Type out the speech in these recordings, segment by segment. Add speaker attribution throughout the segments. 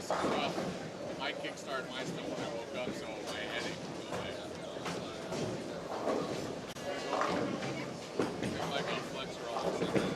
Speaker 1: this is rough. I kickstarted my stuff when I woke up, so my headache was away. I feel like I'll flex her all of a sudden.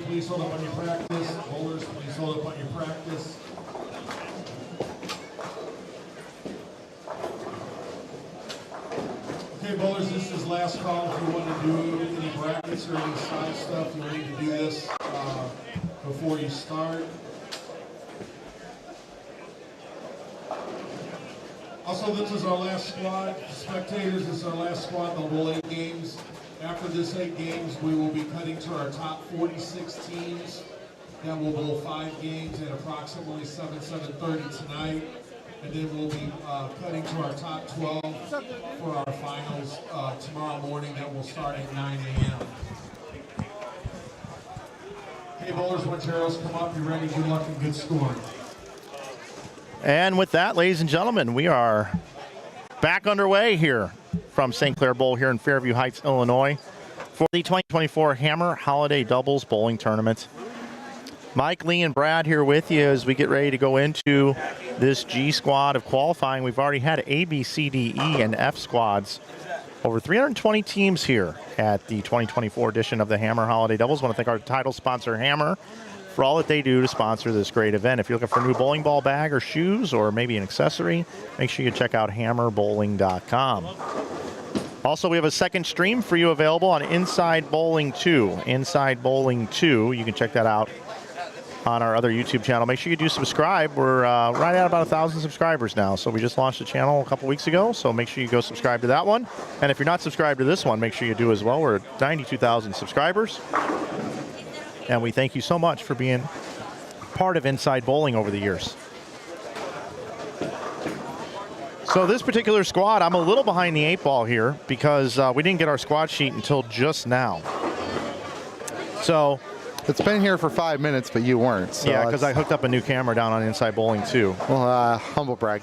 Speaker 2: Please hold up on your practice. Bowlers, please hold up on your practice. Okay, bowlers, this is last call. If you want to do any brackets or any side stuff, you'll need to do this before you start. Also, this is our last squad. Spectators, this is our last squad. They'll bowl 8 games. After this 8 games, we will be cutting to our top 46 teams. That will bowl 5 games at approximately 7:30 tonight. And then we'll be cutting to our top 12 for our finals tomorrow morning. That will start at 9 a.m. Okay, bowlers, once your arrows come up, you're ready. Good luck and good scoring.
Speaker 3: And with that, ladies and gentlemen, we are back underway here from St. Clair Bowl here in Fairview Heights, Illinois for the 2024 Hammer Holiday Doubles Bowling Tournament. Mike, Lee, and Brad here with you as we get ready to go into this G squad of qualifying. We've already had A, B, C, D, E, and F squads. Over 320 teams here at the 2024 edition of the Hammer Holiday Doubles. I want to thank our title sponsor, Hammer, for all that they do to sponsor this great event. If you're looking for a new bowling ball bag or shoes or maybe an accessory, make sure you check out hammerbowling.com. Also, we have a second stream for you available on Inside Bowling 2. Inside Bowling 2, you can check that out on our other YouTube channel. Make sure you do subscribe. We're right at about 1,000 subscribers now. So we just launched the channel a couple weeks ago. So make sure you go subscribe to that one. And if you're not subscribed to this one, make sure you do as well. We're at 92,000 subscribers. And we thank you so much for being part of Inside Bowling over the years. So this particular squad, I'm a little behind the 8 ball here because we didn't get our squad sheet until just now. So
Speaker 4: it's been here for 5 minutes, but you weren't. So
Speaker 3: yeah, because I hooked up a new camera down on Inside Bowling too.
Speaker 4: Well, humble brag.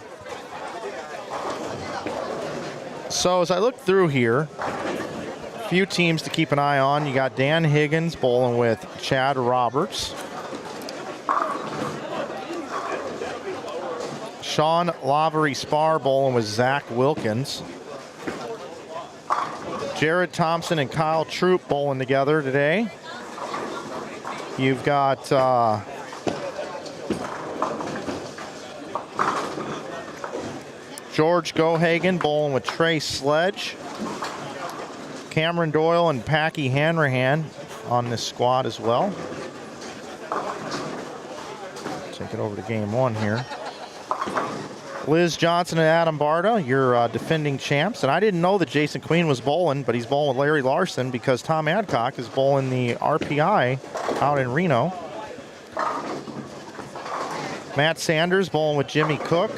Speaker 3: So as I look through here, a few teams to keep an eye on. You got Dan Higgins bowling with Chad Roberts. Sean Lavery Spar bowling with Zach Wilkins. Jared Thompson and Kyle Troop bowling together today. You've got George Gohagen bowling with Trey Sledge. Cameron Doyle and Packy Hanrahan on this squad as well. Take it over to game 1 here. Liz Johnson and Adam Barta, your defending champs. And I didn't know that Jason Queen was bowling, but he's bowling with Larry Larson because Tom Adcock is bowling the RPI out in Reno. Matt Sanders bowling with Jimmy Cook.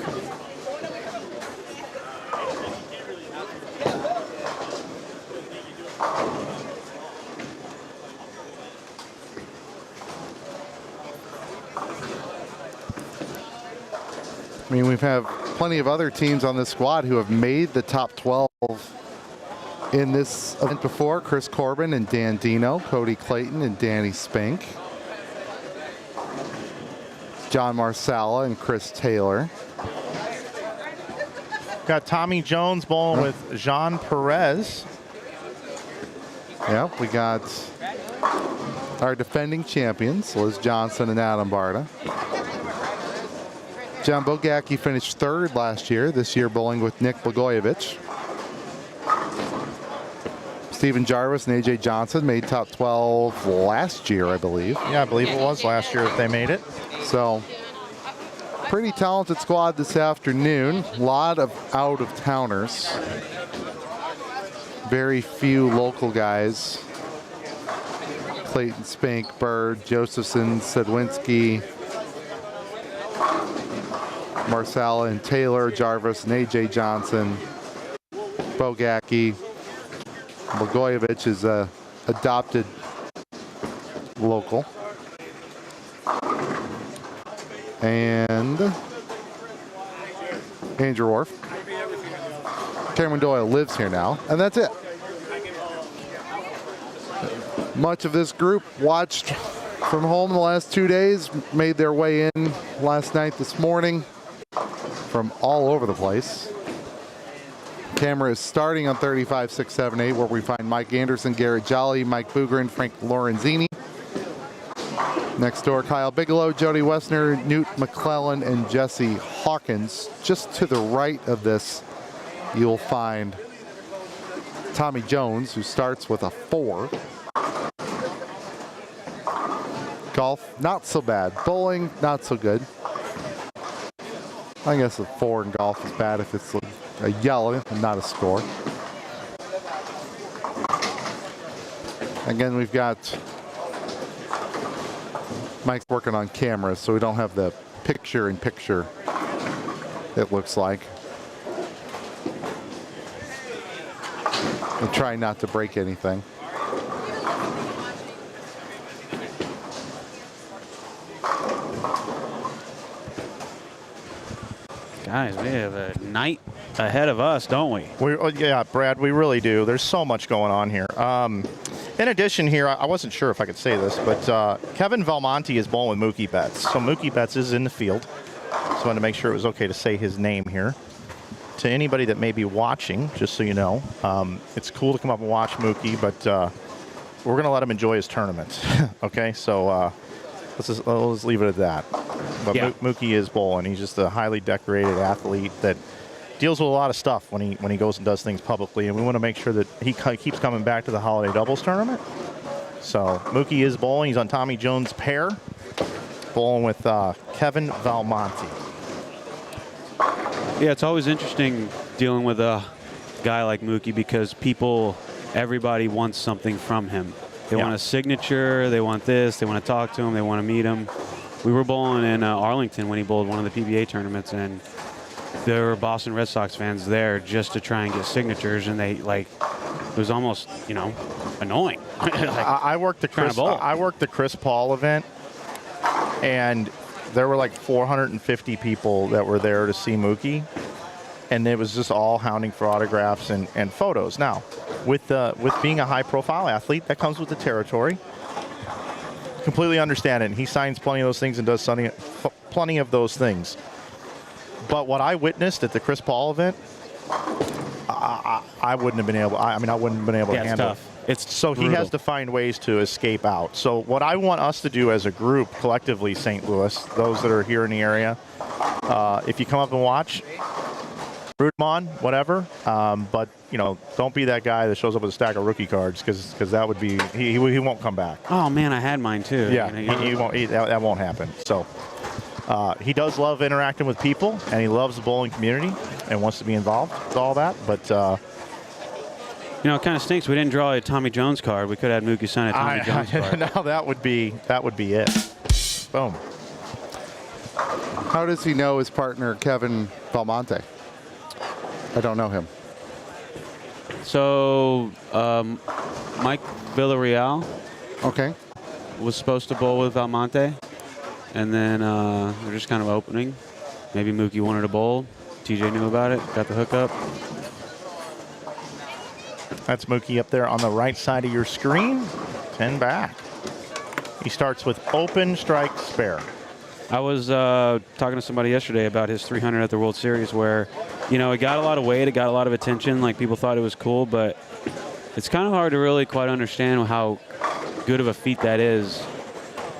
Speaker 4: I mean, we've had plenty of other teams on this squad who have made the top 12 in this event before. Chris Corbin and Dan Dino, Cody Clayton and Danny Spink, John Marsala and Chris Taylor.
Speaker 3: Got Tommy Jones bowling with Jean Perez.
Speaker 4: Yep, we got our defending champions, Liz Johnson and Adam Barta. John Bogacki finished 3rd last year, this year bowling with Nick Blagojevich. Stephen Jarvis and AJ Johnson made top 12 last year, I believe.
Speaker 3: Yeah, I believe it was last year that they made it.
Speaker 4: So, pretty talented squad this afternoon. A lot of out-of-towners. Very few local guys. Clayton, Spink, Bird, Josephson, Sedwinski, Marsala and Taylor, Jarvis and AJ Johnson, Bogacki. Blagojevich is a adopted local. And Andrew Orff. Cameron Doyle lives here now, and that's it. Much of this group watched from home the last 2 days, made their way in last night, this morning, from all over the place. Camera is starting on 35, 6, 7, 8, where we find Mike Anderson, Garrett Jolly, Mike Bugren, Frank Lorenzini. Next door, Kyle Bigelow, Jody Wessner, Newt McClellan, and Jesse Hawkins. Just to the right of this, you'll find Tommy Jones, who starts with a 4. Golf, not so bad. Bowling, not so good. I guess a 4 in golf is bad if it's a yellow and not a score. Again, we've got Mike's working on cameras, so we don't have the picture-in-picture, it looks like. And try not to break anything.
Speaker 5: Guys, we have a night ahead of us, don't we?
Speaker 3: Yeah, Brad, we really do. There's so much going on here. In addition here, I wasn't sure if I could say this, but Kevin Valmonte is bowling with Mookie Betts. So Mookie Betts is in the field. Just wanted to make sure it was okay to say his name here. To anybody that may be watching, just so you know, it's cool to come up and watch Mookie, but we're going to let him enjoy his tournament. Okay, so let's leave it at that. But
Speaker 5: Yeah.
Speaker 3: Mookie is bowling. He's just a highly decorated athlete that deals with a lot of stuff when he goes and does things publicly, and we want to make sure that he keeps coming back to the holiday doubles tournament. So Mookie is bowling. He's on Tommy Jones' pair, bowling with Kevin Valmonte.
Speaker 5: Yeah, it's always interesting dealing with a guy like Mookie because everybody wants something from him. They want a signature, they want this, they want to talk to him, they want to meet him. We were bowling in Arlington when he bowled one of the PBA tournaments, and there were Boston Red Sox fans there just to try and get signatures, and it was almost, annoying.
Speaker 3: I worked the Chris Paul event, and there were like 450 people that were there to see Mookie, and it was just all hounding for autographs and photos. Now, with being a high-profile athlete, that comes with the territory. Completely understand it. And he signs plenty of those things and does plenty of those things. But what I witnessed at the Chris Paul event, I wouldn't have been able. I wouldn't have been able to handle.
Speaker 5: It's tough.
Speaker 3: So he has to find ways to escape out. So what I want us to do as a group, collectively, St. Louis, those that are here in the area, if you come up and watch, root him on, whatever. But don't be that guy that shows up with a stack of rookie cards, because that would be he won't come back.
Speaker 5: Oh man, I had mine too.
Speaker 3: Yeah, he won't. That won't happen. So he does love interacting with people, and he loves the bowling community and wants to be involved with all that. But
Speaker 5: it kind of stinks. We didn't draw a Tommy Jones card. We could have had Mookie sign a Tommy Jones card.
Speaker 3: Now that would be it. Boom.
Speaker 4: How does he know his partner, Kevin Valmonte? I don't know him.
Speaker 5: So, Mike Villarreal was supposed to bowl with Valmonte, and then they're just kind of opening. Maybe Mookie wanted to bowl. TJ knew about it, got the hookup.
Speaker 3: That's Mookie up there on the right side of your screen. 10 back. He starts with open, strike, spare.
Speaker 5: I was talking to somebody yesterday about his 300 at the World Series where, it got a lot of weight, it got a lot of attention, like people thought it was cool, but it's kind of hard to really quite understand how good of a feat that is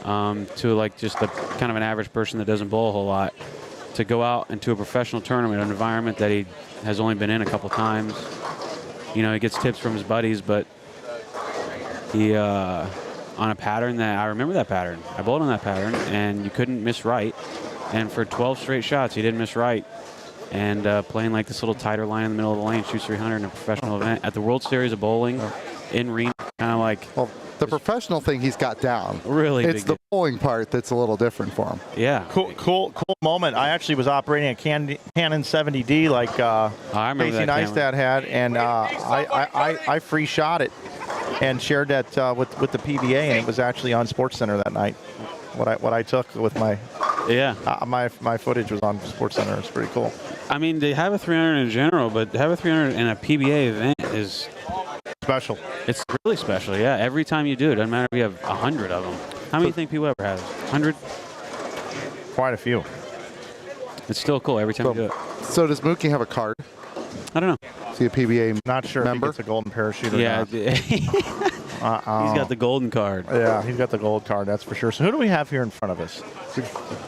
Speaker 5: to like just a kind of an average person that doesn't bowl a whole lot, to go out into a professional tournament, an environment that he has only been in a couple times. He gets tips from his buddies, but he on a pattern that I remember that pattern. I bowled on that pattern, and you couldn't miss right. And for 12 straight shots, he didn't miss right. And playing like this little tighter line in the middle of the lane, shoots 300 in a professional event at the World Series of bowling in Reno, kind of like.
Speaker 4: Well, the professional thing he's got down.
Speaker 5: Really,
Speaker 4: it's the bowling part that's a little different for him.
Speaker 5: Yeah.
Speaker 3: Cool moment. I actually was operating a Canon 70D like Casey Neistat had, and I free shot it and shared that with the PBA, and it was actually on SportsCenter that night. What I took with my my footage was on SportsCenter. It's pretty cool.
Speaker 5: I mean, they have a 300 in general, but to have a 300 in a PBA event is
Speaker 3: special.
Speaker 5: It's really special, yeah. Every time you do it, doesn't matter if you have 100 of them. How many do you think people ever have? 100?
Speaker 3: Quite a few.
Speaker 5: It's still cool every time you do it.
Speaker 4: So does Mookie have a card?
Speaker 5: I don't know.
Speaker 4: Is he a PBA
Speaker 3: Not sure
Speaker 4: member?
Speaker 3: if he gets a golden parachute or not.
Speaker 5: He's got the golden card.
Speaker 3: Yeah, he's got the gold card, that's for sure. So who do we have here in front of us?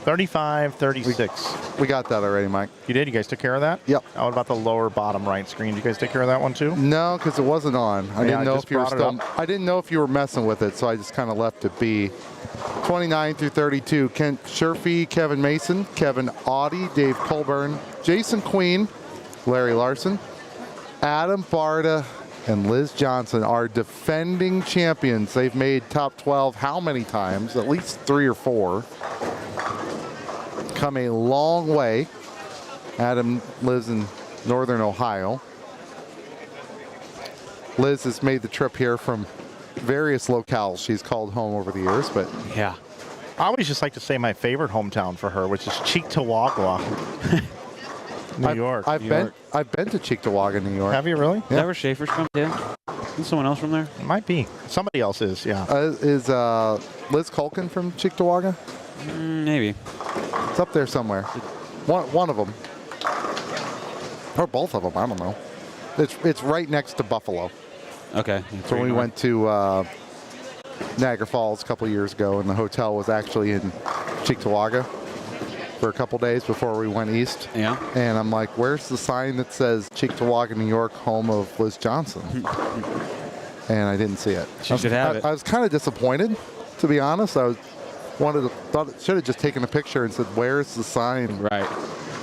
Speaker 3: 35, 36.
Speaker 4: We got that already, Mike.
Speaker 3: You did? You guys took care of that?
Speaker 4: Yep.
Speaker 3: How about the lower bottom right screen? Did you guys take care of that one too?
Speaker 4: No, because it wasn't on. I didn't know
Speaker 3: just
Speaker 4: if you were
Speaker 3: brought it
Speaker 4: still.
Speaker 3: up.
Speaker 4: I didn't know if you were messing with it, so I just kind of left it be. 29 through 32: Kent Sherfy, Kevin Mason, Kevin Audie, Dave Colburn, Jason Queen, Larry Larson, Adam Barta, and Liz Johnson are defending champions. They've made top 12 how many times? At least 3 or 4. Come a long way. Adam lives in northern Ohio. Liz has made the trip here from various locales she's called home over the years, but
Speaker 5: yeah.
Speaker 3: I always just like to say my favorite hometown for her, which is Cheektowaga, New York.
Speaker 4: I've been to Cheektowaga, New York.
Speaker 3: Have you really?
Speaker 5: Is that where Schaefer's from? Yeah. Is someone else from there?
Speaker 3: It might be. Somebody else is, yeah.
Speaker 4: Is Liz Culkin from Cheektowaga?
Speaker 5: Maybe.
Speaker 4: It's up there somewhere. One of them. Or both of them, I don't know. It's right next to Buffalo.
Speaker 5: Okay.
Speaker 4: So we went to Niagara Falls a couple years ago, and the hotel was actually in Cheektowaga for a couple days before we went east.
Speaker 5: Yeah.
Speaker 4: And I'm like, where's the sign that says Cheektowaga, New York, home of Liz Johnson? And I didn't see it.
Speaker 5: She should have it.
Speaker 4: I was kind of disappointed, to be honest. Thought it should have just taken a picture and said, where's the sign?
Speaker 5: Right.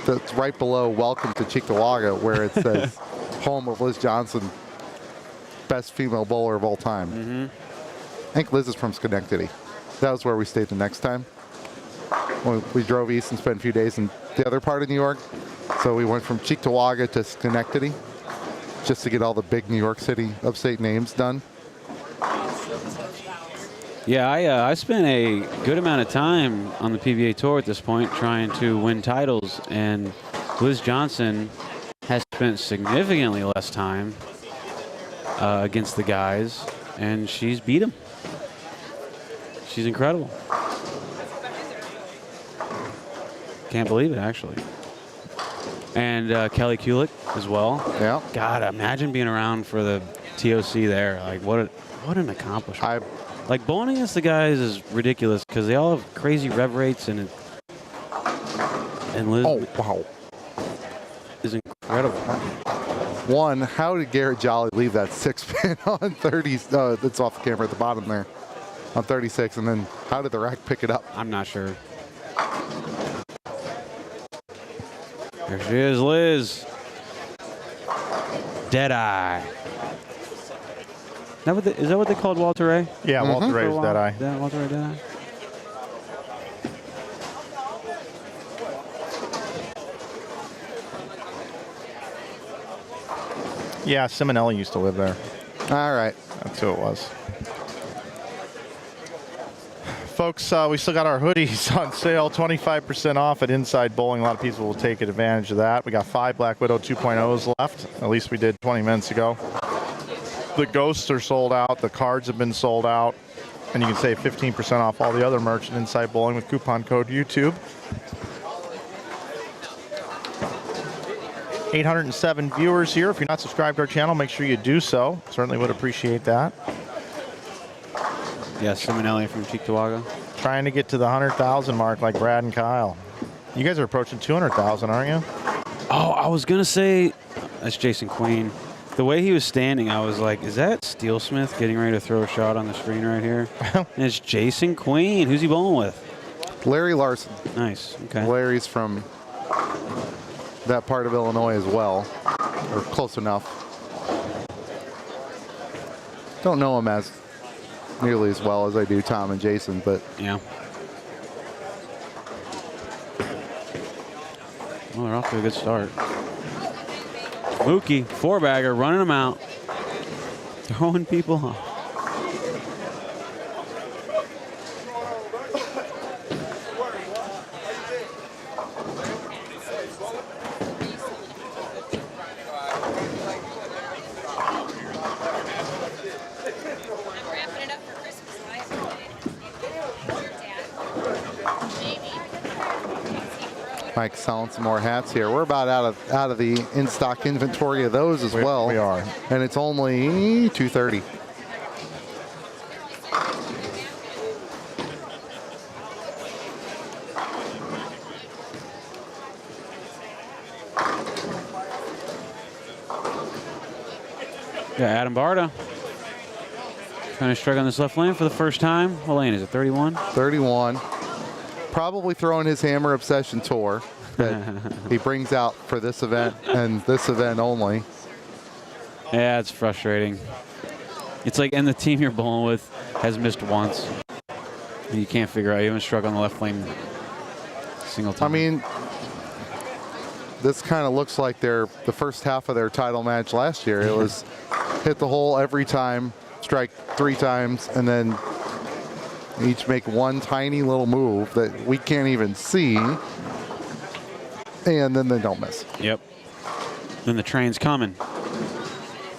Speaker 4: That's right below welcome to Cheektowaga, where it says home of Liz Johnson, best female bowler of all time.
Speaker 5: Mm-hmm.
Speaker 4: I think Liz is from Schenectady. That was where we stayed the next time. We drove east and spent a few days in the other part of New York. So we went from Cheektowaga to Schenectady just to get all the big New York City upstate names done.
Speaker 5: Yeah, I spent a good amount of time on the PBA Tour at this point trying to win titles, and Liz Johnson has spent significantly less time against the guys, and she's beat them. She's incredible. Can't believe it, actually. And Kelly Kulick as well.
Speaker 4: Yeah.
Speaker 5: God, imagine being around for the TOC there. Like, what an accomplishment. Like, bowling against the guys is ridiculous because they all have crazy rev rates, and Liz
Speaker 4: wow,
Speaker 5: is incredible.
Speaker 4: One, how did Garrett Jolly leave that 6-pin on 30? That's off the camera at the bottom there on 36, and then how did the rack pick it up?
Speaker 5: I'm not sure. There she is, Liz. Deadeye. Is that what they called Walter Ray?
Speaker 3: Yeah, Walter Ray's Deadeye.
Speaker 5: Yeah, Walter Ray Deadeye.
Speaker 3: Yeah, Simonelli used to live there.
Speaker 4: All right.
Speaker 3: That's who it was. Folks, we still got our hoodies on sale, 25% off at Inside Bowling. A lot of people will take advantage of that. We got 5 Black Widow 2.0s left. At least we did 20 minutes ago. The ghosts are sold out. The cards have been sold out. And you can save 15% off all the other merch at Inside Bowling with coupon code YouTube. 807 viewers here. If you're not subscribed to our channel, make sure you do so. Certainly would appreciate that.
Speaker 5: Yeah, Simonelli from Cheektowaga.
Speaker 3: Trying to get to the 100,000 mark like Brad and Kyle. You guys are approaching 200,000, aren't you?
Speaker 5: Oh, I was going to say, that's Jason Queen. The way he was standing, I was like, is that Steel Smith getting ready to throw a shot on the screen right here? And it's Jason Queen. Who's he bowling with?
Speaker 4: Larry Larson.
Speaker 5: Nice. Okay.
Speaker 4: Larry's from that part of Illinois as well, or close enough. Don't know him as nearly as well as I do Tom and Jason, but
Speaker 5: yeah. Well, they're off to a good start. Mookie, 4-bagger, running them out. Throwing people off.
Speaker 4: Mike selling some more hats here. We're about out of the in-stock inventory of those as well.
Speaker 3: We are.
Speaker 4: And it's only 2:30.
Speaker 5: Yeah, Adam Barta. Trying to strike on this left lane for the first time. What lane is it, 31?
Speaker 4: 31. Probably throwing his Hammer Obsession tour that he brings out for this event and this event only.
Speaker 5: Yeah, it's frustrating. It's like, and the team you're bowling with has missed once. You can't figure out. You haven't struck on the left lane single time.
Speaker 4: I mean, this kind of looks like the first half of their title match last year. It was hit the hole every time, strike 3 times, and then each make one tiny little move that we can't even see, and then they don't miss.
Speaker 5: Yep. Then the train's coming.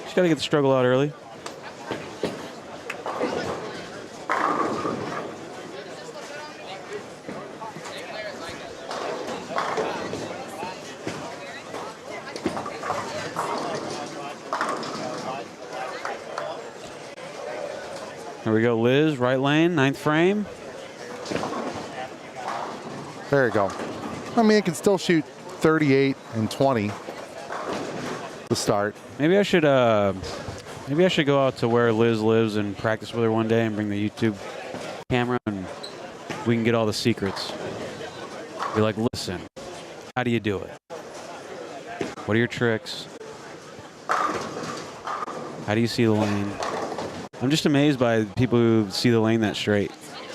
Speaker 5: Just got to get the struggle out early. Here we go, Liz, right lane, 9th frame.
Speaker 4: There you go. I mean, it can still shoot 38 and 20 to start.
Speaker 5: Maybe I should go out to where Liz lives and practice with her one day and bring the YouTube camera and we can get all the secrets. Be like, listen, how do you do it? What are your tricks? How do you see the lane? I'm just amazed by people who see the lane that straight.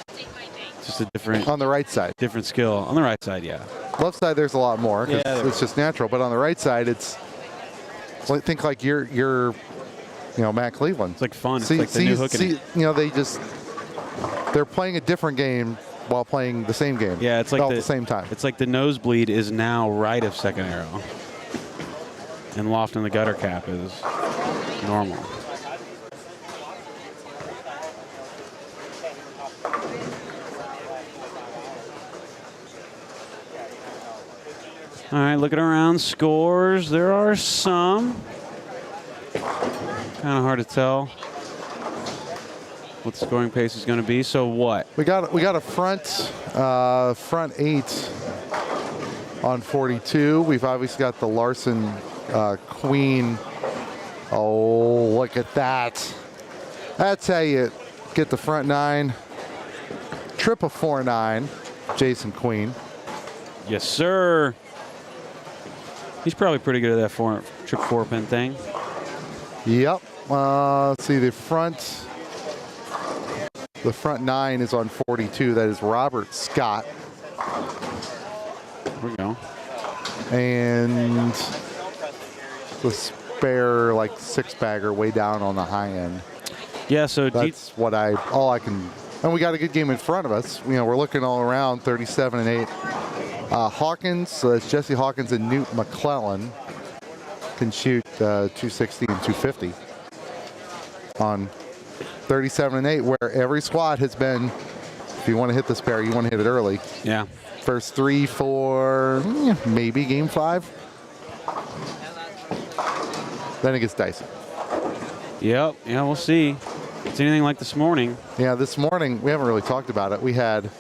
Speaker 5: It's just a different...
Speaker 4: On the right side.
Speaker 5: Different skill. On the right side, yeah.
Speaker 4: Left side, there's a lot more.
Speaker 5: Yeah,
Speaker 4: it's just natural. But on the right side, it's like, think like you're Matt Cleveland.
Speaker 5: It's like fun. It's like the new hook in it.
Speaker 4: They're playing a different game while playing the same game.
Speaker 5: Yeah, it's like
Speaker 4: all at the same time.
Speaker 5: It's like the nosebleed is now right of second arrow. And loft in the gutter cap is normal. All right, looking around scores. There are some. Kind of hard to tell what the scoring pace is going to be. So what?
Speaker 4: We got a front 8 on 42. We've obviously got the Larson Queen. Oh, look at that. That's how you get the front 9. Triple 4-9, Jason Queen.
Speaker 5: Yes, sir. He's probably pretty good at that triple 4-pin thing.
Speaker 4: Yep. Let's see, the front 9 is on 42. That is Robert Scott.
Speaker 5: There we go.
Speaker 4: And the spare like 6-bagger way down on the high end.
Speaker 5: Yeah, so
Speaker 4: that's all I can. And we got a good game in front of us. We're looking all around 37 and 8. Hawkins, so that's Jesse Hawkins and Newt McClellan can shoot 260 and 250 on 37 and 8, where every squad has been, if you want to hit the spare, you want to hit it early.
Speaker 5: Yeah.
Speaker 4: First 3, 4, maybe game 5. Then it gets dicey.
Speaker 5: Yep. Yeah, we'll see. It's anything like this morning.
Speaker 4: Yeah, this morning, we haven't really talked about it. We had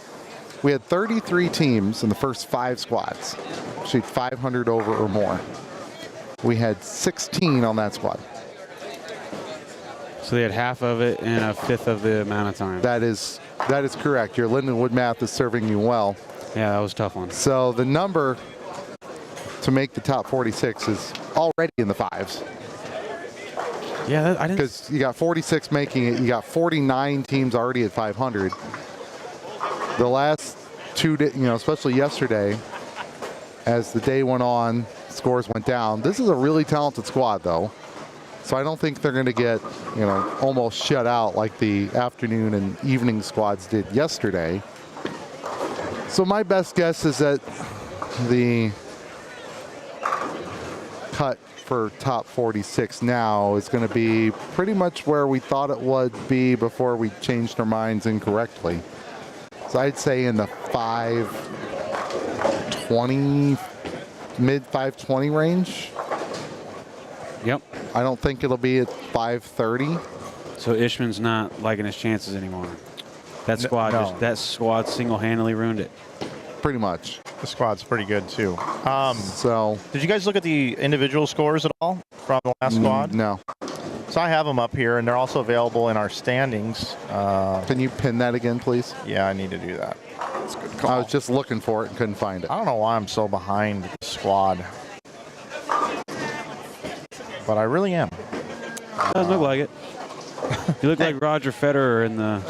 Speaker 4: 33 teams in the first 5 squads shoot 500 over or more. We had 16 on that squad.
Speaker 5: So they had half of it in a fifth of the amount of time.
Speaker 4: That is correct. Your Lindenwood math is serving you well.
Speaker 5: Yeah, that was a tough one.
Speaker 4: So the number to make the top 46 is already in the 5s.
Speaker 5: Yeah, I didn't.
Speaker 4: Because you got 46 making it. You got 49 teams already at 500. The last 2 days, especially yesterday, as the day went on, scores went down. This is a really talented squad, though. So I don't think they're going to get, almost shut out like the afternoon and evening squads did yesterday. So my best guess is that the cut for top 46 now is going to be pretty much where we thought it would be before we changed our minds incorrectly. So I'd say in the 520, mid 520 range.
Speaker 5: Yep.
Speaker 4: I don't think it'll be at 530.
Speaker 5: So Ishman's not liking his chances anymore. That squad, that squad single-handedly ruined it.
Speaker 4: Pretty much.
Speaker 3: The squad's pretty good too.
Speaker 4: So
Speaker 3: did you guys look at the individual scores at all from the last squad?
Speaker 4: No.
Speaker 3: So I have them up here, and they're also available in our standings.
Speaker 4: Can you pin that again, please?
Speaker 3: Yeah, I need to do that. That's a good call.
Speaker 4: I was just looking for it and couldn't find it.
Speaker 3: I don't know why I'm so behind the squad, but I really am.
Speaker 5: Doesn't look like it. You look like Roger Federer in the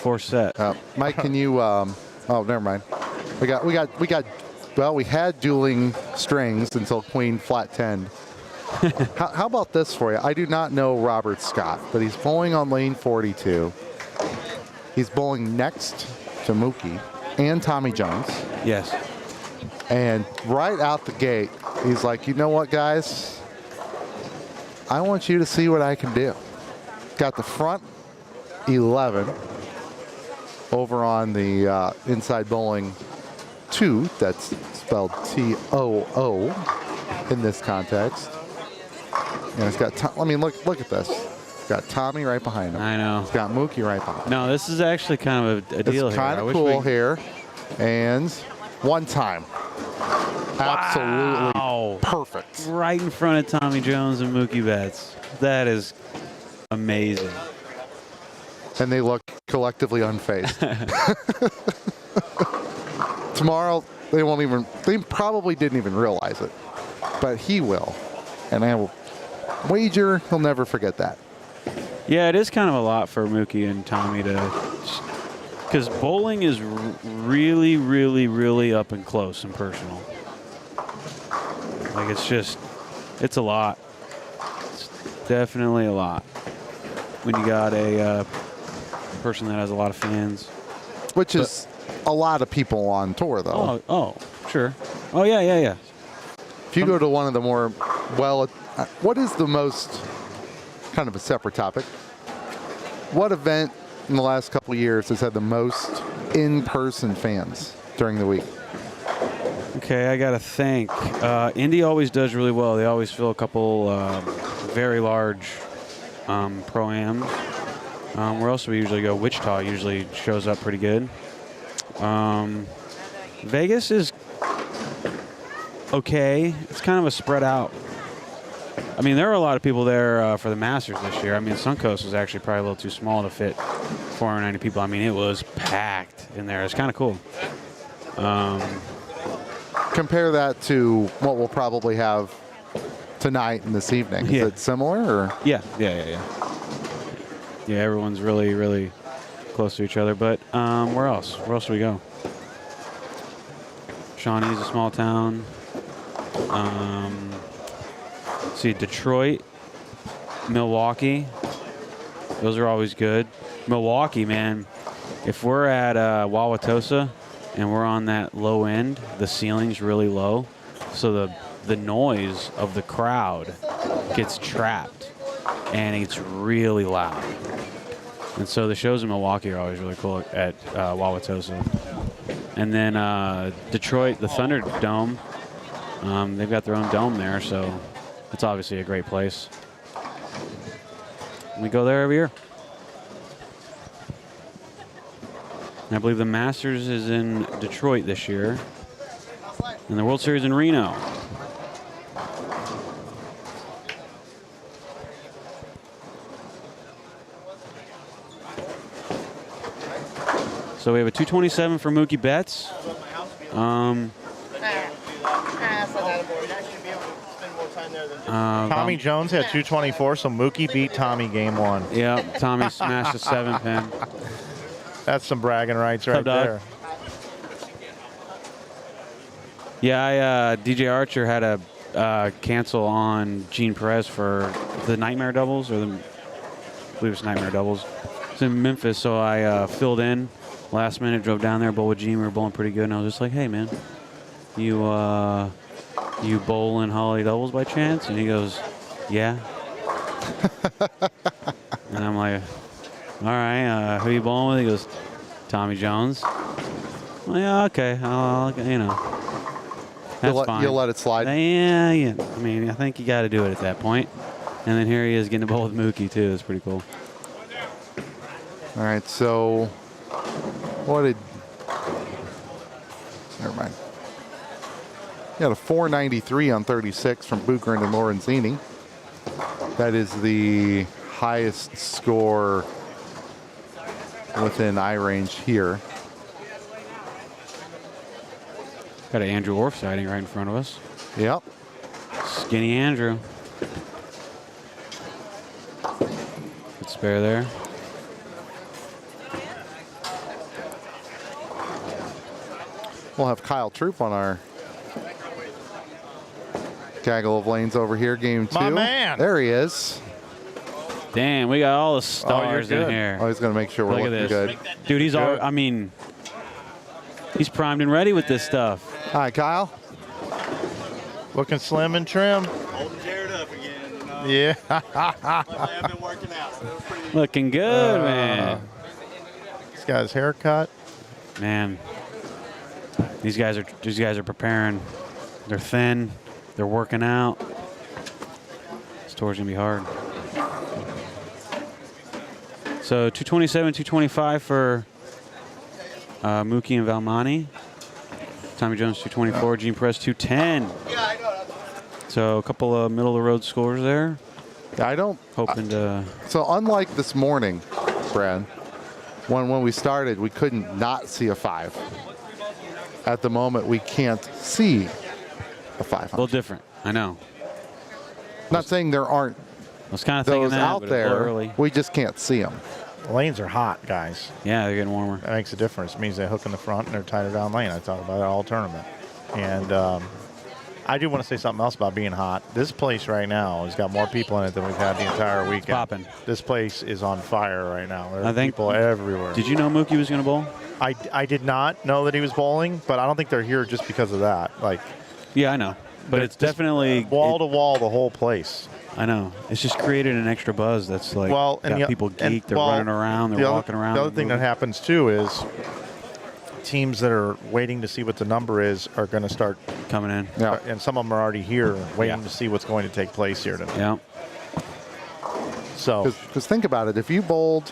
Speaker 5: 4th set.
Speaker 4: Mike, can you? Oh, never mind. We had dueling strings until Queen flat 10. How about this for you? I do not know Robert Scott, but he's bowling on lane 42. He's bowling next to Mookie and Tommy Jones.
Speaker 5: Yes.
Speaker 4: And right out the gate, he's like, you know what, guys? I want you to see what I can do. Got the front 11 over on the inside bowling 2. That's spelled T-O-O in this context. And it's got, look at this. got Tommy right behind him.
Speaker 5: I know.
Speaker 4: He's got Mookie right behind him.
Speaker 5: No, this is actually kind of a deal
Speaker 4: It's
Speaker 5: here.
Speaker 4: kind of cool here. And one time. Absolutely
Speaker 5: Wow.
Speaker 4: perfect.
Speaker 5: Right in front of Tommy Jones and Mookie Betts. That is amazing.
Speaker 4: And they look collectively unfazed. Tomorrow, they probably didn't even realize it. But he will. And I will wager he'll never forget that.
Speaker 5: Yeah, it is kind of a lot for Mookie and Tommy because bowling is really, really, really up and close and personal. Like it's a lot. It's definitely a lot when you got a person that has a lot of fans.
Speaker 4: Which is a lot of people on tour, though.
Speaker 5: Oh, sure. Oh, yeah.
Speaker 4: If you go to one of the more, what is the most, kind of a separate topic, what event in the last couple of years has had the most in-person fans during the week?
Speaker 5: Okay, I got to think. Indy always does really well. They always fill a couple very large pro-ams. Where else do we usually go? Wichita usually shows up pretty good. Vegas is okay. It's kind of a spread out. I mean, there were a lot of people there for the Masters this year. I mean, Suncoast was actually probably a little too small to fit 490 people. I mean, it was packed in there. It's kind of cool.
Speaker 4: Compare that to what we'll probably have tonight and this evening. Is it similar? Or?
Speaker 5: Yeah. Yeah, everyone's really, really close to each other. But where else? Where else do we go? Shawnee's a small town. Let's see, Detroit, Milwaukee. Those are always good. Milwaukee, man. If we're at Wauwatosa and we're on that low end, the ceiling's really low, so the noise of the crowd gets trapped, and it's really loud. And so the shows in Milwaukee are always really cool at Wauwatosa. And then Detroit, the Thunderdome, they've got their own dome there, so it's obviously a great place. We go there every year. And I believe the Masters is in Detroit this year, and the World Series in Reno. So we have a 227 for Mookie Betts.
Speaker 3: Tommy Jones had 224, so Mookie beat Tommy game one.
Speaker 5: Yeah, Tommy smashed a 7-pin.
Speaker 3: That's some bragging rights right there.
Speaker 5: Yeah, DJ Archer had a cancel on Gene Perez for the Nightmare Doubles, I believe it's Nightmare Doubles. It's in Memphis, so I filled in last minute, drove down there, bowled with Gene. We were bowling pretty good, and I was just like, hey, man, you bowl in holiday doubles by chance? And he goes, yeah. And I'm like, all right, who you bowling with? He goes, Tommy Jones. I'm like, yeah, okay, that's fine.
Speaker 4: You'll let it slide?
Speaker 5: Yeah. I mean, I think you got to do it at that point. And then here he is getting a bowl with Mookie, too. It's pretty cool.
Speaker 4: All right, so never mind. You got a 493 on 36 from Bucheren and Lorenzini. That is the highest score within eye range here.
Speaker 5: Got an Andrew Orff sighting right in front of us.
Speaker 4: Yep.
Speaker 5: Skinny Andrew. Good spare there.
Speaker 4: We'll have Kyle Troop on our gaggle of lanes over here, game two.
Speaker 3: My man.
Speaker 4: There he is.
Speaker 5: Damn, we got all the stars in here.
Speaker 4: Oh, he's going to make sure we're
Speaker 5: Look
Speaker 4: looking
Speaker 5: at
Speaker 4: good.
Speaker 5: this. Dude, he's all, I mean, he's primed and ready with this stuff.
Speaker 4: Hi, Kyle.
Speaker 3: Looking slim and trim.
Speaker 6: Holding Jared up again, you know.
Speaker 3: Yeah.
Speaker 6: I've been working out, so it was pretty
Speaker 5: Looking good, man.
Speaker 3: He's got his hair cut.
Speaker 5: Man, these guys are preparing. They're thin. They're working out. This tour's gonna be hard. So 227, 225 for Mookie and Valmani. Tommy Jones 224, Gene Perez 210. So a couple of middle of the road scores there.
Speaker 4: I don't.
Speaker 5: Hoping to.
Speaker 4: So unlike this morning, Brad, when we started, we couldn't not see a 5. At the moment, we can't see a 500.
Speaker 5: A little different. I know.
Speaker 4: Not saying there aren't
Speaker 5: I was kind of thinking
Speaker 4: those
Speaker 5: that,
Speaker 4: out
Speaker 5: but it's a little
Speaker 4: there.
Speaker 5: early.
Speaker 4: We just can't see them.
Speaker 3: Lanes are hot, guys.
Speaker 5: Yeah, they're getting warmer.
Speaker 3: That makes a difference. It means they hook in the front and they're tighter down lane. I talk about it all tournament. And I do want to say something else about being hot. This place right now has got more people in it than we've had the entire weekend.
Speaker 5: Popping.
Speaker 3: This place is on fire right now. There are
Speaker 5: I think-
Speaker 3: people everywhere.
Speaker 5: Did you know Mookie was going to bowl?
Speaker 3: I did not know that he was bowling, but I don't think they're here just because of that. Like,
Speaker 5: Yeah, I know. But it's
Speaker 3: just
Speaker 5: definitely
Speaker 3: wall to wall, the whole place.
Speaker 5: I know. It's just created an extra buzz that's like
Speaker 3: Well, and
Speaker 5: got
Speaker 3: the-
Speaker 5: people
Speaker 3: and-
Speaker 5: geeked. They're
Speaker 3: well,
Speaker 5: running around. They're walking around.
Speaker 3: The other thing that
Speaker 5: moving.
Speaker 3: happens too is teams that are waiting to see what the number is are going to start
Speaker 5: coming in.
Speaker 4: Yeah.
Speaker 3: and some of them are already here waiting
Speaker 5: Yeah.
Speaker 3: to see what's going to take place here tonight.
Speaker 5: Yeah.
Speaker 3: So
Speaker 4: Because think about it. If you bowled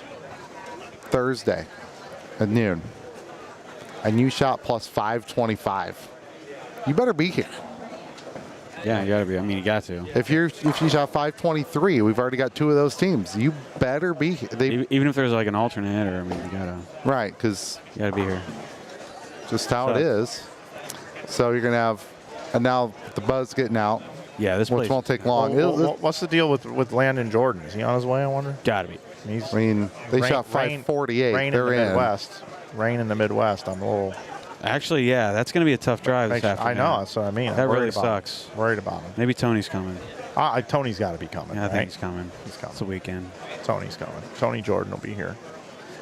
Speaker 4: Thursday at noon and you shot plus 525, you better be here.
Speaker 5: Yeah, you got to be. I mean, you got to.
Speaker 4: If you shot 523, we've already got 2 of those teams. You better be here.
Speaker 5: Even if there's like an alternate, or I mean, you
Speaker 4: Right, because
Speaker 5: gotta be here.
Speaker 4: just how it is. So you're going to have, and now the buzz getting out,
Speaker 5: Yeah, this
Speaker 4: which
Speaker 5: place
Speaker 4: won't take long.
Speaker 3: what's the deal with Landon Jordan? Is he on his way, I wonder?
Speaker 5: gotta be.
Speaker 3: He's,
Speaker 4: I mean, they
Speaker 3: rain-
Speaker 4: shot 548.
Speaker 3: Rain in
Speaker 4: They're
Speaker 3: the
Speaker 4: in.
Speaker 3: Midwest. Rain in the Midwest. I'm a little.
Speaker 5: Actually, yeah, that's gonna be a tough drive this
Speaker 3: I
Speaker 5: afternoon.
Speaker 3: know. That's what I mean. I'm
Speaker 5: That
Speaker 3: worried
Speaker 5: really
Speaker 3: about
Speaker 5: sucks.
Speaker 3: him. Worried about him.
Speaker 5: Maybe Tony's coming.
Speaker 3: Tony's got to be coming.
Speaker 5: Yeah, I
Speaker 3: right?
Speaker 5: think he's coming.
Speaker 3: He's coming.
Speaker 5: It's the weekend.
Speaker 3: Tony's coming. Tony Jordan will be here.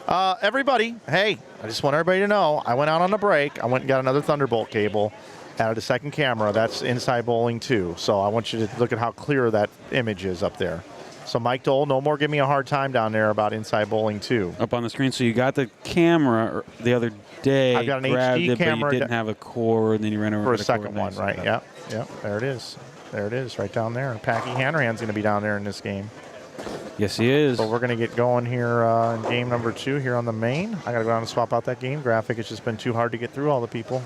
Speaker 3: Everybody, hey, I just want everybody to know, I went out on a break. I went and got another Thunderbolt cable, added a second camera. That's inside bowling too. So I want you to look at how clear that image is up there. So Mike Dole, no more give me a hard time down there about inside bowling too.
Speaker 5: Up on the screen. So you got the camera the other day.
Speaker 3: I've got an
Speaker 5: grabbed
Speaker 3: HD
Speaker 5: it,
Speaker 3: camera
Speaker 5: but you didn't have a cord, and then you ran over
Speaker 3: For a
Speaker 5: to the
Speaker 3: second
Speaker 5: cord
Speaker 3: one, right? Yep. There it is. There it is, right down there. Packy Hanrahan's going to be down there in this game.
Speaker 5: Yes, he is.
Speaker 3: So we're going to get going here in game number 2 here on the main. I got to go down and swap out that game graphic. It's just been too hard to get through all the people.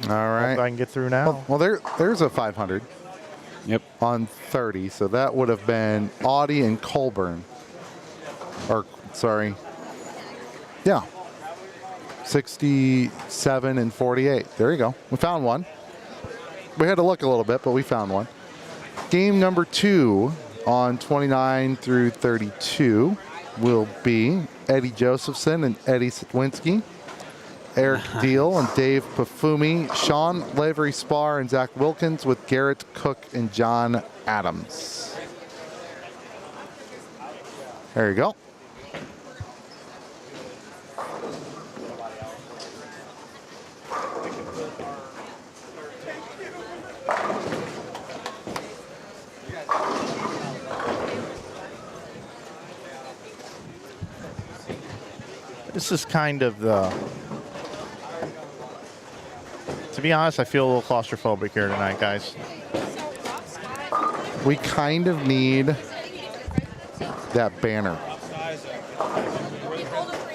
Speaker 4: All right.
Speaker 3: Hope I can get through now.
Speaker 4: Well, there's a 500
Speaker 5: Yep.
Speaker 4: on 30. So that would have been Audie and Colburn. Or, sorry. Yeah. 67 and 48. There you go. We found one. We had to look a little bit, but we found one. Game number 2 on 29 through 32 will be Eddie Josephson and Eddie Sitwinski, Eric Deal and Dave Pafumi, Sean Lavery Spar and Zach Wilkins with Garrett Cook and John Adams. There you go.
Speaker 3: This is kind of the... To be honest, I feel a little claustrophobic here tonight, guys.
Speaker 4: We kind of need that banner.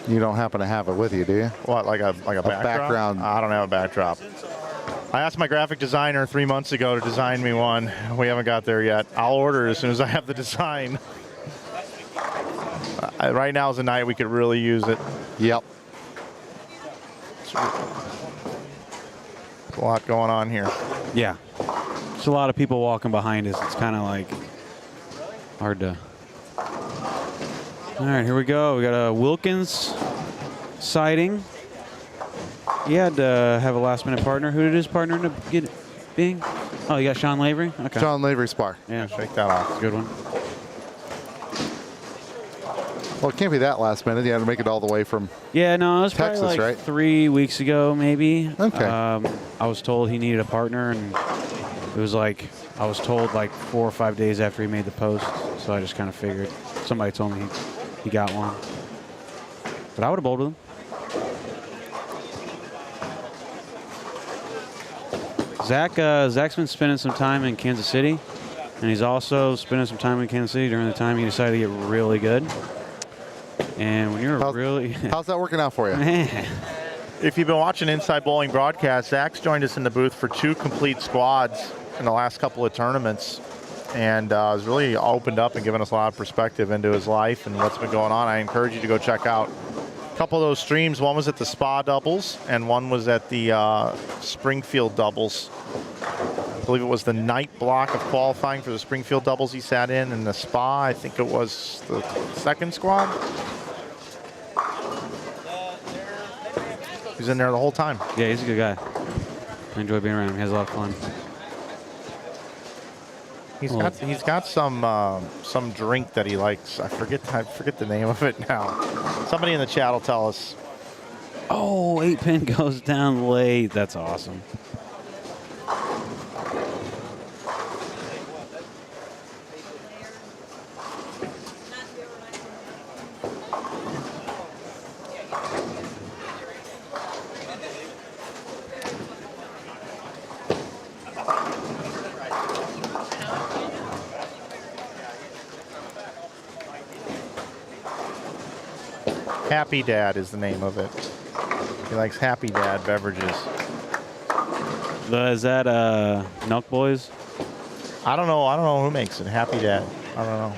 Speaker 4: You don't happen to have it with you, do you?
Speaker 3: What, like a backdrop?
Speaker 4: background.
Speaker 3: I don't have a backdrop. I asked my graphic designer 3 months ago to design me one. We haven't got there yet. I'll order it as soon as I have the design. Right now is the night we could really use it.
Speaker 4: Yep.
Speaker 3: There's a lot going on here.
Speaker 5: Yeah. There's a lot of people walking behind us. It's kind of like hard to. All right, here we go. We got a Wilkins sighting. He had to have a last-minute partner. Who did his partner end up being? Oh, you got Sean Lavery? Okay.
Speaker 4: John Lavery Spar.
Speaker 5: Yeah,
Speaker 3: Shake that off.
Speaker 5: good one.
Speaker 4: Well, it can't be that last minute. You had to make it all the way from.
Speaker 5: Yeah, no, it was
Speaker 4: Texas,
Speaker 5: probably like
Speaker 4: right?
Speaker 5: 3 weeks ago, maybe.
Speaker 4: Okay.
Speaker 5: I was told he needed a partner, and it was like I was told like 4 or 5 days after he made the post. So I just kind of figured. Somebody told me he got one, but I would have bowled with him. Zach's been spending some time in Kansas City, and he's also spending some time in Kansas City during the time he decided to get really good. And when you're
Speaker 4: how's that working out for you?
Speaker 5: man,
Speaker 3: If you've been watching Inside Bowling broadcast, Zach's joined us in the booth for 2 complete squads in the last couple of tournaments, and has really opened up and given us a lot of perspective into his life and what's been going on. I encourage you to go check out a couple of those streams. One was at the Spa doubles, and one was at the Springfield doubles. I believe it was the night block of qualifying for the Springfield doubles he sat in, and the Spa, I think it was the second squad. He's in there the whole time.
Speaker 5: yeah, he's a good guy. I enjoy being around him. He has a lot of fun.
Speaker 3: He's got some drink that he likes. I forget the name of it now. Somebody in the chat will tell us.
Speaker 5: Oh, 8-pin goes down late. That's awesome.
Speaker 3: Happy Dad is the name of it. He likes Happy Dad beverages.
Speaker 5: Is that Milk Boys?
Speaker 3: I don't know who makes it. Happy Dad. I don't know.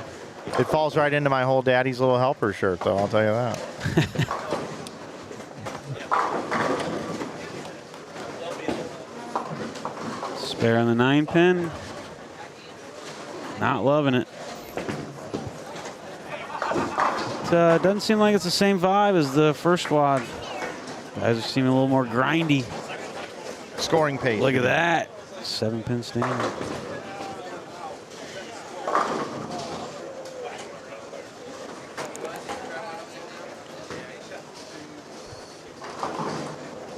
Speaker 3: It falls right into my whole Daddy's Little Helper shirt, though. I'll tell you that.
Speaker 5: Spare on the 9-pin. Not loving it. It doesn't seem like it's the same vibe as the first squad. Guys are seeming a little more grindy.
Speaker 3: Scoring pace.
Speaker 5: Look at that. 7-pin stand.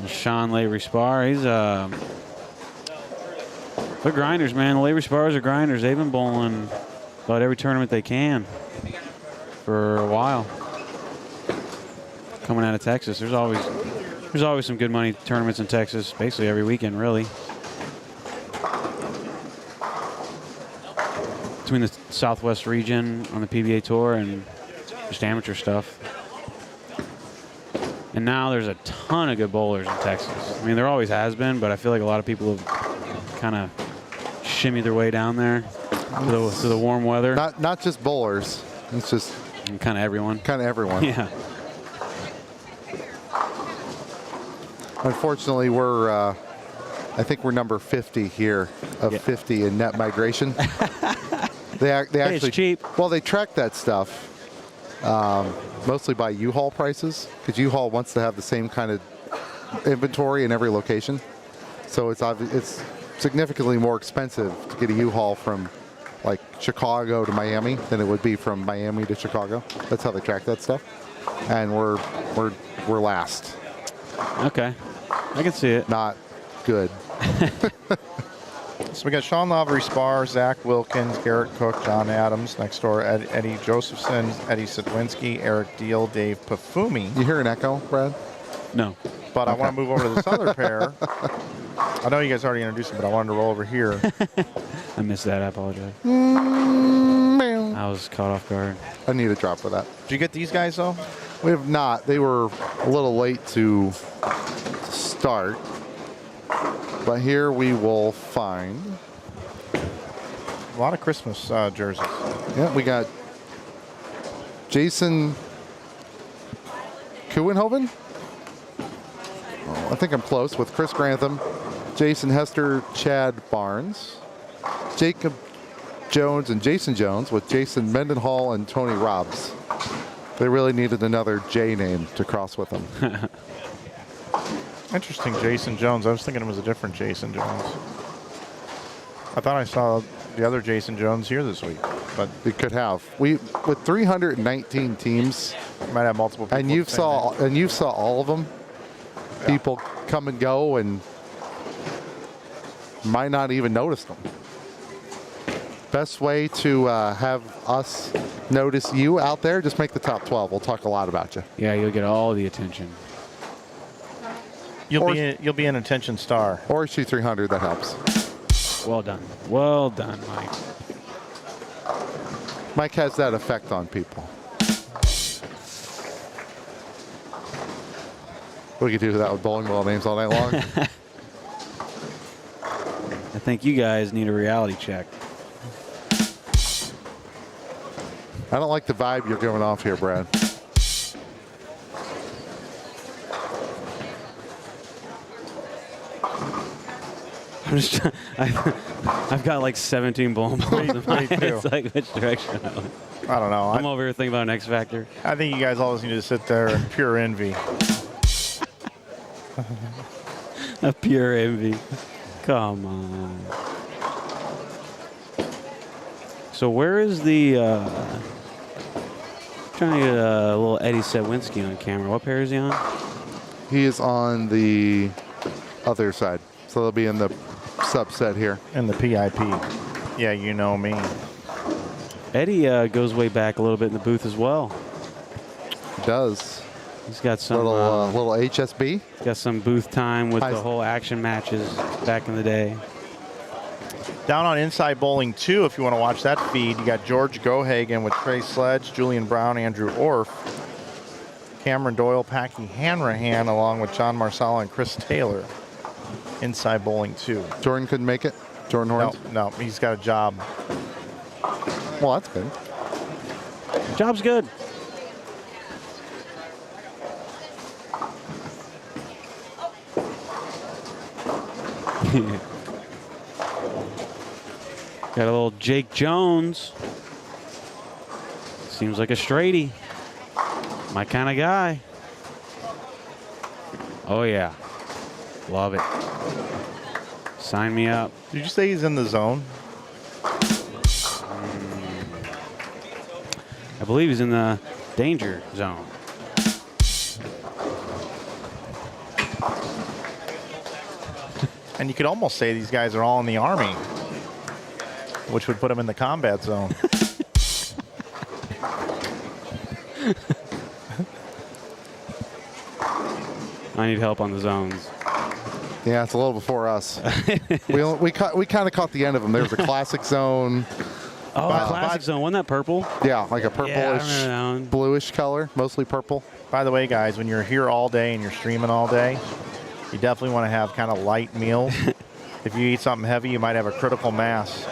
Speaker 5: Sean Lavery Spar, he's they're grinders, man. The Lavery Spars are grinders. They've been bowling about every tournament they can for a while. Coming out of Texas, there's always some good money tournaments in Texas, basically every weekend, really. Between the Southwest region on the PBA Tour and just amateur stuff. And now there's a ton of good bowlers in Texas. I mean, there always has been, but I feel like a lot of people have kind of shimmied their way down there to the warm weather.
Speaker 4: Not just bowlers. It's just
Speaker 5: kind of everyone.
Speaker 4: Kind of everyone.
Speaker 5: Yeah.
Speaker 4: Unfortunately, I think we're number 50 here of 50 in net migration. They actually,
Speaker 5: it's cheap.
Speaker 4: Well, they track that stuff mostly by U-Haul prices, because U-Haul wants to have the same kind of inventory in every location. So it's significantly more expensive to get a U-Haul from like Chicago to Miami than it would be from Miami to Chicago. That's how they track that stuff. And we're last.
Speaker 5: Okay. I can see it.
Speaker 4: Not good.
Speaker 3: So we got Sean Lavery Spar, Zach Wilkins, Garrett Cook, John Adams. Next door, Eddie Josephson, Eddie Sidwinski, Eric Deal, Dave Pafumi.
Speaker 4: You hear an echo, Brad?
Speaker 5: No.
Speaker 3: But okay. I want to move over to this other pair. I know you guys already introduced them, but I wanted to roll over here.
Speaker 5: I missed that. I apologize. I was caught off guard.
Speaker 4: I need a drop for that.
Speaker 3: Did you get these guys, though?
Speaker 4: We have not. They were a little late to start. But here we will find
Speaker 3: a lot of Christmas jerseys.
Speaker 4: Yeah, we got Jason Kuenhoven. Oh, I think I'm close with Chris Grantham, Jason Hester, Chad Barnes, Jacob Jones, and Jason Jones with Jason Mendenhall and Tony Robbs. They really needed another J name to cross with them.
Speaker 3: Interesting, Jason Jones. I was thinking it was a different Jason Jones. I thought I saw the other Jason Jones here this week, but
Speaker 4: it could have. With 319 teams,
Speaker 3: you might have multiple people.
Speaker 4: And you saw all of them. Yeah. People come and go, and might not even notice them. Best way to have us notice you out there, just make the top 12. We'll talk a lot about you.
Speaker 5: Yeah, you'll get all the attention.
Speaker 3: You'll be an attention star.
Speaker 4: Or shoot 300, that helps.
Speaker 5: Well done. Well done, Mike.
Speaker 4: Mike has that effect on people. We could do that with bowling ball names all night long.
Speaker 5: I think you guys need a reality check.
Speaker 4: I don't like the vibe you're giving off here, Brad.
Speaker 5: I'm just I've got like 17 bowling balls in my head. It's like which direction?
Speaker 3: I don't know.
Speaker 5: I'm over here thinking about X Factor.
Speaker 3: I think you guys always need to sit there in pure envy.
Speaker 5: A pure envy. Come on. So where is the trying to get a little Eddie Sedwinski on camera. What pair is he on?
Speaker 4: He is on the other side. So they'll be in the subset here.
Speaker 3: In the PIP. Yeah, you know me.
Speaker 5: Eddie goes way back a little bit in the booth as well.
Speaker 4: He does.
Speaker 5: He's got some
Speaker 4: little HSB.
Speaker 5: Got some booth time with the whole action matches back in the day.
Speaker 3: Down on Inside Bowling 2, if you want to watch that feed, you got George Gohagan with Trey Sledge, Julian Brown, Andrew Orff, Cameron Doyle, Packy Hanrahan, along with John Marsala and Chris Taylor. Inside Bowling 2.
Speaker 4: Jordan couldn't make it? Jordan Horns?
Speaker 3: No, he's got a job.
Speaker 4: Well, that's good.
Speaker 5: Job's good. Got a little Jake Jones. Seems like a straighty. My kind of guy. Oh, yeah. Love it. Sign me up.
Speaker 3: Did you say he's in the zone?
Speaker 5: I believe he's in the danger zone.
Speaker 3: And you could almost say these guys are all in the Army, which would put them in the combat zone.
Speaker 5: I need help on the zones.
Speaker 4: Yeah, it's a little before us. we kind of caught the end of them. There was a classic zone.
Speaker 5: Oh, classic zone. Wasn't that purple?
Speaker 4: Yeah, like a purplish, bluish color, mostly purple.
Speaker 3: By the way, guys, when you're here all day and you're streaming all day, you definitely want to have kind of light meals. If you eat something heavy, you might have a critical mass.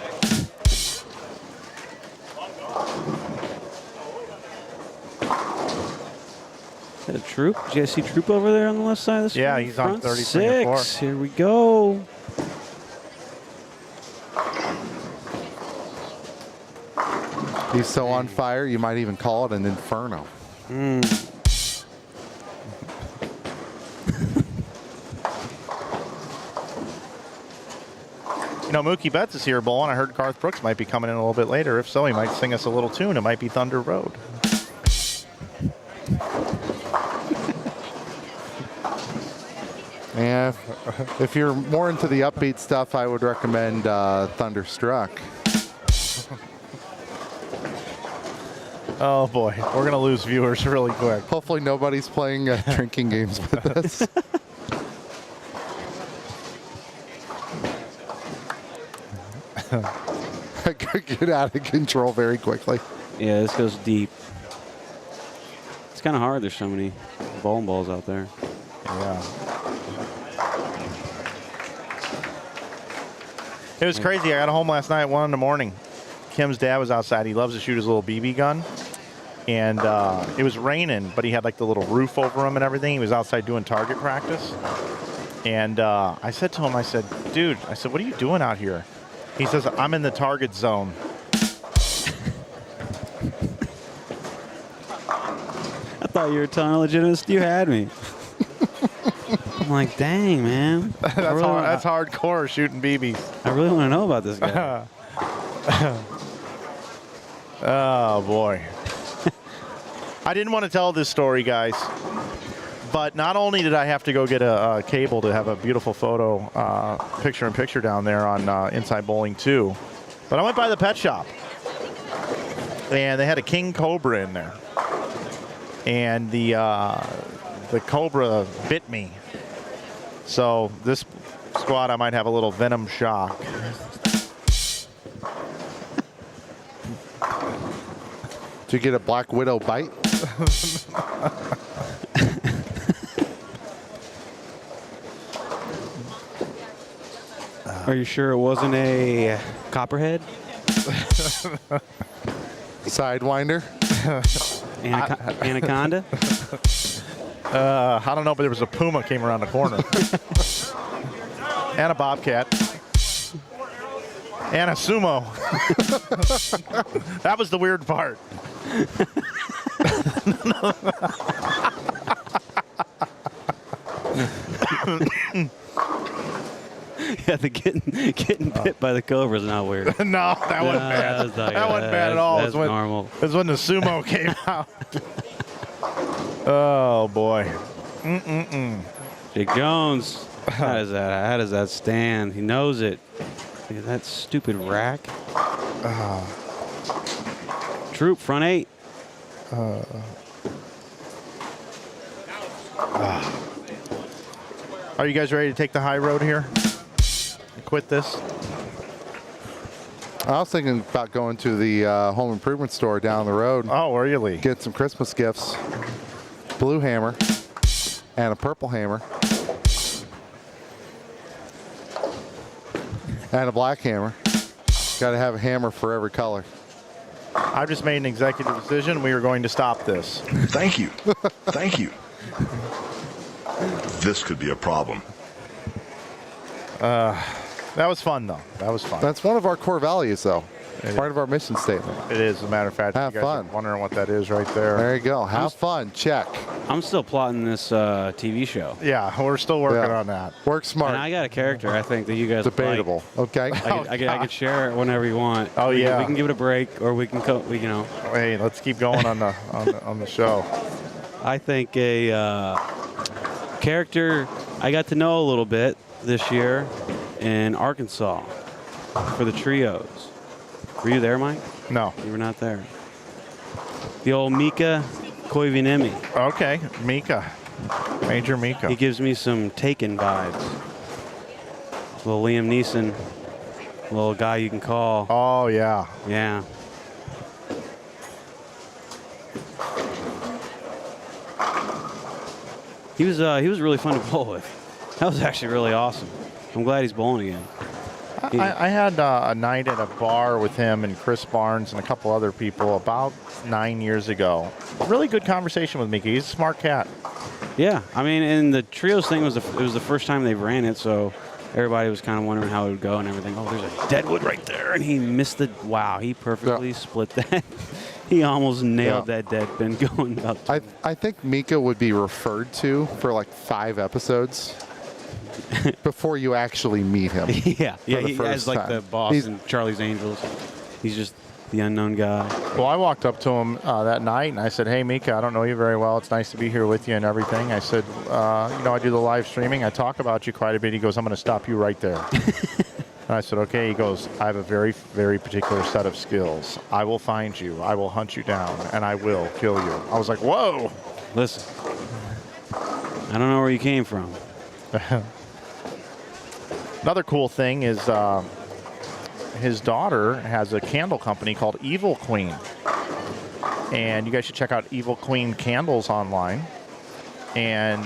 Speaker 5: Is that a Troop? Did you guys see Troop over there on the left side of the screen?
Speaker 3: Yeah, he's on
Speaker 5: Front
Speaker 3: 36.
Speaker 5: Here we go.
Speaker 4: He's so on fire, you might even call it an inferno.
Speaker 3: You know, Mookie Betts is here bowling. I heard Garth Brooks might be coming in a little bit later. If so, he might sing us a little tune. It might be Thunder Road.
Speaker 4: Yeah, if you're more into the upbeat stuff, I would recommend Thunderstruck.
Speaker 3: Oh boy, we're going to lose viewers really quick.
Speaker 4: Hopefully nobody's playing drinking games with us. I could get out of control very quickly.
Speaker 5: Yeah, this goes deep. It's kind of hard. There's so many bowling balls out there.
Speaker 3: Yeah. It was crazy. I got home last night at 1 in the morning. Kim's dad was outside. He loves to shoot his little BB gun. And it was raining, but he had like the little roof over him and everything. He was outside doing target practice. And I said to him, I said, dude, I said, what are you doing out here? He says, I'm in the target zone.
Speaker 5: I thought you were telling a legitimate. You had me. I'm like, dang, man.
Speaker 3: That's hardcore shooting BBs.
Speaker 5: I really want to know about this guy.
Speaker 3: Oh, boy. I didn't want to tell this story, guys. But not only did I have to go get a cable to have a beautiful photo, picture-in-picture down there on Inside Bowling 2, but I went by the pet shop. And they had a king cobra in there. And the cobra bit me. So this squad, I might have a little venom shock.
Speaker 4: Did you get a black widow bite?
Speaker 5: Are you sure it wasn't a copperhead?
Speaker 4: Sidewinder.
Speaker 5: Anaconda?
Speaker 3: I don't know, but there was a puma came around the corner. And a bobcat. And a sumo. That was the weird part.
Speaker 5: Yeah, the getting bit by the cobra is not weird.
Speaker 3: No, that wasn't bad. That wasn't bad at all.
Speaker 5: That's normal.
Speaker 3: It was when the sumo came out. Oh, boy.
Speaker 5: Jake Jones. How does that stand? He knows it. Look at that stupid rack. Troop, front 8.
Speaker 3: Are you guys ready to take the high road here? And quit this?
Speaker 4: I was thinking about going to the home improvement store down the road.
Speaker 3: Oh, where are you, Lee?
Speaker 4: Get some Christmas gifts. Blue hammer and a purple hammer. And a black hammer. Got to have a hammer for every color.
Speaker 3: I've just made an executive decision. We are going to stop this.
Speaker 7: Thank you. Thank you. This could be a problem.
Speaker 3: That was fun, though. That was fun.
Speaker 4: That's one of our core values, though. Part of our mission statement.
Speaker 3: It is, as a matter of fact.
Speaker 4: Have
Speaker 3: you guys
Speaker 4: fun.
Speaker 3: are wondering what that is right there.
Speaker 4: There you go. Have fun. Check.
Speaker 5: I'm still plotting this TV show.
Speaker 3: Yeah, we're still working on that.
Speaker 4: Work smart.
Speaker 5: And I got a character I think that you guys
Speaker 4: Debatable. Okay.
Speaker 5: I could share it whenever you want.
Speaker 3: Oh, yeah.
Speaker 5: We can give it a break, or we can
Speaker 3: Hey, let's keep going on the on the show.
Speaker 5: I think a character I got to know a little bit this year in Arkansas for the trios. Were you there, Mike?
Speaker 3: No.
Speaker 5: You were not there. The old Mika Koivinemi.
Speaker 3: Okay, Mika. Major Mika.
Speaker 5: He gives me some Taken vibes. Little Liam Neeson, little guy you can call.
Speaker 3: Oh, yeah.
Speaker 5: Yeah. He was really fun to bowl with. That was actually really awesome. I'm glad he's bowling again.
Speaker 3: I had a night at a bar with him and Chris Barnes and a couple other people about 9 years ago. Really good conversation with Mickey. He's a smart cat.
Speaker 5: Yeah, I mean, and the trios thing was the first time they ran it, so everybody was kind of wondering how it would go and everything. Oh, there's a deadwood right there, and he missed the. Wow, he perfectly split that. He almost nailed that dead pin going up.
Speaker 4: I think Mika would be referred to for like 5 episodes before you actually meet him.
Speaker 5: Yeah, he has like the boss in Charlie's Angels. He's just the unknown guy.
Speaker 3: Well, I walked up to him that night and I said, "Hey, Mika, I don't know you very well. It's nice to be here with you and everything." I said, I do the live streaming. I talk about you quite a bit. He goes, "I'm going to stop you right there." And I said, "Okay." He goes, "I have a very, very particular set of skills. I will find you. I will hunt you down, and I will kill you." I was like, "Whoa."
Speaker 5: Listen, I don't know where you came from.
Speaker 3: Another cool thing is his daughter has a candle company called Evil Queen. And you guys should check out Evil Queen candles online. And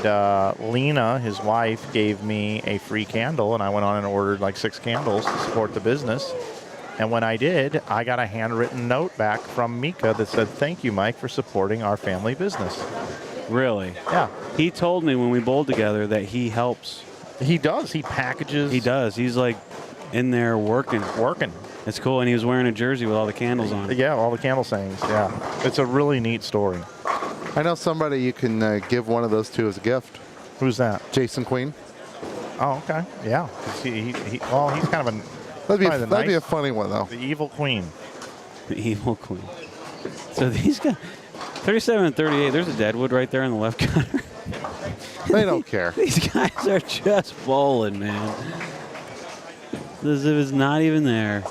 Speaker 3: Lena, his wife, gave me a free candle, and I went on and ordered like 6 candles to support the business. And when I did, I got a handwritten note back from Mika that said, "Thank you, Mike, for supporting our family business."
Speaker 5: Really?
Speaker 3: Yeah.
Speaker 5: He told me when we bowled together that he helps.
Speaker 3: He does. He packages.
Speaker 5: He does. He's like in there working. It's cool. And he was wearing a jersey with all the candles on it.
Speaker 3: Yeah, all the candle sayings. Yeah. It's a really neat story.
Speaker 4: I know somebody you can give one of those to as a gift.
Speaker 3: Who's that?
Speaker 4: Jason Queen.
Speaker 3: Oh, okay. Yeah. He's kind of a...
Speaker 4: That'd be a funny one, though.
Speaker 3: The Evil Queen.
Speaker 5: The Evil Queen. So these guys, 37 and 38, there's a deadwood right there in the left corner.
Speaker 4: They don't care.
Speaker 5: These guys are just bowling, man. This is not even there.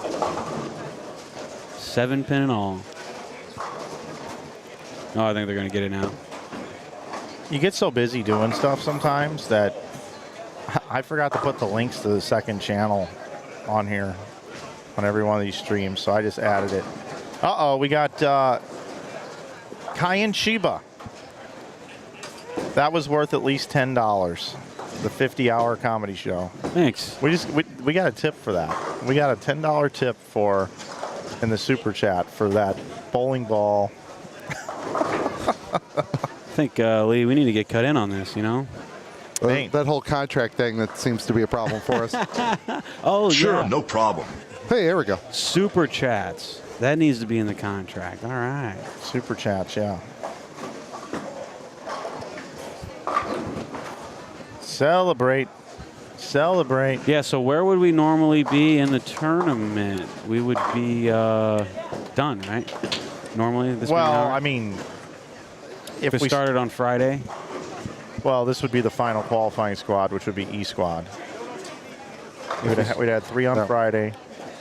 Speaker 5: 7 pin and all. Oh, I think they're going to get it now.
Speaker 3: You get so busy doing stuff sometimes that I forgot to put the links to the second channel on here on every one of these streams, so I just added it. Uh-oh, we got Cayenne Shiba. That was worth at least $10. the 50-hour comedy show.
Speaker 5: Thanks.
Speaker 3: We got a tip for that. We got a $10 tip in the super chat for that bowling ball.
Speaker 5: I think, Lee, we need to get cut in on this, you know?
Speaker 4: That whole contract thing, that seems to be a problem for us.
Speaker 5: Oh,
Speaker 7: Sure,
Speaker 5: yeah.
Speaker 7: no problem.
Speaker 4: Hey, there we go.
Speaker 5: Super chats. That needs to be in the contract. All right.
Speaker 3: Super chats, yeah. Celebrate. Celebrate.
Speaker 5: Yeah, so where would we normally be in the tournament? We would be done, right? Normally this
Speaker 3: Well,
Speaker 5: many hours?
Speaker 3: I mean,
Speaker 5: if we started on Friday.
Speaker 3: Well, this would be the final qualifying squad, which would be E squad. We'd had 3 on Friday.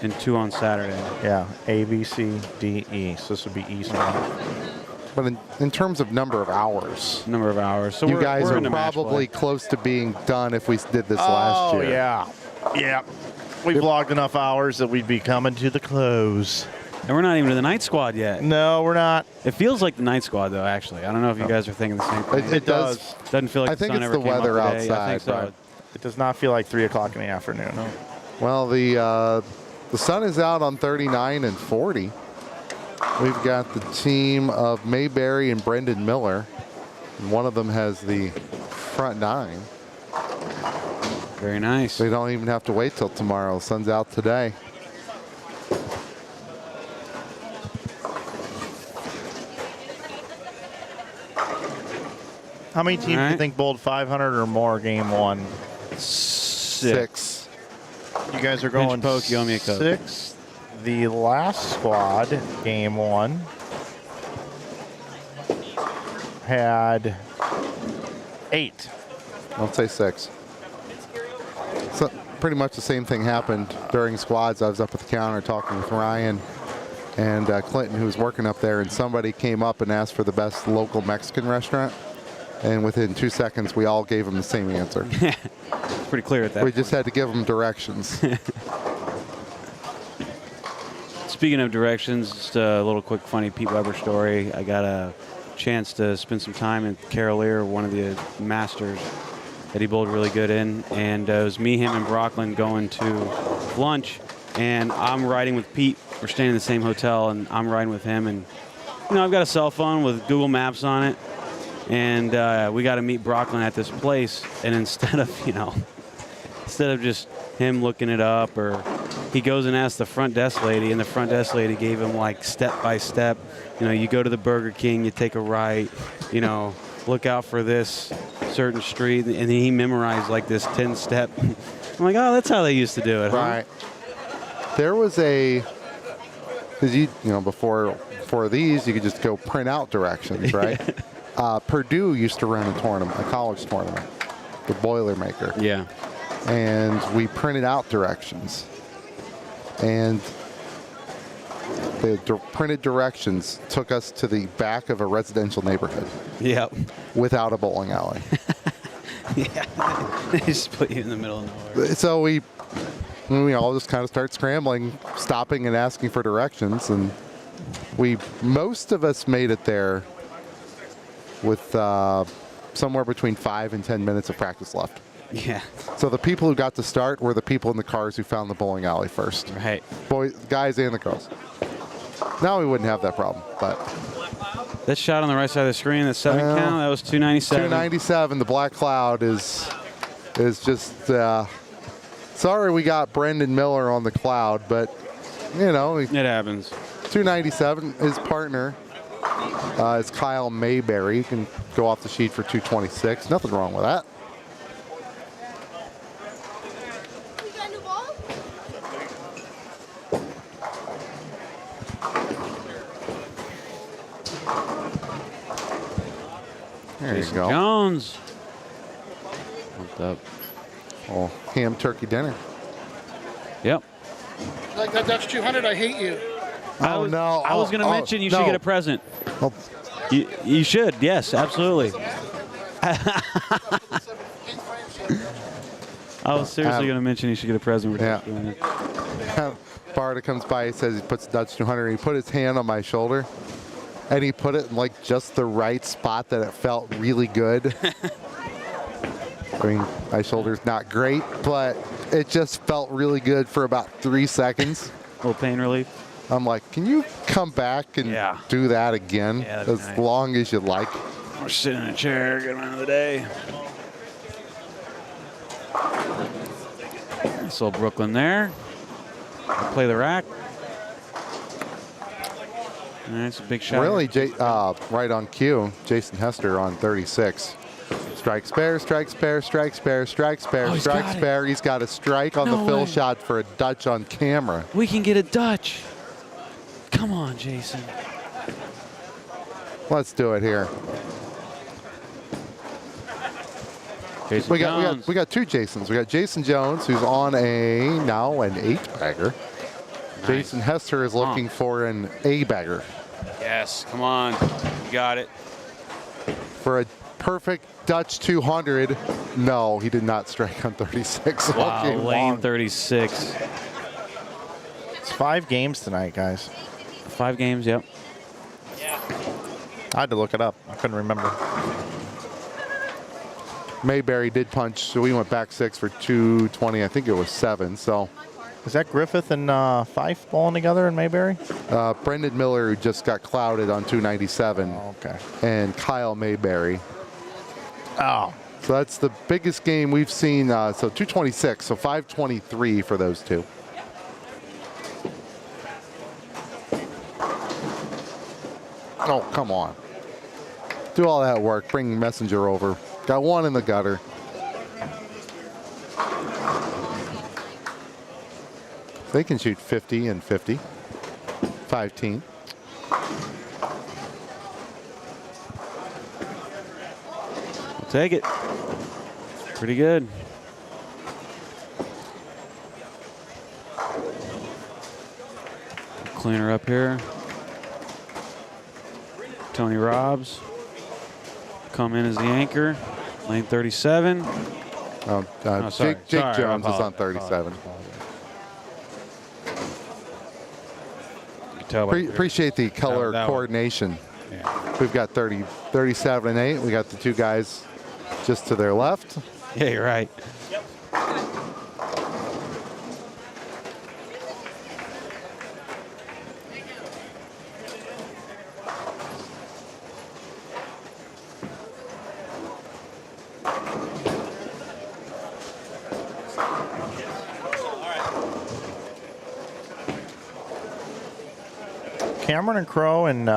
Speaker 5: And 2 on Saturday.
Speaker 3: Yeah, A, B, C, D, E. So this would be E squad.
Speaker 4: But in terms of number of hours,
Speaker 5: So
Speaker 4: you guys
Speaker 5: we're
Speaker 4: are
Speaker 5: in a match
Speaker 4: probably
Speaker 5: play.
Speaker 4: close to being done if we did this last year.
Speaker 3: Oh, yeah. Yeah. We've logged enough hours that we'd be coming to the close.
Speaker 5: And we're not even to the night squad yet.
Speaker 3: No, we're not.
Speaker 5: It feels like the night squad, though, actually. I don't know if you guys are thinking the same thing.
Speaker 4: It does.
Speaker 5: Doesn't feel like
Speaker 4: I think
Speaker 5: the sun
Speaker 4: it's
Speaker 5: ever
Speaker 4: the
Speaker 5: came up
Speaker 4: weather
Speaker 5: today. I think
Speaker 4: outside,
Speaker 5: so.
Speaker 4: right?
Speaker 3: It does not feel like 3 o'clock in the afternoon. No.
Speaker 4: Well, the sun is out on 39 and 40. We've got the team of Mayberry and Brendan Miller. And one of them has the front 9.
Speaker 5: Very nice.
Speaker 4: They don't even have to wait till tomorrow. Sun's out today.
Speaker 3: How many teams do you think bowled 500 or more game 1?
Speaker 4: 6.
Speaker 3: You guys are
Speaker 5: Pinch
Speaker 3: going
Speaker 5: poke, you owe me a Coke.
Speaker 3: 6. The last squad, game 1, had 8.
Speaker 4: I'll say 6. So pretty much the same thing happened during squads. I was up at the counter talking with Ryan and Clinton, who was working up there, and somebody came up and asked for the best local Mexican restaurant. And within 2 seconds, we all gave them the same answer.
Speaker 5: It's pretty clear at that
Speaker 4: We
Speaker 5: point.
Speaker 4: just had to give them directions.
Speaker 5: Speaking of directions, just a little quick funny Pete Weber story. I got a chance to spend some time at Carolier, one of the masters that he bowled really good in. And it was me, him, and Brockland going to lunch. And I'm riding with Pete. We're staying in the same hotel, and I'm riding with him. And, you know, I've got a cell phone with Google Maps on it. And we got to meet Brockland at this place. And instead of just him looking it up, or he goes and asks the front desk lady, and the front desk lady gave him like step by step. You know, you go to the Burger King, you take a right, you know, look out for this certain street, and he memorized like this 10-step. I'm like, oh, that's how they used to do it, huh?
Speaker 4: Right. There was before these, you could just go print out directions, right? Purdue used to run a tournament, a college tournament, the Boilermaker.
Speaker 5: Yeah.
Speaker 4: And we printed out directions. And the printed directions took us to the back of a residential neighborhood.
Speaker 5: Yep.
Speaker 4: Without a bowling alley.
Speaker 5: Yeah. They just put you in the middle of nowhere.
Speaker 4: So we all just kind of start scrambling, stopping and asking for directions. And most of us made it there with somewhere between 5 and 10 minutes of practice left.
Speaker 5: Yeah.
Speaker 4: So the people who got to start were the people in the cars who found the bowling alley first.
Speaker 5: Right.
Speaker 4: Guys and the girls. Now we wouldn't have that problem, but
Speaker 5: That shot on the right side of the screen, that 7 count, that was 297.
Speaker 4: 297. The black cloud is just. Sorry, we got Brendan Miller on the cloud, but you know
Speaker 5: It happens.
Speaker 4: 297. His partner is Kyle Mayberry. You can go off the sheet for 226. Nothing wrong with that. There you
Speaker 5: Jason
Speaker 4: go.
Speaker 5: Jones. Pumped up.
Speaker 4: Oh, ham turkey dinner.
Speaker 5: Yep.
Speaker 8: Like that Dutch 200, I hate you.
Speaker 5: I was going to mention you should
Speaker 4: no.
Speaker 5: get a present.
Speaker 4: Oh,
Speaker 5: You should, yes, absolutely. I was seriously going to mention you should get a present.
Speaker 4: Yeah. Barta comes by, he says he puts Dutch 200, and he put his hand on my shoulder, and he put it in like just the right spot that it felt really good. I mean, my shoulder's not great, but it just felt really good for about 3 seconds.
Speaker 5: A little pain relief.
Speaker 4: I'm like, can you come back and do that again as long as you like?
Speaker 5: Or sit in a chair, get one of the day. Nice little Brooklyn there. Play the rack. That's a big shot.
Speaker 4: Really, right on cue, Jason Hester on 36. Strike spare, strike spare, strike spare, strike spare, strike spare. He's got a strike on the fill shot for a Dutch on camera.
Speaker 5: We can get a Dutch. Come on, Jason.
Speaker 4: Let's do it here. We got two Jasons. We got Jason Jones, who's on now an 8-bagger. Nice. Jason Hester is looking for an A-bagger.
Speaker 5: Yes, come on. You got it.
Speaker 4: For a perfect Dutch 200. No, he did not strike on 36.
Speaker 5: Wow, lane 36.
Speaker 3: It's 5 games tonight, guys.
Speaker 5: 5 games, yep.
Speaker 3: I had to look it up. I couldn't remember.
Speaker 4: Mayberry did punch, so we went back 6 for 220. I think it was 7. So,
Speaker 3: is that Griffith and Fife bowling together in Mayberry?
Speaker 4: Brendan Miller, who just got clouded on 297.
Speaker 3: Oh, okay.
Speaker 4: And Kyle Mayberry.
Speaker 3: Oh.
Speaker 4: So that's the biggest game we've seen. So 226. So 523 for those two. Oh, come on. Do all that work. Bring Messenger over. Got one in the gutter. They can shoot 50 and 50. 5-team.
Speaker 5: I'll take it. Pretty good. Clean her up here. Tony Robbs come in as the anchor. Lane 37.
Speaker 4: Jake Jones is on 37. Appreciate the color coordination. Yeah. We've got 37 and 8. We got the two guys just to their left.
Speaker 5: Yeah, you're right.
Speaker 3: Cameron Crow and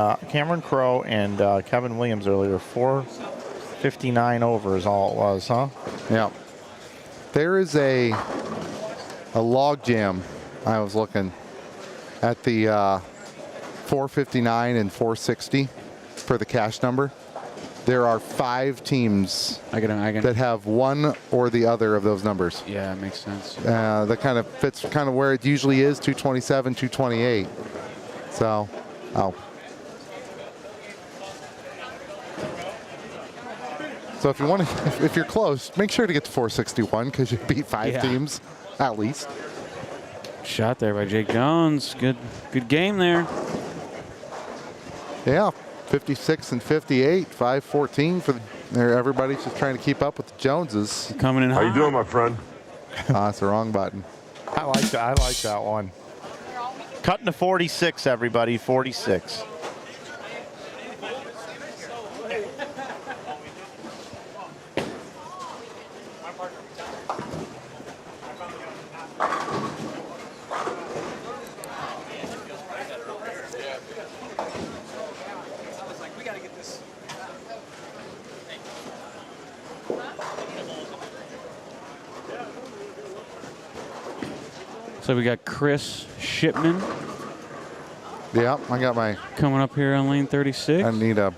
Speaker 3: Kevin Williams earlier. 459 over is all it was, huh?
Speaker 4: Yeah. There is a log jam. I was looking at the 459 and 460 for the cash number. There are 5 teams that have one or the other of those numbers.
Speaker 5: Yeah, it makes sense.
Speaker 4: That kind of fits kind of where it usually is, 227, 228. So, So if you want to, if you're close, make sure to get to 461 because you beat 5 teams at least.
Speaker 5: Shot there by Jake Jones. Good game there.
Speaker 4: Yeah, 56 and 58, 514 for everybody's just trying to keep up with the Joneses.
Speaker 5: Coming in hot.
Speaker 7: How you doing, my friend?
Speaker 4: That's the wrong button.
Speaker 3: I like that one. Cutting to 46, everybody. 46.
Speaker 5: So we got Chris Shipman.
Speaker 4: Yeah, I got my...
Speaker 5: Coming up here on lane 36.
Speaker 4: I need a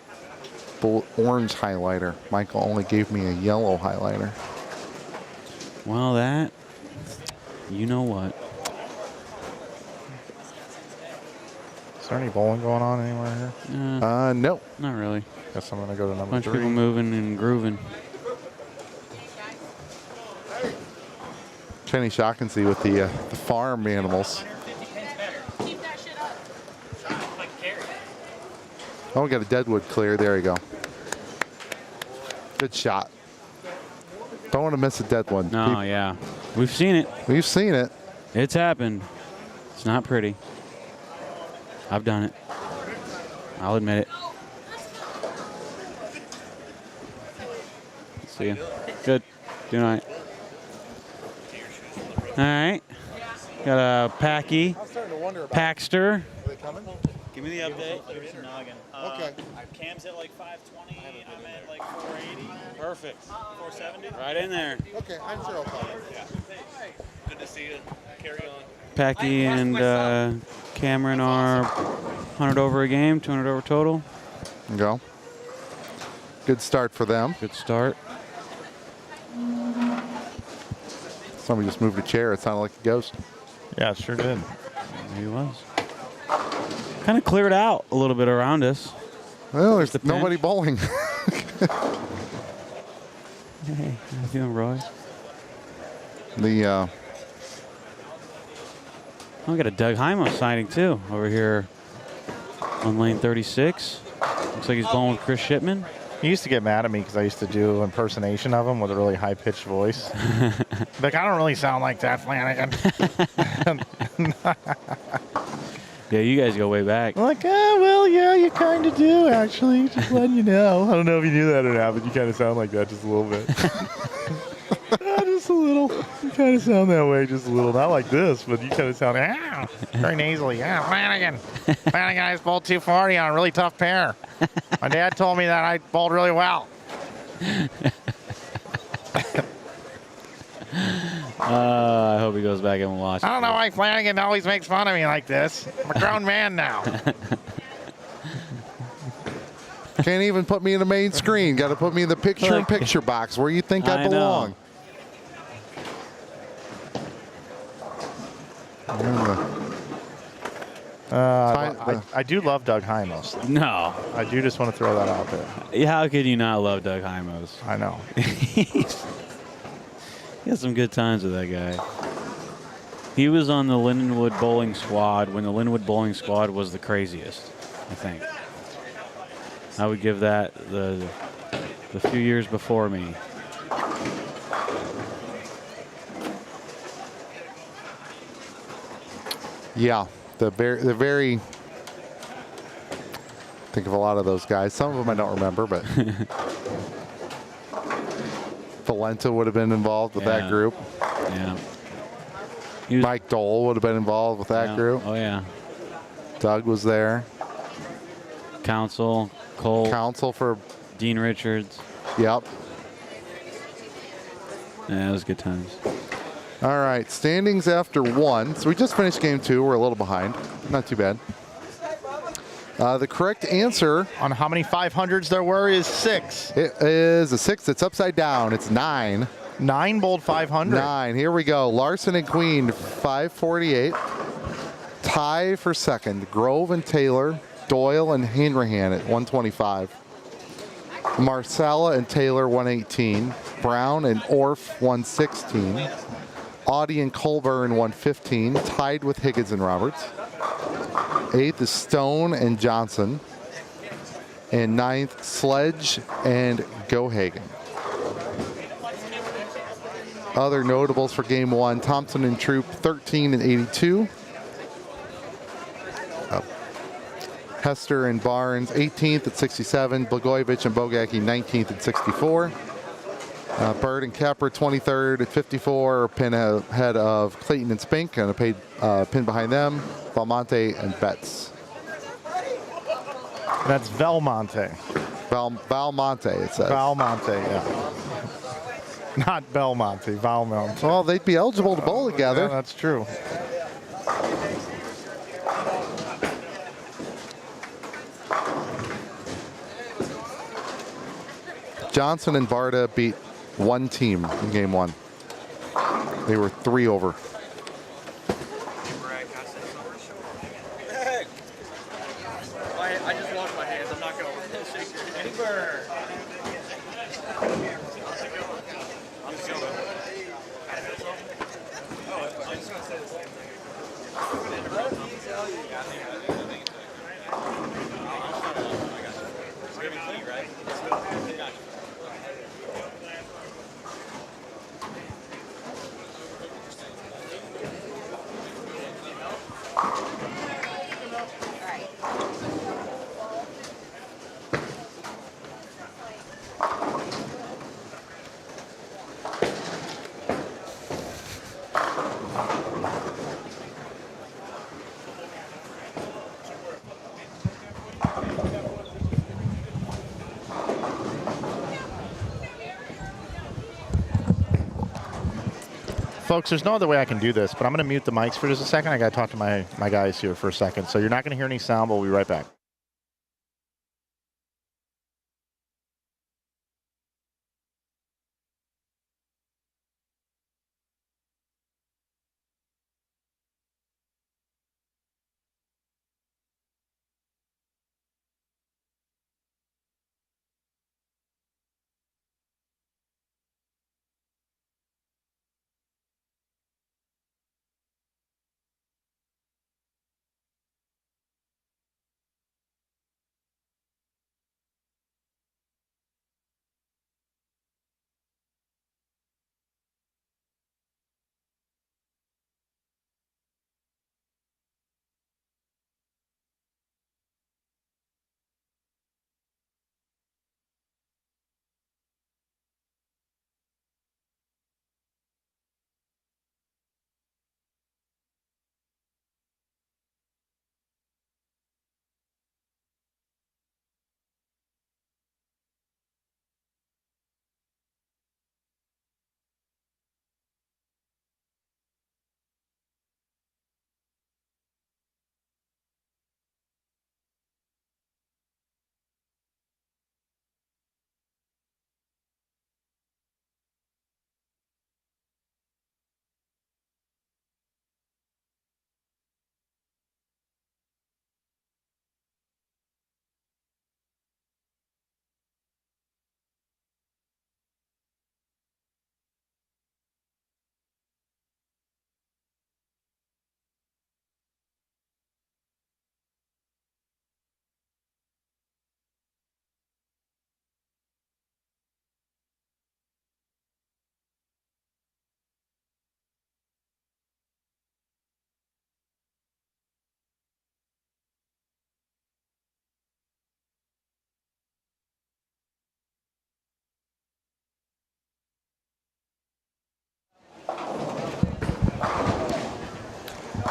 Speaker 4: orange highlighter. Michael only gave me a yellow highlighter.
Speaker 5: Well, that... You know what.
Speaker 3: Is there any bowling going on anywhere here?
Speaker 4: No.
Speaker 5: Not really.
Speaker 3: Guess I'm going to go to number 3.
Speaker 5: Bunch of people moving and grooving.
Speaker 4: Kenny Shaughnessy with the farm animals. Oh, we got a deadwood clear. There you go. Good shot. Don't want to miss a dead one.
Speaker 5: No, yeah. We've seen it.
Speaker 4: We've seen it.
Speaker 5: It's happened. It's not pretty. I've done it. I'll admit it. See ya. Good. Good night. All right. Got a Packy. Paxter.
Speaker 6: Give me the update. Give me some noggin.
Speaker 8: Okay.
Speaker 6: Cam's at like 520. I'm at like 480.
Speaker 5: Perfect.
Speaker 6: 470.
Speaker 5: Right in there.
Speaker 8: Okay, I'm sure I'll call it.
Speaker 6: Yeah. Good to see you. Carry on.
Speaker 5: Packy and Cameron are 100 over a game, 200 over total.
Speaker 4: Go. Good start for them.
Speaker 5: Good start.
Speaker 4: Somebody just moved a chair. It sounded like a ghost.
Speaker 3: Yeah, sure did.
Speaker 5: He was. Kind of cleared out a little bit around us.
Speaker 4: Well, there's
Speaker 5: The
Speaker 4: nobody
Speaker 5: pinch.
Speaker 4: bowling.
Speaker 5: Hey, how you doing, Roy?
Speaker 4: The
Speaker 5: Oh, we got a Doug Hymo sighting too over here on lane 36. Looks like he's bowling with Chris Shipman.
Speaker 3: He used to get mad at me because I used to do impersonation of him with a really high-pitched voice. Like, I don't really sound like that, Flanagan.
Speaker 5: Yeah, you guys go way back.
Speaker 3: I'm like, well, yeah, you kind of do, actually. Just letting you know. I don't know if you knew that or not, but you kind of sound like that just a little bit. Just a little. You kind of sound that way just a little. Not like this, but you kind of sound, very nasally. Yeah, Flanagan. Flanagan, I just bowled 240 on a really tough pair. My dad told me that I bowled really well.
Speaker 5: I hope he goes back and watches.
Speaker 3: I don't know why Flanagan always makes fun of me like this. I'm a grown man now.
Speaker 4: can't even put me in the main screen. Got to put me in the picture-in-picture box where you think I belong.
Speaker 3: I do love Doug Hymos.
Speaker 5: No.
Speaker 3: I do just want to throw that out there.
Speaker 5: How could you not love Doug Hymos?
Speaker 3: I know.
Speaker 5: He had some good times with that guy. He was on the Lindenwood bowling squad when the Lindenwood bowling squad was the craziest, I think. I would give that the few years before me.
Speaker 4: Yeah, the very. Think of a lot of those guys. Some of them I don't remember, but Valenta would have been involved with that group.
Speaker 5: Yeah.
Speaker 4: Mike Dole would have been involved with that group.
Speaker 5: Oh yeah.
Speaker 4: Doug was there.
Speaker 5: Council, Cole.
Speaker 4: Council for
Speaker 5: Dean Richards.
Speaker 4: Yep.
Speaker 5: Yeah, it was good times.
Speaker 4: All right, standings after one. So we just finished game two. We're a little behind. Not too bad. The correct answer
Speaker 3: on how many 500s there were is 6.
Speaker 4: It is a 6. It's upside down. It's 9.
Speaker 3: 9 bowled 500.
Speaker 4: 9. Here we go. Larson and Queen, 548. Tie for second. Grove and Taylor. Doyle and Hanrahan at 125. Marsala and Taylor, 118. Brown and Orff, 116. Audie and Colburn, 115. Tied with Higgins and Roberts. 8th is Stone and Johnson. And 9th, Sledge and Gohagen. Other notables for game one, Thompson and Troop, 13 and 82. Hester and Barnes, 18th at 67. Blagojevich and Bogacki, 19th at 64. Bird and Kepper, 23rd at 54. Pin ahead of Clayton and Spink, and a paid pin behind them. Valmonte and Betts.
Speaker 3: That's Valmonte.
Speaker 4: Valmonte, it says.
Speaker 3: Valmonte, yeah. Not Belmonte, Valmonte.
Speaker 4: Well, they'd be eligible to bowl together.
Speaker 3: Yeah, that's true.
Speaker 4: Johnson and Barta beat one team in game one. They were 3 over.
Speaker 6: I just washed my hands. I'm not going to shake your hand. Burn. I'm just going to. I'm just going to say the same thing.
Speaker 3: Folks, there's no other way I can do this, but I'm going to mute the mics for just a second. I got to talk to my guys here for a second. So you're not going to hear any sound, but we'll be right back.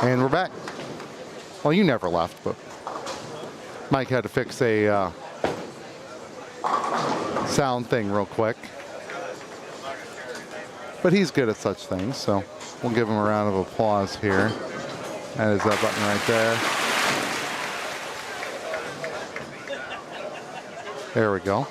Speaker 4: And we're back. Well, you never left, but Mike had to fix a sound thing real quick. But he's good at such things, so we'll give him a round of applause here. That is that button right there. There we go.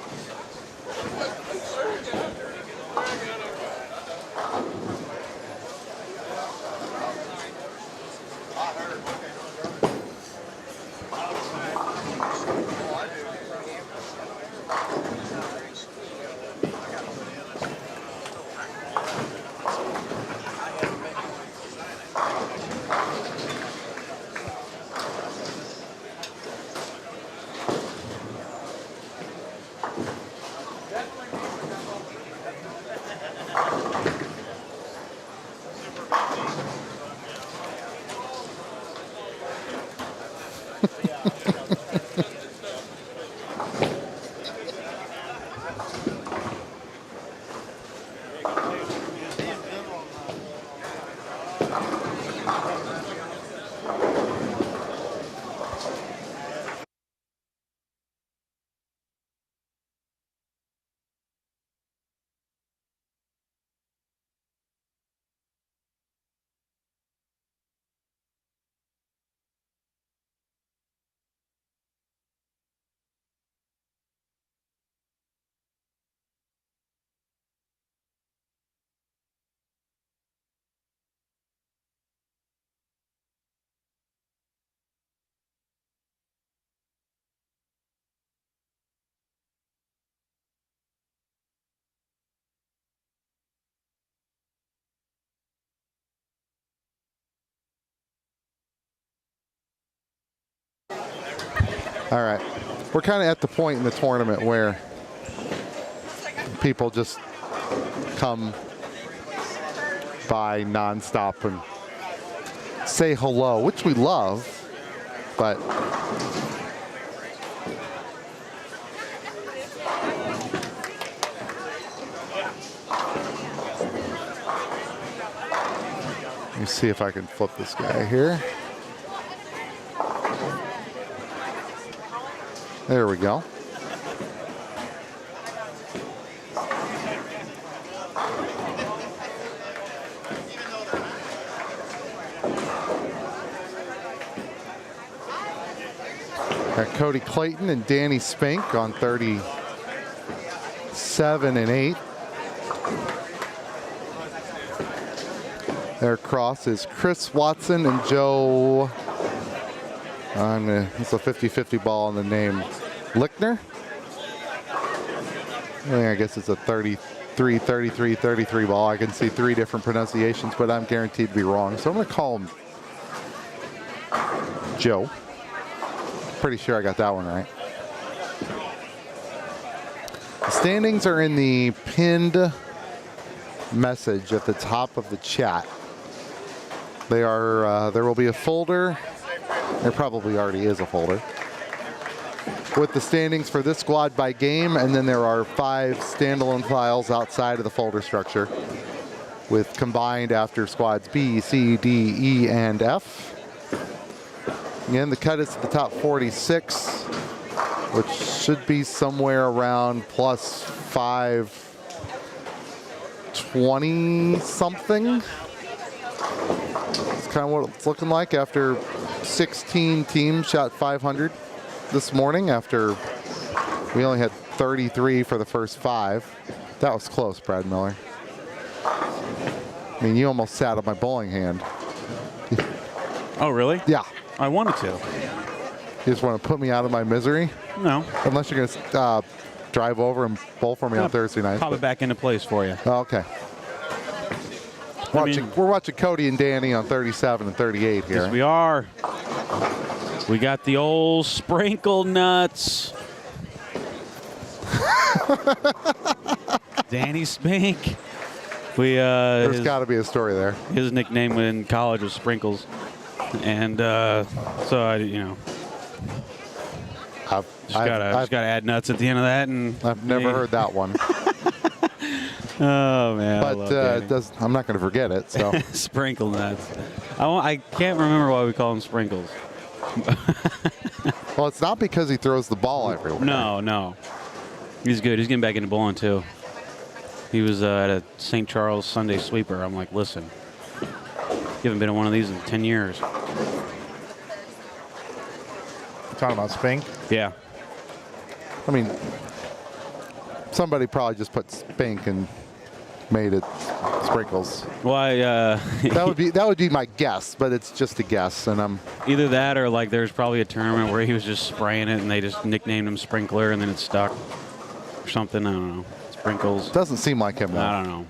Speaker 4: All right, we're kind of at the point in the tournament where people just come by nonstop and say hello, which we love, but see if I can flip this guy here. There we go. Got Cody Clayton and Danny Spink on 37 and 8. Their cross is Chris Watson and Joe. It's a 50-50 ball on the name Lichtner. I guess it's a 33, 33, 33 ball. I can see 3 different pronunciations, but I'm guaranteed to be wrong. So I'm going to call him Joe. Pretty sure I got that one right. The standings are in the pinned message at the top of the chat. They are. There will be a folder. There probably already is a folder with the standings for this squad by game, and then there are 5 standalone files outside of the folder structure with combined after squads B, C, D, E, and F. Again, the cut is to the top 46, which should be somewhere around plus 520 something. It's kind of what it's looking like after 16 teams shot 500 this morning, after we only had 33 for the first 5. That was close, Brad Miller. I mean, you almost sat on my bowling hand.
Speaker 5: Oh, really?
Speaker 4: Yeah.
Speaker 5: I wanted to.
Speaker 4: You just want to put me out of my misery?
Speaker 5: No.
Speaker 4: Unless you're going to drive over and bowl for me on Thursday night.
Speaker 5: Pop it back into place for you.
Speaker 4: Oh, okay. We're watching Cody and Danny on 37 and 38 here.
Speaker 5: Yes, we are. We got the old sprinkle nuts. Danny Spink.
Speaker 4: There's got to be a story there.
Speaker 5: His nickname in college was Sprinkles. And so I, just gotta add nuts at the end of that, and
Speaker 4: I've never heard that one.
Speaker 5: Oh man!
Speaker 4: But I'm not going to forget it. So
Speaker 5: sprinkle nuts. I can't remember why we call them sprinkles.
Speaker 4: Well, it's not because he throws the ball everywhere.
Speaker 5: No. He's good. He's getting back into bowling too. He was at a St. Charles Sunday sweeper. I'm like, listen. You haven't been in one of these in 10 years.
Speaker 3: Talking about Spink?
Speaker 5: Yeah.
Speaker 4: I mean, somebody probably just put Spink and made it Sprinkles.
Speaker 5: Well,
Speaker 4: that would be my guess, but it's just a guess, and I'm
Speaker 5: either that or like there's probably a tournament where he was just spraying it and they just nicknamed him Sprinkler and then it stuck or something. I don't know. Sprinkles.
Speaker 4: Doesn't seem like him though.
Speaker 5: I don't know.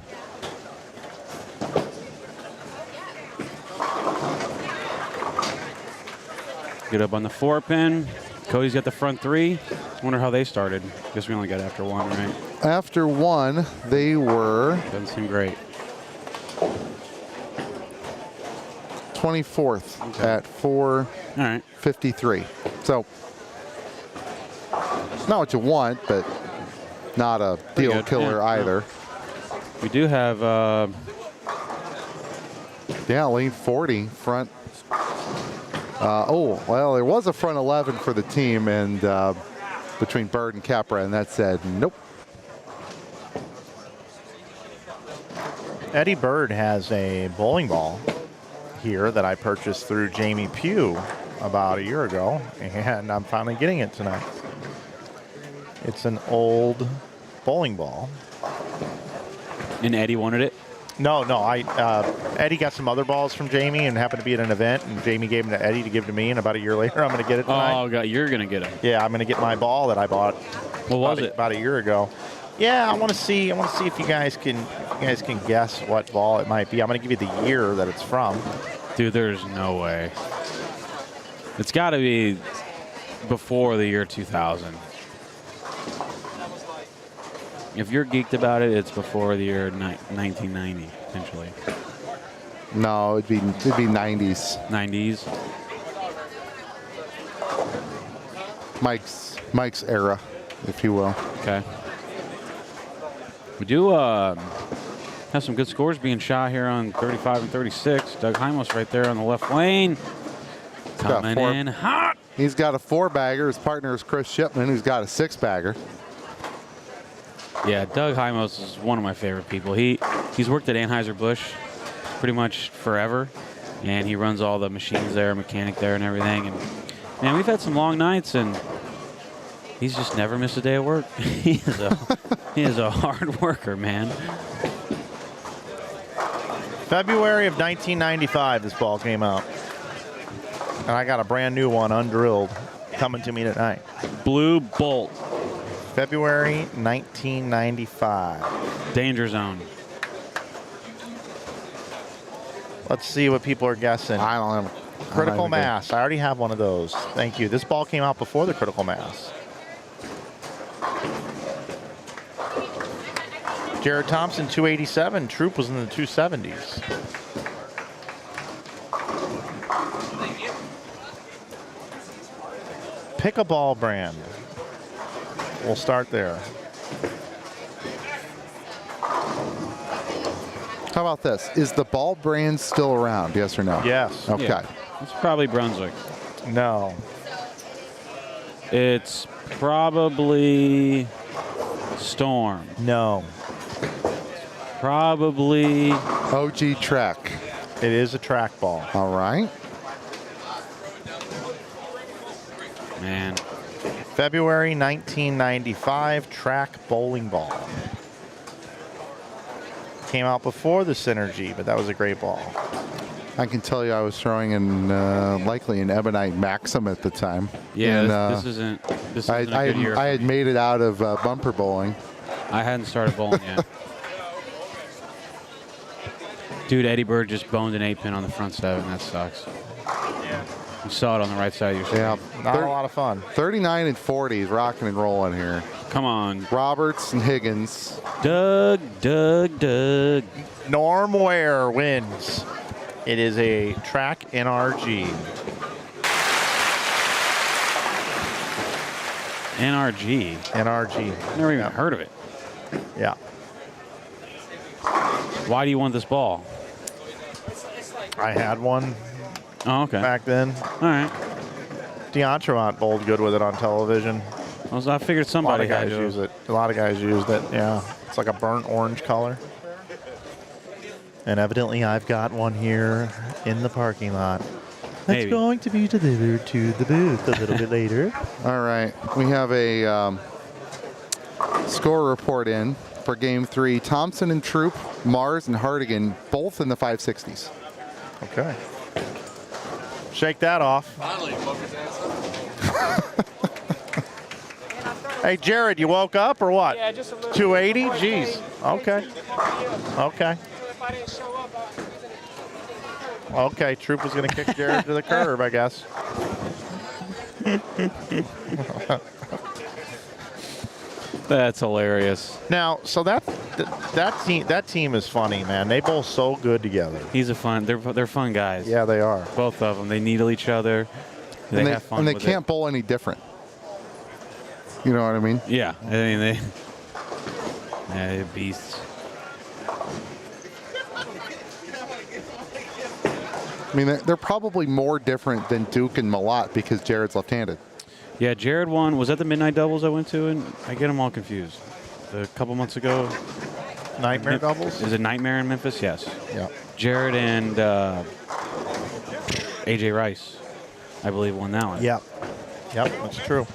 Speaker 5: Get up on the 4-pin. Cody's got the front 3. Wonder how they started. Guess we only got after 1, right?
Speaker 4: After 1, they were.
Speaker 5: Doesn't seem great.
Speaker 4: 24th at 453. So, not what you want, but not a deal killer either.
Speaker 5: We do have.
Speaker 4: Lead 40 front. Well, there was a front 11 for the team, and between Bird and Capra, and that said nope.
Speaker 3: Eddie Bird has a bowling ball here that I purchased through Jamie Pugh about a year ago, and I'm finally getting it tonight. It's an old bowling ball.
Speaker 5: And Eddie wanted it?
Speaker 3: No. Eddie got some other balls from Jamie and happened to be at an event, and Jamie gave them to Eddie to give to me, and about a year later, I'm going to get it tonight.
Speaker 5: Oh, God, you're going to get it.
Speaker 3: Yeah, I'm going to get my ball that I bought.
Speaker 5: What was it?
Speaker 3: About a year ago. Yeah, I want to see if you guys can guess what ball it might be. I'm going to give you the year that it's from.
Speaker 5: Dude, there's no way. It's got to be before the year 2000. If you're geeked about it, it's before the year 1990, potentially.
Speaker 4: No, it'd be 90s.
Speaker 5: 90s.
Speaker 4: Mike's era, if you will.
Speaker 5: Okay. We do Has some good scores being shot here on 35 and 36. Doug Hymos right there on the left lane. Coming in hot.
Speaker 4: He's got a 4-bagger. His partner is Chris Shipman, who's got a 6-bagger.
Speaker 5: Yeah, Doug Hymos is one of my favorite people. He's worked at Anheuser-Busch pretty much forever, and he runs all the machines there, mechanic there and everything. And man, we've had some long nights, and he's just never missed a day of work. he is a hard worker, man.
Speaker 3: February of 1995, this ball came out. And I got a brand new one, undrilled, coming to me tonight.
Speaker 5: Blue Bolt.
Speaker 3: February 1995.
Speaker 5: Danger Zone.
Speaker 3: Let's see what people are guessing.
Speaker 4: I don't know.
Speaker 3: Critical Mass. I already have one of those. Thank you. This ball came out before the Critical Mass. Jared Thompson, 287. Troop was in the 270s. Pick a ball brand. We'll start there.
Speaker 4: How about this? Is the ball brand still around? Yes or no?
Speaker 3: Yes.
Speaker 4: Okay.
Speaker 5: Yeah, it's probably Brunswick.
Speaker 3: No.
Speaker 5: It's probably Storm.
Speaker 3: No.
Speaker 5: Probably
Speaker 4: OG Trek.
Speaker 3: It is a track ball.
Speaker 4: All right.
Speaker 5: Man.
Speaker 3: February 1995 track bowling ball. Came out before the Synergy, but that was a great ball.
Speaker 4: I can tell you I was throwing in likely an Ebonite Maxim at the time.
Speaker 5: Yeah,
Speaker 4: And,
Speaker 5: this isn't a good year.
Speaker 4: I had made it out of bumper bowling.
Speaker 5: I hadn't started bowling yet. Dude, Eddie Bird just boned an 8-pin on the front 7. That sucks. You saw it on the right side of your screen.
Speaker 4: Yeah.
Speaker 3: Not a lot of fun.
Speaker 4: 39 and 40 is rocking and rolling here.
Speaker 5: Come on.
Speaker 4: Roberts and Higgins.
Speaker 5: Doug.
Speaker 3: Norm Ware wins. It is a track NRG. NRG.
Speaker 5: Never even heard of it.
Speaker 3: Yeah.
Speaker 5: Why do you want this ball?
Speaker 3: I had one
Speaker 5: Oh, okay.
Speaker 3: back then.
Speaker 5: All right.
Speaker 3: D'Entremont bowled good with it on television.
Speaker 5: I figured
Speaker 3: A lot
Speaker 5: somebody
Speaker 3: of
Speaker 5: had
Speaker 3: guys
Speaker 5: to.
Speaker 3: use it. A lot of guys used it. Yeah. It's like a burnt orange color. And evidently I've got one here in the parking lot. That's
Speaker 5: Maybe.
Speaker 3: going to be delivered to the booth a little bit later.
Speaker 4: All right. We have a score report in for Game 3. Thompson and Troop, Mars and Hardigan, both in the 560s.
Speaker 3: Okay. Shake that off.
Speaker 1: Finally, focus ass up.
Speaker 3: Hey, Jared, you woke up or what?
Speaker 6: Yeah, just a little.
Speaker 3: 280? Jeez. Okay. Okay.
Speaker 6: If I didn't show up,
Speaker 3: Okay, Troop was going to kick Jared to the curb, I guess.
Speaker 5: That's hilarious.
Speaker 3: Now, so that team is funny, man. They bowl so good together.
Speaker 5: They're fun guys.
Speaker 3: Yeah, they are.
Speaker 5: Both of them. They needle each other. They have fun
Speaker 4: and they
Speaker 5: with
Speaker 4: can't bowl any different. You know what I mean?
Speaker 5: it. Yeah. I mean, they're beasts.
Speaker 4: I mean, they're probably more different than Duke and Malott because Jared's left-handed.
Speaker 5: Yeah, Jared won. Was that the Midnight Doubles I went to? And I get them all confused. A couple months ago.
Speaker 3: Nightmare doubles?
Speaker 5: Is it Nightmare in Memphis? Yes.
Speaker 3: Yeah.
Speaker 5: Jared and AJ Rice, I believe, won that one.
Speaker 3: Yep. Yep, that's true.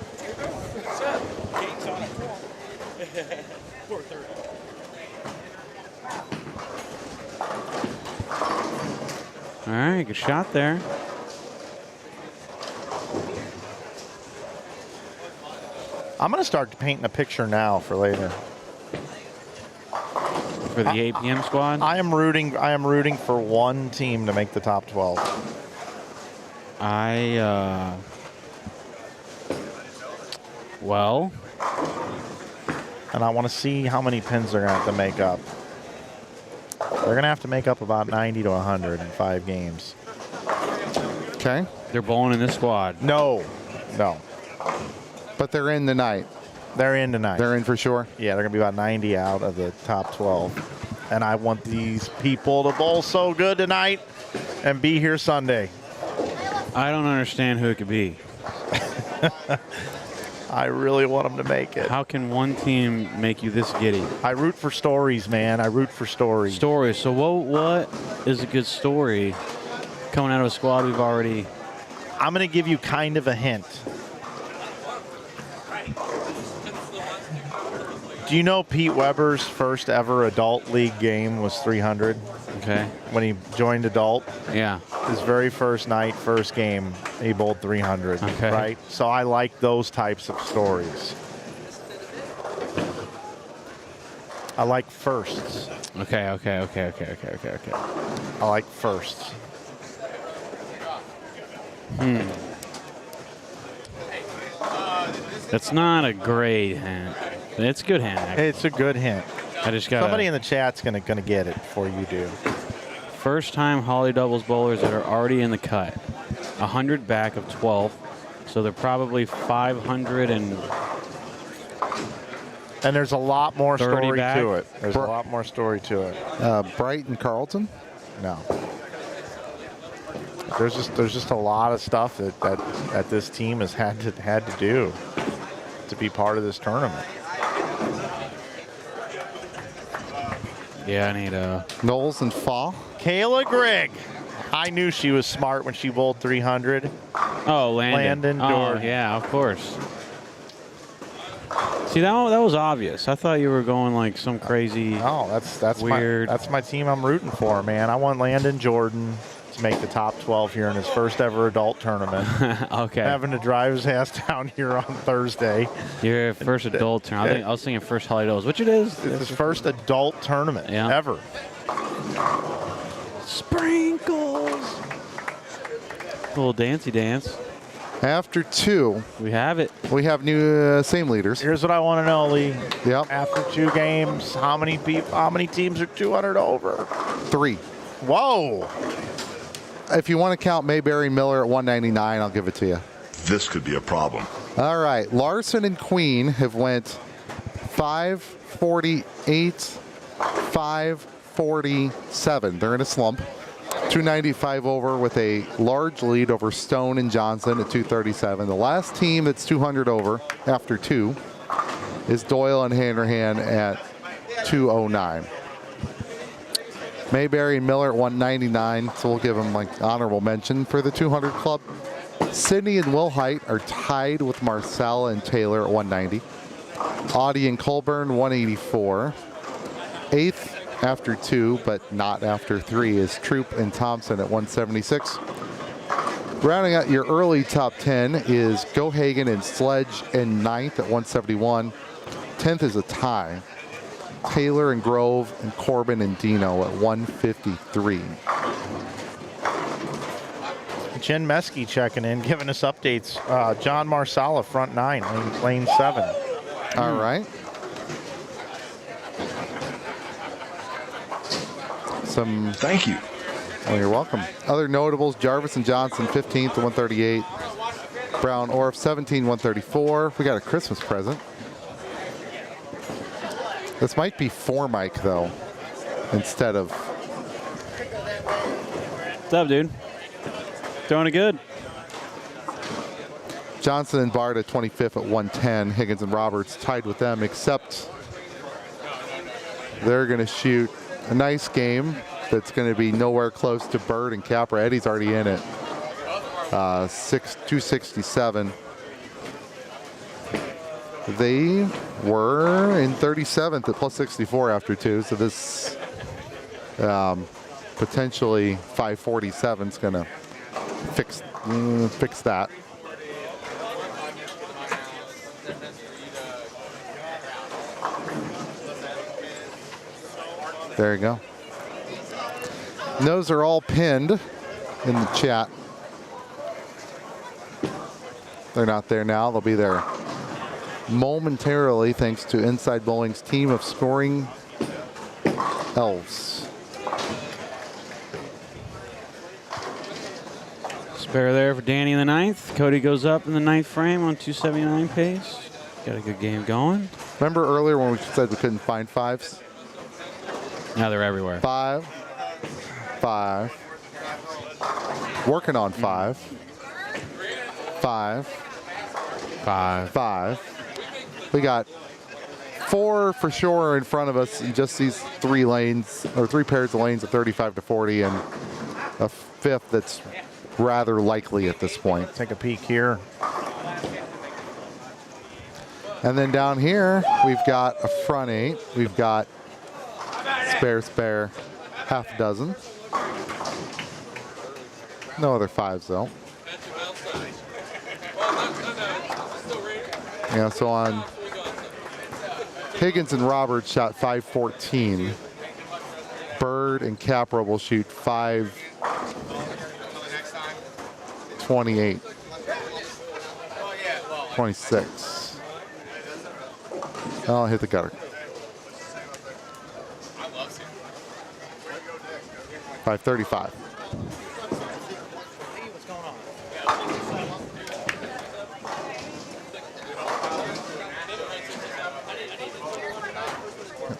Speaker 5: All right, good shot there.
Speaker 3: I'm going to start painting a picture now for later.
Speaker 5: For the 8 p.m. squad?
Speaker 3: I am rooting for one team to make the top 12.
Speaker 5: Well,
Speaker 3: And I want to see how many pins they're going to have to make up. They're going to have to make up about 90 to 100 in 5 games.
Speaker 4: Okay.
Speaker 5: they're bowling in this squad.
Speaker 3: No.
Speaker 4: But they're in the night.
Speaker 3: They're in tonight.
Speaker 4: They're in for sure.
Speaker 3: Yeah, they're going to be about 90 out of the top 12. and I want these people to bowl so good tonight and be here Sunday.
Speaker 5: I don't understand who it could be.
Speaker 3: I really want them to make it.
Speaker 5: How can one team make you this giddy?
Speaker 3: I root for stories, man. I root for stories.
Speaker 5: Stories. So what is a good story coming out of a squad we've already...
Speaker 3: I'm going to give you kind of a hint. Do you know Pete Weber's first ever adult league game was 300?
Speaker 5: Okay.
Speaker 3: When he joined adult?
Speaker 5: Yeah.
Speaker 3: His very first night, first game, he bowled 300.
Speaker 5: Okay.
Speaker 3: Right? So I like those types of stories. I like firsts.
Speaker 5: Okay.
Speaker 3: I like firsts.
Speaker 5: That's not a great hint. It's a good hint. Actually.
Speaker 3: It's a good hint.
Speaker 5: I just got
Speaker 3: Somebody in the chat's gonna get it before you do.
Speaker 5: First time Holly doubles bowlers that are already in the cut. 100 back of 12. So they're probably 500 and
Speaker 3: there's a lot more
Speaker 5: 30
Speaker 3: story
Speaker 5: back.
Speaker 3: to it. There's a lot more story to it.
Speaker 4: Brighton Carlton?
Speaker 3: No. There's just a lot of stuff that this team has had to do to be part of this tournament.
Speaker 5: Yeah, I need a
Speaker 4: Knowles and Fall.
Speaker 3: Kayla Grigg. I knew she was smart when she bowled 300.
Speaker 5: Oh, Landon.
Speaker 3: Landon Jordan.
Speaker 5: Oh, yeah, of course. See, that was obvious. I thought you were going like some crazy.
Speaker 3: Oh, that's
Speaker 5: weird.
Speaker 3: That's my team I'm rooting for, man. I want Landon Jordan to make the top 12 here in his first ever adult tournament.
Speaker 5: Okay.
Speaker 3: Having to drive his ass down here on Thursday.
Speaker 5: Your first adult tournament. I was thinking first Holly doubles, which it is.
Speaker 3: It's his first adult tournament ever.
Speaker 5: Sprinkles. Little dancey dance.
Speaker 4: After 2,
Speaker 5: we have it.
Speaker 4: We have new same leaders.
Speaker 3: Here's what I want to know, Lee.
Speaker 4: Yep.
Speaker 3: After 2 games, how many teams are 200 over?
Speaker 4: 3.
Speaker 3: Whoa.
Speaker 7: If you want to count Mayberry Miller at 199, I'll give it to you.
Speaker 9: This could be a problem.
Speaker 7: All right, Larson and Queen have went 548, 547. They're in a slump. 295 over with a large lead over Stone and Johnson at 237. The last team that's 200 over after 2 is Doyle and Hanrahan at 209. Mayberry and Miller at 199, so we'll give them like honorable mention for the 200 club. Sydney and Wilhite are tied with Marcella and Taylor at 190. Audie and Colburn 184. 8th after 2, but not after 3 is Troop and Thompson at 176. Rounding out your early top 10 is Gohagen and Sledge in 9th at 171. 10th is a tie. Taylor and Grove and Corbin and Dino at 153.
Speaker 3: Jen Mesky checking in, giving us updates. John Marsala, front 9, lane 7.
Speaker 4: All right.
Speaker 9: Thank you.
Speaker 4: Oh, you're welcome. Other notables, Jarvis and Johnson, 15th to 138. Brown Orff, 17, 134. We got a Christmas present. This might be for Mike, though, instead of...
Speaker 5: What's up, dude? Doing it good.
Speaker 4: Johnson and Bard at 25th at 110. Higgins and Roberts tied with them, except they're going to shoot a nice game that's going to be nowhere close to Bird and Capra. Eddie's already in it. 267. They were in 37th at plus 64 after 2, so this potentially 547 is going to fix that. There you go. And those are all pinned in the chat. They're not there now. They'll be there momentarily thanks to Inside Bowling's team of scoring elves.
Speaker 5: Spare there for Danny in the 9th. Cody goes up in the 9th frame on 279 pace. Got a good game going.
Speaker 4: Remember earlier when we said we couldn't find 5s?
Speaker 5: Now they're everywhere.
Speaker 7: 5, 5. Working on 5. 5,
Speaker 5: 5.
Speaker 7: 5. We got 4 for sure in front of us. Just these 3 lanes, or 3 pairs of lanes at 35 to 40, and a 5th that's rather likely at this point.
Speaker 3: Take a peek here.
Speaker 7: And then down here, we've got a front 8. We've got spare, half a dozen. No other 5s though. Yeah, so on Higgins and Roberts shot 514. Bird and Capra will shoot 528. 26. Oh, hit the gutter. 535.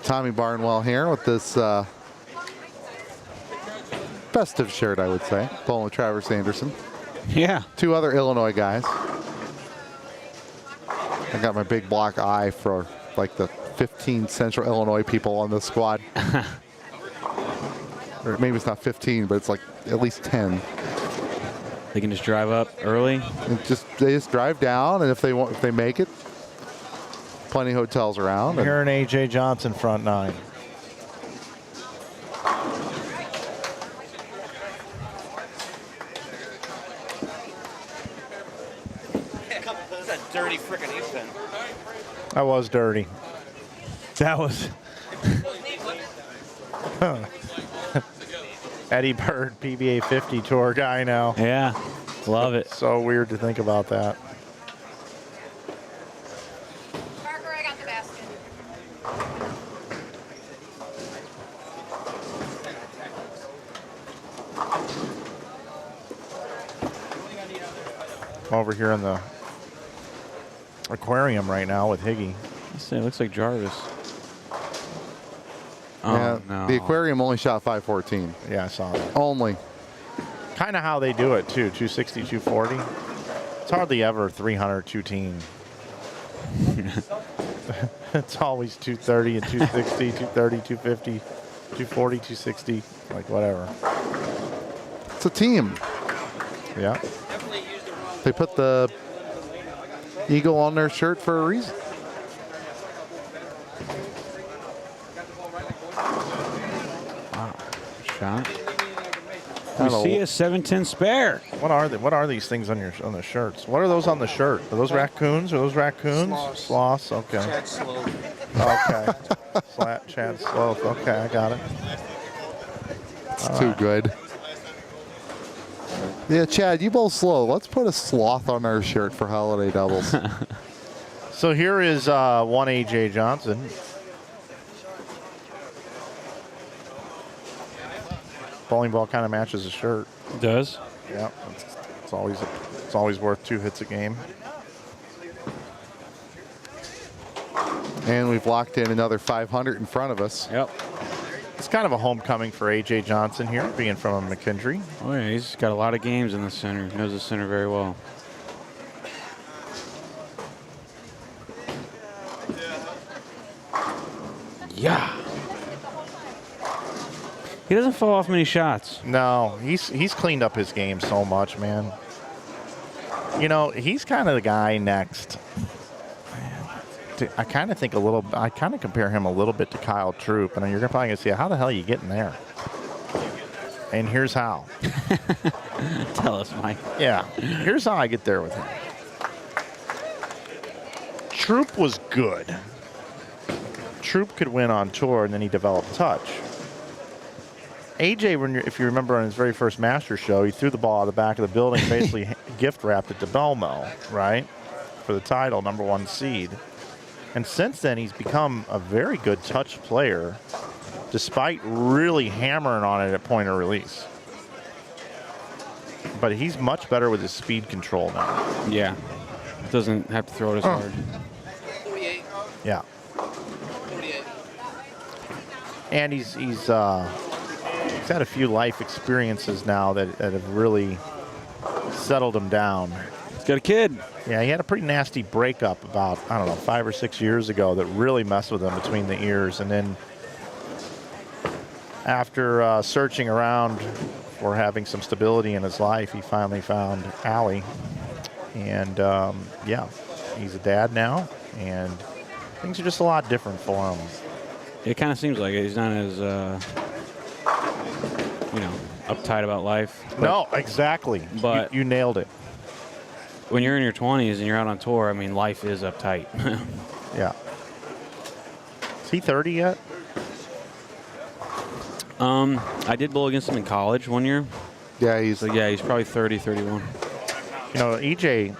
Speaker 7: Tommy Barnwell here with this festive shirt, I would say. Pulling with Travis Anderson.
Speaker 5: Yeah.
Speaker 7: 2 other Illinois guys. I got my big block eye for like the 15 Central Illinois people on this squad. Or maybe it's not 15, but it's like at least 10.
Speaker 5: They can just drive up early.
Speaker 7: And they just drive down, and if they make it, plenty of hotels around.
Speaker 3: Here in A.J. Johnson front 9.
Speaker 6: That's a dirty frickin' ace pen.
Speaker 3: That was dirty. That was Eddie Bird, PBA 50 tour guy now.
Speaker 5: Yeah, love it.
Speaker 3: So weird to think about that.
Speaker 10: Parker, I got the basket.
Speaker 3: I'm over here in the aquarium right now with Higgy.
Speaker 5: It looks like Jarvis. Oh,
Speaker 7: Yeah,
Speaker 5: no.
Speaker 7: the aquarium only shot 514.
Speaker 3: Yeah, I saw that.
Speaker 7: Only.
Speaker 3: Kind of how they do it, too. 260, 240. It's hardly ever 300, 210. It's always 230 and 260, 230, 250, 240, 260, like whatever.
Speaker 7: It's a team.
Speaker 3: Yeah.
Speaker 7: They put the eagle on their shirt for a reason.
Speaker 5: Shot. We see a 710 spare.
Speaker 3: What are they? What are these things on the shirts? What are those on the shirt? Are those raccoons? Are those raccoons? Sloths. Okay.
Speaker 6: Chad Sloth.
Speaker 3: Okay. Chad Sloth. Okay, I got it.
Speaker 7: It's too good. Yeah, Chad, you both slow. Let's put a sloth on our shirt for holiday doubles.
Speaker 3: So here is one A.J. Johnson. Bowling ball kind of matches the shirt.
Speaker 5: It does?
Speaker 3: Yeah, it's always worth 2 hits a game.
Speaker 7: And we've locked in another 500 in front of us.
Speaker 5: Yep.
Speaker 3: It's kind of a homecoming for A.J. Johnson here, being from McKendree.
Speaker 5: Oh, yeah, he's got a lot of games in the center. He knows the center very well. Yeah. He doesn't fall off many shots.
Speaker 3: No, he's cleaned up his game so much, man. You know, he's kind of the guy next. I kind of compare him a little bit to Kyle Troop, and you're probably going to say, how the hell are you getting there? And here's how.
Speaker 5: Tell us, Mike.
Speaker 3: Yeah, here's how I get there with him. Troop was good. Troop could win on tour, and then he developed touch. AJ, if you remember on his very first Master show, he threw the ball out of the back of the building, basically gift wrapped it to Belmo, right, for the title, #1 seed. And since then, he's become a very good touch player, despite really hammering on it at point of release. But he's much better with his speed control now.
Speaker 5: Yeah. Doesn't have to throw it as hard.
Speaker 10: 48.
Speaker 3: Yeah.
Speaker 10: 48.
Speaker 3: And he's had a few life experiences now that have really settled him down.
Speaker 5: He's got a kid.
Speaker 3: Yeah, he had a pretty nasty breakup about, I don't know, 5 or 6 years ago that really messed with him between the ears. And then after searching around for having some stability in his life, he finally found Allie. And, yeah, he's a dad now, and things are just a lot different for him.
Speaker 5: It kind of seems like it. He's not as, uptight about life.
Speaker 3: No, exactly.
Speaker 5: But
Speaker 3: you nailed it.
Speaker 5: When you're in your 20s and you're out on tour, I mean, life is uptight.
Speaker 3: Yeah. Is he 30 yet?
Speaker 5: I did bowl against him in college one year.
Speaker 4: Yeah, he's
Speaker 5: probably 30, 31.
Speaker 3: You know, EJ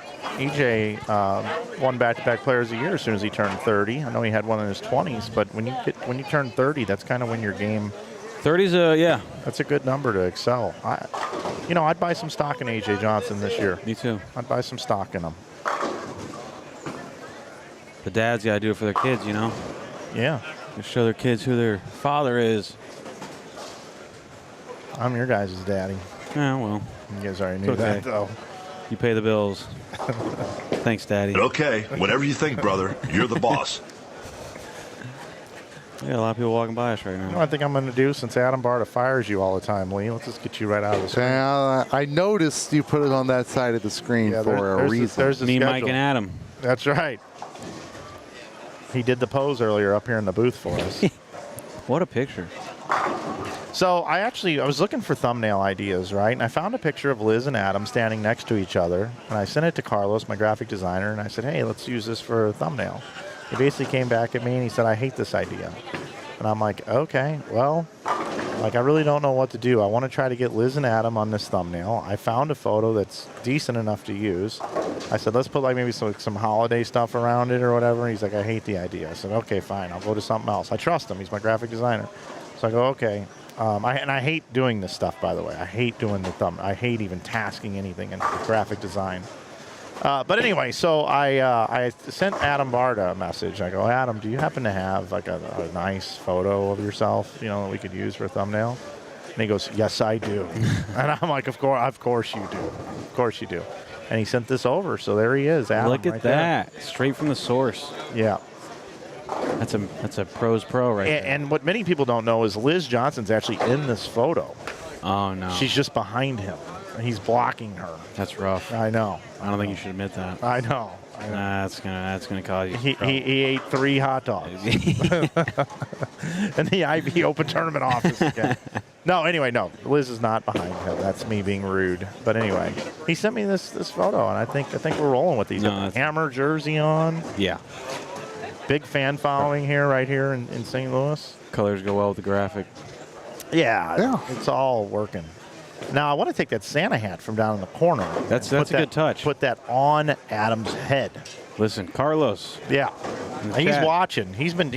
Speaker 3: won back-to-back Players of the Year as soon as he turned 30. I know he had one in his 20s, but when you turn 30, that's kind of when your game.
Speaker 5: 30's
Speaker 3: That's a good number to excel. I'd buy some stock in AJ Johnson this year.
Speaker 5: Me too.
Speaker 3: I'd buy some stock in him.
Speaker 5: The dads got to do it for their kids, you know?
Speaker 3: Yeah.
Speaker 5: Just show their kids who their father is.
Speaker 3: I'm your guys' daddy.
Speaker 5: Yeah, well.
Speaker 3: You guys already knew that, though.
Speaker 5: You pay the bills. Thanks, Daddy.
Speaker 9: Okay, whatever you think, brother. You're the boss.
Speaker 5: Yeah, a lot of people walking by us right now.
Speaker 3: You know what I think I'm going to do since Adam Barta fires you all the time, Lee? Let's just get you right out of the screen.
Speaker 4: I noticed you put it on that side of the screen for a reason.
Speaker 3: There's the
Speaker 5: Me,
Speaker 3: schedule.
Speaker 5: Mike, and Adam.
Speaker 3: That's right. He did the pose earlier up here in the booth for us.
Speaker 5: What a picture.
Speaker 3: So I was looking for thumbnail ideas, right? And I found a picture of Liz and Adam standing next to each other. And I sent it to Carlos, my graphic designer, and I said, hey, let's use this for a thumbnail. He basically came back at me and he said, I hate this idea. And I'm like, okay, well, I really don't know what to do. I want to try to get Liz and Adam on this thumbnail. I found a photo that's decent enough to use. I said, let's put maybe some holiday stuff around it or whatever. He's like, I hate the idea. I said, okay, fine. I'll go to something else. I trust him. He's my graphic designer. So I go, okay. I hate doing this stuff, by the way. I hate doing the thumb. I hate even tasking anything in graphic design. But anyway, so I sent Adam Barta a message. I go, Adam, do you happen to have like a nice photo of yourself, that we could use for a thumbnail? And he goes, yes, I do. And I'm like, of course you do. Of course you do. And he sent this over, so there he is, Adam.
Speaker 5: Look at
Speaker 3: right
Speaker 5: that.
Speaker 3: there.
Speaker 5: Straight from the source.
Speaker 3: Yeah.
Speaker 5: That's a pro's pro right there.
Speaker 3: And what many people don't know is Liz Johnson's actually in this photo.
Speaker 5: Oh, no.
Speaker 3: She's just behind him. He's blocking her.
Speaker 5: That's rough.
Speaker 3: I know.
Speaker 5: I don't think you should admit that.
Speaker 3: I know.
Speaker 5: That's gonna cause you.
Speaker 3: He ate 3 hot dogs in the IB Open Tournament office again. No, Liz is not behind him. That's me being rude. But anyway, he sent me this photo, and I think we're rolling with these.
Speaker 5: No,
Speaker 3: Hammer jersey on.
Speaker 5: Yeah.
Speaker 3: Big fan following right here in St. Louis.
Speaker 5: Colors go well with the graphic.
Speaker 3: Yeah. It's all working. Now, I want to take that Santa hat from down in the corner.
Speaker 5: That's a good touch.
Speaker 3: Put that on Adam's head.
Speaker 5: Listen, Carlos.
Speaker 3: Yeah. He's
Speaker 5: chat.
Speaker 3: watching. He's in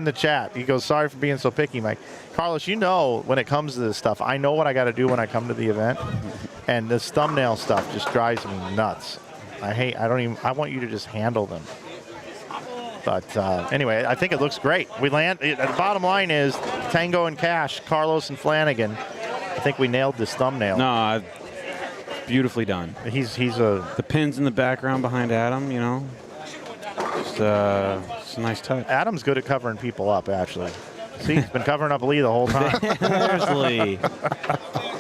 Speaker 3: the chat. He goes, sorry for being so picky, Mike. Carlos, when it comes to this stuff, I know what I got to do when I come to the event. And this thumbnail stuff just drives me nuts. I want you to just handle them. But anyway, I think it looks great. The bottom line is Tango and Cash, Carlos and Flanagan. I think we nailed this thumbnail.
Speaker 5: No, beautifully done.
Speaker 3: The
Speaker 5: pins in the background behind Adam, it's a nice touch.
Speaker 3: Adam's good at covering people up, actually. See, he's been covering up Lee the whole time.
Speaker 5: There's Lee.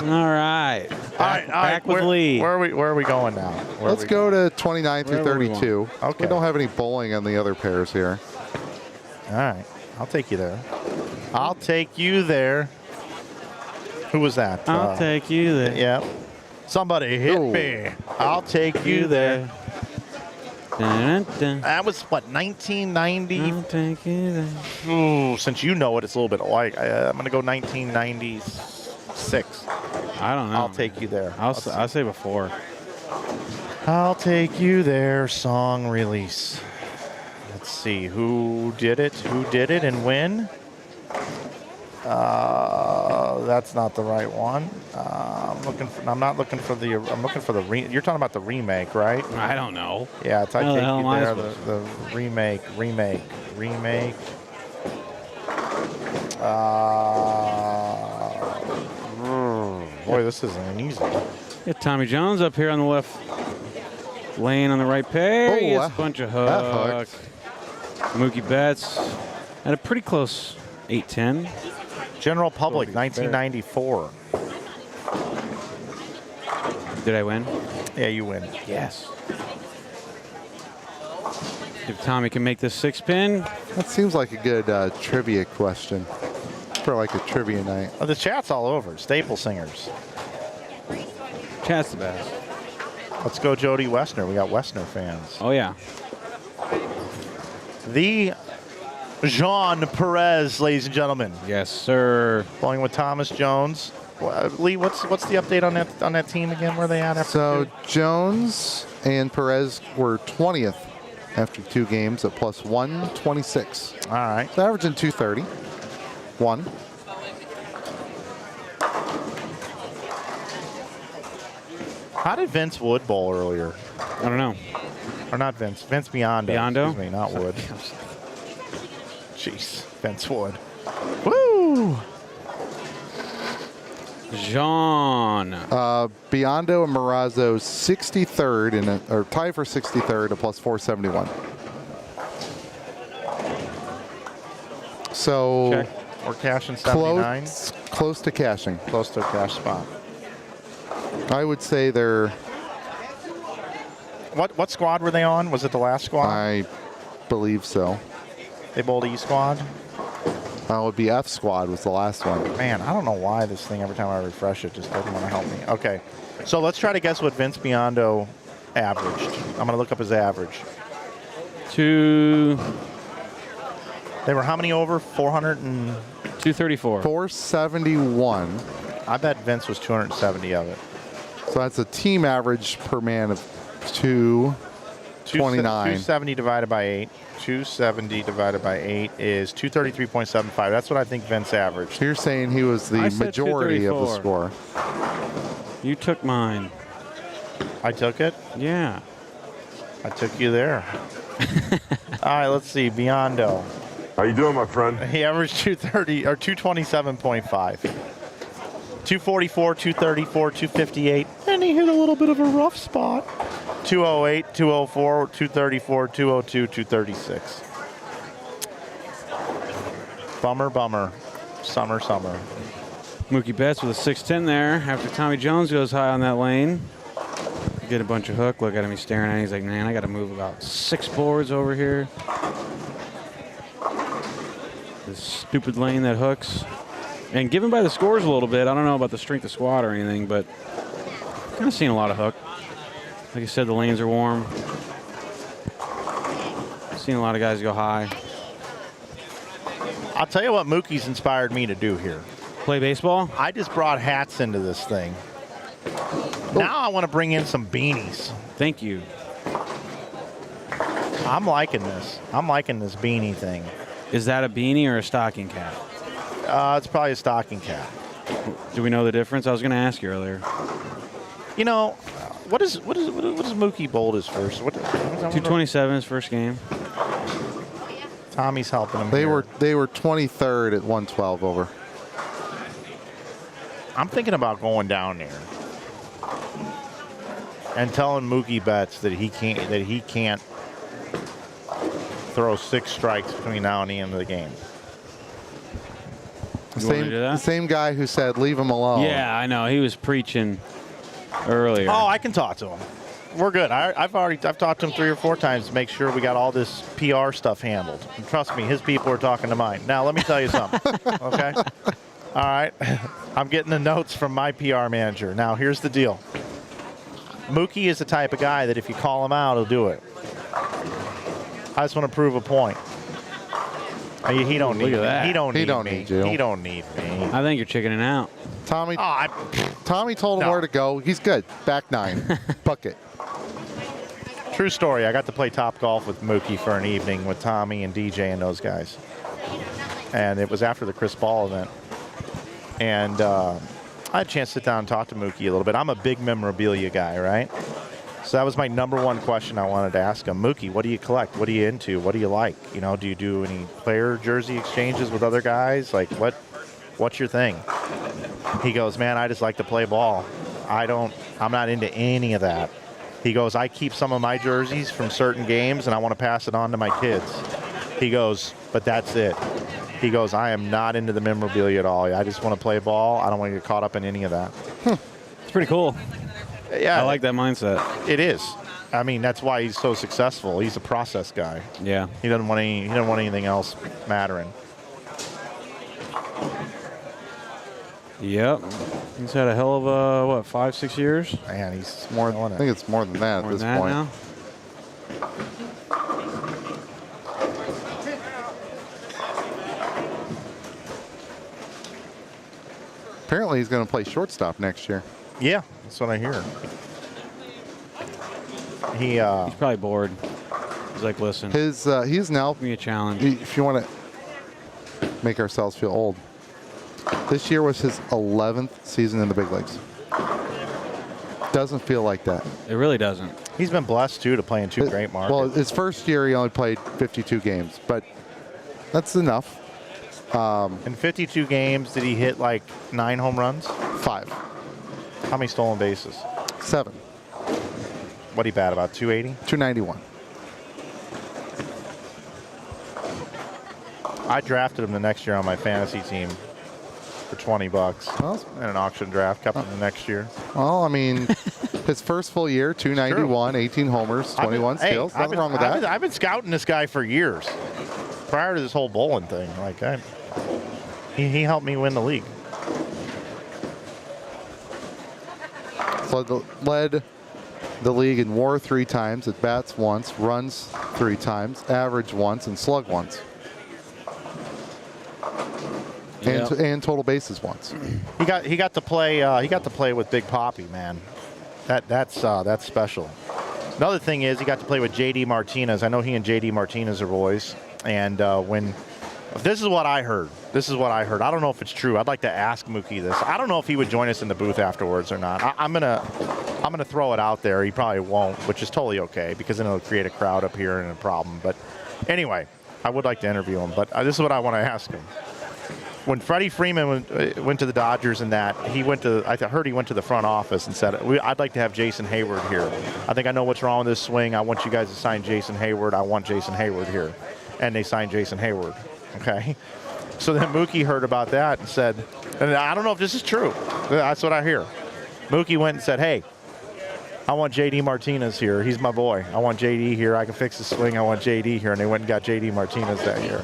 Speaker 5: All right. Back with Lee.
Speaker 3: Where are we going now?
Speaker 4: Let's go to 29 through 32.
Speaker 3: Okay.
Speaker 4: We don't have any bowling on the other pairs here.
Speaker 3: All right. I'll take you there. I'll take you there. Who was that?
Speaker 5: I'll take you there.
Speaker 3: Yeah. Somebody hit me. I'll take you there.
Speaker 5: Dun, dun, dun.
Speaker 3: That was, 1990?
Speaker 5: I'll take you there.
Speaker 3: Ooh, since you know it, it's a little bit like, I'm going to go 1996.
Speaker 5: I don't know.
Speaker 3: I'll take you there.
Speaker 5: I'll say before.
Speaker 3: I'll take you there, song release. Let's see, who did it and when? That's not the right one. I'm looking for the you're talking about the remake, right?
Speaker 5: I don't know.
Speaker 3: Yeah, it's I
Speaker 5: How the
Speaker 3: Take
Speaker 5: hell
Speaker 3: You
Speaker 5: am I
Speaker 3: There,
Speaker 5: supposed
Speaker 3: the remake. Boy, this isn't an easy one.
Speaker 5: Get Tommy Jones up here on the left lane on the right pair. He gets a bunch of hook. Mookie Betts at a pretty close 8-10.
Speaker 3: General Public, 1994.
Speaker 5: Did I win?
Speaker 3: Yeah, you win.
Speaker 5: Yes. If Tommy can make this 6-pin.
Speaker 7: That seems like a good trivia question for like a trivia night.
Speaker 3: Oh, the chat's all over. Staple singers.
Speaker 5: Chat's the best.
Speaker 3: Let's go Jody Westner. We got Westner fans.
Speaker 5: Oh, yeah.
Speaker 3: The Jean Perez, ladies and gentlemen.
Speaker 5: Yes, sir.
Speaker 3: Playing with Thomas Jones. Lee, what's the update on that team again? Where are they at after?
Speaker 7: So Jones and Perez were 20th after 2 games at plus 126.
Speaker 3: All right.
Speaker 7: So averaging 230. 1.
Speaker 3: How did Vince Wood bowl earlier?
Speaker 5: I don't know.
Speaker 3: Or not Vince. Vince Biondo.
Speaker 5: Biondo?
Speaker 3: Excuse me, not Wood. Jeez. Vince Wood. Woo!
Speaker 5: Jean.
Speaker 7: Biondo and Marazzo 63rd or tied for 63rd at plus 471. So
Speaker 3: Check. We're cashing 79.
Speaker 7: Close to cashing.
Speaker 3: Close to a cash spot.
Speaker 7: I would say they're.
Speaker 3: What squad were they on? Was it the last squad?
Speaker 7: I believe so.
Speaker 3: They bowled E squad?
Speaker 7: It would be F squad was the last one.
Speaker 3: Man, I don't know why this thing, every time I refresh it, just doesn't want to help me. Okay, so let's try to guess what Vince Biondo averaged. I'm going to look up his average.
Speaker 5: They
Speaker 3: were how many over?
Speaker 5: 234.
Speaker 7: 471.
Speaker 3: I bet Vince was 270 of it.
Speaker 7: So that's a team average per man of 229.
Speaker 3: 270 divided by 8. 270 divided by 8 is 233.75. That's what I think Vince averaged.
Speaker 7: You're saying he was the majority of the score.
Speaker 5: You took mine.
Speaker 3: I took it?
Speaker 5: Yeah.
Speaker 3: I took you there. All right, let's see. Biondo.
Speaker 9: How you doing, my friend?
Speaker 3: He averaged 230 or 227.5. 244, 234, 258, and he hit a little bit of a rough spot. 208, 204, 234, 202, 236. Bummer. Summer.
Speaker 5: Mookie Betts with a 6-10 there after Tommy Jones goes high on that lane. Get a bunch of hook. Look at him. He's staring at it. He's like, man, I got to move about 6 boards over here. This stupid lane that hooks. And given by the scores a little bit, I don't know about the strength of squad or anything, but kind of seeing a lot of hook. Like I said, the lanes are warm. Seeing a lot of guys go high.
Speaker 3: I'll tell you what Mookie's inspired me to do here.
Speaker 5: Play baseball?
Speaker 3: I just brought hats into this thing. Now I want to bring in some beanies.
Speaker 5: Thank you.
Speaker 3: I'm liking this. I'm liking this beanie thing.
Speaker 5: Is that a beanie or a stocking cap?
Speaker 3: It's probably a stocking cap.
Speaker 5: Do we know the difference? I was going to ask you earlier.
Speaker 3: You know, what is Mookie bowled his first? What
Speaker 5: 227 his first game.
Speaker 3: Tommy's helping him.
Speaker 7: They were 23rd at 112 over.
Speaker 3: I'm thinking about going down there and telling Mookie Betts that he can't throw 6 strikes between now and the end of the game.
Speaker 7: The same guy who said leave him alone.
Speaker 5: Yeah, I know. He was preaching earlier.
Speaker 3: Oh, I can talk to him. We're good. I've talked to him 3 or 4 times to make sure we got all this PR stuff handled. And trust me, his people are talking to mine. Now, let me tell you something, okay? All right. I'm getting the notes from my PR manager. Now, here's the deal. Mookie is the type of guy that if you call him out, he'll do it. I just want to prove a point. He don't need me. He don't need you. He don't need me.
Speaker 5: I think you're chickening out.
Speaker 7: Tommy told him where to go. He's good. Back 9. Bucket.
Speaker 3: True story. I got to play Top Golf with Mookie for an evening with Tommy and DJ and those guys. And it was after the Chris Ball event. And I had a chance to sit down and talk to Mookie a little bit. I'm a big memorabilia guy, right? So that was my number one question I wanted to ask him. Mookie, what do you collect? What are you into? What do you like? You know, do you do any player jersey exchanges with other guys? Like, what's your thing? He goes, man, I just like to play ball. I'm not into any of that. He goes, I keep some of my jerseys from certain games and I want to pass it on to my kids. He goes, but that's it. He goes, I am not into the memorabilia at all. I just want to play ball. I don't want to get caught up in any of that.
Speaker 5: It's pretty cool.
Speaker 3: Yeah,
Speaker 5: I like that mindset.
Speaker 3: It is. I mean, that's why he's so successful. He's a process guy.
Speaker 5: Yeah.
Speaker 3: He doesn't want anything else mattering.
Speaker 5: Yep. He's had a hell of a, what, 5-6 years?
Speaker 3: Man, he's more than
Speaker 4: I think it's more than that at this point.
Speaker 5: Now?
Speaker 4: Apparently, he's going to play shortstop next year.
Speaker 3: Yeah, that's what I hear.
Speaker 5: He's probably bored. He's like, listen.
Speaker 4: He's now.
Speaker 5: Give me a challenge.
Speaker 4: If you want to make ourselves feel old, this year was his 11th season in the big leagues. Doesn't feel like that.
Speaker 5: It really doesn't.
Speaker 3: He's been blessed, too, to play in two great markets.
Speaker 4: Well, his first year, he only played 52 games, but that's enough.
Speaker 3: In 52 games, did he hit like 9 home runs?
Speaker 4: 5.
Speaker 3: How many stolen bases?
Speaker 4: 7.
Speaker 3: What he bat, about 280?
Speaker 4: 291.
Speaker 3: I drafted him the next year on my fantasy team for $20
Speaker 4: Well,
Speaker 3: in an auction draft. Kept him the next year.
Speaker 4: Well, I mean, his first full year, 291, 18 homers, 21 steals. Nothing wrong with that.
Speaker 3: I've been scouting this guy for years. Prior to this whole bowling thing, he helped me win the league.
Speaker 4: So led the league in WAR 3 times, at bats once, runs 3 times, average once, and slug once.
Speaker 5: Yep.
Speaker 4: And total bases once.
Speaker 3: He got to play with Big Poppy, man. That's special. Another thing is he got to play with J.D. Martinez. I know he and J.D. Martinez are boys. And this is what I heard. I don't know if it's true. I'd like to ask Mookie this. I don't know if he would join us in the booth afterwards or not. I'm gonna throw it out there. He probably won't, which is totally okay because then it'll create a crowd up here and a problem. But anyway, I would like to interview him. But this is what I want to ask him. When Freddie Freeman went to the Dodgers and I heard he went to the front office and said, I'd like to have Jason Hayward here. I think I know what's wrong with this swing. I want you guys to sign Jason Hayward. I want Jason Hayward here. And they signed Jason Hayward, okay? So then Mookie heard about that and said, and I don't know if this is true. That's what I hear. Mookie went and said, hey, I want J.D. Martinez here. He's my boy. I want J.D. here. I can fix the swing. I want J.D. here. And they went and got J.D. Martinez that year.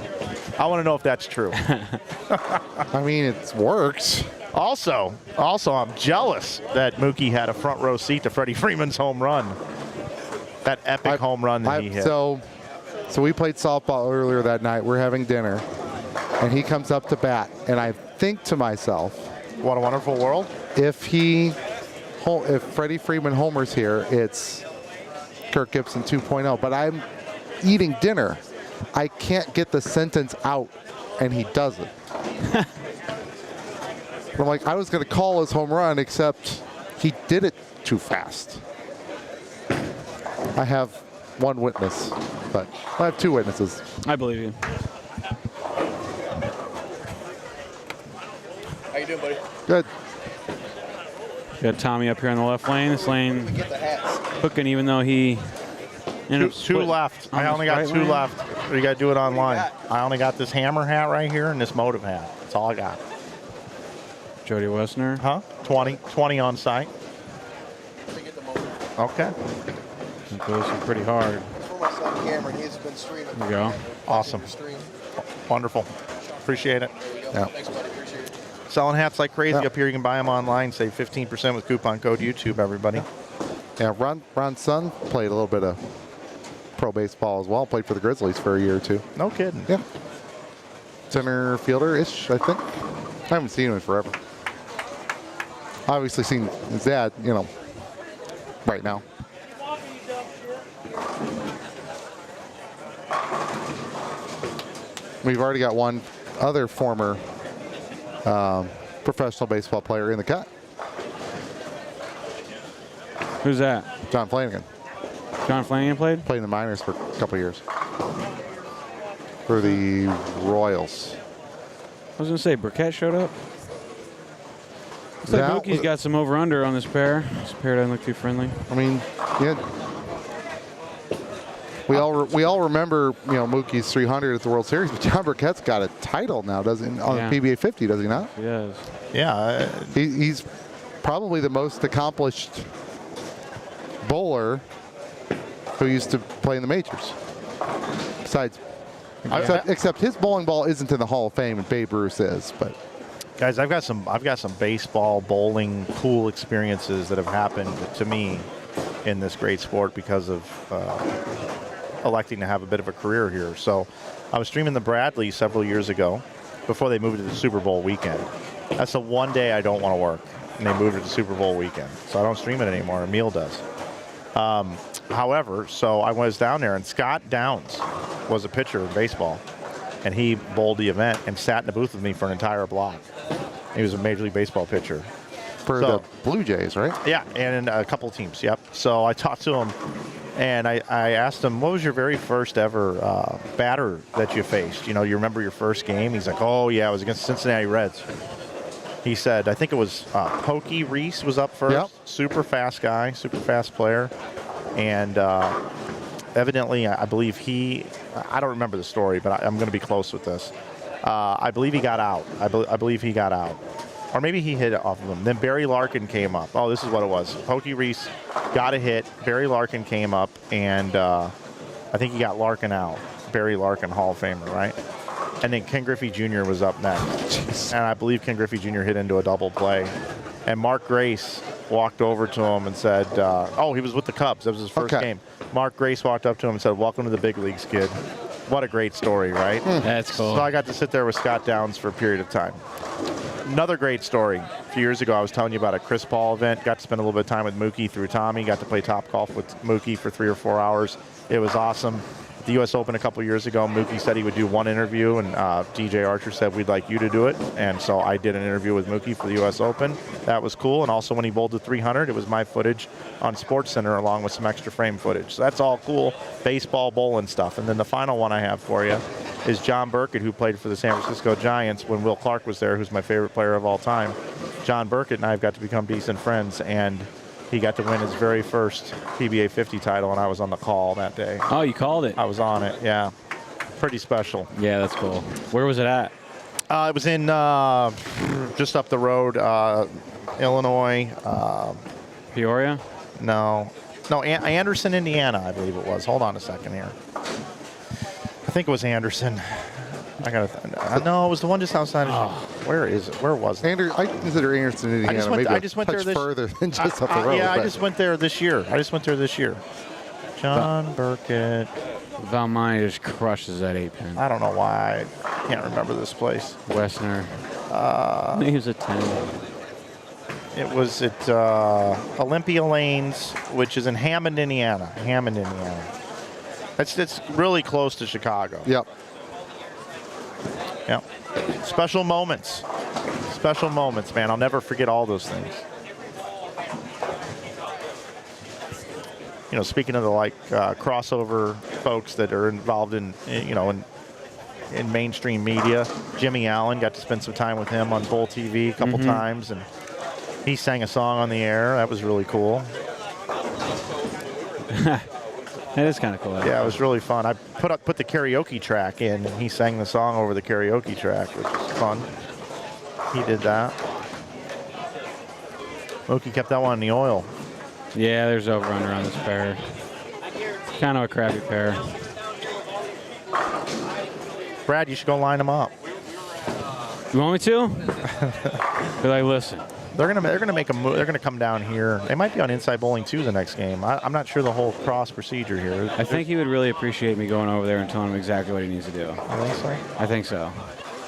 Speaker 3: I want to know if that's true.
Speaker 4: I mean, it works.
Speaker 3: Also, I'm jealous that Mookie had a front row seat to Freddie Freeman's home run. That epic home run that he hit.
Speaker 4: So we played softball earlier that night. We're having dinner, and he comes up to bat, and I think to myself,
Speaker 3: what a wonderful world.
Speaker 4: If Freddie Freeman homers here, it's Kirk Gibson 2.0. But I'm eating dinner. I can't get the sentence out, and he does it. I'm like, I was going to call his home run, except he did it too fast. I have one witness, but I have 2 witnesses.
Speaker 5: I believe you.
Speaker 6: How you doing, buddy?
Speaker 4: Good.
Speaker 5: Got Tommy up here in the left lane. This lane hooking, even though he ended up
Speaker 3: two left. I only got 2 left. You got to do it online. I only got this hammer hat right here and this motive hat. That's all I got.
Speaker 5: Jody Westner.
Speaker 3: Huh? 20 on site. Okay.
Speaker 5: It goes pretty hard.
Speaker 6: It's for my son Cameron. He's been streaming.
Speaker 5: There you go.
Speaker 3: Awesome. Wonderful. Appreciate it.
Speaker 4: Yeah.
Speaker 6: Thanks, buddy. Appreciate it.
Speaker 3: Selling hats like crazy up here. You can buy them online. Save 15% with coupon code YouTube, everybody.
Speaker 4: Yeah, Ron's son played a little bit of pro baseball as well. Played for the Grizzlies for a year or 2.
Speaker 3: No kidding.
Speaker 4: Yeah. Center fielder-ish, I think. I haven't seen him in forever. Obviously seen his dad, right now. We've already got one other former professional baseball player in the cut.
Speaker 5: Who's that?
Speaker 4: John Flanagan.
Speaker 5: John Flanagan played?
Speaker 7: Played in the minors for a couple years. For the Royals.
Speaker 5: I was going to say, Burkett showed up. Looks like
Speaker 7: That
Speaker 5: Mookie's got some over-under on this pair. This pair doesn't look too friendly.
Speaker 7: I mean, yeah. We all remember, Mookie's 300 at the World Series, but John Burkett's got a title now, doesn't he? On the PBA 50, does he not?
Speaker 5: He does.
Speaker 3: Yeah.
Speaker 7: He's probably the most accomplished bowler who used to play in the majors. Besides, except his bowling ball isn't in the Hall of Fame, and Babe Ruth is. But
Speaker 3: guys, I've got some baseball, bowling, pool experiences that have happened to me in this great sport because of electing to have a bit of a career here. So I was streaming the Bradley several years ago before they moved it to the Super Bowl weekend. That's the one day I don't want to work, and they moved it to Super Bowl weekend. So I don't stream it anymore. Emil does. However, so I was down there, and Scott Downs was a pitcher in baseball, and he bowled the event and sat in the booth with me for an entire block. He was a Major League Baseball pitcher.
Speaker 7: For the Blue Jays, right?
Speaker 3: Yeah, and in a couple of teams, yep. So I talked to him, and I asked him, what was your very first ever batter that you faced? You remember your first game? He's like, oh, yeah, it was against Cincinnati Reds. He said, I think it was Pokey Reese was up first. Yep. Super fast guy, super fast player. And evidently, I believe I don't remember the story, but I'm going to be close with this. I believe he got out. I believe he got out. Or maybe he hit it off of him. Then Barry Larkin came up. Oh, this is what it was. Pokey Reese got a hit. Barry Larkin came up, and I think he got Larkin out. Barry Larkin, Hall of Famer, right? And then Ken Griffey Jr. was up next. Jeez. And I believe Ken Griffey Jr. hit into a double play. And Mark Grace walked over to him and said, he was with the Cubs. That was his first game. Mark Grace walked up to him and said, welcome to the big leagues, kid. What a great story, right?
Speaker 5: That's cool.
Speaker 3: So I got to sit there with Scott Downs for a period of time. Another great story. A few years ago, I was telling you about a Chris Paul event. Got to spend a little bit of time with Mookie through Tommy. Got to play top golf with Mookie for 3 or 4 hours. It was awesome. The U.S. Open a couple years ago, Mookie said he would do one interview, and DJ Archer said, we'd like you to do it. And so I did an interview with Mookie for the U.S. Open. That was cool. And also when he bowled the 300, it was my footage on SportsCenter along with some extra frame footage. So that's all cool baseball, bowling stuff. And then the final one I have for you is John Burkett, who played for the San Francisco Giants when Will Clark was there, who's my favorite player of all time. John Burkett and I have got to become decent friends, and he got to win his very first PBA 50 title, and I was on the call that day.
Speaker 5: Oh, you called it?
Speaker 3: I was on it, yeah. Pretty special.
Speaker 5: Yeah, that's cool. Where was it at?
Speaker 3: It was in just up the road, Illinois.
Speaker 5: Peoria?
Speaker 3: No, Anderson, Indiana, I believe it was. Hold on a second here. I think it was Anderson. No, it was the one just outside of. Where is it? Where was it?
Speaker 7: I consider Anderson, Indiana,
Speaker 3: I just went there
Speaker 7: further than just up the road.
Speaker 3: Yeah, I just went there this year. John Burkett.
Speaker 5: Valmont just crushes that 8-pin.
Speaker 3: I don't know why. I can't remember this place.
Speaker 5: Westner. I think he was a 10.
Speaker 3: It was at Olympia Lanes, which is in Hammond, Indiana. It's really close to Chicago.
Speaker 7: Yep.
Speaker 3: Yep. Special moments, man. I'll never forget all those things. Speaking of the crossover folks that are involved in mainstream media, Jimmy Allen, got to spend some time with him on Bull TV a couple times, and he sang a song on the air. That was really cool.
Speaker 5: That is kind of cool.
Speaker 3: Yeah, it was really fun. I put the karaoke track in, and he sang the song over the karaoke track, which was fun. He did that. Mookie kept that one in the oil.
Speaker 5: Yeah, there's over-under on this pair. Kind of a crappy pair.
Speaker 3: Brad, you should go line them up.
Speaker 5: You want me to? Be like, listen.
Speaker 3: They're gonna make a move. They're gonna come down here. They might be on Inside Bowling 2 the next game. I'm not sure the whole cross procedure here.
Speaker 5: I think he would really appreciate me going over there and telling him exactly what he needs to do. I think so.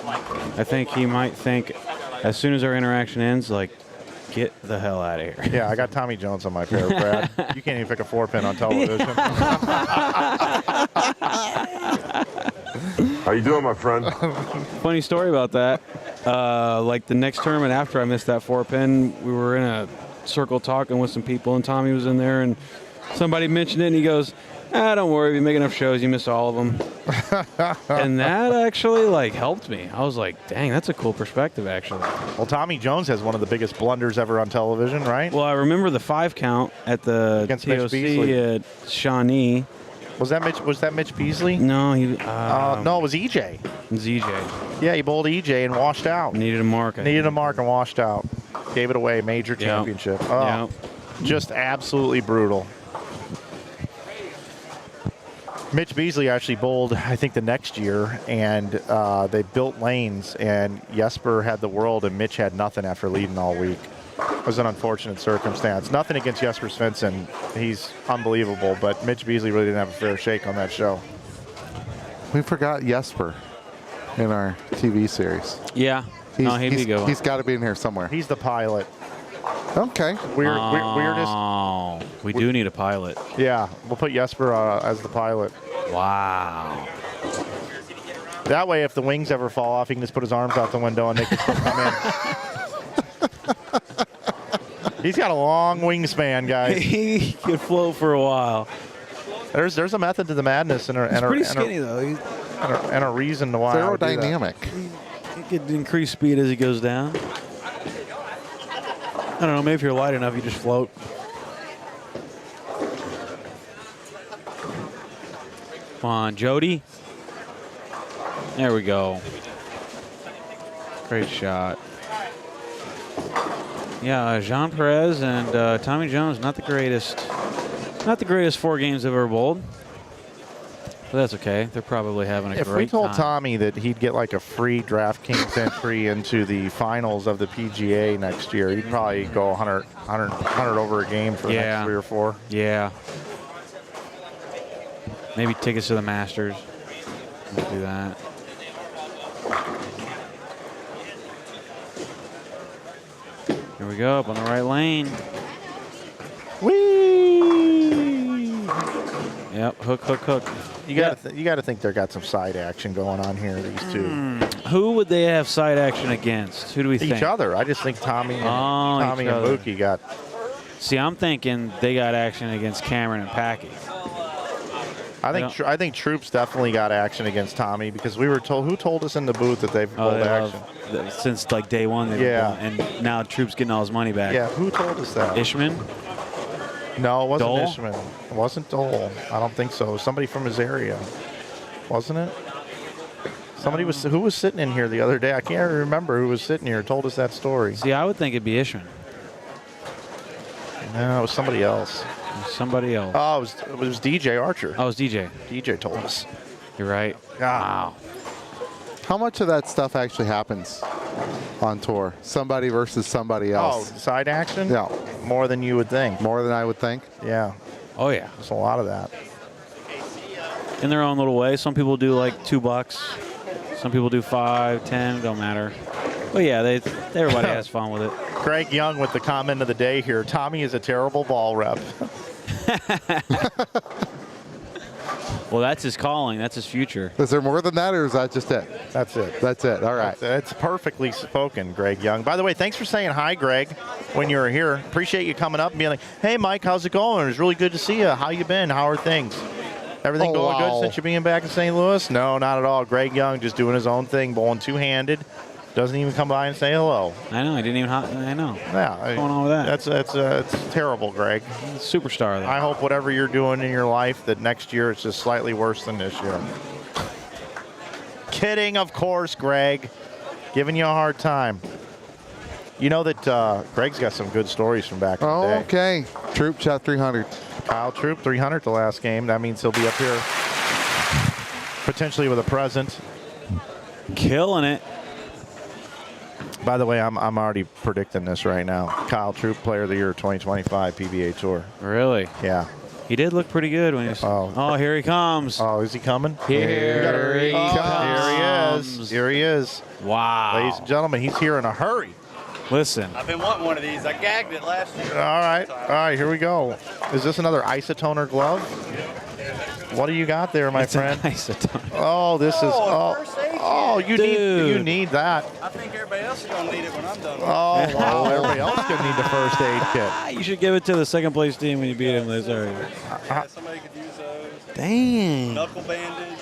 Speaker 5: I think he might think, as soon as our interaction ends, get the hell out of here.
Speaker 3: Yeah, I got Tommy Jones on my pair, Brad. You can't even pick a 4-pin on television.
Speaker 9: How you doing, my friend?
Speaker 5: Funny story about that. The next tournament after I missed that 4-pin, we were in a circle talking with some people, and Tommy was in there, and Somebody mentioned it, and he goes, don't worry, if you make enough shows, you miss all of them. And that actually, like, helped me. I was like, dang, that's a cool perspective, actually.
Speaker 3: Well, Tommy Jones has one of the biggest blunders ever on television, right?
Speaker 5: Well, I remember the 5 count at the
Speaker 3: Against Mitch
Speaker 5: TOC
Speaker 3: Beasley.
Speaker 5: at Shawnee.
Speaker 3: Was that Mitch Beasley?
Speaker 5: No, he.
Speaker 3: No, it was EJ.
Speaker 5: ZJ.
Speaker 3: Yeah, he bowled EJ and washed out.
Speaker 5: Needed a mark.
Speaker 3: Needed a mark and washed out. Gave it away, major championship. Oh, just absolutely brutal. Mitch Beasley actually bowled, I think, the next year, and they built lanes, and Jesper had the world, and Mitch had nothing after leading all week. It was an unfortunate circumstance. Nothing against Jesper Svensson. He's unbelievable, but Mitch Beasley really didn't have a fair shake on that show.
Speaker 7: We forgot Jesper in our TV series.
Speaker 5: Yeah.
Speaker 7: He's got to be in here somewhere.
Speaker 3: He's the pilot.
Speaker 7: Okay.
Speaker 3: Weirdest.
Speaker 5: We do need a pilot.
Speaker 3: Yeah, we'll put Jesper as the pilot.
Speaker 5: Wow.
Speaker 3: That way, if the wings ever fall off, he can just put his arms out the window and they can still come in. He's got a long wingspan, guys.
Speaker 5: He could float for a while.
Speaker 3: There's a method to the madness and
Speaker 5: He's pretty skinny, though.
Speaker 3: and a reason to why.
Speaker 7: Aerodynamic.
Speaker 5: He could increase speed as he goes down. I don't know, maybe if you're light enough, you just float. Come on, Jody. There we go. Great shot. Yeah, Jean Perez and Tommy Jones, not the greatest 4 games they've ever bowled. But that's okay. They're probably having a great time.
Speaker 3: If we told Tommy that he'd get like a free DraftKings entry into the finals of the PGA next year, he'd probably go 100 over a game for the next 3 or 4.
Speaker 5: Yeah. Maybe tickets to the Masters. We'll do that. Here we go, up on the right lane.
Speaker 3: Whee!
Speaker 5: Yep, hook.
Speaker 3: You got to think they got some side action going on here. These two.
Speaker 5: Who would they have side action against? Who do we think?
Speaker 3: Each other. I just think Tommy and Mookie got.
Speaker 5: See, I'm thinking they got action against Cameron and Packy.
Speaker 3: I think Troops definitely got action against Tommy because we were told. Who told us in the booth that they've pulled action?
Speaker 5: Since like day one. And now Troops getting all his money back.
Speaker 3: Yeah, who told us that?
Speaker 5: Ishman?
Speaker 3: No, it wasn't
Speaker 5: Dole?
Speaker 3: Ishman. It wasn't Dole. I don't think so. Somebody from his area, wasn't it? Somebody was. Who was sitting in here the other day? I can't remember who was sitting here. Told us that story.
Speaker 5: See, I would think it'd be Ishman.
Speaker 3: No, it was somebody else.
Speaker 5: Somebody else.
Speaker 3: Oh, it was DJ Archer.
Speaker 5: Oh, it was DJ.
Speaker 3: DJ told us.
Speaker 5: You're right.
Speaker 3: Wow.
Speaker 7: How much of that stuff actually happens on tour? Somebody versus somebody else.
Speaker 3: Oh, side action?
Speaker 7: Yeah.
Speaker 3: More than you would think.
Speaker 7: More than I would think?
Speaker 3: Yeah.
Speaker 5: Oh, yeah.
Speaker 3: There's a lot of that.
Speaker 5: In their own little way. Some people do like $2. Some people do 5, 10, don't matter. But yeah, everybody has fun with it.
Speaker 3: Greg Young with the comment of the day here. Tommy is a terrible ball rep.
Speaker 5: Well, that's his calling. That's his future.
Speaker 7: Is there more than that, or is that just it?
Speaker 3: That's it.
Speaker 7: That's it. All right.
Speaker 3: That's perfectly spoken, Greg Young. By the way, thanks for saying hi, Greg, when you were here. Appreciate you coming up and being like, hey, Mike, how's it going? It was really good to see you. How you been? How are things? Everything going good since you being back in St. Louis? No, not at all. Greg Young just doing his own thing, bowling two-handed. Doesn't even come by and say hello.
Speaker 5: I know. He didn't even. I know.
Speaker 3: Yeah.
Speaker 5: What's going on with that?
Speaker 3: It's terrible, Greg.
Speaker 5: He's a superstar, though.
Speaker 3: I hope whatever you're doing in your life that next year it's just slightly worse than this year. Kidding, of course, Greg. Giving you a hard time. You know that Greg's got some good stories from back in the day.
Speaker 7: Okay. Troop shot 300.
Speaker 3: Kyle Troop, 300 the last game. That means he'll be up here potentially with a present.
Speaker 5: Killing it.
Speaker 3: By the way, I'm already predicting this right now. Kyle Troop, Player of the Year 2025 PBA Tour.
Speaker 5: Really?
Speaker 3: Yeah.
Speaker 5: He did look pretty good when he was. Oh, here he comes.
Speaker 3: Oh, is he coming?
Speaker 5: Here he comes.
Speaker 3: Here he is. Here he is.
Speaker 5: Wow.
Speaker 3: Ladies and gentlemen, he's here in a hurry.
Speaker 5: Listen.
Speaker 6: I've been wanting one of these. I gagged it last year.
Speaker 3: All right, here we go. Is this another isotoner glove? What do you got there, my friend?
Speaker 5: Nice atomic.
Speaker 3: Oh, this is. You need that.
Speaker 6: I think everybody else is going to need it when I'm done.
Speaker 3: Oh, wow. Everybody else could need the first aid kit.
Speaker 5: You should give it to the second place team when you beat them. Sorry.
Speaker 6: Yeah, somebody could use those.
Speaker 5: Dang.
Speaker 6: Knuckle bandage.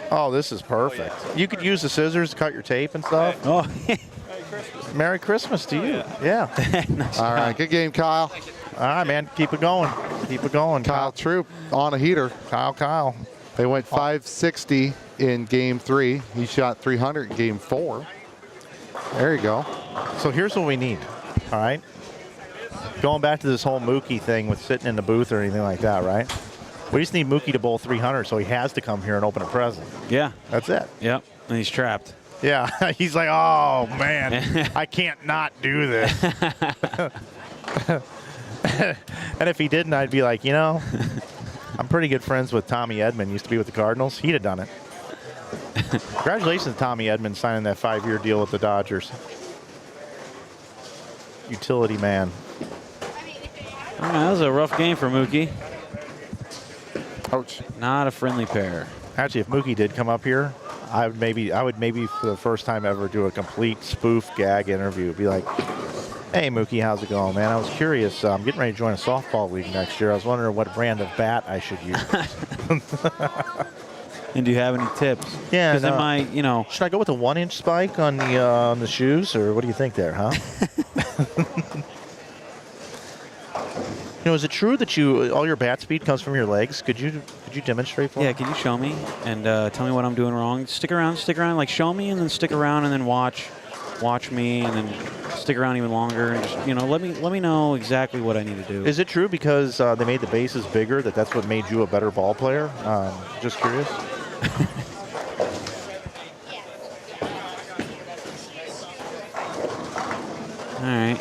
Speaker 3: Oh, this is perfect. You could use the scissors to cut your tape and stuff.
Speaker 5: Oh,
Speaker 6: Merry Christmas.
Speaker 3: Merry Christmas to you. Yeah.
Speaker 5: nice.
Speaker 7: All right, good game, Kyle.
Speaker 3: All right, man. Keep it going. Keep it going.
Speaker 7: Kyle Troop on a heater.
Speaker 3: Kyle.
Speaker 7: They went 560 in game 3. He shot 300 in game 4. There you go.
Speaker 3: So here's what we need. All right. Going back to this whole Mookie thing with sitting in the booth or anything like that, right? We just need Mookie to bowl 300, so he has to come here and open a present.
Speaker 5: Yeah.
Speaker 3: That's it.
Speaker 5: Yep. And he's trapped.
Speaker 3: Yeah. He's like, oh, man, I can't not do this. And if he didn't, I'd be like, I'm pretty good friends with Tommy Edman. Used to be with the Cardinals. He'd have done it. Congratulations to Tommy Edman signing that 5-year deal with the Dodgers. Utility man.
Speaker 5: All right, that was a rough game for Mookie.
Speaker 7: Ouch.
Speaker 5: Not a friendly pair.
Speaker 3: Actually, if Mookie did come up here, I would maybe for the first time ever do a complete spoof gag interview. Be like, hey, Mookie, how's it going, man? I was curious. I'm getting ready to join a softball league next year. I was wondering what brand of bat I should use.
Speaker 5: And do you have any tips?
Speaker 3: Yeah.
Speaker 5: Because in my,
Speaker 3: Should I go with a 1-inch spike on the shoes, or what do you think there, huh? Is it true that all your bat speed comes from your legs? Could you demonstrate for me?
Speaker 5: Yeah, can you show me and tell me what I'm doing wrong? Stick around. Like show me and then stick around and then watch me and then stick around even longer and just let me know exactly what I need to do.
Speaker 3: Is it true because they made the bases bigger that's what made you a better ball player? Just curious.
Speaker 5: All right.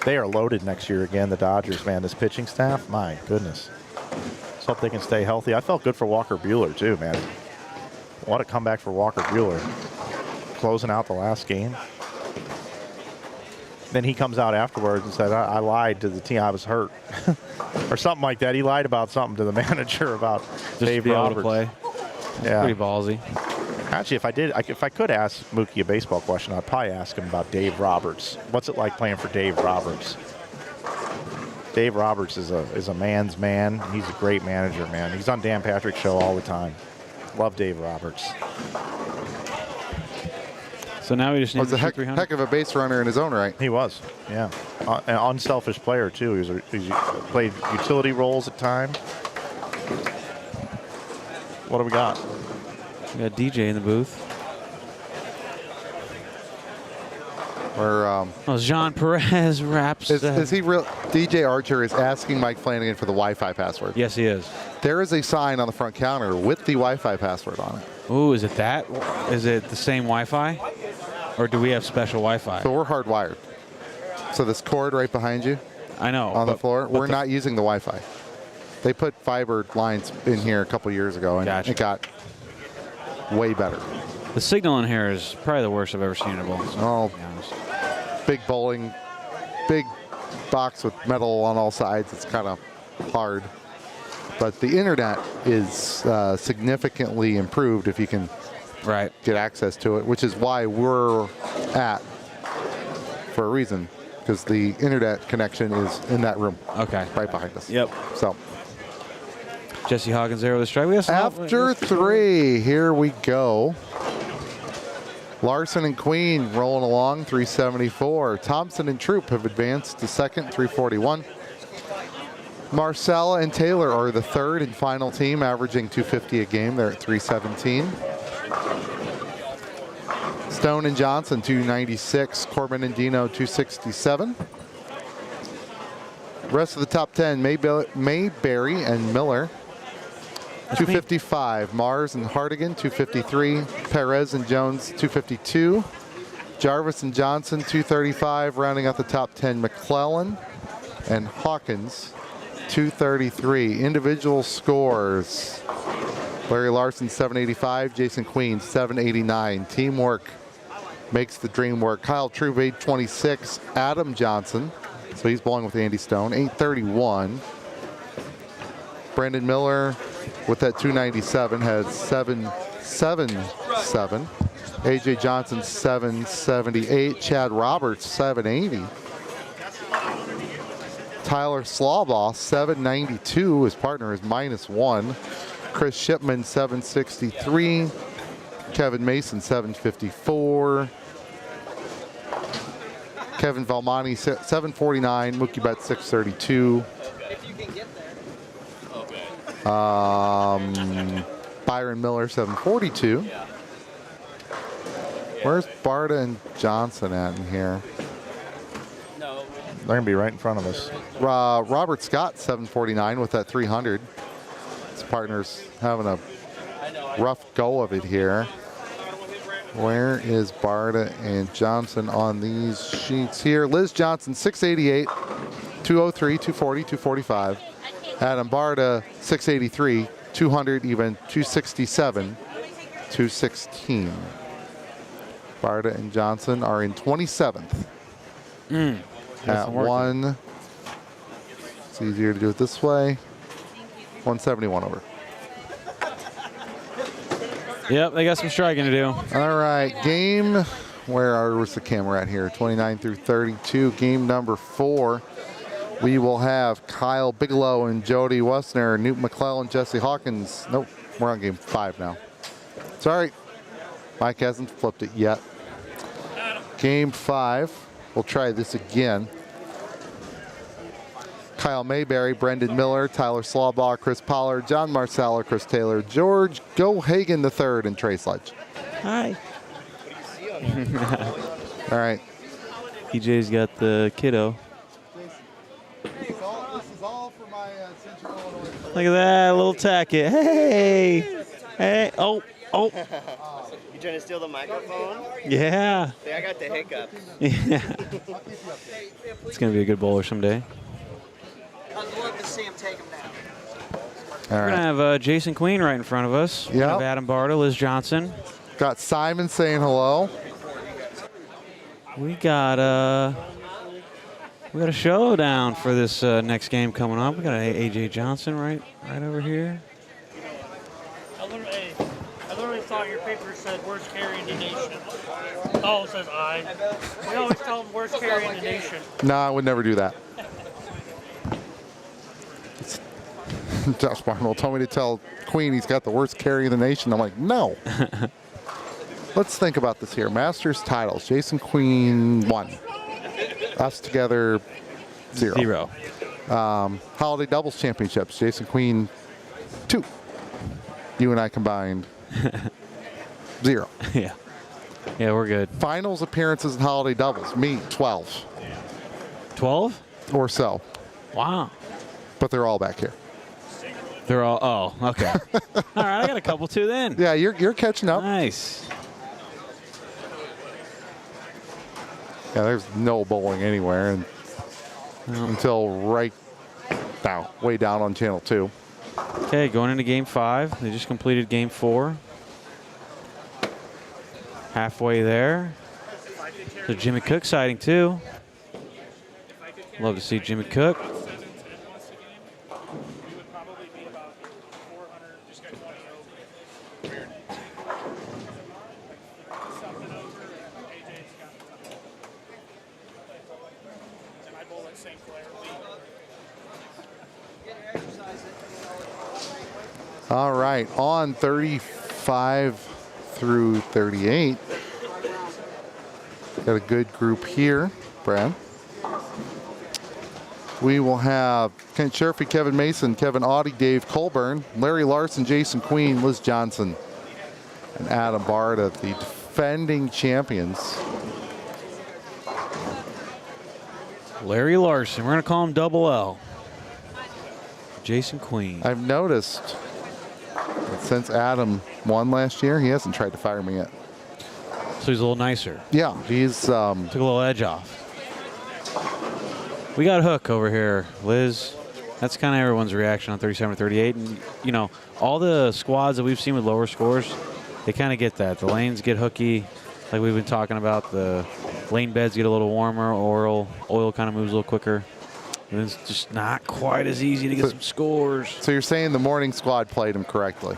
Speaker 3: They are loaded next year again, the Dodgers, man. This pitching staff, my goodness. Let's hope they can stay healthy. I felt good for Walker Buehler, too, man. What a comeback for Walker Buehler. Closing out the last game. Then he comes out afterwards and said, I lied to the team. I was hurt. Or something like that. He lied about something to the manager about
Speaker 5: Just
Speaker 3: Dave
Speaker 5: to be
Speaker 3: Roberts.
Speaker 5: able to play.
Speaker 3: Yeah.
Speaker 5: Pretty ballsy.
Speaker 3: Actually, if I could ask Mookie a baseball question, I'd probably ask him about Dave Roberts. What's it like playing for Dave Roberts? Dave Roberts is a man's man. He's a great manager, man. He's on Dan Patrick's show all the time. Love Dave Roberts.
Speaker 5: So now we just need
Speaker 7: Was a heck of a base runner in his own right.
Speaker 3: He was, yeah. An unselfish player, too. He played utility roles at times. What do we got?
Speaker 5: We got DJ in the booth. Jean Perez wraps.
Speaker 7: Is he real? DJ Archer is asking Mike Flanagan for the Wi-Fi password.
Speaker 5: Yes, he is.
Speaker 7: There is a sign on the front counter with the Wi-Fi password on it.
Speaker 5: Ooh, is it that? Is it the same Wi-Fi? Or do we have special Wi-Fi?
Speaker 7: So we're hardwired. So this cord right behind you.
Speaker 5: I know.
Speaker 7: On the floor, we're not using the Wi-Fi. They put fiber lines in here a couple years ago, and it got way better.
Speaker 5: The signal in here is probably the worst I've ever seen in a bowl.
Speaker 7: Oh, big bowling, big box with metal on all sides. It's kind of hard. But the internet is significantly improved if you can get access to it, which is why we're at for a reason, because the internet connection is in that room.
Speaker 5: Okay.
Speaker 7: Right behind us.
Speaker 5: Yep.
Speaker 7: So.
Speaker 5: Jesse Hawkins there with a strike.
Speaker 7: After 3, here we go. Larson and Queen rolling along, 374. Thompson and Troop have advanced to second, 341. Marcella and Taylor are the third and final team, averaging 250 a game. They're at 317. Stone and Johnson, 296. Corbin and Dino, 267. Rest of the top 10, Mayberry and Miller, 255. Mars and Hardigan, 253. Perez and Jones, 252. Jarvis and Johnson, 235. Rounding out the top 10, McClellan and Hawkins, 233. Individual scores. Larry Larson, 785. Jason Queen, 789. Teamwork makes the dream work. Kyle Troop, 826. Adam Johnson, so he's bowling with Andy Stone, 831. Brandon Miller, with that 297 had 777. AJ Johnson 778. Chad Roberts 780. Tyler Slawbaugh 792. His partner is -1. Chris Shipman 763. Kevin Mason 754. Kevin Valmani 749. Mookie Betts 632. Byron Miller 742. Where's Barta and Johnson at in here?
Speaker 3: They're going to be right in front of us.
Speaker 7: Robert Scott 749 with that 300. His partner's having a rough go of it here. Where is Barta and Johnson on these sheets here? Liz Johnson 688, 203, 240, 245. Adam Barta 683, 200 even, 267, 216. Barta and Johnson are in 27th. At one. It's easier to do it this way. 171 over.
Speaker 5: Yep, they got some striking to do.
Speaker 7: All right, game. Where's the camera at here? 29 through 32. Game number 4. We will have Kyle Bigelow and Jody Wessner, Newt McClellan, Jesse Hawkins. Nope, we're on game 5 now. Sorry, Mike hasn't flipped it yet. Game 5. We'll try this again. Kyle Mayberry, Brendan Miller, Tyler Slawbaugh, Chris Pollard, John Marcello, Chris Taylor, George Gohagen III, and Trey Sledge.
Speaker 5: Hi.
Speaker 7: All right.
Speaker 5: EJ's got the kiddo.
Speaker 7: This is all for my Central Illinois.
Speaker 5: Look at that little tacket. Hey. Hey. Oh. Oh.
Speaker 6: You trying to steal the microphone?
Speaker 5: Yeah.
Speaker 6: See, I got the hiccups.
Speaker 5: Yeah. It's going to be a good bowler someday.
Speaker 6: I'd love to see him take him down.
Speaker 5: We're going to have Jason Queen right in front of us.
Speaker 7: Yep.
Speaker 5: We have Adam Barta, Liz Johnson.
Speaker 7: Got Simon saying hello.
Speaker 5: We got a showdown for this next game coming up. We got AJ Johnson right over here.
Speaker 11: I literally thought your paper said worst carry in the nation. Oh, it says I. We always tell them worst carry in the nation.
Speaker 7: No, I would never do that. Josh Barnwell told me to tell Queen he's got the worst carry in the nation. I'm like, no. Let's think about this here. Masters titles. Jason Queen 1. Us together 0. Holiday doubles championships. Jason Queen 2. You and I combined 0.
Speaker 5: Yeah. Yeah, we're good.
Speaker 7: Finals appearances and holiday doubles. Me 12.
Speaker 5: 12?
Speaker 7: Or so.
Speaker 5: Wow.
Speaker 7: But they're all back here.
Speaker 5: They're all, oh, okay. All right, I got a couple too then.
Speaker 7: Yeah, you're catching up.
Speaker 5: Nice.
Speaker 7: Yeah, there's no bowling anywhere until right now, way down on channel 2.
Speaker 5: Okay, going into game 5. They just completed game 4. Halfway there. So Jimmy Cook sighting too. Love to see Jimmy Cook.
Speaker 7: All right, on 35 through 38. Got a good group here, Brad. We will have Kent Sherfy, Kevin Mason, Kevin Audie, Dave Colburn, Larry Larson, Jason Queen, Liz Johnson, and Adam Barta, the defending champions.
Speaker 5: Larry Larson. We're going to call him Double L. Jason Queen.
Speaker 7: I've noticed that since Adam won last year, he hasn't tried to fire me yet.
Speaker 5: So he's a little nicer.
Speaker 7: Yeah, he's...
Speaker 5: Took a little edge off. We got Hook over here, Liz. That's kind of everyone's reaction on 37-38. And, you know, all the squads that we've seen with lower scores, they kind of get that. The lanes get hooky, like we've been talking about. The lane beds get a little warmer. Oil kind of moves a little quicker. And it's just not quite as easy to get some scores.
Speaker 7: So you're saying the morning squad played him correctly,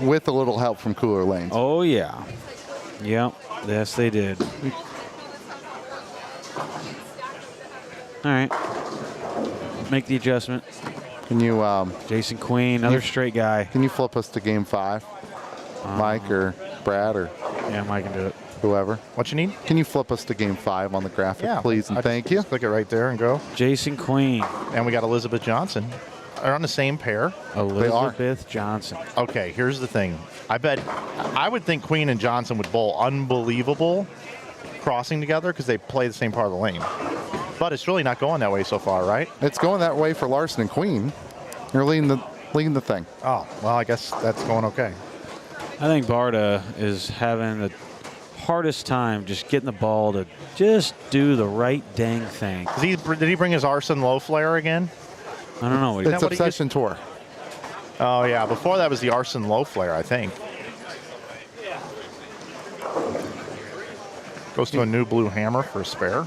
Speaker 7: with a little help from cooler lanes.
Speaker 5: Oh, yeah. Yep. Yes, they did. All right. Make the adjustment.
Speaker 7: Can you,
Speaker 5: Jason Queen, another straight guy.
Speaker 7: Can you flip us to game 5? Mike or Brad or
Speaker 5: Yeah, Mike can do it.
Speaker 7: whoever.
Speaker 3: What you need?
Speaker 7: Can you flip us to game 5 on the graphic, please, and thank you.
Speaker 3: Click it right there and go.
Speaker 5: Jason Queen.
Speaker 3: And we got Elizabeth Johnson. They're on the same pair.
Speaker 5: Elizabeth Johnson.
Speaker 3: Okay, here's the thing. I would think Queen and Johnson would bowl unbelievable crossing together because they play the same part of the lane. But it's really not going that way so far, right?
Speaker 7: It's going that way for Larson and Queen. You're leading the thing.
Speaker 3: Oh, well, I guess that's going okay.
Speaker 5: I think Barta is having the hardest time just getting the ball to just do the right dang thing.
Speaker 3: Did he bring his arson low flare again?
Speaker 5: I don't know.
Speaker 7: It's Obsession Tour.
Speaker 3: Oh, yeah. Before that was the arson low flare, I think. Goes to a new blue hammer for a spare.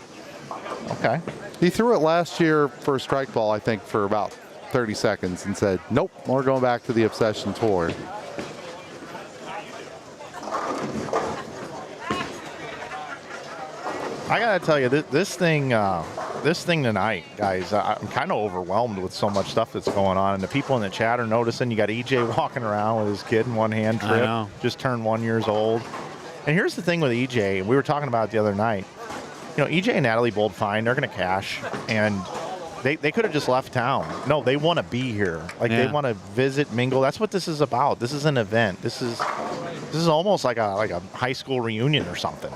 Speaker 3: Okay.
Speaker 7: He threw it last year for a strike ball, I think, for about 30 seconds and said, nope, we're going back to the Obsession Tour.
Speaker 3: I gotta tell you, this thing tonight, guys, I'm kind of overwhelmed with so much stuff that's going on, and the people in the chat are noticing. You got EJ walking around with his kid in one hand, Trip, just turned 1 year old. And here's the thing with EJ, we were talking about it the other night. You know, EJ and Natalie bowled fine. They're going to cash, and they could have just left town. No, they want to be here. Like they want to visit, mingle. That's what this is about. This is an event. This is almost like a high school reunion or something.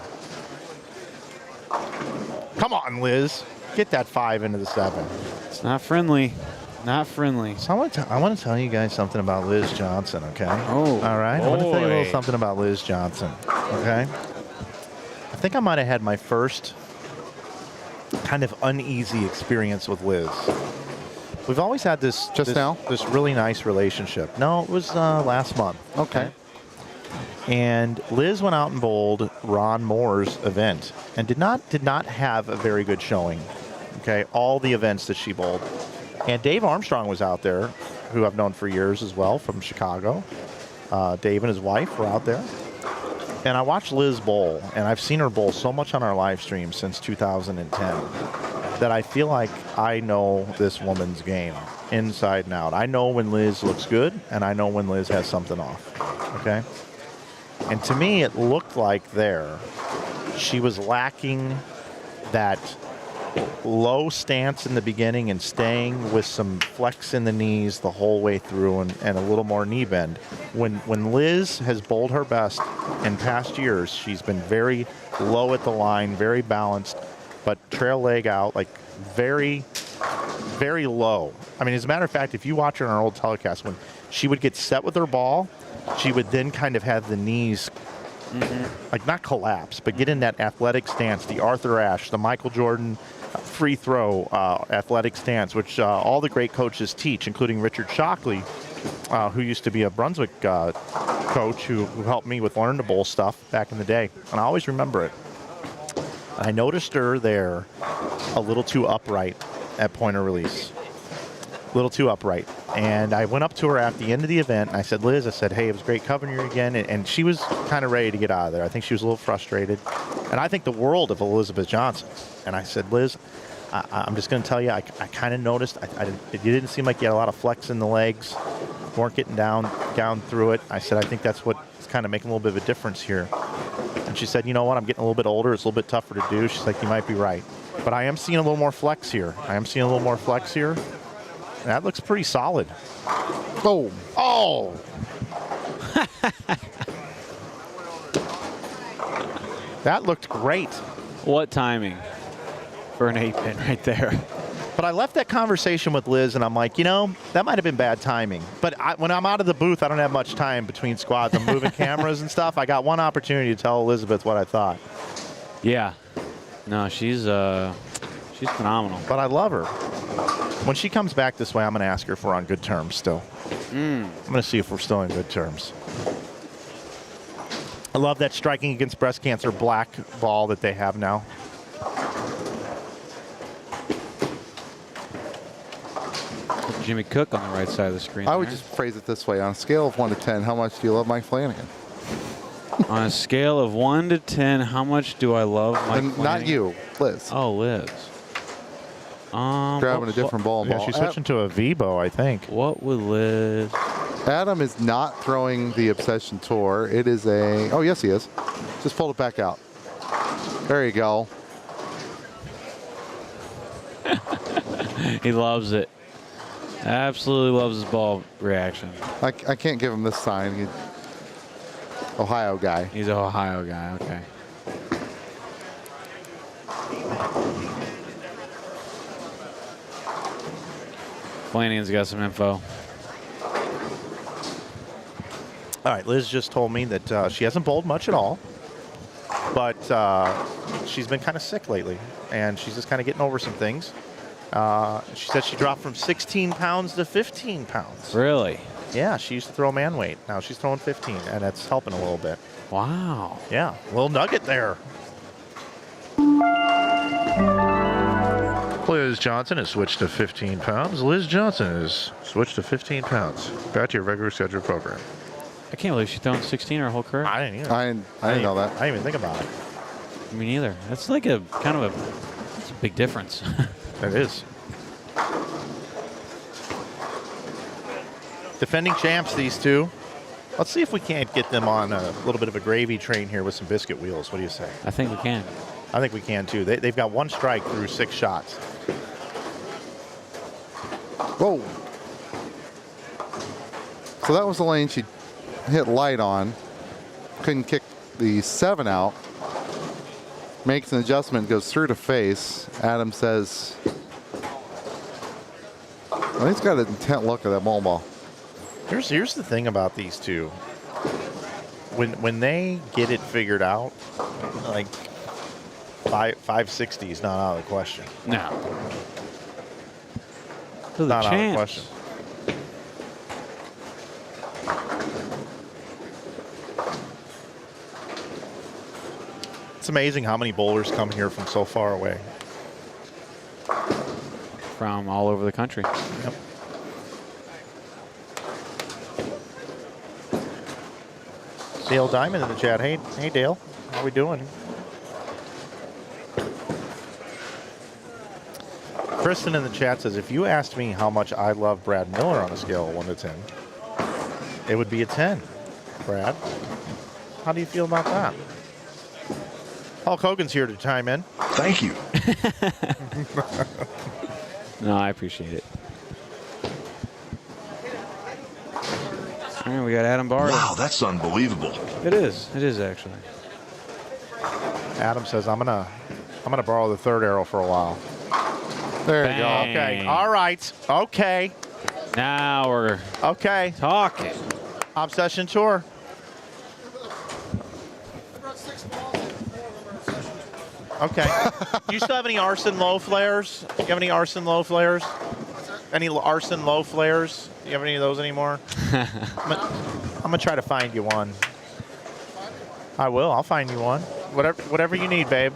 Speaker 3: Come on, Liz. Get that 5 into the 7.
Speaker 5: It's not friendly. Not friendly.
Speaker 3: So I want to tell you guys something about Liz Johnson, okay?
Speaker 5: Oh,
Speaker 3: all right. I want to tell you a little something about Liz Johnson, okay? I think I might have had my first kind of uneasy experience with Liz. We've always had this this really nice relationship. No, it was last month.
Speaker 7: Okay.
Speaker 3: And Liz went out and bowled Ron Moore's event and did not have a very good showing. Okay, all the events that she bowled. And Dave Armstrong was out there, who I've known for years as well from Chicago. Dave and his wife were out there. And I watched Liz bowl, and I've seen her bowl so much on our live stream since 2010 that I feel like I know this woman's game inside and out. I know when Liz looks good, and I know when Liz has something off, okay? And to me, it looked like she was lacking that low stance in the beginning and staying with some flex in the knees the whole way through and a little more knee bend. When Liz has bowled her best in past years, she's been very low at the line, very balanced, but trail leg out, like very, very low. I mean, as a matter of fact, if you watch her on our old telecast, when she would get set with her ball, she would then kind of have the knees like not collapse, but get in that athletic stance, the Arthur Ashe, the Michael Jordan free throw athletic stance, which all the great coaches teach, including Richard Shockley, who used to be a Brunswick coach who helped me with learn to bowl stuff back in the day. And I always remember it. I noticed her there a little too upright at point of release. A little too upright. And I went up to her at the end of the event, and I said, Liz, I said, hey, it was great covering you again. And she was kind of ready to get out of there. I think she was a little frustrated. And I think the world of Elizabeth Johnson. And I said, Liz, I'm just going to tell you, I kind of noticed, you didn't seem like you had a lot of flex in the legs, weren't getting down through it. I said, I think that's what's kind of making a little bit of a difference here. And she said, you know what, I'm getting a little bit older. It's a little bit tougher to do. She's like, you might be right. But I am seeing a little more flex here. That looks pretty solid. Oh! That looked great.
Speaker 5: What timing for an 8-pin right there.
Speaker 3: But I left that conversation with Liz, and I'm like, you know, that might have been bad timing. But when I'm out of the booth, I don't have much time between squads. I'm moving cameras and stuff. I got one opportunity to tell Elizabeth what I thought.
Speaker 5: Yeah. No, she's phenomenal.
Speaker 3: But I love her. When she comes back this way, I'm going to ask her if we're on good terms still. I'm going to see if we're still in good terms. I love that striking against breast cancer black ball that they have now.
Speaker 5: Jimmy Cook on the right side of the screen.
Speaker 7: I would
Speaker 5: there.
Speaker 7: just phrase it this way. On a scale of 1 to 10, how much do you love Mike Flanagan?
Speaker 5: On a scale of 1 to 10, how much do I love Mike Flanagan?
Speaker 7: Not you, Liz.
Speaker 5: Oh, Liz.
Speaker 7: Grabbing a different ball.
Speaker 3: Yeah, she's switching to a Vibo, I think.
Speaker 5: What would Liz?
Speaker 7: Adam is not throwing the Obsession Tour. It is a. Oh, yes, he is. Just pull it back out. There you go.
Speaker 5: He loves it. Absolutely loves his ball reaction.
Speaker 7: I can't give him this sign. He's Ohio guy.
Speaker 5: He's an Ohio guy. Okay. Flanagan's got some info.
Speaker 3: All right, Liz just told me that she hasn't bowled much at all, but she's been kind of sick lately, and she's just kind of getting over some things. She said she dropped from 16 pounds to 15 pounds.
Speaker 5: Really?
Speaker 3: Yeah, she used to throw man weight. Now she's throwing 15, and that's helping a little bit.
Speaker 5: Wow.
Speaker 3: Yeah, little nugget there. Liz Johnson has switched to 15 pounds. Liz Johnson has switched to 15 pounds. Back to your regular scheduled program.
Speaker 5: I can't believe she's throwing 16 her whole career.
Speaker 3: I didn't either.
Speaker 7: I didn't know that.
Speaker 3: I didn't even think about it.
Speaker 5: Me neither. That's like a kind of that's a big difference.
Speaker 3: It is. Defending champs, these two. Let's see if we can't get them on a little bit of a gravy train here with some biscuit wheels. What do you say?
Speaker 5: I think we can.
Speaker 3: I think we can too. They've got one strike through 6 shots.
Speaker 7: Whoa. So that was the lane she hit light on. Couldn't kick the 7 out. Makes an adjustment, goes through to face. Adam says, well, he's got an intent look at that ball.
Speaker 3: Here's the thing about these two. When they get it figured out, like 560 is not out of the question.
Speaker 5: No.
Speaker 3: Not out of the question. It's amazing how many bowlers come here from so far away.
Speaker 5: From all over the country.
Speaker 3: Yep. Dale Diamond in the chat. Hey Dale, how we doing? Kristen in the chat says, if you asked me how much I love Brad Miller on a scale of 1 to 10, it would be a 10. Brad, how do you feel about that? Hulk Hogan's here to chime in.
Speaker 9: Thank you.
Speaker 5: No, I appreciate it. All right, we got Adam Barr.
Speaker 9: Wow, that's unbelievable.
Speaker 5: It is. It is actually.
Speaker 3: Adam says, I'm gonna borrow the 3rd arrow for a while. There you go. Okay. All right. Okay.
Speaker 5: Now we're talking.
Speaker 3: Obsession Tour. Okay. Do you still have any arson low flares? Do you have any arson low flares? Any arson low flares? Do you have any of those anymore? I'm gonna try to find you one. I will. I'll find you one. Whatever you need, babe.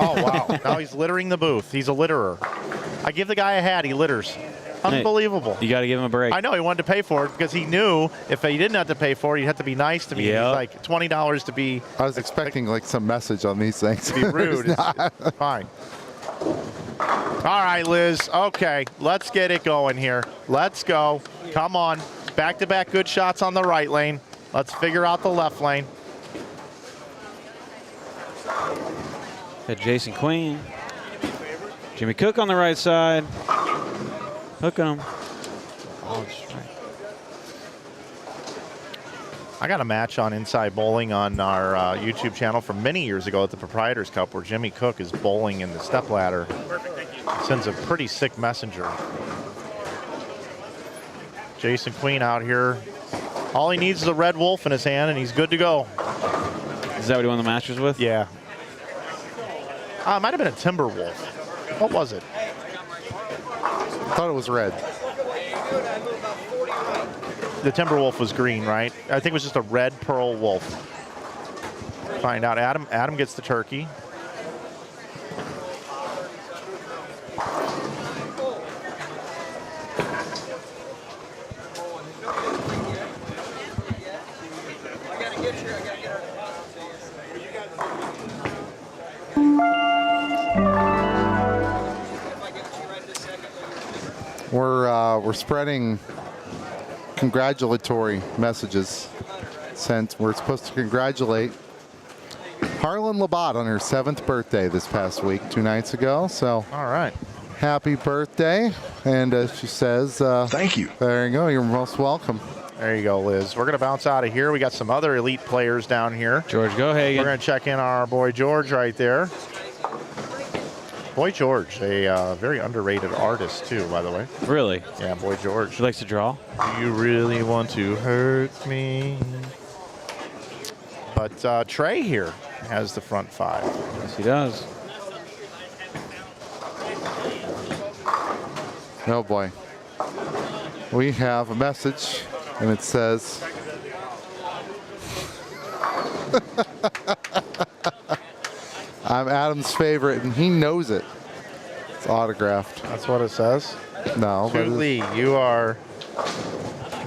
Speaker 3: Oh, wow. Now he's littering the booth. He's a litterer. I give the guy a hat. He litters. Unbelievable.
Speaker 5: Hey, you got to give him a break.
Speaker 3: I know he wanted to pay for it because he knew if he didn't have to pay for it, he'd have to be nice to me.
Speaker 5: Yep.
Speaker 3: He's like $20 to be.
Speaker 7: I was expecting like some message on these things.
Speaker 3: To be rude. It's fine. All right, Liz. Okay, let's get it going here. Let's go. Come on. Back-to-back good shots on the right lane. Let's figure out the left lane.
Speaker 5: Got Jason Queen. Jimmy Cook on the right side. Hooking him. Oh, that's right.
Speaker 3: I got a match on Inside Bowling on our YouTube channel from many years ago at the Proprietors Cup where Jimmy Cook is bowling in the stepladder. Sends a pretty sick messenger. Jason Queen out here. All he needs is a red wolf in his hand, and he's good to go.
Speaker 5: Is that what he won the Masters with?
Speaker 3: Yeah. It might have been a timber wolf. What was it?
Speaker 7: I thought it was red.
Speaker 3: The timber wolf was green, right? I think it was just a red pearl wolf. find out. Adam gets the turkey.
Speaker 7: We're spreading congratulatory messages since we're supposed to congratulate Harlan Labatt on her 7th birthday this past week, 2 nights ago. So,
Speaker 3: all right,
Speaker 7: happy birthday! And she says,
Speaker 9: "Thank you."
Speaker 7: There you go. You're most welcome.
Speaker 3: There you go, Liz. We're gonna bounce out of here. We got some other elite players down here.
Speaker 5: George, go ahead.
Speaker 3: We're gonna check in our boy George right there. Boy George, a very underrated artist too, by the way.
Speaker 5: Really?
Speaker 3: Yeah, Boy George.
Speaker 5: He likes to draw.
Speaker 3: Do you really want to hurt me? But Trey here has the front 5.
Speaker 5: Yes, he does.
Speaker 7: Oh boy. We have a message, and it says, I'm Adam's favorite, and he knows it. It's autographed.
Speaker 3: That's what it says?
Speaker 7: No.
Speaker 3: To Lee, you are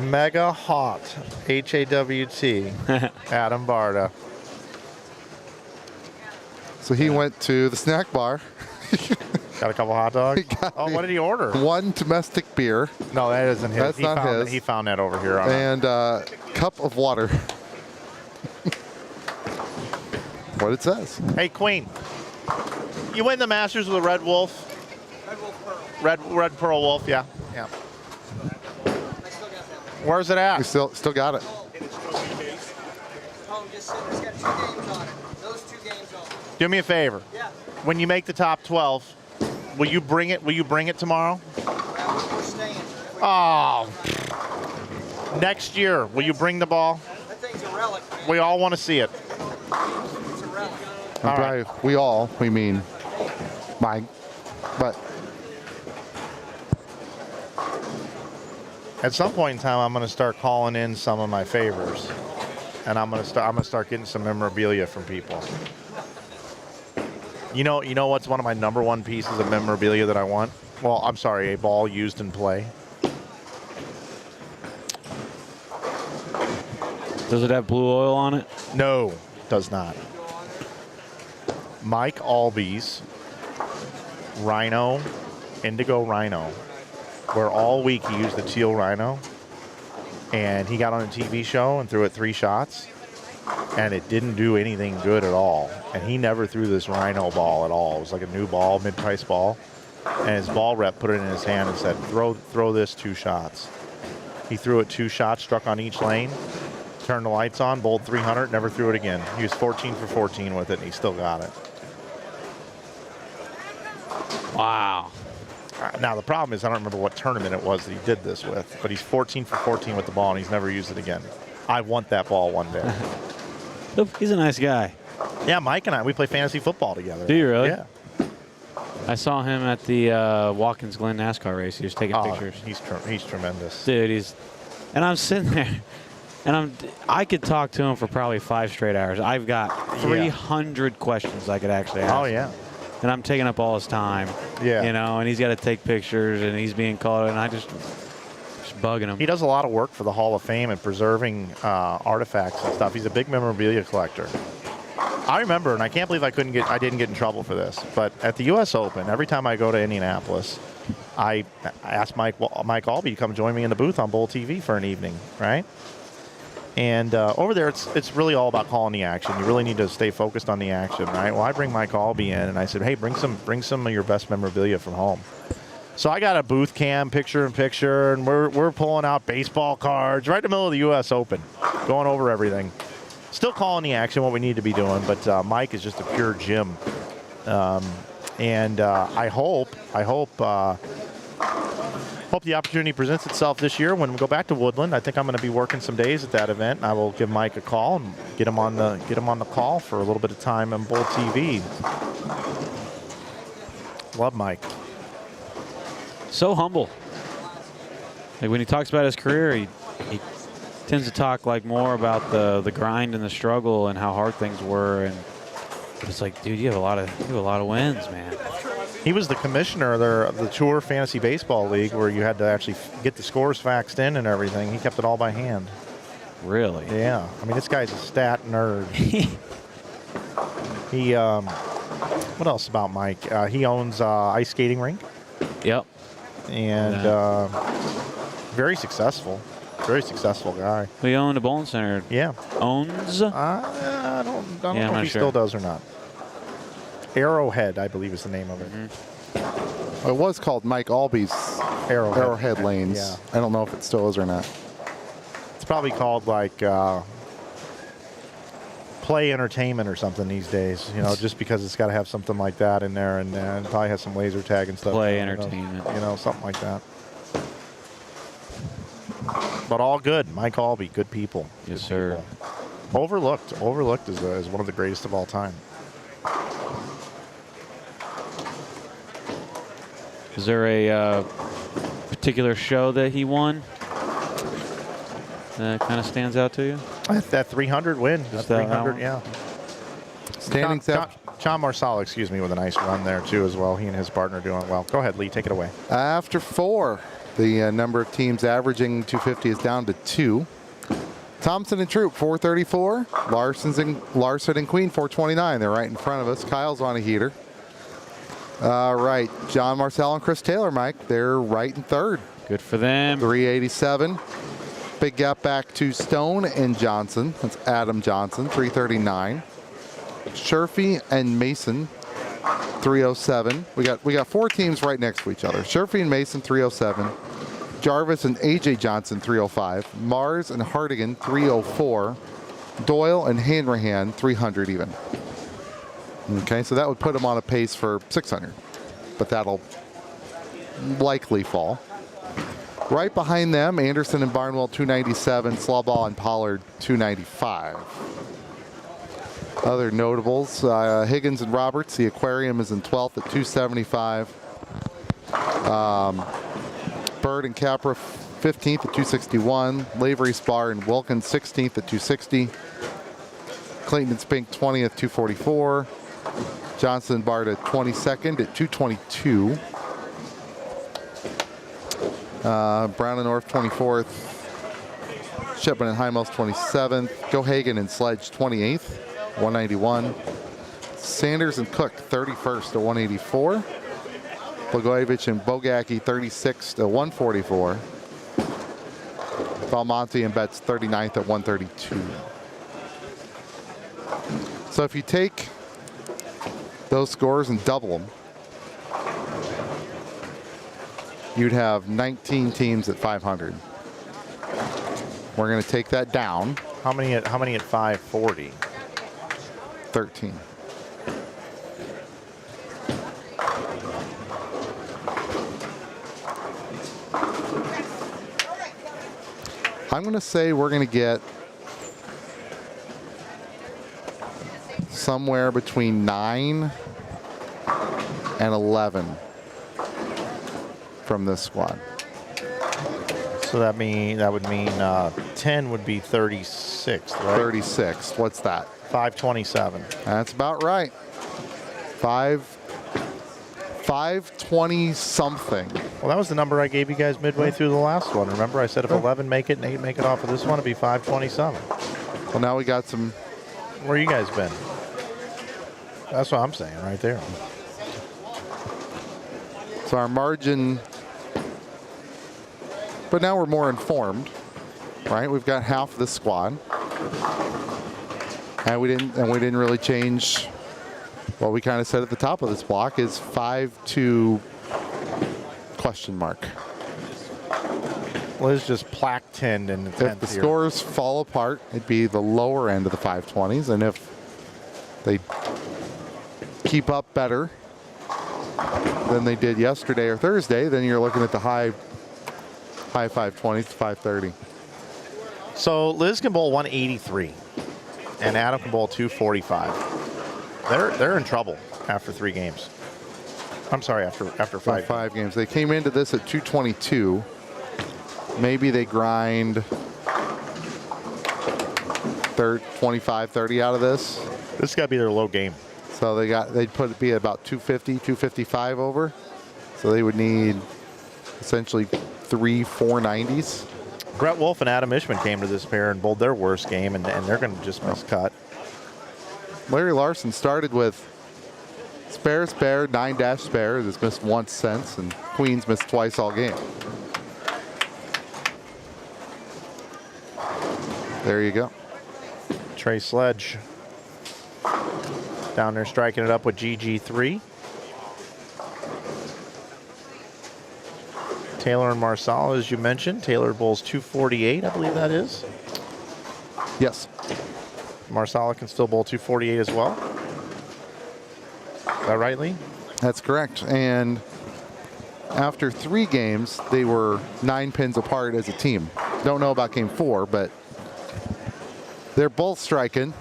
Speaker 3: mega hot. H-A-W-T. Adam Barta.
Speaker 7: So he went to the snack bar.
Speaker 3: Got a couple hot dogs? Oh, what did he order?
Speaker 7: 1 domestic beer.
Speaker 3: No, that isn't his.
Speaker 7: That's not his.
Speaker 3: He found that over here.
Speaker 7: And a cup of water. What it says.
Speaker 3: Hey, Queen. You win the Masters with a Red Wolf?
Speaker 6: Red Wolf Pearl.
Speaker 3: Red Pearl Wolf, yeah. Yeah. Where's it at?
Speaker 7: You still got it.
Speaker 6: Oh, just it's got 2 games on it. Those 2 games on it.
Speaker 3: Do me a favor.
Speaker 6: Yeah.
Speaker 3: When you make the top 12, will you bring it? Will you bring it tomorrow?
Speaker 6: We're staying.
Speaker 3: Oh. Next year, will you bring the ball?
Speaker 6: That thing's a relic, man.
Speaker 3: We all want to see it.
Speaker 6: It's a relic.
Speaker 7: And by we mean Mike. But
Speaker 3: at some point in time, I'm going to start calling in some of my favors, and I'm going to start getting some memorabilia from people. You know what's one of my #1 pieces of memorabilia that I want? Well, I'm sorry, a ball used in play.
Speaker 5: Does it have blue oil on it?
Speaker 3: No, does not. Mike Alby's Rhino, Indigo Rhino, where all week he used the teal Rhino, and he got on a TV show and threw it 3 shots, and it didn't do anything good at all. And he never threw this Rhino ball at all. It was like a new ball, mid-price ball, and his ball rep put it in his hand and said, throw this 2 shots. He threw it 2 shots, struck on each lane, turned the lights on, bowled 300, never threw it again. He was 14 for 14 with it, and he still got it.
Speaker 5: Wow.
Speaker 3: Now, the problem is I don't remember what tournament it was that he did this with, but he's 14 for 14 with the ball, and he's never used it again. I want that ball one day.
Speaker 5: He's a nice guy.
Speaker 3: Yeah, Mike and I, we play fantasy football together.
Speaker 5: Do you really?
Speaker 3: Yeah.
Speaker 5: I saw him at the Watkins Glen NASCAR race. He was taking pictures.
Speaker 3: He's tremendous.
Speaker 5: Dude, and I'm sitting there, and I could talk to him for probably 5 straight hours. I've got 300 questions I could actually ask.
Speaker 3: Oh, yeah.
Speaker 5: And I'm taking up all his time.
Speaker 3: Yeah.
Speaker 5: You know, and he's got to take pictures, and he's being called, and I just bugging him.
Speaker 3: He does a lot of work for the Hall of Fame and preserving artifacts and stuff. He's a big memorabilia collector. I remember, and I can't believe I didn't get in trouble for this, but at the U.S. Open, every time I go to Indianapolis, I asked Mike Albee to come join me in the booth on Bowl TV for an evening, right? And over there, it's really all about calling the action. You really need to stay focused on the action, right? Well, I bring Mike Albee in, and I said, hey, bring some of your best memorabilia from home. So I got a booth cam, picture-in-picture, and we're pulling out baseball cards right in the middle of the U.S. Open, going over everything. Still calling the action, what we need to be doing, but Mike is just a pure gem. And I hope the opportunity presents itself this year when we go back to Woodland. I think I'm going to be working some days at that event, and I will give Mike a call and get him on the call for a little bit of time on Bowl TV. Love Mike.
Speaker 5: So humble. Like when he talks about his career, tends to talk like more about the grind and the struggle and how hard things were. And it's like, dude, you have a lot of wins, man.
Speaker 3: He was the commissioner of the Tour Fantasy Baseball League, where you had to actually get the scores faxed in and everything. He kept it all by hand.
Speaker 5: Really?
Speaker 3: Yeah. I mean, this guy's a stat nerd. He, what else about Mike? He owns ice skating rink.
Speaker 5: Yep.
Speaker 3: And very successful. Very successful guy.
Speaker 5: He owned a bowling center.
Speaker 3: Yeah.
Speaker 5: Owns?
Speaker 3: I don't know if he
Speaker 5: sure.
Speaker 3: still does or not. Arrowhead, I believe, is the name of it.
Speaker 7: It was called Mike Albee's Arrowhead Lanes.
Speaker 3: Yeah.
Speaker 7: I don't know if it still is or not.
Speaker 3: It's probably called like Play Entertainment or something these days, you know, just because it's got to have something like that in there, and it probably has some laser tag and stuff.
Speaker 5: Play Entertainment.
Speaker 3: You know, something like that. But all good. Mike Albee, good people.
Speaker 5: Yes,
Speaker 3: Good
Speaker 5: sir.
Speaker 3: people. Overlooked is one of the greatest of all time.
Speaker 5: Is there a particular show that he won that kind of stands out to you?
Speaker 3: That 300 win.
Speaker 5: Just
Speaker 3: That
Speaker 5: that
Speaker 3: 300,
Speaker 5: one?
Speaker 3: yeah.
Speaker 7: Standings
Speaker 3: John Marsala, excuse me, with a nice run there, too, as well. He and his partner doing well. Go ahead, Lee. Take it away.
Speaker 7: After 4, the number of teams averaging 250 is down to 2. Thompson and Troop, 434. Larson and Queen, 429. They're right in front of us. Kyle's on a heater. All right, John Marcel and Chris Taylor, Mike, they're right in third.
Speaker 5: Good for them.
Speaker 7: 387. Big gap back to Stone and Johnson. That's Adam Johnson, 339. Sherfy and Mason, 307. We got 4 teams right next to each other. Sherfy and Mason, 307. Jarvis and AJ Johnson, 305. Mars and Hardigan, 304. Doyle and Hanrahan, 300 even. Okay, so that would put them on a pace for 600, but that'll likely fall. Right behind them, Anderson and Barnwell, 297. Slawball and Pollard, 295. Other notables, Higgins and Roberts, the Aquarium is in 12th at 275. Bird and Capra, 15th at 261. Lavery, Spar, and Wilkins, 16th at 260. Clayton and Spink, 20th, 244. Johnson and Barta, 22nd at 222. Brown and North, 24th. Shipman and Hymels, 27th. Gohagan and Sledge, 28th, 191. Sanders and Cook, 31st at 184. Blagojevich and Bogacki, 36th at 144. Belmonte and Betts, 39th at 132. So if you take those scores and double them, you'd have 19 teams at 500. We're going to take that down.
Speaker 3: How many at 540?
Speaker 7: 13. I'm going to say we're going to get somewhere between 9 and 11 from this squad.
Speaker 3: So that would mean 10 would be 36, right?
Speaker 7: 36. What's that?
Speaker 3: 527.
Speaker 7: That's about right. 520 something.
Speaker 3: Well, that was the number I gave you guys midway through the last one. Remember, I said if 11 make it and 8 make it off of this one, it'd be 527.
Speaker 7: Well, now we got some.
Speaker 3: Where you guys been? That's what I'm saying right there.
Speaker 7: So our margin, but now we're more informed, right? We've got half the squad, and we didn't really change. What we kind of said at the top of this block is 5-2 question mark.
Speaker 3: Liz just plaque-tinned in the 10th
Speaker 7: If the
Speaker 3: here.
Speaker 7: scores fall apart, it'd be the lower end of the 520s, and if they keep up better than they did yesterday or Thursday, then you're looking at the high 520s to 530.
Speaker 3: So Liz can bowl 183, and Adam can bowl 245. They're in trouble after 3 games. I'm sorry, after 5.
Speaker 7: 5 games. They came into this at 222. Maybe they grind 25, 30 out of this.
Speaker 3: This got to be their low game.
Speaker 7: So they'd put it be about 250, 255 over. So they would need essentially 3 490s.
Speaker 3: Brett Wolf and Adam Ishman came to this pair and bowled their worst game, and they're going to just miss cut.
Speaker 7: Larry Larson started with spare, 9 spare. Has missed once since, and Queens missed twice all game. There you go.
Speaker 3: Trey Sledge down there striking it up with GG3. Taylor and Marsala, as you mentioned. Taylor bowls 248, I believe that is.
Speaker 7: Yes.
Speaker 3: Marsala can still bowl 248 as well. Is that right, Lee?
Speaker 7: That's correct. And after 3 games, they were 9 pins apart as a team. Don't know about game 4, but they're both striking.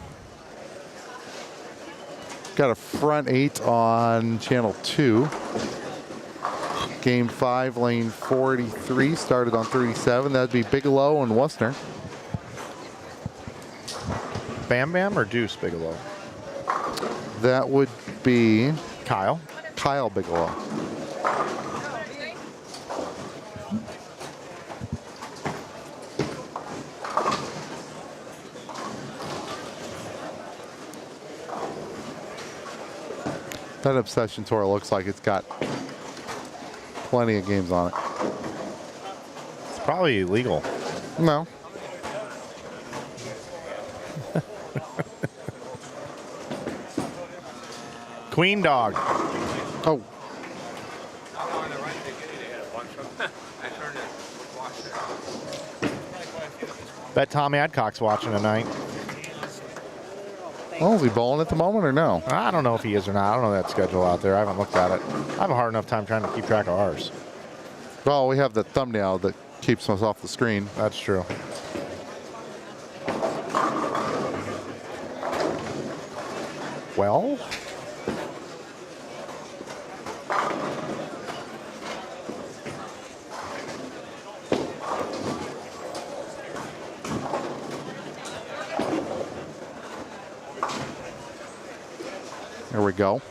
Speaker 7: Got a front 8 on channel 2. Game 5, lane 43, started on 37. That'd be Bigelow and Westner.
Speaker 3: Bam Bam or Deuce Bigelow?
Speaker 7: That would be
Speaker 3: Kyle
Speaker 7: Bigelow. That Obsession Tour looks like it's got plenty of games on it.
Speaker 3: It's probably illegal.
Speaker 7: No.
Speaker 3: Queen Dog.
Speaker 7: Oh.
Speaker 3: Bet Tom Adcock's watching tonight.
Speaker 7: Oh, is he bowling at the moment or no?
Speaker 3: I don't know if he is or not. I don't know that schedule out there. I haven't looked at it. I have a hard enough time trying to keep track of ours.
Speaker 7: Well, we have the thumbnail that keeps us off the screen.
Speaker 3: That's true. Well,
Speaker 7: there we go.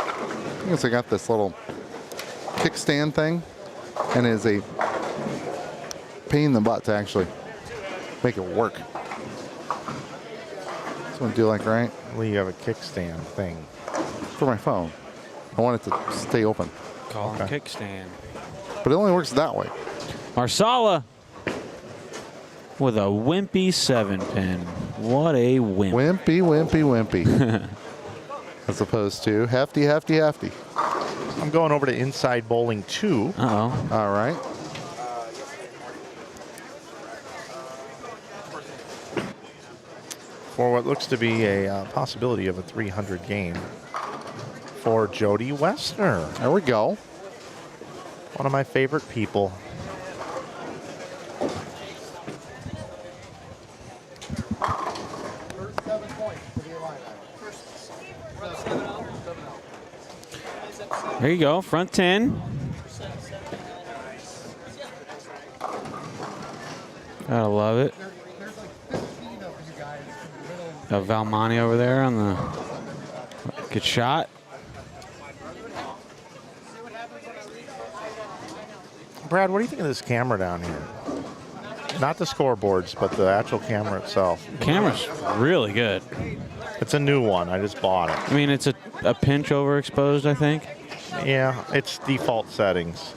Speaker 7: I guess I got this little kickstand thing, and it is a pain in the butt to actually make it work. This one do like right?
Speaker 3: Lee, you have a kickstand thing.
Speaker 7: For my phone. I want it to stay open.
Speaker 5: Call him kickstand.
Speaker 7: But it only works that way.
Speaker 5: Marsala with a wimpy 7-pin. What a wimp.
Speaker 7: Wimpy, wimpy, wimpy. As opposed to hefty, hefty, hefty.
Speaker 3: I'm going over to Inside Bowling 2.
Speaker 5: Uh-oh.
Speaker 7: All right.
Speaker 3: For what looks to be a possibility of a 300 game for Jody Westner.
Speaker 7: There we go.
Speaker 3: One of my favorite people.
Speaker 5: There you go, front 10. Gotta love it. Got Valmani over there on the good shot.
Speaker 3: Brad, what do you think of this camera down here? Not the scoreboards, but the actual camera itself.
Speaker 5: Camera's really good.
Speaker 3: It's a new one. I just bought it.
Speaker 5: I mean, it's a pinch overexposed, I think.
Speaker 3: Yeah, it's default settings.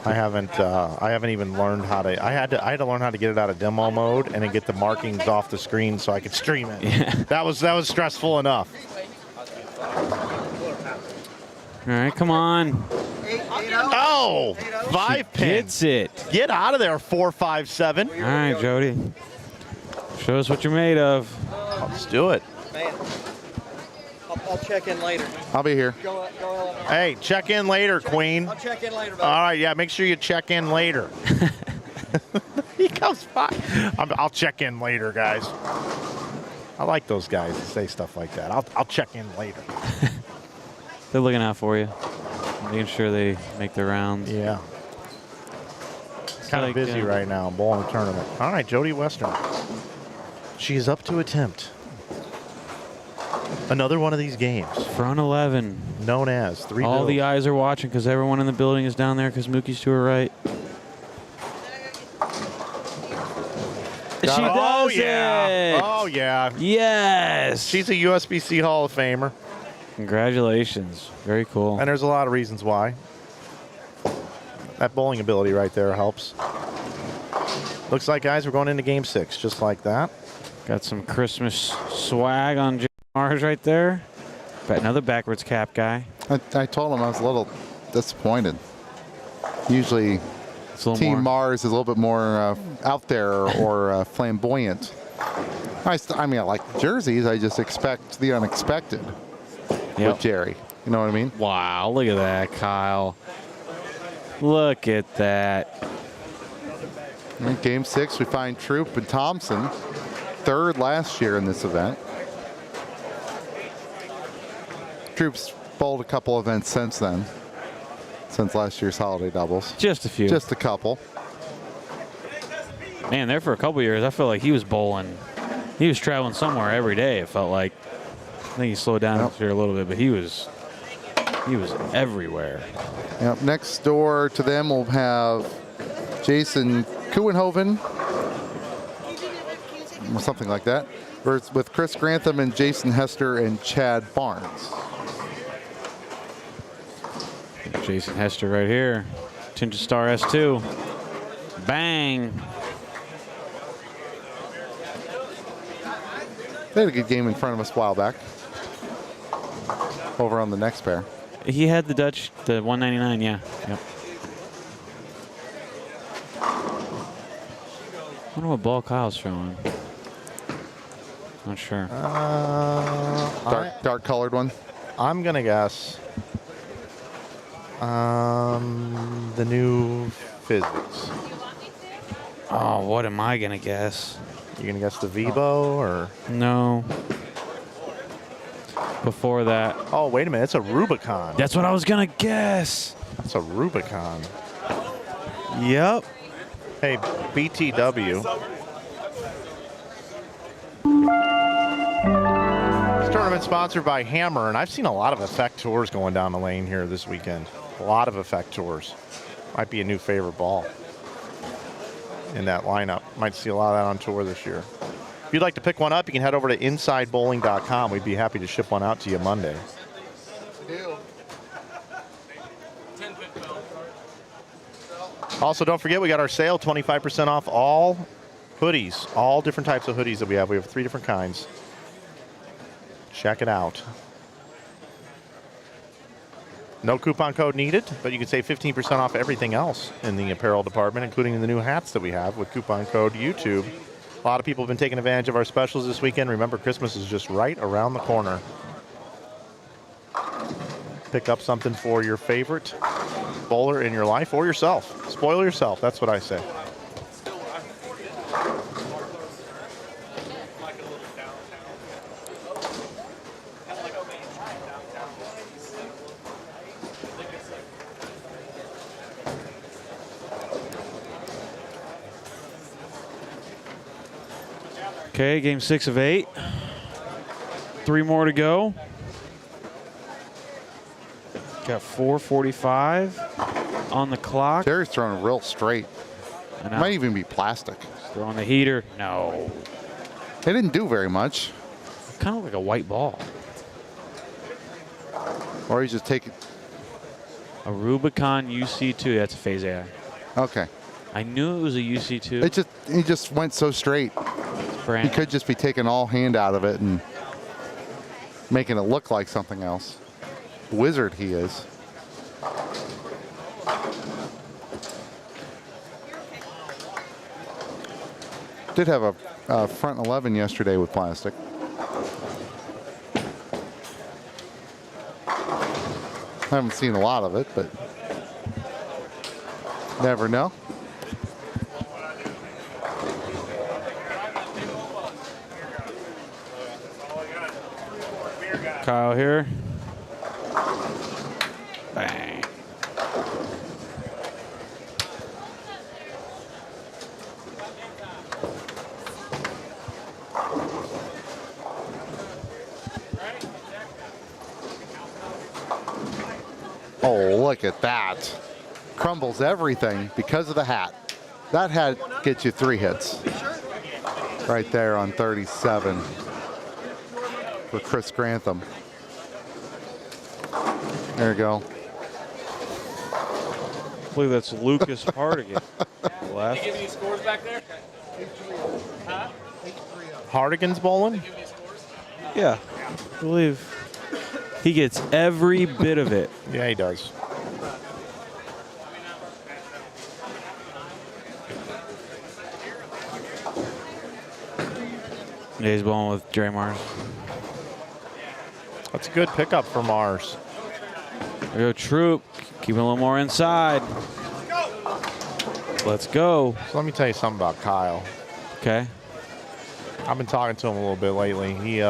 Speaker 3: I haven't even learned how to. I had to learn how to get it out of demo mode and then get the markings off the screen so I could stream it.
Speaker 5: Yeah.
Speaker 3: That was stressful enough.
Speaker 5: All right, come on.
Speaker 3: Oh, 5 pin.
Speaker 5: Gets it.
Speaker 3: Get out of there, 4, 5, 7.
Speaker 5: All right, Jody. Show us what you're made of.
Speaker 3: Let's do it.
Speaker 6: Man, I'll check in later.
Speaker 7: I'll be here.
Speaker 6: Go
Speaker 3: Hey, check in later, Queen.
Speaker 6: I'll check in later, buddy.
Speaker 3: All right, yeah, make sure you check in later. He goes by. I'll check in later, guys. I like those guys that say stuff like that. I'll check in later.
Speaker 5: They're looking out for you, making sure they make their rounds.
Speaker 3: Yeah. kind of
Speaker 5: like,
Speaker 3: busy right now, bowling tournament. All right, Jody Western. She is up to attempt another one of these games.
Speaker 5: Front 11.
Speaker 3: Known as 3
Speaker 5: All
Speaker 3: bills.
Speaker 5: the eyes are watching because everyone in the building is down there because Mookie's to her right. She does it!
Speaker 3: Oh, yeah.
Speaker 5: Yes!
Speaker 3: She's a USBC Hall of Famer.
Speaker 5: Congratulations. Very cool.
Speaker 3: And there's a lot of reasons why. That bowling ability right there helps. Looks like, guys, we're going into game 6, just like that.
Speaker 5: Got some Christmas swag on Mars right there. Got another backwards cap guy.
Speaker 7: I told him I was a little disappointed. Usually Team Mars is a little bit more out there or flamboyant. I mean, I like jerseys. I just expect the unexpected with Jerry. You know what I mean?
Speaker 5: Wow, look at that, Kyle. Look at that.
Speaker 7: In game 6, we find Troop and Thompson, 3rd last year in this event. Troop's bowled a couple events since then, since last year's holiday doubles.
Speaker 5: Just a few.
Speaker 7: Just a couple.
Speaker 5: Man, there for a couple years, I felt like he was bowling. He was traveling somewhere every day, it felt like. I think he slowed down this year a little bit, but he was everywhere.
Speaker 7: Yep. Next door to them, we'll have Jason Kuenhoven, or something like that, with Chris Grantham and Jason Hester and Chad Barnes.
Speaker 5: Jason Hester right here. Tinge Star S2. Bang.
Speaker 7: They had a good game in front of us a while back. Over on the next pair.
Speaker 5: He had the Dutch, the 199, yeah. Yep. I wonder what ball Kyle's throwing. Not sure.
Speaker 7: Dark colored one.
Speaker 3: I'm going to guess the new physics.
Speaker 5: Oh, what am I going to guess?
Speaker 3: You going to guess the Vibo or?
Speaker 5: No. Before that.
Speaker 3: Oh, wait a minute. It's a Rubicon.
Speaker 5: That's what I was going to guess.
Speaker 3: It's a Rubicon.
Speaker 5: Yep.
Speaker 3: Hey, BTW. This tournament sponsored by Hammer, and I've seen a lot of Effect Tours going down the lane here this weekend. A lot of Effect Tours. Might be a new favorite ball in that lineup. Might see a lot of that on tour this year. If you'd like to pick one up, you can head over to InsideBowling.com. We'd be happy to ship one out to you Monday. Also, don't forget, we got our sale, 25% off all hoodies, all different types of hoodies that we have. We have 3 different kinds. Check it out. No coupon code needed, but you can save 15% off everything else in the apparel department, including the new hats that we have with coupon code YouTube. A lot of people have been taking advantage of our specials this weekend. Remember, Christmas is just right around the corner. Pick up something for your favorite bowler in your life or yourself. Spoil yourself, that's what I say.
Speaker 5: Okay, game 6 of 8. 3 more to go. Got 4:45 on the clock.
Speaker 7: Jerry's throwing real straight. Might even be plastic.
Speaker 5: Throwing the heater. No.
Speaker 7: They didn't do very much.
Speaker 5: Kind of like a white ball.
Speaker 7: Or he's just taking.
Speaker 5: A Rubicon UC2. That's a phase AI.
Speaker 7: Okay.
Speaker 5: I knew it was a UC2.
Speaker 7: He just went so straight. He could just be taking all hand out of it and making it look like something else. Wizard he is. Did have a front 11 yesterday with plastic. I haven't seen a lot of it, but never know.
Speaker 5: Kyle here. Bang.
Speaker 7: Oh, look at that. Crumbles everything because of the hat. That hat gets you 3 hits. Right there on 37 for Chris Grantham. There you go.
Speaker 5: I believe that's Lucas Hardigan. Left.
Speaker 6: Give me scores back there? Huh?
Speaker 3: Hardigan's bowling?
Speaker 5: Yeah, I believe he gets every bit of it.
Speaker 3: Yeah, he does.
Speaker 5: Yeah, he's bowling with Dre Mars.
Speaker 3: That's a good pickup for Mars.
Speaker 5: There we go, Troop. Keeping a little more inside. Let's go.
Speaker 3: So let me tell you something about Kyle.
Speaker 5: Okay.
Speaker 3: I've been talking to him a little bit lately. He's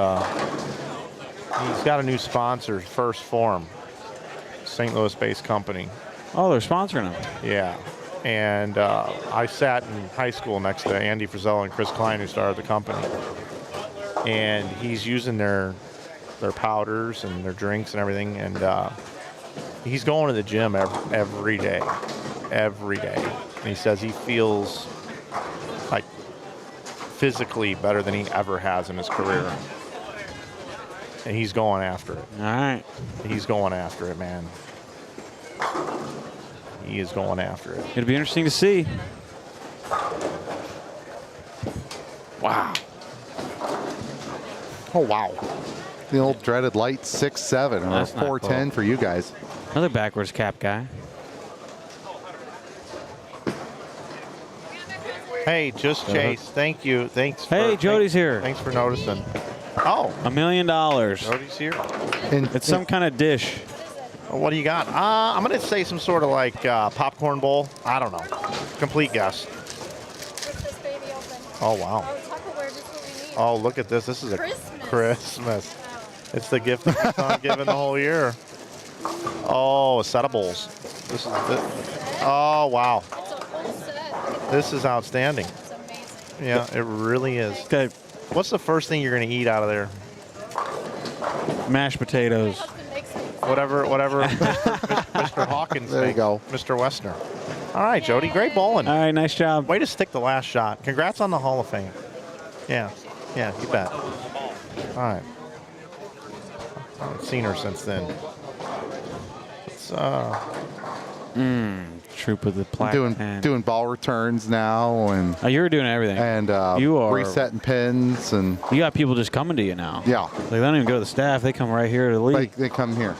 Speaker 3: got a new sponsor, First Form, St. Louis-based company.
Speaker 5: Oh, they're sponsoring him.
Speaker 3: Yeah. And I sat in high school next to Andy Frizella and Chris Klein, who started the company. And he's using their powders and their drinks and everything. And he's going to the gym every day. Every day. And he says he feels like physically better than he ever has in his career. And he's going after it.
Speaker 5: All right.
Speaker 3: He's going after it, man. He is going after it.
Speaker 5: It'll be interesting to see. Wow.
Speaker 7: Oh, wow. The old dreaded light 6-7 or
Speaker 5: That's not
Speaker 7: 4-10
Speaker 5: cool.
Speaker 7: for you guys.
Speaker 5: Another backwards cap guy.
Speaker 3: Hey, just Chase. Thank you. Thanks.
Speaker 5: Hey, Jody's here.
Speaker 3: Thanks for noticing. Oh,
Speaker 5: $1 million.
Speaker 3: Jody's here.
Speaker 5: It's some kind of dish.
Speaker 3: What do you got? I'm going to say some sort of like popcorn bowl. I don't know. Complete guess. Oh, wow. Oh, look at this. This is a Christmas. It's the gift that keeps on giving the whole year. Oh, a set of bowls. This is oh, wow. This is outstanding. Yeah, it really is.
Speaker 5: Okay.
Speaker 3: What's the first thing you're going to eat out of there?
Speaker 5: Mashed potatoes.
Speaker 3: Whatever Mr. Hawkins
Speaker 7: There you
Speaker 3: thinks.
Speaker 7: go.
Speaker 3: Mr. Westner. All right, Jody, great bowling.
Speaker 5: All right, nice job.
Speaker 3: Way to stick the last shot. Congrats on the Hall of Fame. Yeah, you bet. All right. I haven't seen her since then. It's
Speaker 5: Troop with the plaque pen.
Speaker 7: Doing ball returns now, and
Speaker 5: Oh, you're doing everything.
Speaker 7: and
Speaker 5: You are-
Speaker 7: resetting pins, and
Speaker 5: You got people just coming to you now.
Speaker 7: yeah,
Speaker 5: Like, they don't even go to the staff. They come right here to Lee.
Speaker 7: they come here.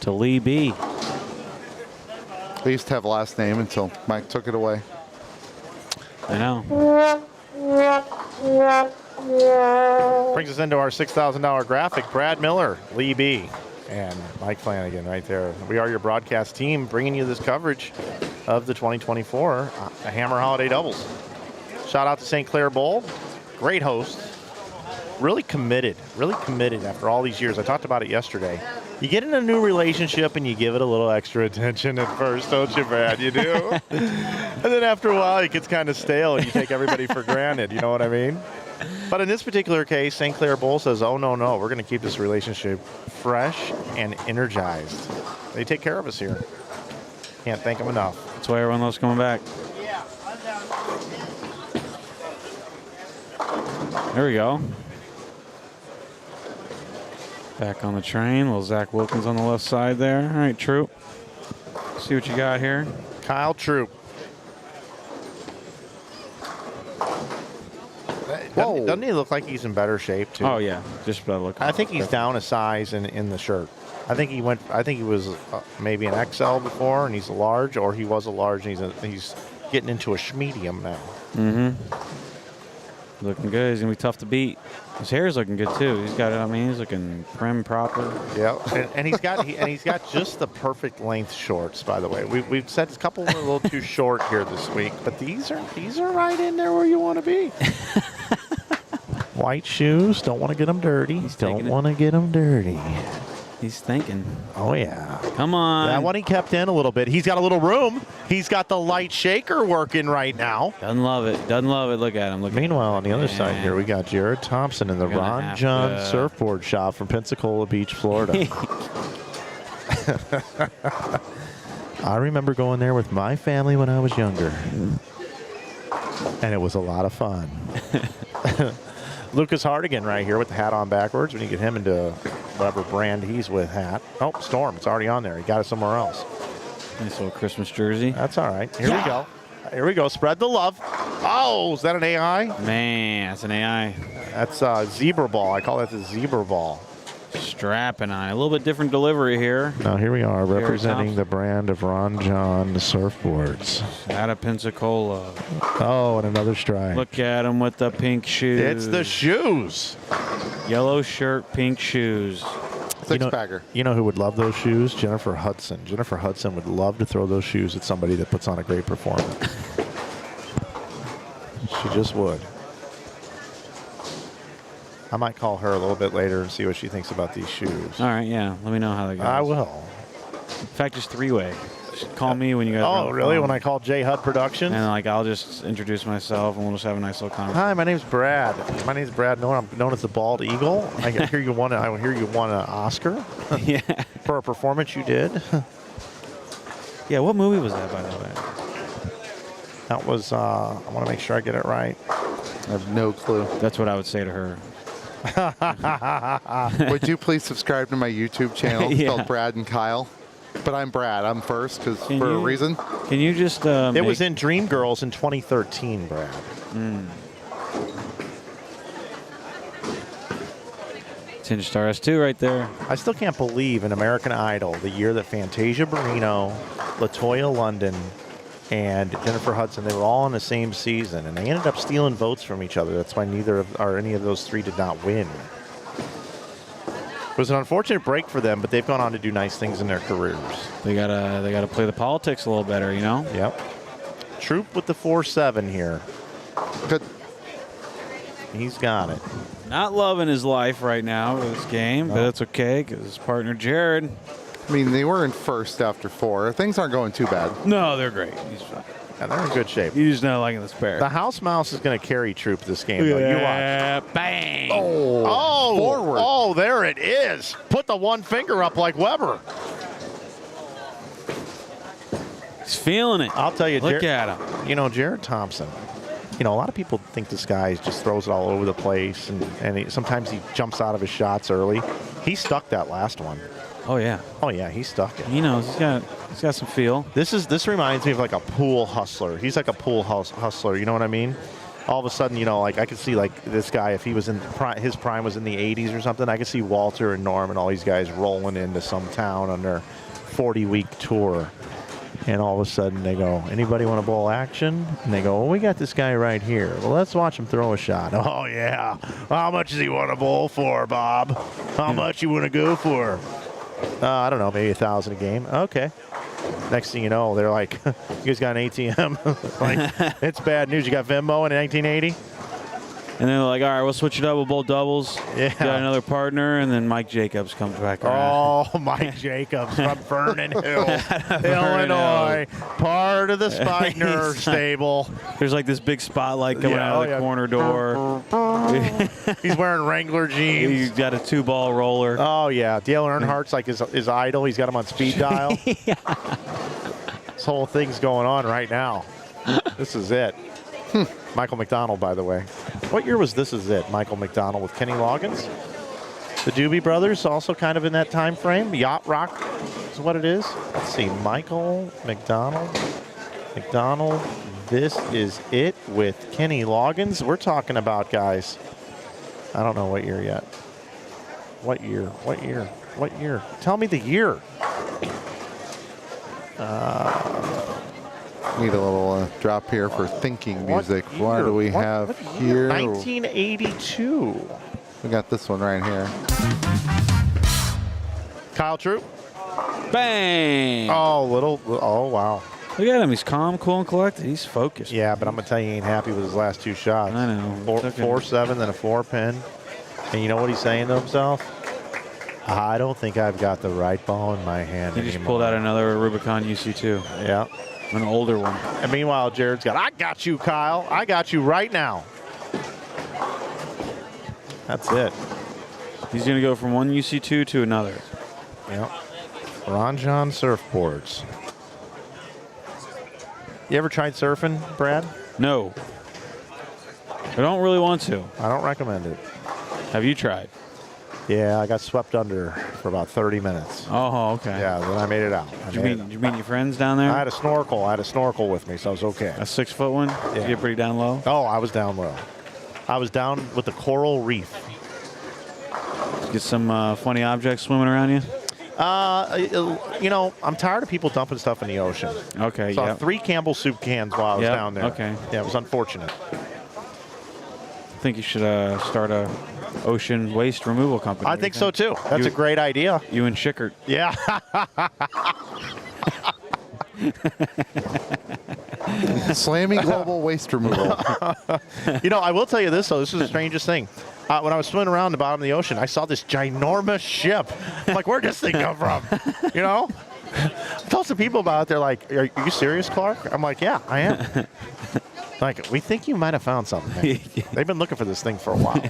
Speaker 5: To Lee B.
Speaker 7: They used to have a last name until Mike took it away.
Speaker 5: I know.
Speaker 3: brings us into our $6,000 graphic. Brad Miller, Lee B, and Mike Flanagan right there. We are your broadcast team bringing you this coverage of the 2024 Hammer Holiday Doubles. Shout out to St. Clair Bowl. Great host. Really committed after all these years. I talked about it yesterday. You get in a new relationship and you give it a little extra attention at first, don't you, Brad? You do. And then after a while, it gets kind of stale and you take everybody for granted. You know what I mean? But in this particular case, St. Clair Bowl says, oh, no, we're going to keep this relationship fresh and energized. They take care of us here. Can't thank them enough.
Speaker 5: That's why everyone loves coming back. There we go. Back on the train. Little Zach Wilkins on the left side there. All right, Troop. See what you got here.
Speaker 3: Kyle Troop. Doesn't he look like he's in better shape too?
Speaker 5: Oh yeah, just by look.
Speaker 3: I think he's down a size in the shirt. I think he was maybe an XL before, and he's a large, or he was a large, and he's getting into a medium now.
Speaker 5: Mm-hmm. Looking good. He's gonna be tough to beat. His hair's looking good too. He's got. I mean, he's looking prim, proper.
Speaker 3: Yeah, and he's got just the perfect length shorts. By the way, we've said a couple were a little too short here this week, but these are right in there where you want to be. White shoes. Don't want to get them dirty. Don't want to get them dirty.
Speaker 5: He's thinking.
Speaker 3: Oh, yeah.
Speaker 5: Come on.
Speaker 3: That one he kept in a little bit. He's got a little room. He's got the light shaker working right now.
Speaker 5: Doesn't love it. Doesn't love it. Look at him.
Speaker 3: Meanwhile, on the other side here, we got Jared Thompson in the Ron John Surfboard Shop from Pensacola Beach, Florida. I remember going there with my family when I was younger. And it was a lot of fun. Lucas Hardigan right here with the hat on backwards. We need to get him into whatever brand he's with hat. Oh, Storm. It's already on there. He got it somewhere else.
Speaker 5: Nice little Christmas jersey.
Speaker 3: That's all right. Here we go. Here we go. Spread the love. Oh, is that an AI?
Speaker 5: Man, that's an AI.
Speaker 3: That's Zebra Ball. I call that the Zebra Ball.
Speaker 5: Strapping on. A little bit different delivery here.
Speaker 3: Now here we are representing the brand of Ron John surfboards.
Speaker 5: Out of Pensacola.
Speaker 3: Oh, and another strike.
Speaker 5: Look at him with the pink shoes.
Speaker 3: It's the shoes.
Speaker 5: Yellow shirt, pink shoes.
Speaker 7: Six-bagger.
Speaker 3: You know who would love those shoes? Jennifer Hudson. Jennifer Hudson would love to throw those shoes at somebody that puts on a great performance. She just would. I might call her a little bit later and see what she thinks about these shoes.
Speaker 5: All right, yeah. Let me know how they go.
Speaker 3: I will.
Speaker 5: In fact, just three-way. Just call me when you guys.
Speaker 3: Oh, really? When I call J HUD Productions?
Speaker 5: And like, I'll just introduce myself, and we'll just have a nice little conversation.
Speaker 3: Hi, my name's Brad. My name's Brad Miller. I'm known as the Bald Eagle. I hear you won. I hear you won an Oscar.
Speaker 5: Yeah.
Speaker 3: For a performance you did.
Speaker 5: Yeah. What movie was that, by the way?
Speaker 3: That was. I want to make sure I get it right.
Speaker 7: I have no clue.
Speaker 5: That's what I would say to her.
Speaker 7: Would you please subscribe to my YouTube channel? It's
Speaker 5: Yeah.
Speaker 7: called Brad and Kyle. But I'm Brad. I'm first because for a reason.
Speaker 5: Can you just?
Speaker 3: It was in Dreamgirls in 2013, Brad.
Speaker 5: Tinge Star S2 right there.
Speaker 3: I still can't believe in American Idol, the year that Fantasia Barrino, LaToya London, and Jennifer Hudson, they were all in the same season, and they ended up stealing votes from each other. That's why neither of, or any of those three did not win. It was an unfortunate break for them, but they've gone on to do nice things in their careers.
Speaker 5: They gotta play the politics a little better, you know.
Speaker 3: Yep. Troop with the 4-7 here.
Speaker 7: Good.
Speaker 3: He's got it.
Speaker 5: Not loving his life right now with this game, but that's okay because his partner Jared.
Speaker 7: I mean, they were in first after 4. Things aren't going too bad.
Speaker 5: No, they're great. He's fine.
Speaker 3: Yeah, they're in good shape.
Speaker 5: He's just not liking the spare.
Speaker 3: The House Mouse is going to carry Troop this game, though. You watch.
Speaker 5: Bang.
Speaker 3: Oh,
Speaker 7: forward.
Speaker 3: Oh, there it is. Put the one finger up like Weber.
Speaker 5: He's feeling it.
Speaker 3: I'll tell you,
Speaker 5: Look at him.
Speaker 3: You know, Jared Thompson. You know, a lot of people think this guy just throws it all over the place, and sometimes he jumps out of his shots early. He stuck that last one.
Speaker 5: Oh yeah.
Speaker 3: Oh yeah, he stuck it.
Speaker 5: He knows. He's got some feel.
Speaker 3: This reminds me of like a pool hustler. He's like a pool hustler. You know what I mean? All of a sudden, you know, like I could see like this guy, if he was in his prime was in the 80s or something, I could see Walter and Norm and all these guys rolling into some town on their 40-week tour. And all of a sudden they go, anybody want to bowl action? And they go, well, we got this guy right here. Well, let's watch him throw a shot. Oh, yeah. How much does he want to bowl for, Bob? How much you want to go for? I don't know, maybe 1,000 a game. Okay. Next thing you know, they're like, you guys got an ATM? Like, it's bad news. You got Venmo in 1980?
Speaker 5: And then they're like, all right, we'll switch it up. We'll bowl doubles.
Speaker 3: Yeah.
Speaker 5: Got another partner, and then Mike Jacobs comes back around.
Speaker 3: Oh, Mike Jacobs from Vernon Hills, Illinois, part of the Spigner stable.
Speaker 5: There's like this big spotlight coming out of the corner door.
Speaker 3: He's wearing Wrangler jeans.
Speaker 5: He's got a 2-ball roller.
Speaker 3: Oh, yeah. Dale Earnhardt's like his idol. He's got him on speed dial.
Speaker 5: Yeah.
Speaker 3: This whole thing's going on right now. This is it. Michael McDonald, by the way. What year was This Is It? Michael McDonald with Kenny Loggins. The Doobie Brothers, also kind of in that time frame. Yacht Rock is what it is. Let's see. Michael McDonald. This Is It with Kenny Loggins. We're talking about, guys, I don't know what year yet. What year? Tell me the year.
Speaker 7: Need a little drop here for thinking music. What do we have here?
Speaker 3: 1982.
Speaker 7: We got this one right here.
Speaker 3: Kyle Troop.
Speaker 5: Bang!
Speaker 3: Oh, wow.
Speaker 5: Look at him. He's calm, cool, and collected. He's focused.
Speaker 3: Yeah, but I'm going to tell you, he ain't happy with his last 2 shots.
Speaker 5: I know.
Speaker 3: 4-7, then a 4-pin. And you know what he's saying to himself? I don't think I've got the right ball in my hand
Speaker 5: He just pulled out another Rubicon UC2.
Speaker 3: Yeah.
Speaker 5: An older one.
Speaker 3: And meanwhile, Jared's got, I got you, Kyle. I got you right now. That's it.
Speaker 5: He's going to go from one UC2 to another.
Speaker 3: Yeah. Ron John surfboards. You ever tried surfing, Brad?
Speaker 5: No. I don't really want to.
Speaker 3: I don't recommend it.
Speaker 5: Have you tried?
Speaker 3: Yeah, I got swept under for about 30 minutes.
Speaker 5: Oh, okay.
Speaker 3: Yeah, then I made it out.
Speaker 5: Did you meet your friends down there?
Speaker 3: I had a snorkel. with me, so I was okay.
Speaker 5: A 6-foot one?
Speaker 3: Yeah.
Speaker 5: Did you get pretty down low?
Speaker 3: Oh, I was down low. I was down with the coral reef.
Speaker 5: Did you get some funny objects swimming around you?
Speaker 3: You know, I'm tired of people dumping stuff in the ocean.
Speaker 5: Okay,
Speaker 3: Saw
Speaker 5: yeah.
Speaker 3: 3 Campbell soup cans while I was down there.
Speaker 5: Okay.
Speaker 3: Yeah, it was unfortunate.
Speaker 5: I think you should start a ocean waste removal company.
Speaker 3: I think so too. That's a great idea.
Speaker 5: You and Schickert.
Speaker 3: Yeah.
Speaker 4: Slammy Global Waste Removal.
Speaker 3: You know, I will tell you this, though. This is the strangest thing. When I was swimming around the bottom of the ocean, I saw this ginormous ship. I'm like, where'd this thing come from? You know? I told some people about it. They're like, are you serious, Clark? I'm like, yeah, I am. Like, we think you might have found something. Man. They've been looking for this thing for a while.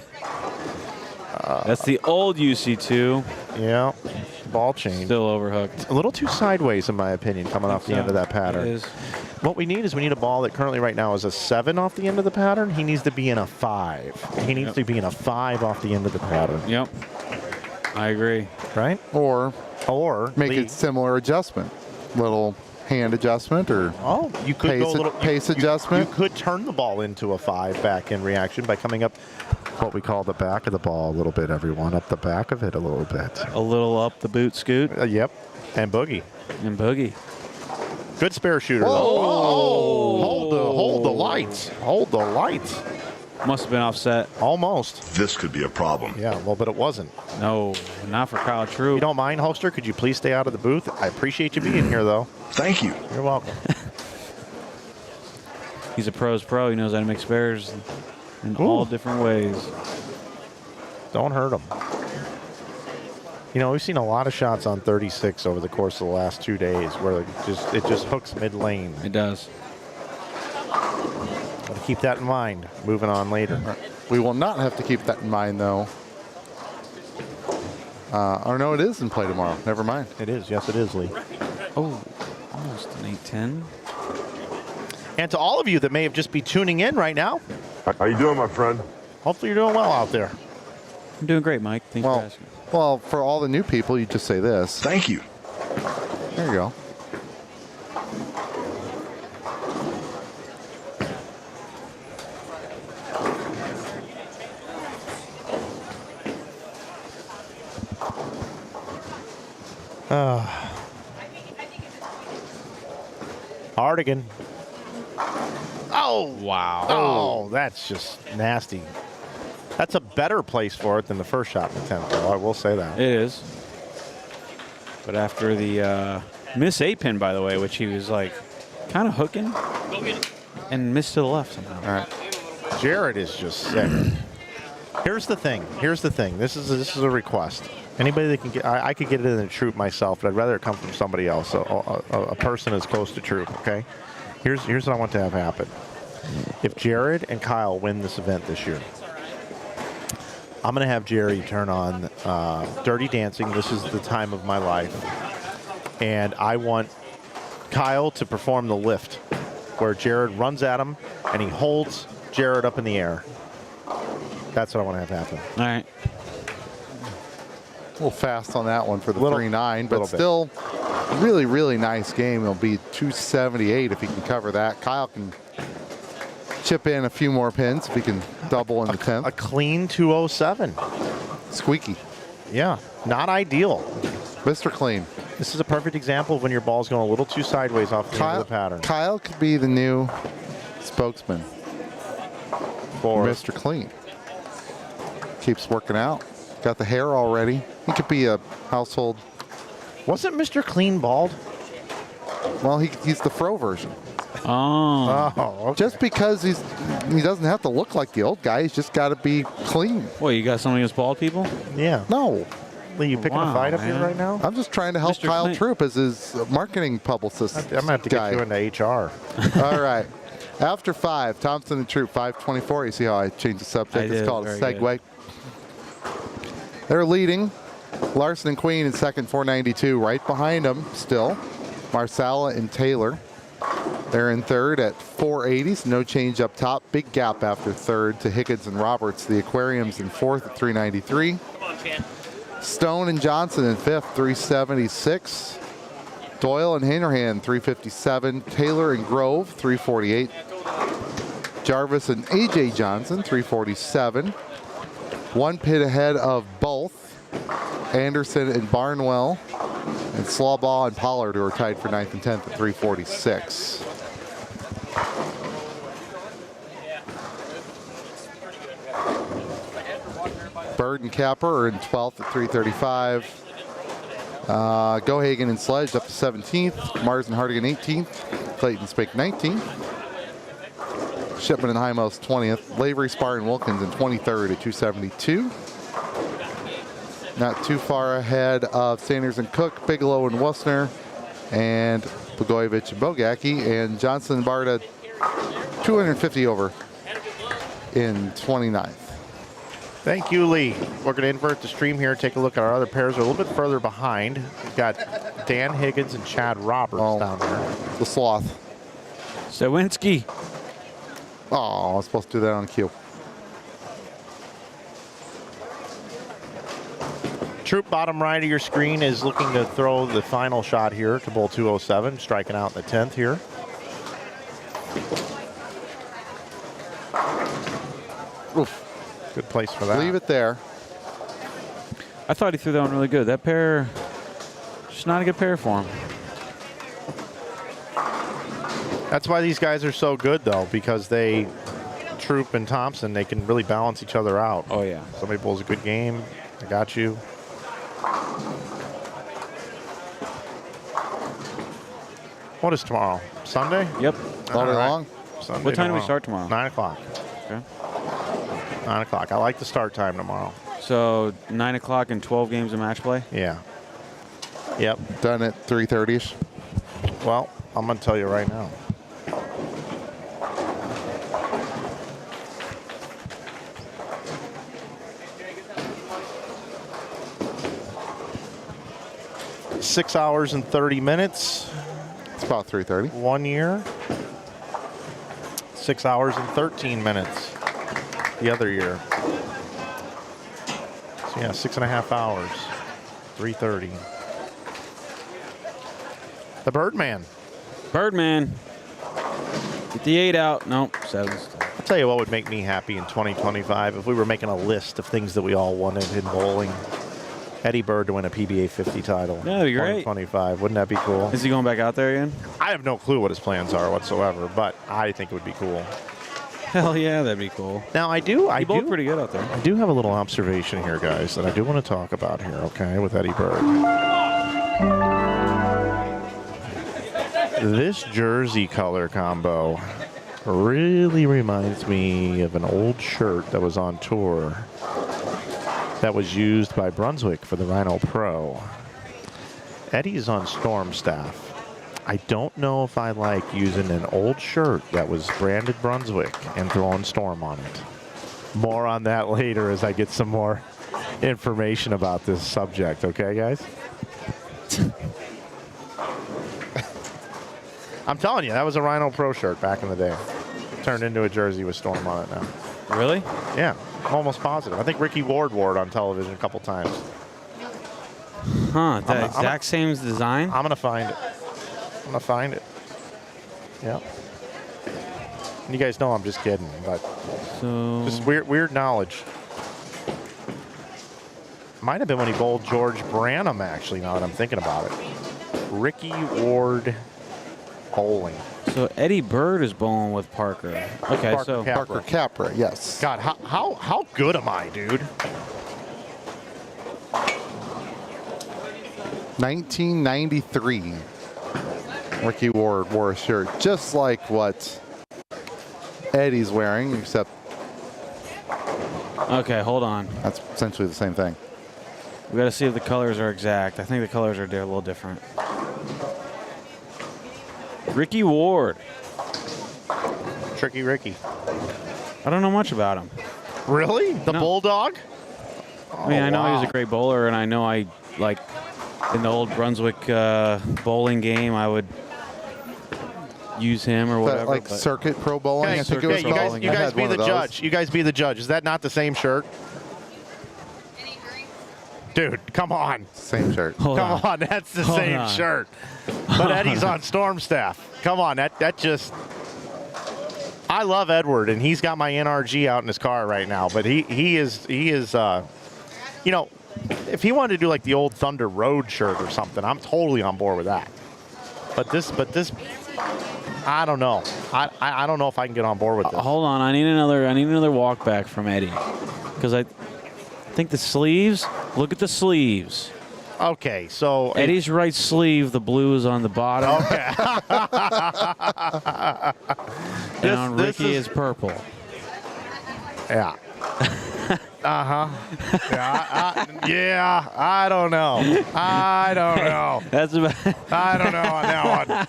Speaker 5: That's the old UC2.
Speaker 3: Yeah. Ball chain.
Speaker 5: Still overhooked.
Speaker 3: A little too sideways, in my opinion, coming off the end of that pattern.
Speaker 5: It is.
Speaker 3: What we need is we need a ball that currently right now is a 7 off the end of the pattern. He needs to be in a 5. He needs to be in a 5 off the end of the pattern.
Speaker 5: Yep. I agree.
Speaker 3: Right?
Speaker 4: Or make
Speaker 3: it
Speaker 4: it similar adjustment. Little hand adjustment or
Speaker 3: you could go a little
Speaker 4: pace adjustment.
Speaker 3: You could turn the ball into a 5 back in reaction by coming up what we call the back of the ball a little bit, everyone. Up the back of it a little bit.
Speaker 5: A little up the boot scoot.
Speaker 3: Yep. And boogie.
Speaker 5: And boogie.
Speaker 3: Good spare shooter.
Speaker 5: Whoa.
Speaker 3: Oh, hold the lights. Hold the lights.
Speaker 5: Must have been offset.
Speaker 3: Almost.
Speaker 9: This could be a problem.
Speaker 3: Yeah, well, but it wasn't.
Speaker 5: No, not for Kyle Troop.
Speaker 3: You don't mind, Holster? Could you please stay out of the booth? I appreciate you being here, though.
Speaker 9: Thank you.
Speaker 3: You're welcome.
Speaker 5: He's a pro's pro. He knows how to make spares in all different ways.
Speaker 3: Don't hurt him. You know, we've seen a lot of shots on 36 over the course of the last 2 days where it just hooks mid-lane.
Speaker 5: It does.
Speaker 3: Got to keep that in mind moving on later.
Speaker 4: We will not have to keep that in mind, though. Or no, it is in play tomorrow. Never mind.
Speaker 3: It is. Yes, it is, Lee.
Speaker 5: Oh, almost an 810.
Speaker 3: And to all of you that may have just be tuning in right now,
Speaker 9: How you doing, my friend?
Speaker 3: hopefully you're doing well out there.
Speaker 5: I'm doing great, Mike. Thanks for asking.
Speaker 4: Well, for all the new people, you just say this.
Speaker 9: Thank you.
Speaker 4: There you go.
Speaker 3: Hardigan. Oh,
Speaker 5: wow.
Speaker 3: Oh, that's just nasty. That's a better place for it than the first shot in the 10th, though. I will say that.
Speaker 5: It is. But after the miss 8-pin, by the way, which he was like kind of hooking and missed to the left somehow.
Speaker 3: All right. Jared is just sick. Here's the thing. This is a request. Anybody that can get, I could get it in the troop myself, but I'd rather it come from somebody else, a person as close to troop. Okay. Here's what I want to have happen. If Jared and Kyle win this event this year, I'm going to have Jerry turn on Dirty Dancing. This is the time of my life. And I want Kyle to perform the lift where Jared runs at him and he holds Jared up in the air. That's what I want to have happen.
Speaker 5: All right.
Speaker 4: A little fast on that one for the 3-9, but still really, really nice game. It'll be 278 if he can cover that. Kyle can chip in a few more pins if he can double in the 10th.
Speaker 3: A clean 207.
Speaker 4: Squeaky.
Speaker 3: Yeah, not ideal.
Speaker 4: Mr. Clean.
Speaker 3: This is a perfect example of when your ball's going a little too sideways off the end of the pattern.
Speaker 4: Kyle could be the new spokesman
Speaker 3: for
Speaker 4: Mr. Clean. Keeps working out. Got the hair already. He could be a household.
Speaker 3: Wasn't Mr. Clean bald?
Speaker 4: Well, he's the fro version.
Speaker 5: Oh.
Speaker 3: Okay.
Speaker 4: Just because he doesn't have to look like the old guy. He's just got to be clean.
Speaker 5: What, you got something against bald people?
Speaker 3: Yeah.
Speaker 4: No.
Speaker 3: Lee, you picking a fight up here right now?
Speaker 4: I'm just trying to help
Speaker 5: Mr.
Speaker 4: Kyle
Speaker 5: Clean.
Speaker 4: Troop as his marketing publicist.
Speaker 3: I'm going to have to get you into HR.
Speaker 4: All right. After 5, Thompson and Troop, 524. You see how I changed the subject?
Speaker 5: I
Speaker 4: It's
Speaker 5: did.
Speaker 4: called a
Speaker 5: Very
Speaker 4: segue.
Speaker 5: good.
Speaker 4: They're leading
Speaker 7: Larson and Queen in second, 492. Right behind them still, Marsala and Taylor. They're in third at 480s. No change up top. Big gap after third to Higgins and Roberts. The Aquariums in fourth at 393.
Speaker 11: Come on, Chan.
Speaker 7: Stone and Johnson in fifth, 376. Doyle and Hanrahan, 357. Taylor and Grove, 348. Jarvis and AJ Johnson, 347. One pit ahead of both Anderson and Barnwell, and Slawbaugh and Pollard, who are tied for 9th and 10th at 346. Bird and Capper are in 12th at 335. Gohagen and Sledge up to 17th. Mars and Hardigan 18th. Clayton Spake 19th. Shipman and Hymos 20th. Lavery, Spar, and Wilkins in 23rd at 272. Not too far ahead of Sanders and Cook, Bigelow and Wussner, and Blagojevich and Bogacki, and Johnson and Barta 250 over in 29th.
Speaker 3: Thank you, Lee. We're going to invert the stream here, take a look at our other pairs. We're a little bit further behind. We've got Dan Higgins and Chad Roberts down there.
Speaker 7: The Sloth.
Speaker 5: Sawinski.
Speaker 7: Oh, I was supposed to do that on cue.
Speaker 3: Troop bottom right of your screen is looking to throw the final shot here to bowl 207, striking out in the 10th here.
Speaker 7: Oof.
Speaker 3: Good place for that.
Speaker 7: Leave it there.
Speaker 5: I thought he threw that one really good. That pair, just not a good pair for him.
Speaker 3: That's why these guys are so good, though, because they, Troop and Thompson, they can really balance each other out.
Speaker 5: Oh, yeah.
Speaker 3: Somebody bowls a good game, I got you. What is tomorrow? Sunday?
Speaker 5: Yep.
Speaker 7: All day long.
Speaker 3: Sunday
Speaker 5: What time do
Speaker 3: tomorrow.
Speaker 5: we start tomorrow?
Speaker 3: 9 o'clock.
Speaker 5: Okay.
Speaker 3: 9 o'clock. I like the start time tomorrow.
Speaker 5: So 9 o'clock and 12 games of match play?
Speaker 3: Yeah. Yep.
Speaker 7: Done at 3:30ish.
Speaker 3: Well, I'm going to tell you right now. Six hours and 30 minutes.
Speaker 7: It's about 3:30.
Speaker 3: 1 year. 6 hours and 13 minutes the other year. So yeah, 6.5 hours. 3:30. The Birdman.
Speaker 5: Birdman. Get the 8 out. Nope, 7.
Speaker 3: I'll tell you what would make me happy in 2025 if we were making a list of things that we all wanted in bowling. Eddie Bird to win a PBA 50 title.
Speaker 5: Yeah, that'd be great.
Speaker 3: 2025. Wouldn't that be cool?
Speaker 5: Is he going back out there again?
Speaker 3: I have no clue what his plans are whatsoever, but I think it would be cool.
Speaker 5: Hell yeah, that'd be cool.
Speaker 3: Now I
Speaker 5: bowled pretty good out there.
Speaker 3: I do have a little observation here, guys, that I do want to talk about here, okay, with Eddie Bird. This jersey color combo really reminds me of an old shirt that was on tour that was used by Brunswick for the Rhino Pro. Eddie's on Storm staff. I don't know if I like using an old shirt that was branded Brunswick and throwing Storm on it. More on that later as I get some more information about this subject, okay, guys? I'm telling you, that was a Rhino Pro shirt back in the day. Turned into a jersey with Storm on it now.
Speaker 5: Really?
Speaker 3: Yeah, I'm almost positive. I think Ricky Ward wore it on television a couple times.
Speaker 5: Huh, the exact same design?
Speaker 3: I'm going to find it. I'm going to find it. Yeah. You guys know I'm just kidding, but
Speaker 5: so
Speaker 3: just weird knowledge. Might have been when he bowled George Branham, actually, now that I'm thinking about it. Ricky Ward bowling.
Speaker 5: So Eddie Bird is bowling with Parker. Okay, so
Speaker 7: Parker Capra, yes.
Speaker 3: God, how good am I, dude?
Speaker 7: 1993. Ricky Ward wore a shirt just like what Eddie's wearing, except
Speaker 5: okay, hold on.
Speaker 7: That's essentially the same thing.
Speaker 5: We got to see if the colors are exact. I think the colors are a little different. Ricky Ward.
Speaker 3: Tricky Ricky.
Speaker 5: I don't know much about him.
Speaker 3: Really? The Bulldog?
Speaker 5: I mean, I know he's a great bowler, and I know in the old Brunswick bowling game, I would use him or whatever.
Speaker 7: Like circuit pro bowling, I think it was called.
Speaker 3: You guys be the judge. You guys be the judge. Is that not the same shirt? Dude, come on.
Speaker 7: Same shirt.
Speaker 3: Come on, that's the same shirt. But Eddie's on Storm staff. Come on, that just. I love Edward, and he's got my NRG out in his car right now. But he is you know, if he wanted to do like the old Thunder Road shirt or something, I'm totally on board with that. But this, I don't know. I don't know if I can get on board with this.
Speaker 5: Hold on, I need another walk back from Eddie, because I think the sleeves. Look at the sleeves.
Speaker 3: Okay, so
Speaker 5: Eddie's right sleeve, the blue is on the bottom.
Speaker 3: Okay.
Speaker 5: And on Ricky is purple.
Speaker 3: Yeah. Yeah, I don't know.
Speaker 5: That's about.
Speaker 3: I don't know on that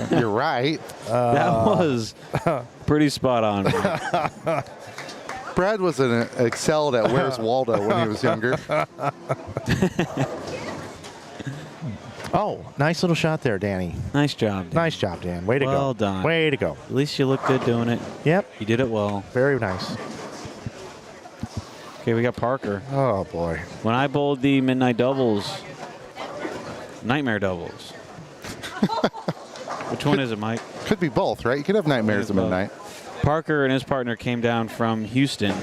Speaker 3: one.
Speaker 7: You're right.
Speaker 5: That was pretty spot on.
Speaker 7: Brad was excelled at Where's Waldo when he was younger.
Speaker 3: Oh, nice little shot there, Danny.
Speaker 5: Nice job, Dan.
Speaker 3: Nice job, Dan. Way to go.
Speaker 5: Well done.
Speaker 3: Way to go.
Speaker 5: At least you look good doing it.
Speaker 3: Yep.
Speaker 5: You did it well.
Speaker 3: Very nice.
Speaker 5: Okay, we got Parker.
Speaker 3: Oh, boy.
Speaker 5: When I bowled the midnight doubles, nightmare doubles. Which one is it, Mike?
Speaker 7: Could be both, right? You could have nightmares at midnight.
Speaker 5: Parker and his partner came down from Houston,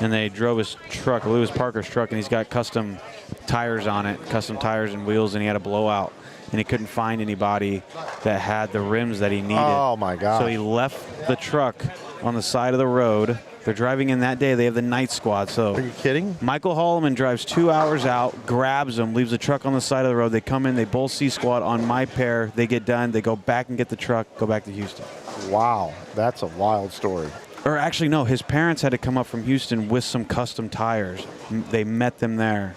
Speaker 5: and they drove his truck. Well, it was Parker's truck, and he's got custom tires on it, custom tires and wheels, and he had a blowout, and he couldn't find anybody that had the rims that he needed.
Speaker 3: Oh, my God.
Speaker 5: So he left the truck on the side of the road. They're driving in that day. They have the night squad. So
Speaker 3: are you kidding?
Speaker 5: Michael Holloman drives 2 hours out, grabs them, leaves the truck on the side of the road. They come in, they bowl C squad on my pair. They get done. They go back and get the truck, go back to Houston.
Speaker 3: Wow, that's a wild story.
Speaker 5: Or actually, no, his parents had to come up from Houston with some custom tires. They met them there.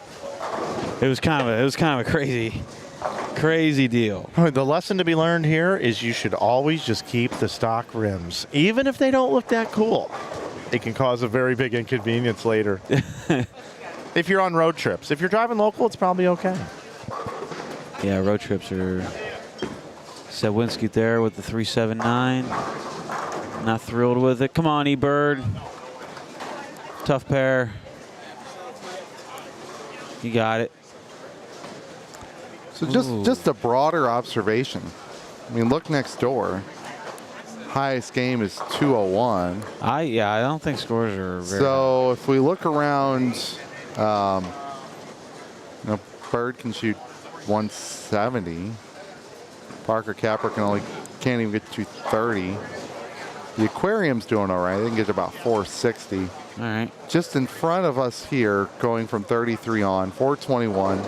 Speaker 5: It was kind of a crazy deal.
Speaker 3: The lesson to be learned here is you should always just keep the stock rims, even if they don't look that cool. It can cause a very big inconvenience later. If you're on road trips. If you're driving local, it's probably okay.
Speaker 5: Yeah, road trips are. Sedwinski there with the 379. Not thrilled with it. Come on, E-Bird. Tough pair. You got it.
Speaker 7: So just a broader observation. I mean, look next door. Highest game is 201.
Speaker 5: I don't think scores are very
Speaker 7: So if we look around, Bird can shoot 170. Parker Capper can't even get to 230. The aquarium's doing all right. They can get to about 460.
Speaker 5: All right.
Speaker 7: Just in front of us here, going from 33 on, 421,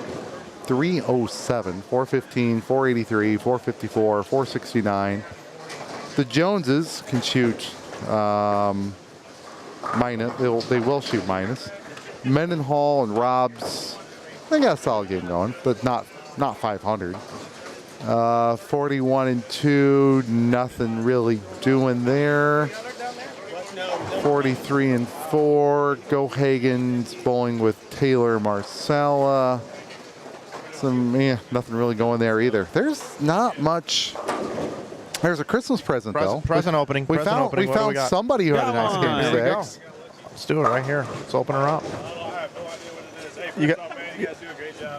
Speaker 7: 307, 415, 483, 454, 469. The Joneses can shoot minus. They will shoot minus. Mendenhall and Robs, they got a solid game going, but not 500. 41 and 2, nothing really doing there. 43 and 4, Go Hagen's bowling with Taylor Marsala. Nothing really going there either. There's not much. There's a Christmas present though.
Speaker 3: Present opening.
Speaker 7: We found somebody who had a nice game 6.
Speaker 3: Let's do it right here. Let's open her up.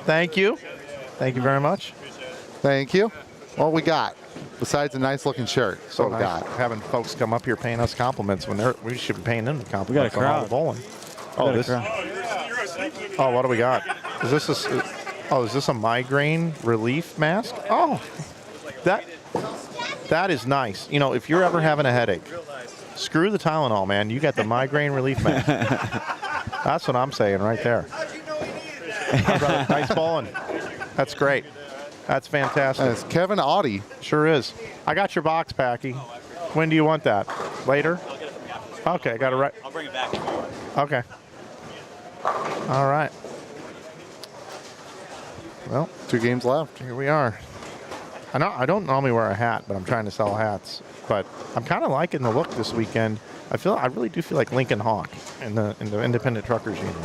Speaker 3: Thank you. Thank you very much.
Speaker 7: Thank you. What we got besides a nice looking shirt?
Speaker 3: So
Speaker 7: what
Speaker 3: nice
Speaker 7: we got?
Speaker 3: having folks come up here paying us compliments when we should be paying them compliments.
Speaker 5: We got a crowd.
Speaker 3: On all the bowling. Oh, what do we got? Is this a migraine relief mask? Oh, that is nice. You know, if you're ever having a headache, screw the Tylenol, man. You got the migraine relief mask. That's what I'm saying right there. Nice bowling. That's great. That's fantastic.
Speaker 7: That's Kevin Audie.
Speaker 3: Sure is. I got your box, Packy. When do you want that? Later? Okay, got it right.
Speaker 6: I'll bring it back.
Speaker 3: Okay. All right. Well,
Speaker 7: 2 games left.
Speaker 3: Here we are. I don't normally wear a hat, but I'm trying to sell hats. But I'm kind of liking the look this weekend. I really do feel like Lincoln Hawk in the independent truckers union.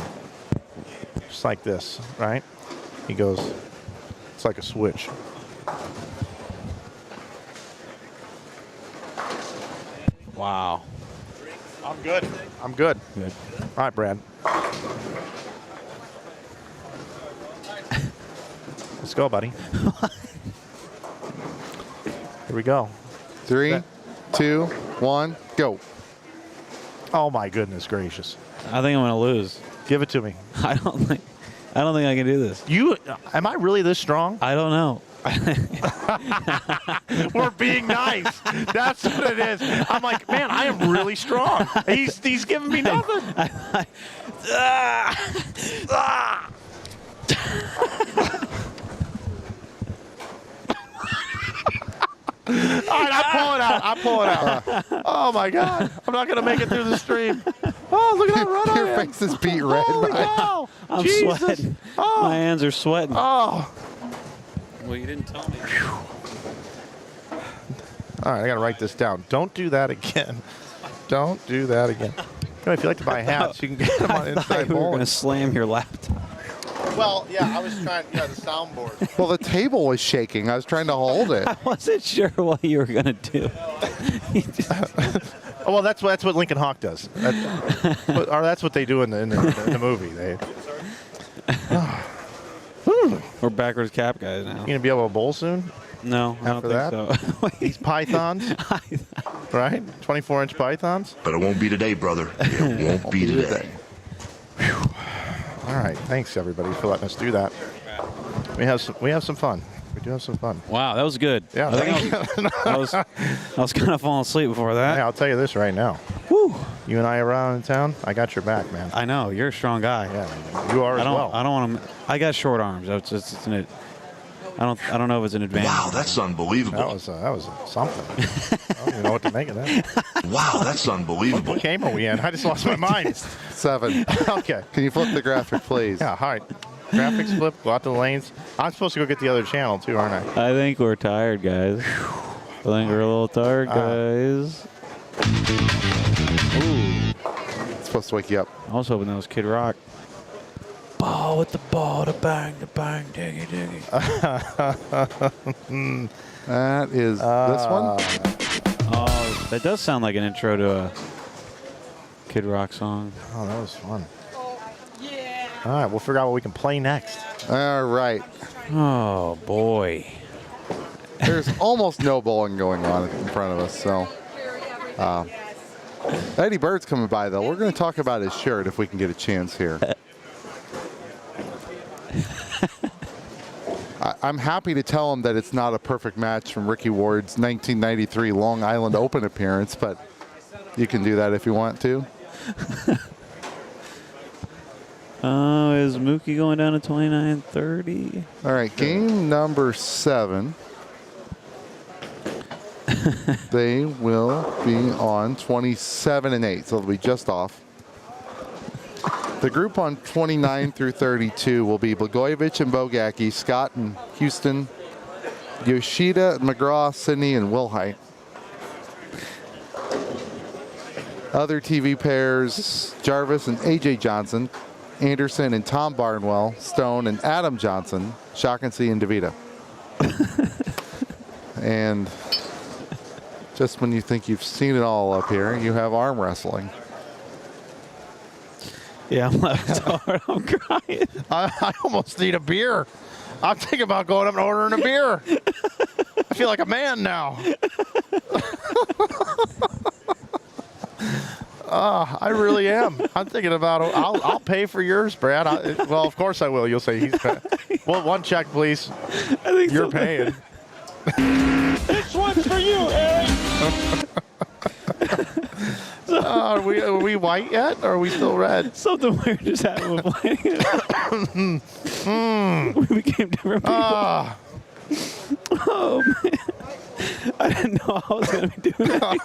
Speaker 3: Just like this, right? He goes, it's like a switch.
Speaker 5: Wow.
Speaker 3: I'm good. I'm good.
Speaker 5: Good.
Speaker 3: All right, Brad. Let's go, buddy. Here we go.
Speaker 4: 3, 2, 1, go.
Speaker 3: Oh my goodness gracious!
Speaker 5: I think I'm gonna lose.
Speaker 3: Give it to me.
Speaker 5: I don't think I can do this.
Speaker 3: Am I really this strong?
Speaker 5: I don't know.
Speaker 3: We're being nice. That's what it is. I'm like, man, I am really strong. He's giving me nothing. All right, I pull it out. Oh my God, I'm not gonna make it through the stream. Oh, look at that run!
Speaker 4: Your face is beat red.
Speaker 3: Holy cow.
Speaker 5: I'm
Speaker 3: Jesus.
Speaker 5: sweating.
Speaker 3: Oh.
Speaker 5: My hands are sweating.
Speaker 3: Oh.
Speaker 5: Well, you didn't tell me.
Speaker 3: All right, I gotta write this down. Don't do that again. Don't do that again. If you like to buy hats, you can get them on
Speaker 5: I
Speaker 3: Inside
Speaker 5: thought you were
Speaker 3: Bowling.
Speaker 5: gonna slam your laptop.
Speaker 3: Well, yeah, I was trying. Yeah, the soundboard.
Speaker 4: Well, the table was shaking. I was trying to hold it.
Speaker 5: I wasn't sure what you were gonna do.
Speaker 3: Oh, well, that's what Lincoln Hawk does. Or that's what they do in the movie. They.
Speaker 5: We're backwards cap guys now.
Speaker 3: You gonna be able to bowl soon?
Speaker 5: No, I don't
Speaker 3: After
Speaker 5: think so.
Speaker 3: These pythons, right? 24-inch pythons.
Speaker 9: But it won't be today, brother. It won't be today.
Speaker 3: All right, thanks everybody for letting us do that. We have some fun. We do have some fun.
Speaker 5: Wow, that was good.
Speaker 3: Yeah,
Speaker 5: I was kind of falling asleep before that.
Speaker 3: Hey, I'll tell you this right now.
Speaker 5: Woo.
Speaker 3: You and I around in town, I got your back, man.
Speaker 5: I know you're a strong guy.
Speaker 3: Yeah, you are as well.
Speaker 5: I don't want to. I got short arms. I don't know if it's an advantage.
Speaker 9: Wow, that's unbelievable.
Speaker 3: That was something. I don't even know what to make of that.
Speaker 9: Wow, that's unbelievable.
Speaker 3: What game are we in? I just lost my mind.
Speaker 4: 7.
Speaker 3: Okay.
Speaker 4: Can you flip the graphic, please?
Speaker 3: Yeah, all right. Graphics flip, go out to the lanes. I'm supposed to go get the other channel too, aren't I?
Speaker 5: I think we're tired, guys. I think we're a little tired, guys. Ooh.
Speaker 4: It's supposed to wake you up.
Speaker 5: I was hoping that was Kid Rock. Ball with the ball, the bang, diggy, diggy.
Speaker 4: That is this one.
Speaker 5: Oh, that does sound like an intro to a Kid Rock song.
Speaker 3: Oh, that was fun. All right, we'll figure out what we can play next.
Speaker 4: All right.
Speaker 5: Oh, boy.
Speaker 4: There's almost no bowling going on in front of us, so. Eddie Bird's coming by, though. We're going to talk about his shirt if we can get a chance here. I'm happy to tell him that it's not a perfect match from Ricky Ward's 1993 Long Island Open appearance, but you can do that if you want to.
Speaker 5: Is Mookie going down to 29-30?
Speaker 4: All right, game number 7. They will be on 27-8, so they'll be just off. The group on 29 through 32 will be Blagojevich and Bogacki, Scott and Houston, Yoshida, McGraw, Sidney, and Wilhite. Other TV pairs, Jarvis and A.J. Johnson, Anderson and Tom Barnwell, Stone and Adam Johnson, Shaughnessy and DeVita. And just when you think you've seen it all up here, you have arm wrestling.
Speaker 5: Yeah, I'm left hard. I'm crying.
Speaker 3: I almost need a beer. I'm thinking about going up and ordering a beer. I feel like a man now. I really am. I'm thinking about it. I'll pay for yours, Brad. Well, of course I will. You'll say he's paying. Well, one check, please.
Speaker 5: I think
Speaker 3: you're paying.
Speaker 11: This one's for you, Eric.
Speaker 3: Are we white yet, or are we still red?
Speaker 5: Something weird just happened with Flanagan. We became different people. Oh, man. I didn't know I was going to be doing that.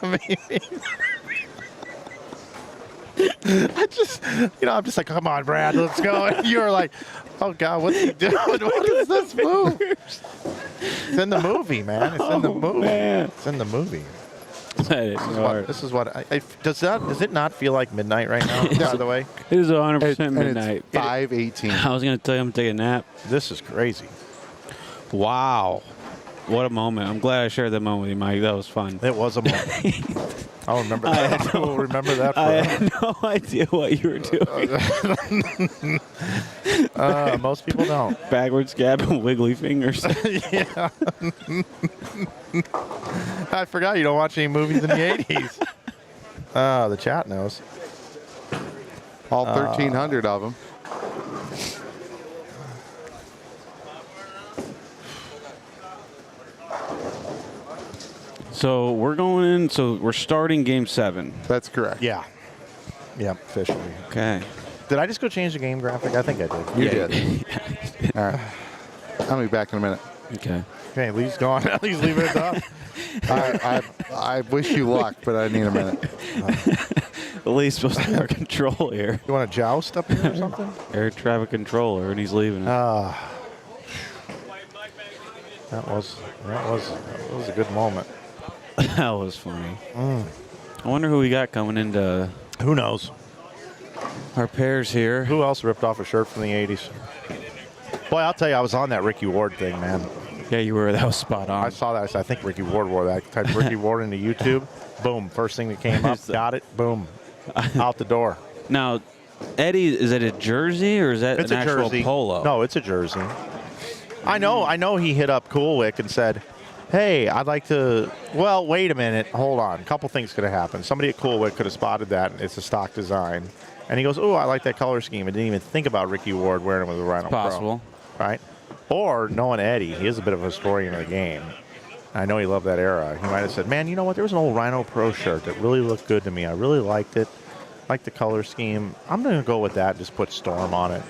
Speaker 3: I'm just like, come on, Brad, let's go. And you were like, oh, God, what's he doing? What is this move? It's in the movie, man. It's in the movie.
Speaker 5: Man.
Speaker 3: It's in the movie. This is what does it not feel like midnight right now? By the way,
Speaker 5: it is 100% midnight.
Speaker 4: It's 5:18.
Speaker 5: I was gonna tell you I'm taking a nap.
Speaker 3: This is crazy.
Speaker 5: Wow, what a moment! I'm glad I shared that moment with you, Mike. That was fun.
Speaker 3: It was a moment. I'll remember that. I will remember that
Speaker 5: I
Speaker 3: forever.
Speaker 5: had no idea what you were doing.
Speaker 3: Most people don't.
Speaker 5: Backwards gab and wiggly fingers.
Speaker 3: Yeah. I forgot you don't watch any movies in the 80s. The chat knows.
Speaker 4: All 1,300 of them.
Speaker 5: So we're going in. So we're starting Game 7.
Speaker 4: That's correct.
Speaker 3: Yeah. Yeah, officially.
Speaker 5: Okay.
Speaker 3: Did I just go change the game graphic? I think I did.
Speaker 4: You did. All right. I'll be back in a minute.
Speaker 5: Okay.
Speaker 3: Okay, Lee's gone. Lee's leaving it up.
Speaker 4: I wish you luck, but I need a minute.
Speaker 5: Lee's supposed to be our control here.
Speaker 3: You want to joust up here or something?
Speaker 5: Air traffic controller, and he's leaving.
Speaker 3: That was a good moment.
Speaker 5: That was funny. I wonder who we got coming into.
Speaker 3: Who knows?
Speaker 5: Our pairs here.
Speaker 3: Who else ripped off a shirt from the 80s? Boy, I'll tell you, I was on that Ricky Ward thing, man.
Speaker 5: Yeah, you were. That was spot on.
Speaker 3: I saw that. I think Ricky Ward wore that. Typed Ricky Ward into YouTube. Boom. First thing that came up. Got it. Boom. Out the door.
Speaker 5: Now, Eddie, is it a jersey or is that
Speaker 3: It's
Speaker 5: an
Speaker 3: a
Speaker 5: actual
Speaker 3: jersey.
Speaker 5: polo?
Speaker 3: No, it's a jersey. I know he hit up Coolwick and said, hey, I'd like to, well, wait a minute. Hold on. A couple things could have happened. Somebody at Coolwick could have spotted that. It's a stock design. And he goes, oh, I like that color scheme. I didn't even think about Ricky Ward wearing it with a Rhino
Speaker 5: It's possible.
Speaker 3: Pro. Right? Or knowing Eddie, he is a bit of a historian of the game. I know he loved that era. He might have said, man, you know what? There was an old Rhino Pro shirt that really looked good to me. I really liked it. Liked the color scheme. I'm going to go with that and just put Storm on it.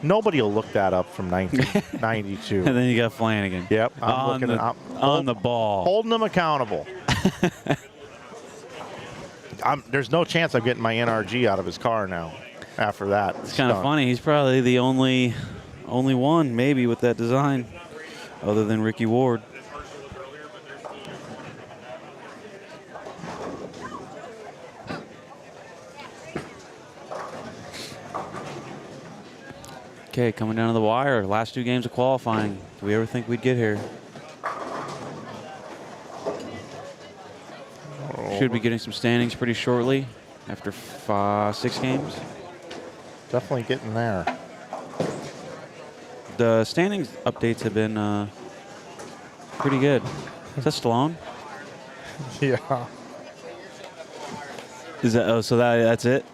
Speaker 3: Nobody will look that up from 1992.
Speaker 5: And then you got Flanagan.
Speaker 3: Yep. I'm
Speaker 5: on the ball.
Speaker 3: Holding them accountable. There's no chance I'm getting my NRG out of his car now after that.
Speaker 5: It's kind of funny. He's probably the only one maybe with that design other than Ricky Ward. Okay, coming down to the wire. Last 2 games of qualifying. Do we ever think we'd get here? Should be getting some standings pretty shortly after 6 games.
Speaker 3: Definitely getting there.
Speaker 5: The standings updates have been pretty good. Is that Stallone?
Speaker 3: Yeah.
Speaker 5: Is that? Oh, so that's it?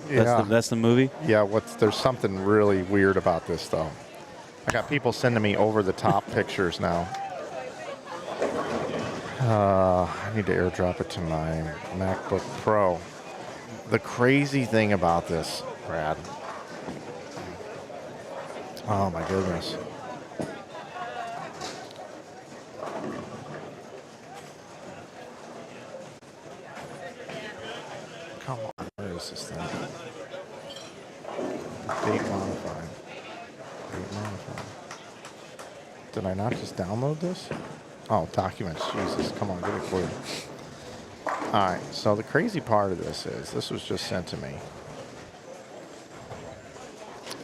Speaker 3: Yeah.
Speaker 5: That's the movie?
Speaker 3: Yeah, there's something really weird about this, though. I got people sending me over-the-top pictures now. I need to airdrop it to my MacBook Pro. The crazy thing about this, Brad. Oh, my goodness. Come on, where is this thing? Date modified. Date modified. Did I not just download this? Oh, documents. Jesus, come on, get it clear. All right, so the crazy part of this is this was just sent to me.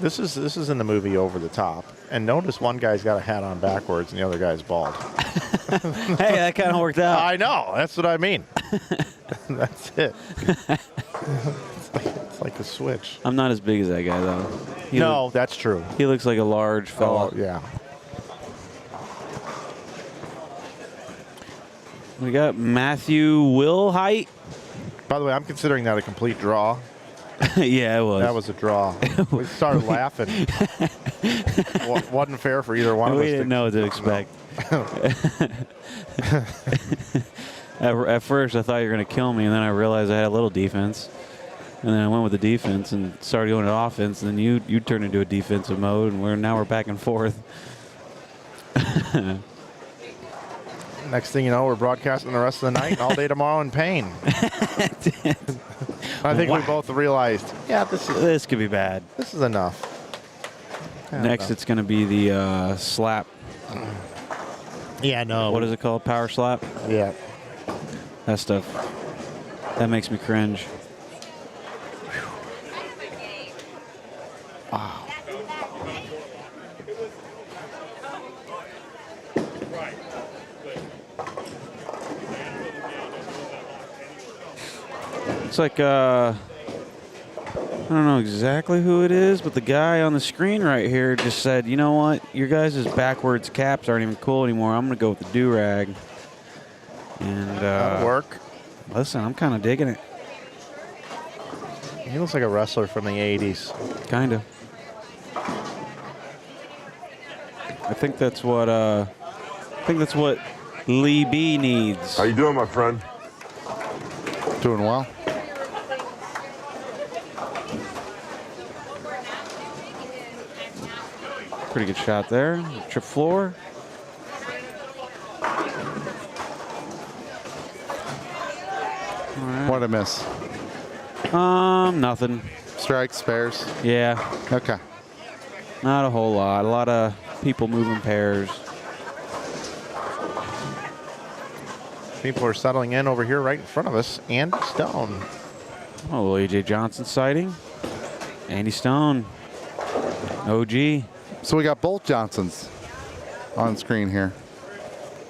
Speaker 3: This is in the movie Over the Top, and notice one guy's got a hat on backwards and the other guy's bald.
Speaker 5: Hey, that kind of worked out.
Speaker 3: I know. That's what I mean. That's it. It's like a switch.
Speaker 5: I'm not as big as that guy, though.
Speaker 3: No, that's true.
Speaker 5: He looks like a large fella.
Speaker 3: Oh, yeah.
Speaker 5: We got Matthew Wilhite.
Speaker 3: By the way, I'm considering that a complete draw.
Speaker 5: Yeah, it was.
Speaker 3: That was a draw. We started laughing. Wasn't fair for either one of us.
Speaker 5: We didn't know what to expect. At first, I thought you were going to kill me, and then I realized I had a little defense. And then I went with the defense and started going to offense, and then you turned into a defensive mode, and now we're back and forth.
Speaker 3: Next thing you know, we're broadcasting the rest of the night and all day tomorrow in pain. I think we both realized, yeah,
Speaker 5: this could be bad.
Speaker 3: This is enough.
Speaker 5: Next, it's going to be the slap.
Speaker 3: Yeah, no.
Speaker 5: What is it called? Power slap?
Speaker 3: Yeah.
Speaker 5: That stuff That makes me cringe.
Speaker 3: Wow.
Speaker 5: It's like, I don't know exactly who it is, but the guy on the screen right here just said, you know what? Your guys' backwards caps aren't even cool anymore. I'm going to go with the do-rag. And
Speaker 3: That'll work.
Speaker 5: Listen, I'm kind of digging it.
Speaker 3: He looks like a wrestler from the 80s.
Speaker 5: Kind of. I think that's what Lee B needs.
Speaker 9: How you doing, my friend?
Speaker 4: Doing well.
Speaker 5: Pretty good shot there. Trip floor. All right.
Speaker 4: What a miss.
Speaker 5: Nothing.
Speaker 4: Strikes, spares.
Speaker 5: Yeah.
Speaker 4: Okay.
Speaker 5: Not a whole lot. A lot of people moving pairs.
Speaker 3: People are settling in over here right in front of us. Andy Stone.
Speaker 5: Oh, A.J. Johnson sighting. Andy Stone. OG.
Speaker 4: So we got both Johnsons on screen here.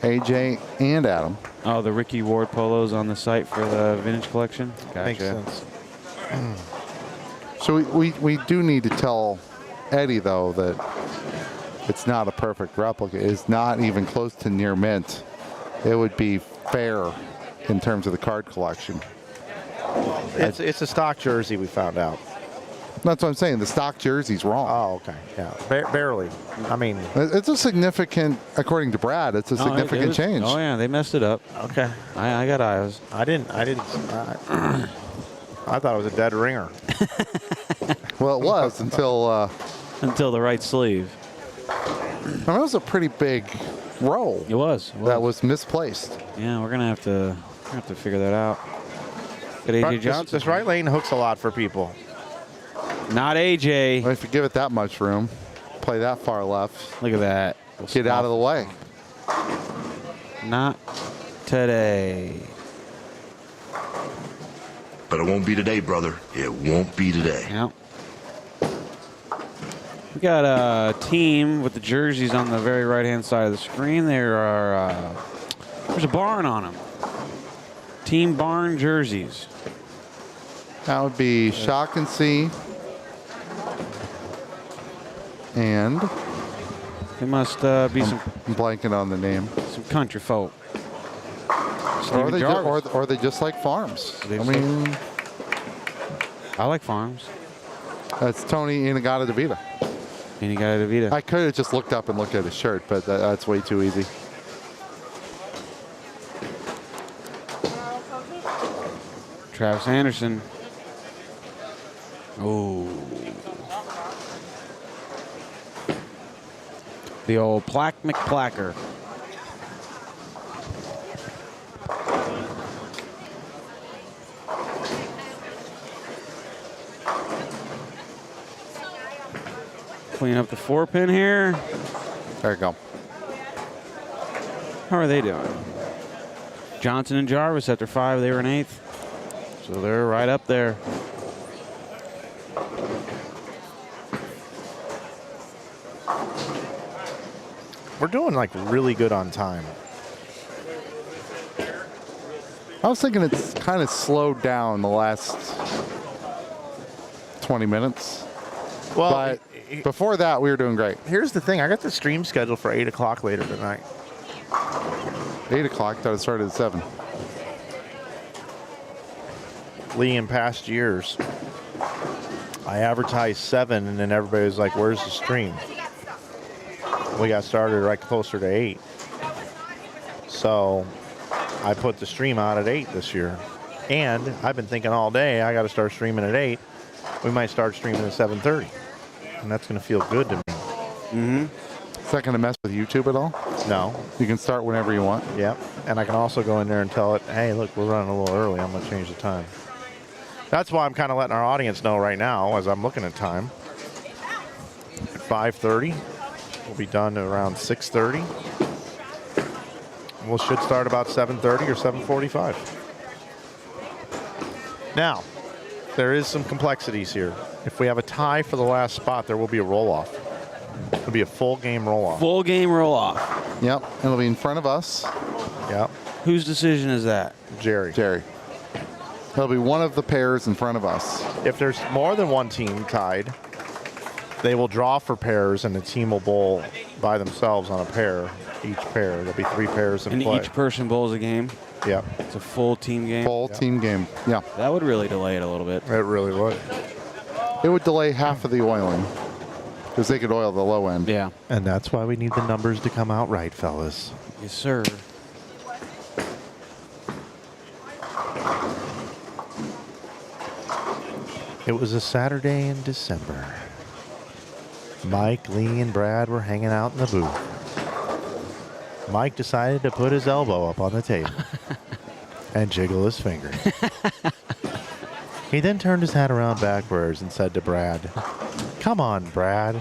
Speaker 4: AJ and Adam.
Speaker 5: Oh, the Ricky Ward polos on the site for the vintage collection. Gotcha.
Speaker 3: Makes sense.
Speaker 4: So we do need to tell Eddie, though, that it's not a perfect replica. It's not even close to near mint. It would be fair in terms of the card collection.
Speaker 3: It's a stock jersey, we found out.
Speaker 4: That's what I'm saying. The stock jersey's wrong.
Speaker 3: Oh, okay. Yeah, barely. I mean,
Speaker 4: it's a significant, according to Brad, it's a significant change.
Speaker 5: Oh, yeah, they messed it up.
Speaker 3: Okay.
Speaker 5: I got eyes.
Speaker 3: I thought it was a dead ringer.
Speaker 4: Well, it was until
Speaker 5: the right sleeve.
Speaker 4: I mean, it was a pretty big roll.
Speaker 5: It was.
Speaker 4: That was misplaced.
Speaker 5: Yeah, we're gonna have to figure that out. Good AJ Johnson.
Speaker 3: This right lane hooks a lot for people.
Speaker 5: Not AJ.
Speaker 4: Well, if you give it that much room, play that far left.
Speaker 5: Look at that.
Speaker 4: Get out of the way.
Speaker 5: Not today.
Speaker 9: But it won't be today, brother. It won't be today.
Speaker 5: Yep. We got a team with the jerseys on the very right-hand side of the screen. There's a barn on them. Team barn jerseys.
Speaker 4: That would be Shock and See. And
Speaker 5: they must be
Speaker 4: I'm blanking on the name.
Speaker 5: Some country folk.
Speaker 4: Or they just like farms. I mean,
Speaker 5: I like farms.
Speaker 4: That's Tony Inagata DeVita.
Speaker 5: Inagata DeVita.
Speaker 4: I could have just looked up and looked at his shirt, but that's way too easy.
Speaker 5: Travis Anderson. Oh. The old Plaque McPlacker. Clean up the 4-pin here.
Speaker 4: There you go.
Speaker 5: How are they doing? Johnson and Jarvis after 5, they were in 8th. So they're right up there.
Speaker 3: We're doing like really good on time.
Speaker 4: I was thinking it's kind of slowed down the last 20 minutes.
Speaker 3: Well,
Speaker 4: but before that, we were doing great.
Speaker 3: Here's the thing. I got the stream scheduled for 8 o'clock later tonight.
Speaker 4: 8 o'clock, thought it started at 7.
Speaker 3: Lee, in past years, I advertised 7, and then everybody was like, where's the stream? We got started right closer to 8. So I put the stream out at 8 this year. And I've been thinking all day, I got to start streaming at 8. We might start streaming at 7:30. And that's going to feel good to me.
Speaker 4: Mm-hmm. Is that going to mess with YouTube at all?
Speaker 3: No.
Speaker 4: You can start whenever you want?
Speaker 3: Yep. And I can also go in there and tell it, hey, look, we're running a little early. I'm going to change the time. That's why I'm kind of letting our audience know right now as I'm looking at time. At 5:30. We'll be done at around 6:30. We should start about 7:30 or 7:45. Now, there is some complexities here. If we have a tie for the last spot, there will be a roll-off. It'll be a full game roll-off.
Speaker 5: Full game roll-off.
Speaker 4: Yep. It'll be in front of us.
Speaker 3: Yep.
Speaker 5: Whose decision is that?
Speaker 3: Jerry.
Speaker 4: It'll be one of the pairs in front of us.
Speaker 3: If there's more than one team tied, they will draw for pairs, and the team will bowl by themselves on a pair. Each pair. There'll be 3 pairs in
Speaker 5: And
Speaker 3: play.
Speaker 5: each person bowls a game?
Speaker 3: Yep.
Speaker 5: It's a full team game?
Speaker 4: Full team game. Yeah.
Speaker 5: That would really delay it a little bit.
Speaker 3: It really would.
Speaker 4: It would delay half of the oiling because they could oil the low end.
Speaker 5: Yeah.
Speaker 3: And that's why we need the numbers to come out right, fellas.
Speaker 5: Yes, sir.
Speaker 3: It was a Saturday in December. Mike, Lee, and Brad were hanging out in the booth. Mike decided to put his elbow up on the table and jiggle his fingers. He then turned his hat around backwards and said to Brad, "Come on, Brad."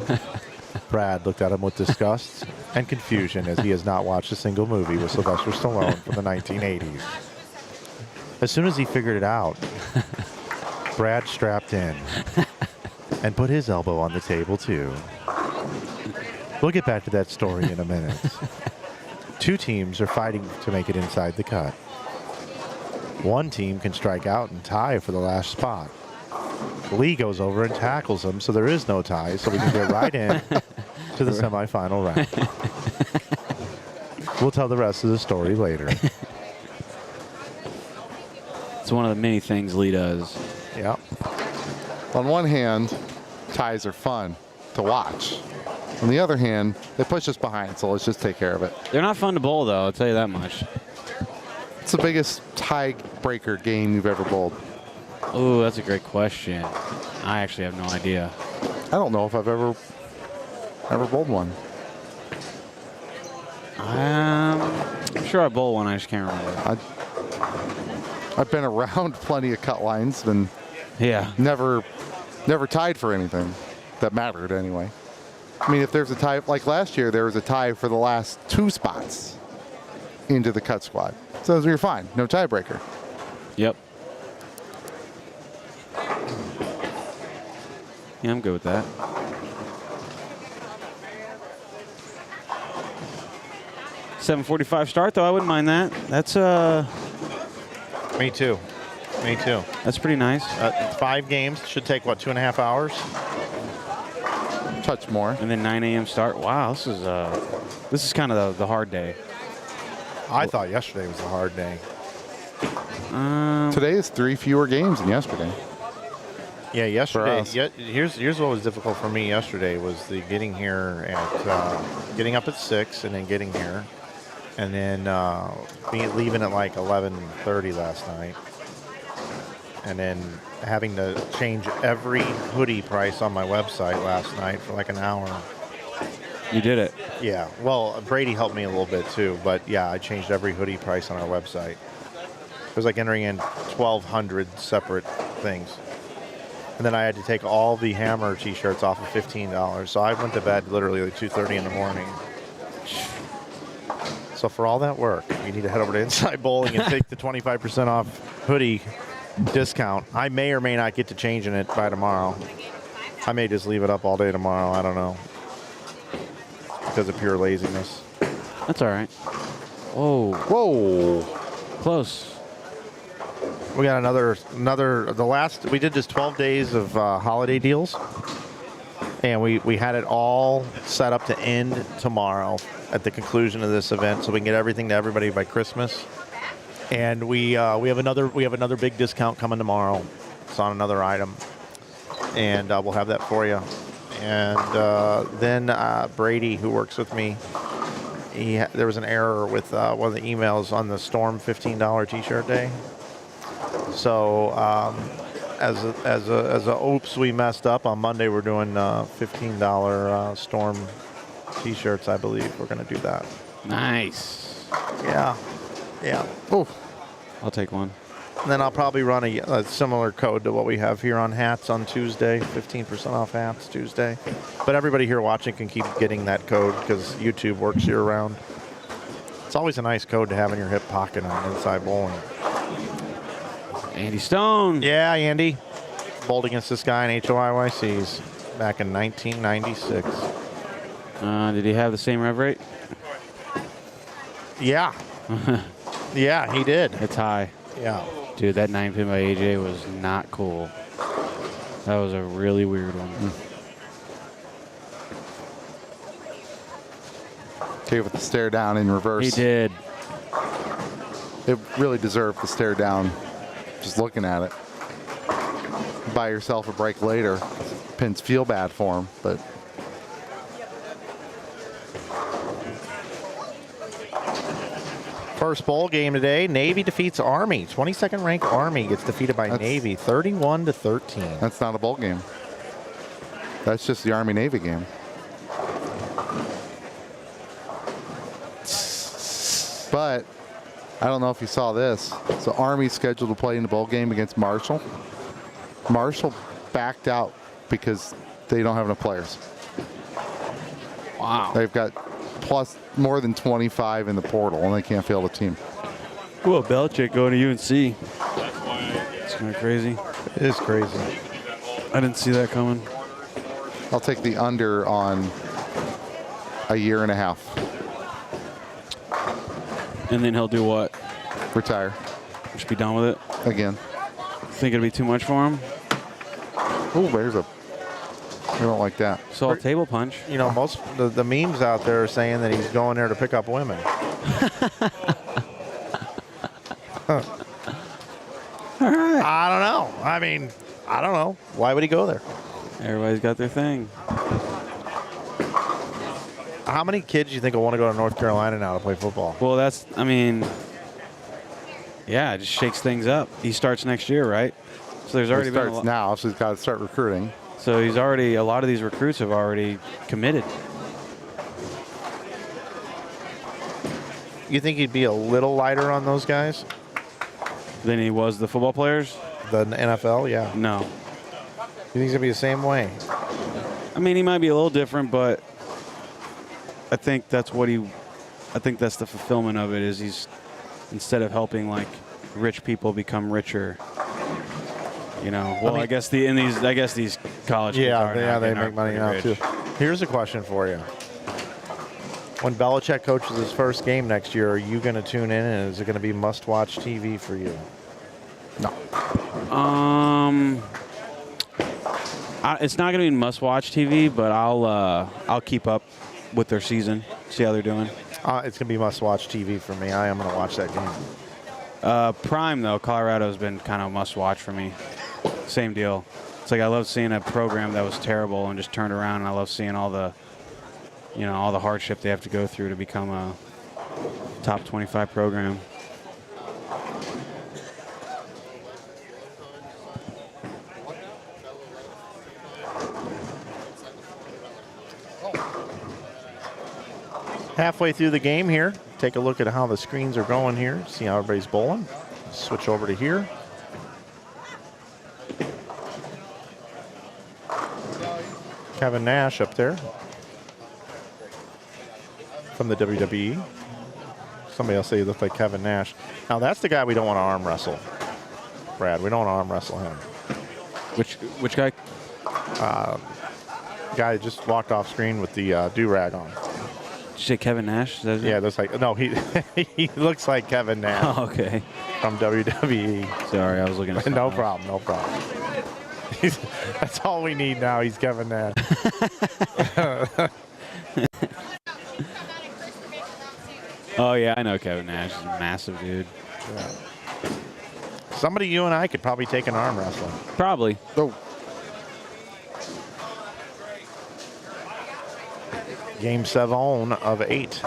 Speaker 3: Brad looked at him with disgust and confusion, as he has not watched a single movie with Sylvester Stallone from the 1980s. As soon as he figured it out, Brad strapped in and put his elbow on the table too. We'll get back to that story in a minute. 2 teams are fighting to make it inside the cut. One team can strike out and tie for the last spot. Lee goes over and tackles him, so there is no tie, so we can get right in to the semifinal round. We'll tell the rest of the story later.
Speaker 5: It's one of the many things Lee does.
Speaker 3: Yep.
Speaker 4: On one hand, ties are fun to watch. On the other hand, they push us behind, so let's just take care of it.
Speaker 5: They're not fun to bowl, though, I'll tell you that much.
Speaker 4: It's the biggest tie-breaker game you've ever bowled.
Speaker 5: Oh, that's a great question. I actually have no idea.
Speaker 4: I don't know if I've ever bowled one.
Speaker 5: I'm sure I bowled one, I just can't remember.
Speaker 4: I've been around plenty of cut lines, and
Speaker 5: Yeah.
Speaker 4: never tied for anything that mattered anyway. I mean, if there's a tie, like last year, there was a tie for the last 2 spots into the cut squad. So you're fine, no tiebreaker.
Speaker 5: Yep. Yeah, I'm good with that. .745 start, though. I wouldn't mind that. That's
Speaker 3: Me too. Me too.
Speaker 5: That's pretty nice.
Speaker 3: 5 games. Should take, what, 2.5 hours?
Speaker 4: Touch more.
Speaker 5: And then 9 a.m. start. Wow, this is kind of the hard day.
Speaker 3: I thought yesterday was a hard day.
Speaker 4: Today is 3 fewer games than yesterday.
Speaker 3: Yeah, yesterday.
Speaker 4: us.
Speaker 3: Here's what was difficult for me yesterday was the getting here at getting up at 6 and then getting here, and then leaving at like 11:30 last night, and then having to change every hoodie price on my website last night for like an hour.
Speaker 5: You did it.
Speaker 3: Yeah. Well, Brady helped me a little bit too, but yeah, I changed every hoodie price on our website. It was like entering in 1,200 separate things. And then I had to take all the Hammer t-shirts off of $15. So I went to bed literally like 2:30 in the morning. So for all that work, you need to head over to Inside Bowling and take the 25% off hoodie discount. I may or may not get to changing it by tomorrow. I may just leave it up all day tomorrow. I don't know. Because of pure laziness.
Speaker 5: That's all right. Whoa.
Speaker 4: Whoa.
Speaker 5: Close.
Speaker 3: We got we did just 12 days of holiday deals. And we had it all set up to end tomorrow at the conclusion of this event, so we can get everything to everybody by Christmas. And we have another big discount coming tomorrow. It's on another item, and we'll have that for you. And then Brady, who works with me, there was an error with one of the emails on the Storm $15 T-shirt day. So as a oops, we messed up. On Monday, we're doing $15 Storm T-shirts. I believe we're going to do that.
Speaker 5: Nice.
Speaker 3: Yeah.
Speaker 4: Oh,
Speaker 5: I'll take one.
Speaker 3: And then I'll probably run a similar code to what we have here on hats on Tuesday, 15% off hats Tuesday. But everybody here watching can keep getting that code because YouTube works year-round. It's always a nice code to have in your hip pocket on Inside Bowling.
Speaker 5: Andy Stone.
Speaker 3: Yeah, Andy. Bowled against this guy in HOIYCs back in 1996.
Speaker 5: Did he have the same rev rate?
Speaker 3: Yeah. Yeah, he did.
Speaker 5: It's high.
Speaker 3: Yeah.
Speaker 5: Dude, that 9-pin by AJ was not cool. That was a really weird one.
Speaker 7: Gave it the stare down in reverse.
Speaker 5: He did.
Speaker 7: It really deserved the stare down. Just looking at it. Buy yourself a break later. Pins feel bad for him, but
Speaker 3: First bowl game today. Navy defeats Army. 22nd ranked Army gets defeated by Navy 31-13.
Speaker 7: that's not a bowl game. That's just the Army-Navy game. But I don't know if you saw this. So Army's scheduled to play in the bowl game against Marshall. Marshall backed out because they don't have enough players.
Speaker 5: Wow.
Speaker 7: They've got plus more than 25 in the portal, and they can't field a team.
Speaker 5: Cool, Belichick going to UNC. It's kind of crazy.
Speaker 3: It is crazy.
Speaker 5: I didn't see that coming.
Speaker 7: I'll take the under on a year and a half.
Speaker 5: And then he'll do what?
Speaker 7: Retire.
Speaker 5: Just be done with it?
Speaker 7: Again.
Speaker 5: Think it'd be too much for him?
Speaker 7: Oh, there's a... I don't like that.
Speaker 5: So a table punch.
Speaker 3: You know, most the memes out there are saying that he's going there to pick up women.
Speaker 5: All right.
Speaker 3: I don't know. I mean, I don't know. Why would he go there?
Speaker 5: Everybody's got their thing.
Speaker 3: How many kids do you think will want to go to North Carolina now to play football?
Speaker 5: Well, that's, I mean, yeah, it just shakes things up. He starts next year, right? So there's already
Speaker 7: It
Speaker 5: been a
Speaker 7: starts
Speaker 5: lot.
Speaker 7: now, so he's got to start recruiting.
Speaker 5: So he's already, a lot of these recruits have already committed.
Speaker 3: You think he'd be a little lighter on those guys
Speaker 5: Than he was the football players?
Speaker 3: than the NFL? Yeah.
Speaker 5: No.
Speaker 3: You think he's gonna be the same way?
Speaker 5: I mean, he might be a little different, but I think that's what I think that's the fulfillment of it is he's, instead of helping like rich people become richer, you know, well, I guess these college kids are now
Speaker 3: they
Speaker 5: getting
Speaker 3: make money now
Speaker 5: rich.
Speaker 3: too. Here's a question for you. When Belichick coaches his first game next year, are you going to tune in, and is it going to be must-watch TV for you?
Speaker 7: No.
Speaker 5: It's not going to be must-watch TV, but I'll keep up with their season, see how they're doing.
Speaker 3: It's going to be must-watch TV for me. I am going to watch that game.
Speaker 5: Prime though, Colorado's been kind of must-watch for me. Same deal. It's like I love seeing a program that was terrible and just turned around, and I love seeing all the, you know, all the hardship they have to go through to become a top 25 program.
Speaker 3: Halfway through the game here, take a look at how the screens are going here, see how everybody's bowling. Switch over to here. Kevin Nash up there from the WWE. Somebody else say he looked like Kevin Nash. Now that's the guy we don't want to arm wrestle. Brad, we don't want to arm wrestle him.
Speaker 5: Which guy?
Speaker 3: Guy that just walked off screen with the do-rag on.
Speaker 5: Did you say Kevin Nash?
Speaker 3: Yeah, that's like, no, he he looks like Kevin Nash.
Speaker 5: Oh, okay.
Speaker 3: From WWE.
Speaker 5: Sorry, I was looking at
Speaker 3: No problem, no problem. That's all we need now. He's Kevin Nash.
Speaker 5: Oh, yeah, I know Kevin Nash. He's a massive dude.
Speaker 3: Yeah. Somebody you and I could probably take an arm wrestling.
Speaker 5: Probably.
Speaker 7: Oh.
Speaker 3: Game 7 of 8.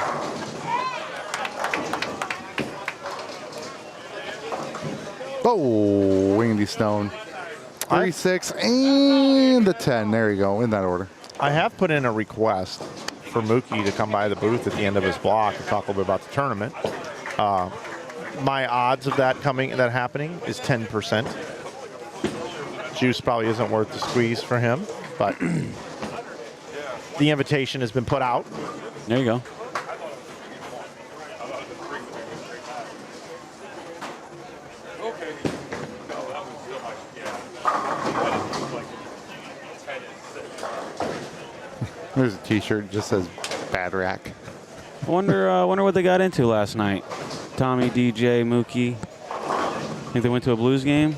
Speaker 7: Oh, Andy Stone. 36 and the 10. There you go, in that order.
Speaker 3: I have put in a request for Mookie to come by the booth at the end of his block and talk a little bit about the tournament. My odds of that happening is 10%. Juice probably isn't worth the squeeze for him, but the invitation has been put out.
Speaker 5: There you go.
Speaker 7: There's a T-shirt that just says Bad Rack.
Speaker 5: I wonder what they got into last night. Tommy, DJ, Mookie. Think they went to a Blues game?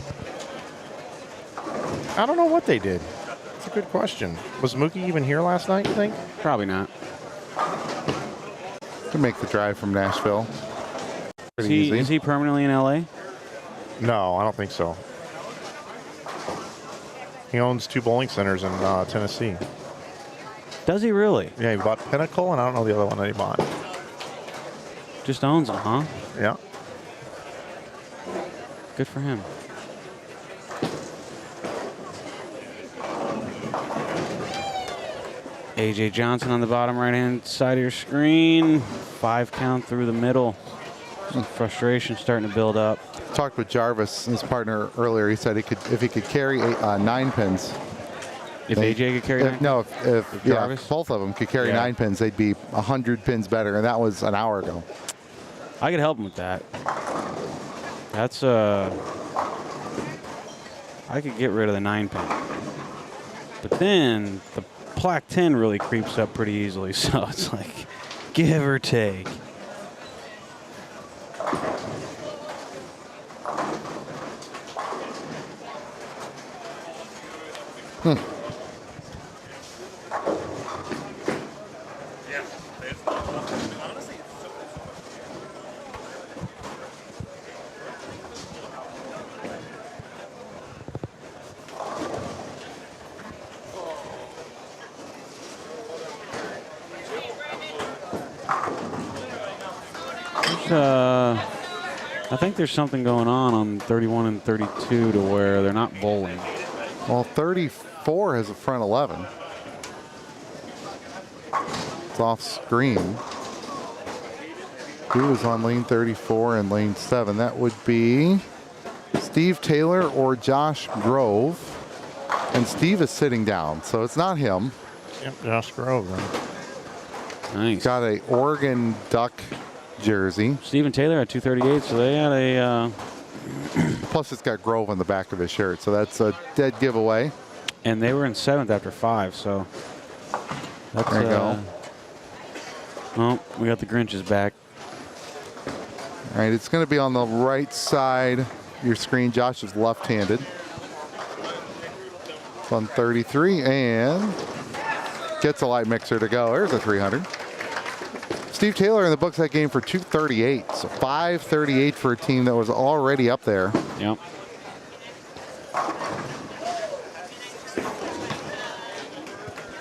Speaker 3: I don't know what they did. That's a good question. Was Mookie even here last night, you think?
Speaker 5: Probably not.
Speaker 7: Can make the drive from Nashville. Pretty easy.
Speaker 5: Is he permanently in LA?
Speaker 3: No, I don't think so. He owns 2 bowling centers in Tennessee.
Speaker 5: Does he really?
Speaker 3: Yeah, he bought Pinnacle, and I don't know the other one that he bought.
Speaker 5: Just owns them, huh?
Speaker 3: Yeah.
Speaker 5: Good for him. A.J. Johnson on the bottom right-hand side of your screen. 5 count through the middle. Some frustration starting to build up.
Speaker 7: Talked with Jarvis, his partner, earlier. He said if he could carry 9 pins.
Speaker 5: If A.J. could carry 9
Speaker 7: No, if
Speaker 5: Jarvis?
Speaker 7: both of them could carry 9 pins, they'd be 100 pins better, and that was an hour ago.
Speaker 5: I could help him with that. That's I could get rid of the 9 pin. But then the Plaque 10 really creeps up pretty easily, so it's like give or take. I think there's something going on 31 and 32 to where they're not bowling.
Speaker 7: Well, 34 has a front 11. It's off screen. Who is on lane 34 and lane 7? That would be Steve Taylor or Josh Grove. And Steve is sitting down, so it's not him.
Speaker 3: Yep, Josh Grove. Then.
Speaker 5: Nice.
Speaker 7: Got a Oregon Duck jersey.
Speaker 5: Steven Taylor at 238, so they had a...
Speaker 7: Plus it's got Grove on the back of his shirt, so that's a dead giveaway.
Speaker 5: And they were in 7th after 5, so... That's,
Speaker 7: there you go.
Speaker 5: Well, we got the Grinches back.
Speaker 7: All right, it's going to be on the right side of your screen. Josh is left-handed. It's on 33 and gets a light mixer to go. There's a 300. Steve Taylor in the books that game for 238. So 538 for a team that was already up there.
Speaker 5: Yep.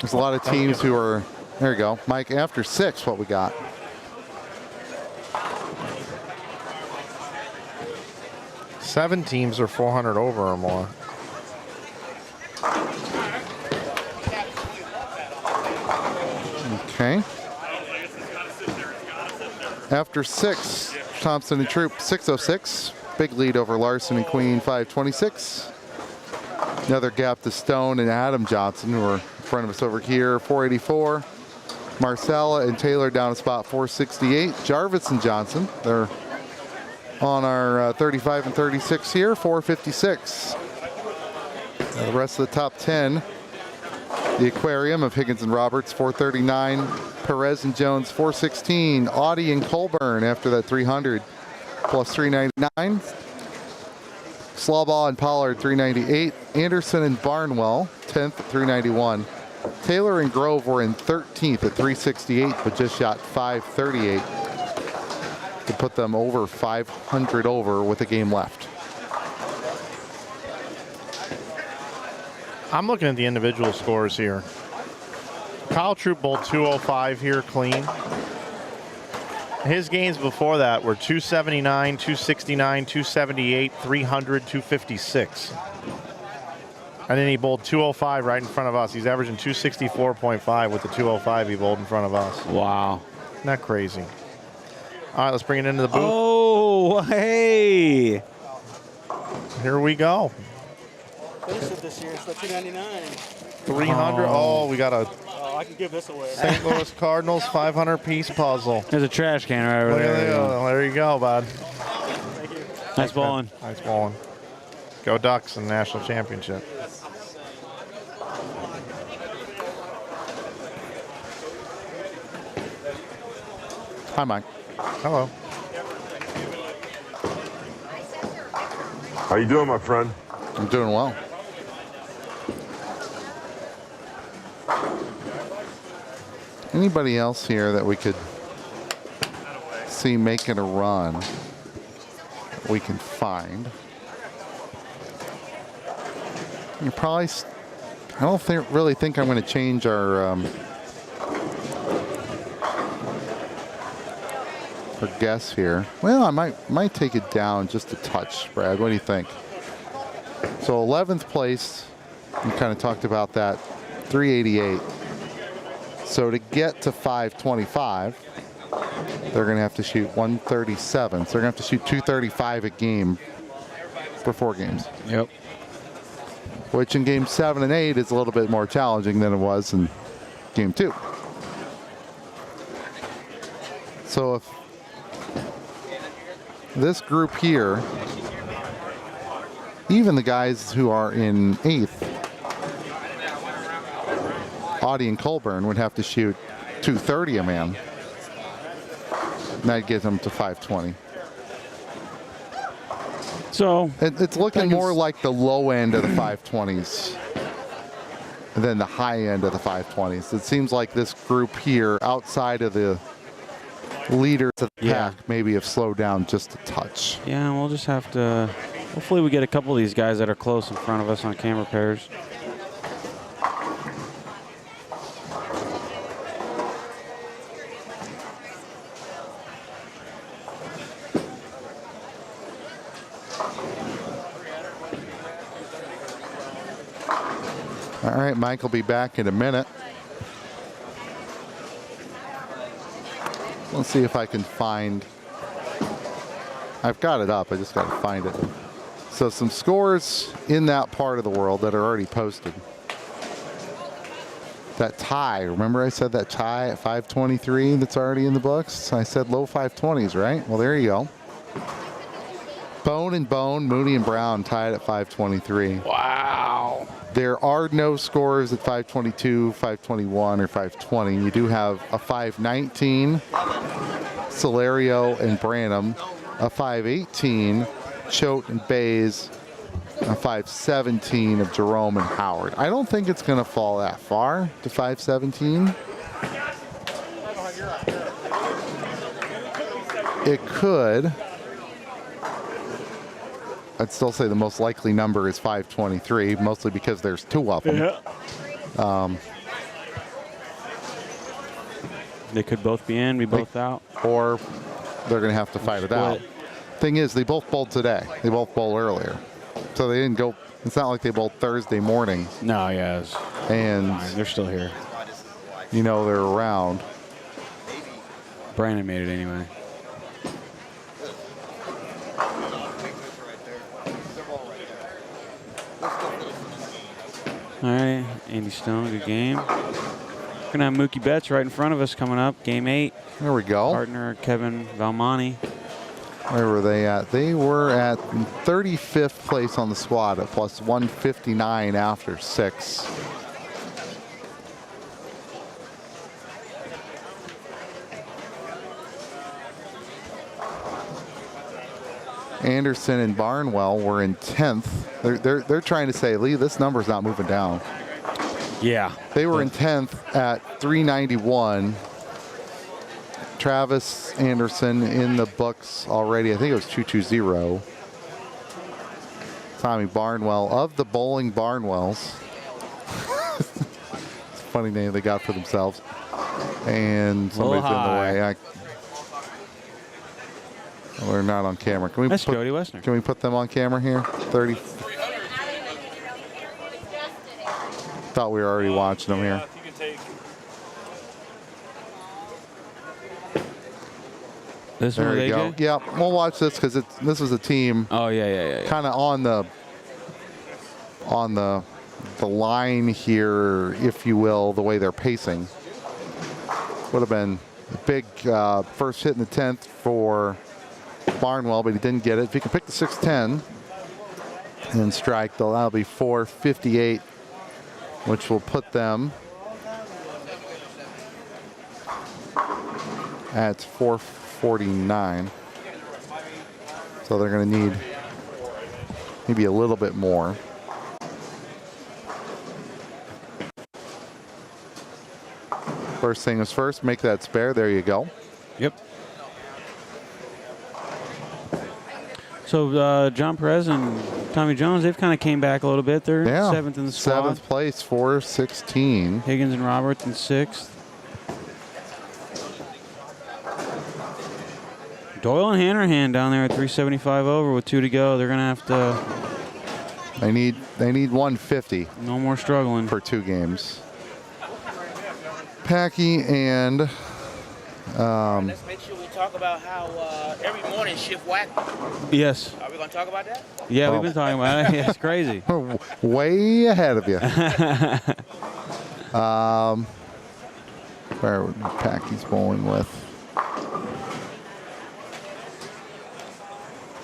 Speaker 7: There's a lot of teams who are, there you go. Mike, after 6, what we got?
Speaker 3: Seven teams are 400 over or more.
Speaker 7: Okay. After 6, Thompson and Troop 606. Big lead over Larson and Queen 526. Another gap to Stone and Adam Johnson, who are in front of us over here, 484. Marsala and Taylor down to spot 468. Jarvis and Johnson, they're on our 35 and 36 here, 456. The rest of the top 10. The Aquarium of Higgins and Roberts, 439. Perez and Jones, 416. Audie and Colburn after that 300, plus 399. Slawball and Pollard, 398. Anderson and Barnwell, 10th at 391. Taylor and Grove were in 13th at 368, but just shot 538 to put them over 500 over with a game left.
Speaker 3: I'm looking at the individual scores here. Kyle Troop bowled 205 here clean. His games before that were 279, 269, 278, 300, 256. And then he bowled 205 right in front of us. He's averaging 264.5 with the 205 he bowled in front of us.
Speaker 5: Wow.
Speaker 3: Isn't that crazy? All right, let's bring it into the booth.
Speaker 5: Oh, hey.
Speaker 3: Here we go.
Speaker 6: What is it this year? It's the $2.99.
Speaker 3: 300. Oh, we got a
Speaker 6: Oh, I can give this away.
Speaker 3: St. Louis Cardinals 500-piece puzzle.
Speaker 5: There's a trash can right over
Speaker 3: Look
Speaker 5: there.
Speaker 3: at there you go, bud.
Speaker 6: Thank you.
Speaker 5: Nice bowling.
Speaker 3: Nice bowling. Go Ducks in the national championship.
Speaker 7: Hi, Mike.
Speaker 3: Hello.
Speaker 9: How you doing, my friend?
Speaker 7: I'm doing well. Anybody else here that we could see making a run that we can find? You probably, I don't really think I'm going to change our guess here. Well, I might take it down just a touch, Brad. What do you think? So 11th place, we kind of talked about that, 388. So to get to 525, they're going to have to shoot 137. So they're going to have to shoot 235 a game for 4 games.
Speaker 5: Yep.
Speaker 7: Which in game 7 and 8 is a little bit more challenging than it was in game 2. So if this group here, even the guys who are in 8th, Audie and Colburn would have to shoot 230 a man. And that'd get them to 520.
Speaker 5: So
Speaker 7: it's looking more like the low end of the 520s than the high end of the 520s. It seems like this group here, outside of the leaders of the pack, maybe have slowed down just a touch.
Speaker 5: Yeah, we'll just have to. Hopefully, we get a couple of these guys that are close in front of us on camera pairs.
Speaker 7: All right, Mike will be back in a minute. Let's see if I can find. I've got it up. I just got to find it. So some scores in that part of the world that are already posted. That tie. Remember I said that tie at 523 that's already in the books? I said low 520s, right? Well, there you go. Bone and Bone, Mooney and Brown tied at 523.
Speaker 5: Wow.
Speaker 7: There are no scores at 522, 521, or 520. You do have a 519, Celerio and Branham, a 518, Choate and Bays, a 517 of Jerome and Howard. I don't think it's going to fall that far to 517. It could. I'd still say the most likely number is 523, mostly because there's 2 of them.
Speaker 5: Yeah. They could both be in, be both out.
Speaker 7: Or they're going to have to fight it out. Thing is, they both bowled today. They both bowled earlier. So they didn't go, it's not like they bowled Thursday morning.
Speaker 5: No, yes.
Speaker 7: And
Speaker 5: they're still here.
Speaker 7: You know they're around.
Speaker 5: Brandon made it anyway. All right, Andy Stone, good game. We're gonna have Mookie Betts right in front of us coming up, game 8.
Speaker 7: There we go.
Speaker 5: Partner Kevin Valmani.
Speaker 7: Where were they at? They were at 35th place on the squad at plus 159 after 6. Anderson and Barnwell were in 10th. They're trying to say, Lee, this number's not moving down.
Speaker 5: Yeah.
Speaker 7: They were in 10th at 391. Travis Anderson in the books already. I think it was 220. Tommy Barnwell of the Bowling Barnwells. It's a funny name they got for themselves. And somebody's in the way. We're not on camera. Can we
Speaker 5: That's Jody Westner.
Speaker 7: Can we put them on camera here? 30. Thought we were already watching them here.
Speaker 5: This
Speaker 7: there
Speaker 5: one
Speaker 7: you go. Yeah, we'll watch this because this was a team.
Speaker 5: Oh yeah.
Speaker 7: Kind of on the line here, if you will, the way they're pacing. Would have been a big first hit in the 10th for Barnwell, but he didn't get it. If he can pick the 610 and strike, that'll be 458, which will put them at 449. So they're going to need maybe a little bit more. First thing is first, make that spare. There you go.
Speaker 5: Yep. So John Perez and Tommy Jones, they've kind of came back a little bit. They're 7th in the squad.
Speaker 7: 7th place, 416.
Speaker 5: Higgins and Roberts in 6th. Doyle and Hanrahan down there at 375 over with 2 to go. They're gonna have to.
Speaker 7: They need 150.
Speaker 5: No more struggling
Speaker 7: for 2 games. Packy and
Speaker 12: let's make sure we talk about how every morning shift whack.
Speaker 5: Yes.
Speaker 12: Are we gonna talk about that?
Speaker 5: Yeah, we've been talking about it. Yeah, it's crazy.
Speaker 7: Way ahead of you. Where would Packy's bowling with?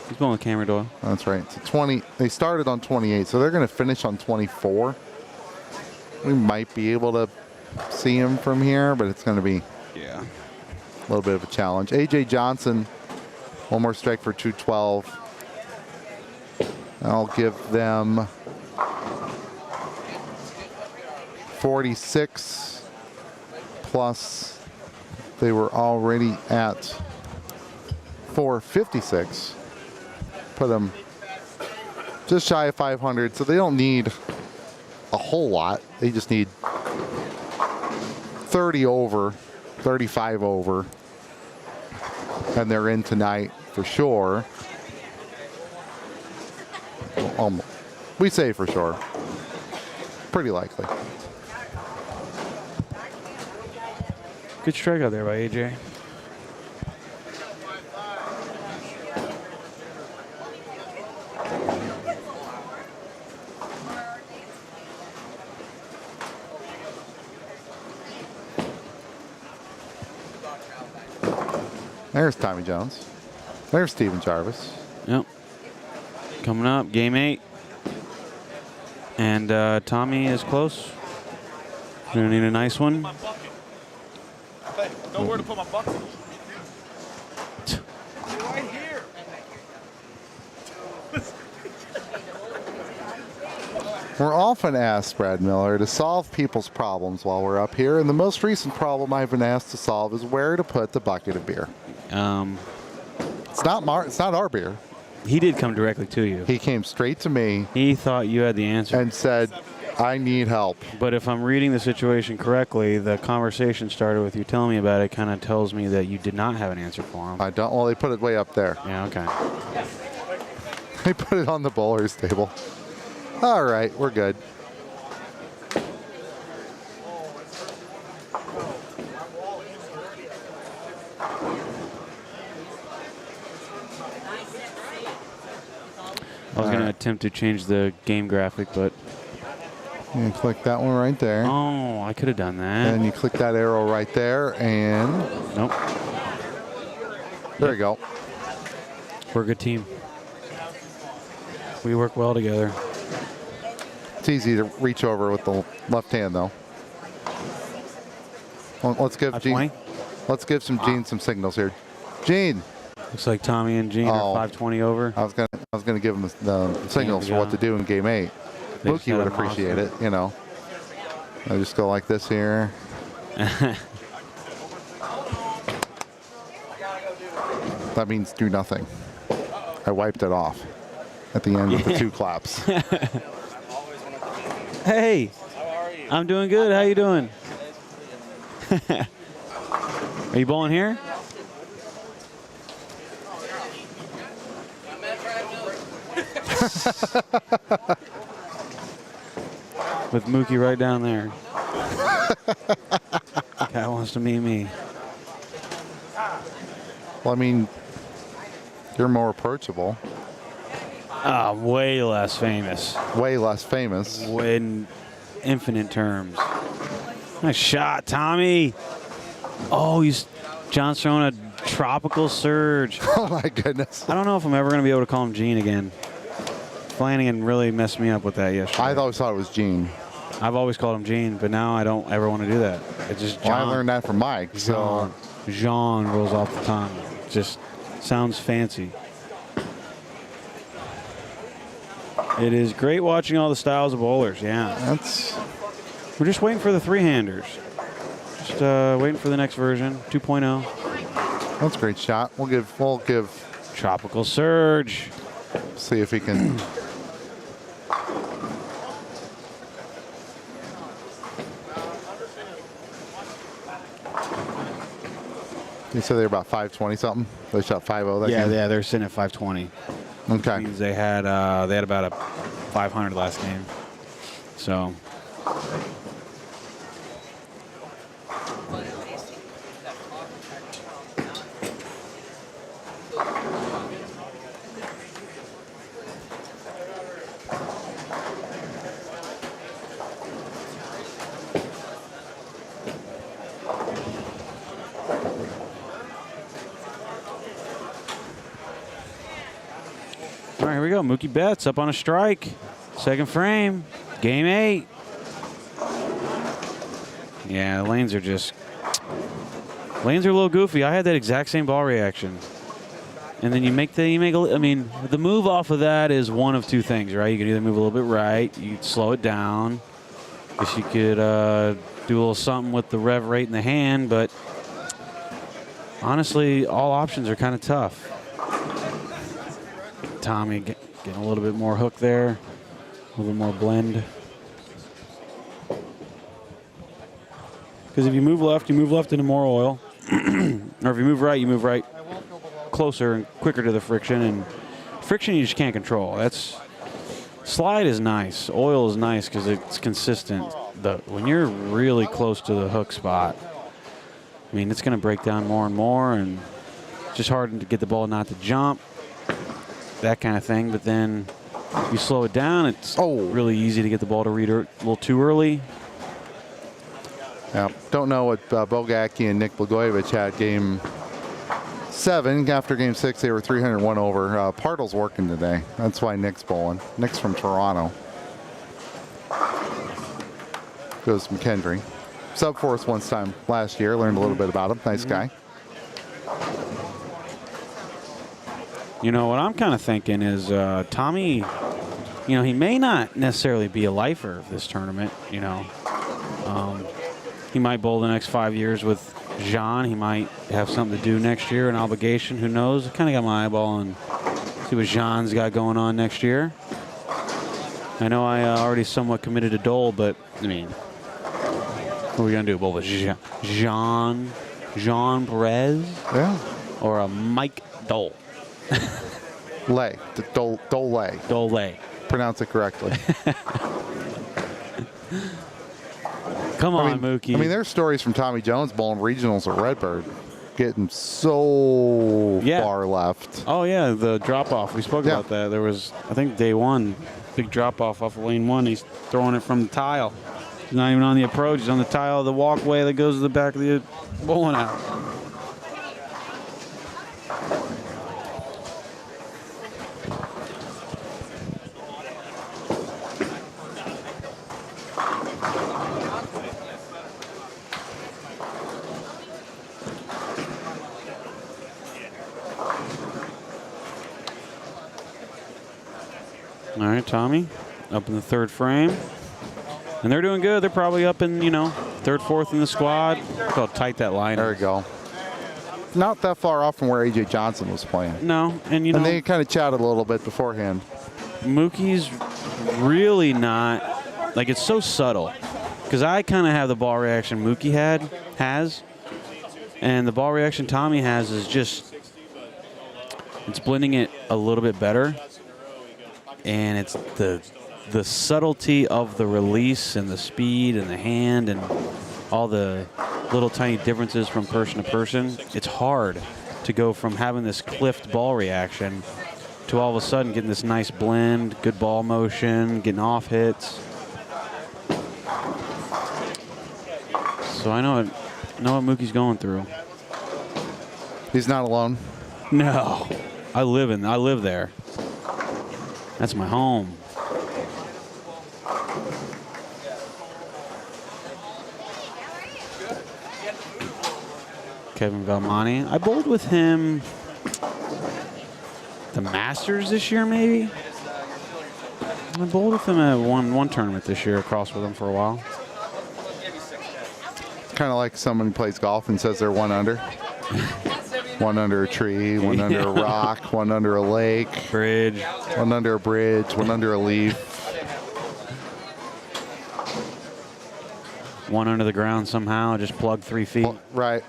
Speaker 5: He's bowling with Cameron Doyle.
Speaker 7: That's right. So 20. They started on 28, so they're going to finish on 24. We might be able to see him from here, but it's going to be a little bit of a challenge. AJ Johnson, 1 more strike for 212. I'll give them 46 plus. They were already at 456. Put them just shy of 500, so they don't need a whole lot. They just need 30 over, 35 over, and they're in tonight for sure. We say for sure. Pretty likely.
Speaker 5: Good strikeout there by AJ.
Speaker 7: There's Tommy Jones. There's Steven Jarvis.
Speaker 5: Yep. Coming up, game 8. And Tommy is close. Gonna need a nice one.
Speaker 6: Hey, know where to put my bucket. Right here.
Speaker 7: We're often asked, Brad Miller, to solve people's problems while we're up here, and the most recent problem I've been asked to solve is where to put the bucket of beer.
Speaker 5: It's
Speaker 7: not our beer.
Speaker 5: He did come directly to you.
Speaker 7: He came straight to me.
Speaker 5: He thought you had the answer.
Speaker 7: And said, I need help.
Speaker 5: But if I'm reading the situation correctly, the conversation started with you telling me about it, kind of tells me that you did not have an answer for him.
Speaker 7: I don't. Well, they put it way up there.
Speaker 5: Yeah, okay.
Speaker 7: They put it on the bowler's table. All right, we're good.
Speaker 5: I was going to attempt to change the game graphic, but...
Speaker 7: You click that one right there.
Speaker 5: Oh, I could have done that.
Speaker 7: And you click that arrow right there, and...
Speaker 5: Nope.
Speaker 7: There you go.
Speaker 5: We're a good team. We work well together.
Speaker 7: It's easy to reach over with the left hand, though. Well, let's give Gene. Let's give Gene some signals here. Gene.
Speaker 5: Looks like Tommy and Gene are 520 over.
Speaker 7: I was gonna give him the signals for what to do in game 8. Mookie would appreciate it, you know. I just go like this here. That means do nothing. I wiped it off at the end of the 2 claps.
Speaker 5: Hey, I'm doing good. How you doing? Are you bowling here? With Mookie right down there. Guy wants to meet me.
Speaker 7: Well, I mean, you're more approachable.
Speaker 5: Way less famous.
Speaker 7: Way less famous.
Speaker 5: In infinite terms. Nice shot, Tommy. Oh, John's throwing a tropical surge.
Speaker 7: Oh, my goodness.
Speaker 5: I don't know if I'm ever going to be able to call him Gene again. Flanagan really messed me up with that yesterday.
Speaker 7: I always thought it was Gene.
Speaker 5: I've always called him Gene, but now I don't ever want to do that. It's just John.
Speaker 7: Well, I learned that from Mike. So
Speaker 5: Jean rolls off the tongue. Just sounds fancy. It is great watching all the styles of bowlers. Yeah, we're just waiting for the three-handers. Just waiting for the next version, 2.0.
Speaker 7: That's a great shot. We'll give
Speaker 5: Tropical Surge.
Speaker 7: See if he can. You said they're about 520 something. They shot 5-0 that game.
Speaker 5: Yeah, they're sitting at 520.
Speaker 7: Okay.
Speaker 5: Means they had about a 500 last game. So. All right, here we go. Mookie Betts up on a strike. Second frame. Game 8. Yeah, the lanes are a little goofy. I had that exact same ball reaction. And then the move off of that is one of two things, right? You can either move a little bit right, you could slow it down. Guess you could do a little something with the rev rate in the hand, but honestly, all options are kind of tough. Tommy getting a little bit more hook there, a little bit more blend. Because if you move left into more oil. Or if you move right closer and quicker to the friction. And friction you just can't control. Slide is nice. Oil is nice because it's consistent. When you're really close to the hook spot, I mean, it's going to break down more and more, and it's just hard to get the ball not to jump. That kind of thing, but then you slow it down, it's really easy to get the ball to read a little too early.
Speaker 7: Yeah, don't know what Bogacki and Nick Blagojevich had game 7. After game 6, they were 301 over. Partl's working today. That's why Nick's bowling. Nick's from Toronto. Goes McKendry. Sub for us once time last year. Learned a little bit about him. Nice guy.
Speaker 5: You know, what I'm kind of thinking is Tommy, he may not necessarily be a lifer of this tournament, He might bowl the next 5 years with Jean. He might have something to do next year, an obligation. Who knows? I kind of got my eyeball on see what Jean's got going on next year. I know I already somewhat committed to Dole, but, I mean, what are we going to do? Bowl with Jean Perez?
Speaker 7: Yeah.
Speaker 5: Or a Mike Dole?
Speaker 7: Dole. Pronounce it correctly.
Speaker 5: Come on, Mookie.
Speaker 7: I mean, there's stories from Tommy Jones bowling regionals at Redbird, getting so far left.
Speaker 5: Oh, yeah, the drop-off. We spoke about that. There was, I think, day 1, big drop-off off of lane 1. He's throwing it from the tile. He's not even on the approach. He's on the tile of the walkway that goes to the back of the bowling alley. All right, Tommy, up in the 3rd frame. And they're doing good. They're probably up in, 3rd, 4th in the squad. Look how tight that line is.
Speaker 7: There we go. Not that far off from where A.J. Johnson was playing.
Speaker 5: No, and
Speaker 7: And they kind of chatted a little bit beforehand.
Speaker 5: Mookie's really not, it's so subtle. Because I kind of have the ball reaction Mookie has. And the ball reaction Tommy has is just, it's blending it a little bit better. And it's the subtlety of the release and the speed and the hand and all the little tiny differences from person to person. It's hard to go from having this cliffed ball reaction to all of a sudden getting this nice blend, good ball motion, getting off hits. So I know what Mookie's going through.
Speaker 7: He's not alone.
Speaker 5: No, I live there. That's my home. Kevin Valmani. I bowled with him the Masters this year, maybe. I bowled with him at one tournament this year, across with him for a while.
Speaker 7: Kind of like someone who plays golf and says they're 1 under. 1 under a tree, 1 under a rock, 1 under a lake.
Speaker 5: Bridge.
Speaker 7: 1 under a bridge, 1 under a leaf.
Speaker 5: 1 under the ground somehow, just plug 3 feet.
Speaker 7: Well, right.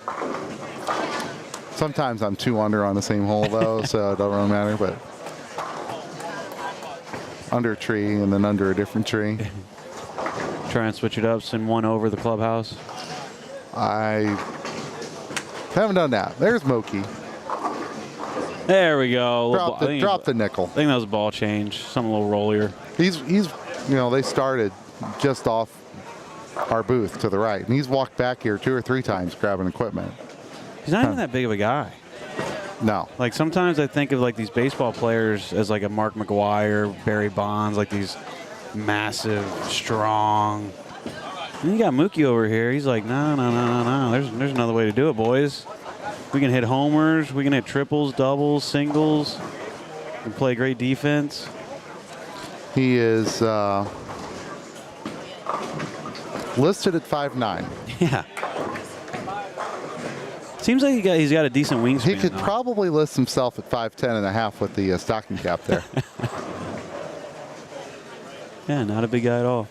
Speaker 7: Sometimes I'm 2 under on the same hole, though, so it don't really matter, but under a tree and then under a different tree.
Speaker 5: Try and switch it up, send 1 over the clubhouse.
Speaker 7: I haven't done that. There's Mookie.
Speaker 5: There we go.
Speaker 7: Drop the nickel.
Speaker 5: I think that was a ball change, something a little rollier.
Speaker 7: He's they started just off our booth to the right, and he's walked back here 2 or 3 times grabbing equipment.
Speaker 5: He's not even that big of a guy.
Speaker 7: No.
Speaker 5: Like sometimes I think of like these baseball players as like a Mark McGwire, Barry Bonds, like these massive, strong. And you got Mookie over here. He's like, no. There's another way to do it, boys. We can hit homers. We can hit triples, doubles, singles. We can play great defense.
Speaker 7: He is listed at 5'9".
Speaker 5: Yeah. Seems like he's got a decent wingspan.
Speaker 7: He could probably list himself at 5'10" and a half with the stocking cap there.
Speaker 5: Yeah, not a big guy at all.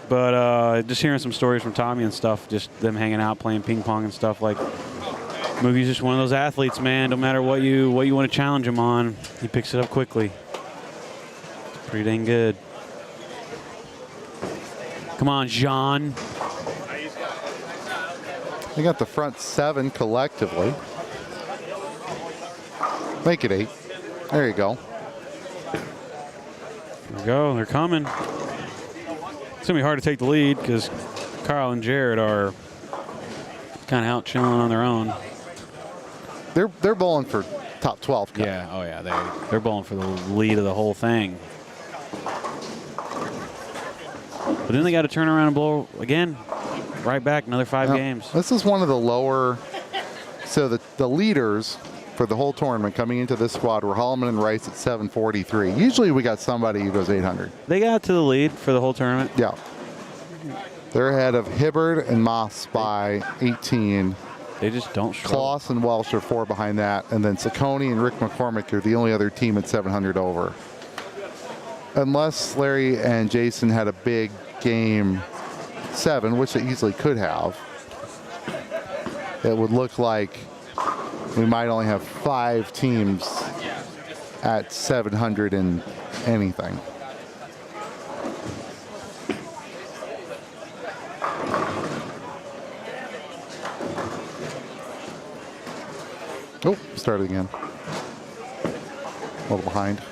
Speaker 5: But just hearing some stories from Tommy and stuff, just them hanging out, playing ping pong and stuff. Like, Mookie's just one of those athletes, man. No matter what you want to challenge him on, he picks it up quickly. It's pretty dang good. Come on, Jean.
Speaker 7: They got the front 7 collectively. Make it 8. There you go.
Speaker 5: There we go. They're coming. It's going to be hard to take the lead because Kyle and Jared are kind of out chilling on their own.
Speaker 7: They're bowling for top 12. Cut.
Speaker 5: Yeah. Oh, yeah. They're bowling for the lead of the whole thing. But then they got to turn around and blow again. Right back, another 5 games.
Speaker 7: This is one of the lower. So the leaders for the whole tournament coming into this squad were Holloman and Rice at 743. Usually we got somebody who goes 800.
Speaker 5: They got to the lead for the whole tournament.
Speaker 7: Yeah. They're ahead of Hibbard and Moss by 18.
Speaker 5: They just don't struggle.
Speaker 7: Kloss and Welsh are 4 behind that. And then Saccone and Rick McCormick are the only other team at 700 over. Unless Larry and Jason had a big game 7, which they easily could have, it would look like we might only have 5 teams at 700 and anything. Oh, started again. A little behind.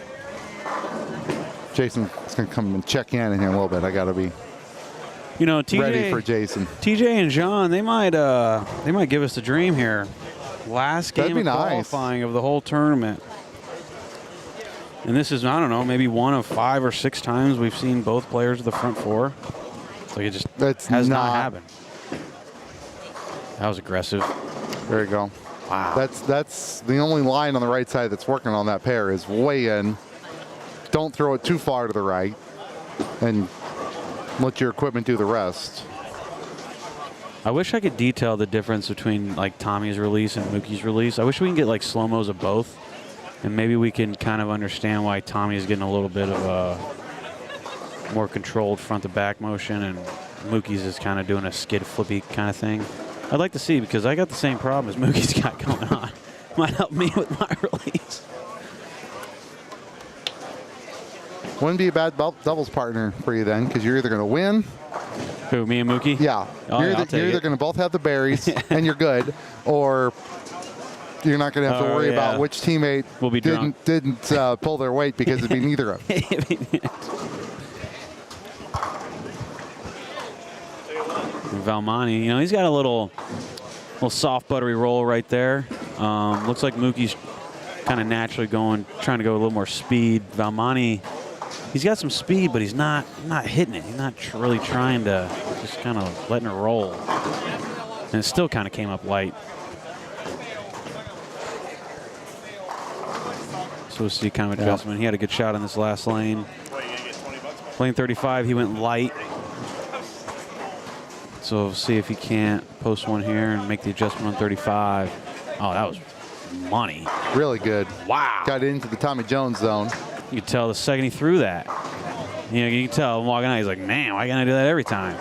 Speaker 7: Jason's going to come and check in here a little bit. I got to be
Speaker 5: TJ,
Speaker 7: ready for Jason.
Speaker 5: TJ and John, they might give us the dream here. Last game of qualifying of the whole tournament. And this is, I don't know, maybe one of 5 or 6 times we've seen both players of the front 4. So it just has not happened. That was aggressive.
Speaker 7: There you go.
Speaker 5: Wow.
Speaker 7: That's the only line on the right side that's working on that pair is way in. Don't throw it too far to the right and let your equipment do the rest.
Speaker 5: I wish I could detail the difference between like Tommy's release and Mookie's release. I wish we can get like slow-mos of both, and maybe we can kind of understand why Tommy's getting a little bit of a more controlled front-to-back motion, and Mookie's is kind of doing a skid flippy kind of thing. I'd like to see, because I got the same problem as Mookie's got going on. Might help me with my release.
Speaker 7: Wouldn't be a bad doubles partner for you then, because you're either going to win.
Speaker 5: Who, me and Mookie?
Speaker 7: Yeah.
Speaker 5: Oh,
Speaker 7: you're
Speaker 5: yeah,
Speaker 7: either going to both have the berries and you're good, or you're not going to have to worry about which teammate didn't pull their weight, because it'd be neither of them.
Speaker 5: Valmani, he's got a little soft buttery roll right there. Looks like Mookie's kind of naturally trying to go a little more speed. Valmani, he's got some speed, but he's not hitting it. He's not really trying to, just kind of letting it roll. And it still kind of came up light. So we'll see kind of adjustment. He had a good shot on this last lane. Lane 35, he went light. So we'll see if he can't post one here and make the adjustment on 35. Oh, that was money.
Speaker 7: Really good.
Speaker 5: Wow.
Speaker 7: Got into the Tommy Jones zone.
Speaker 5: You could tell the second he threw that. You can tell him walking out, he's like, man, why can't I do that every time?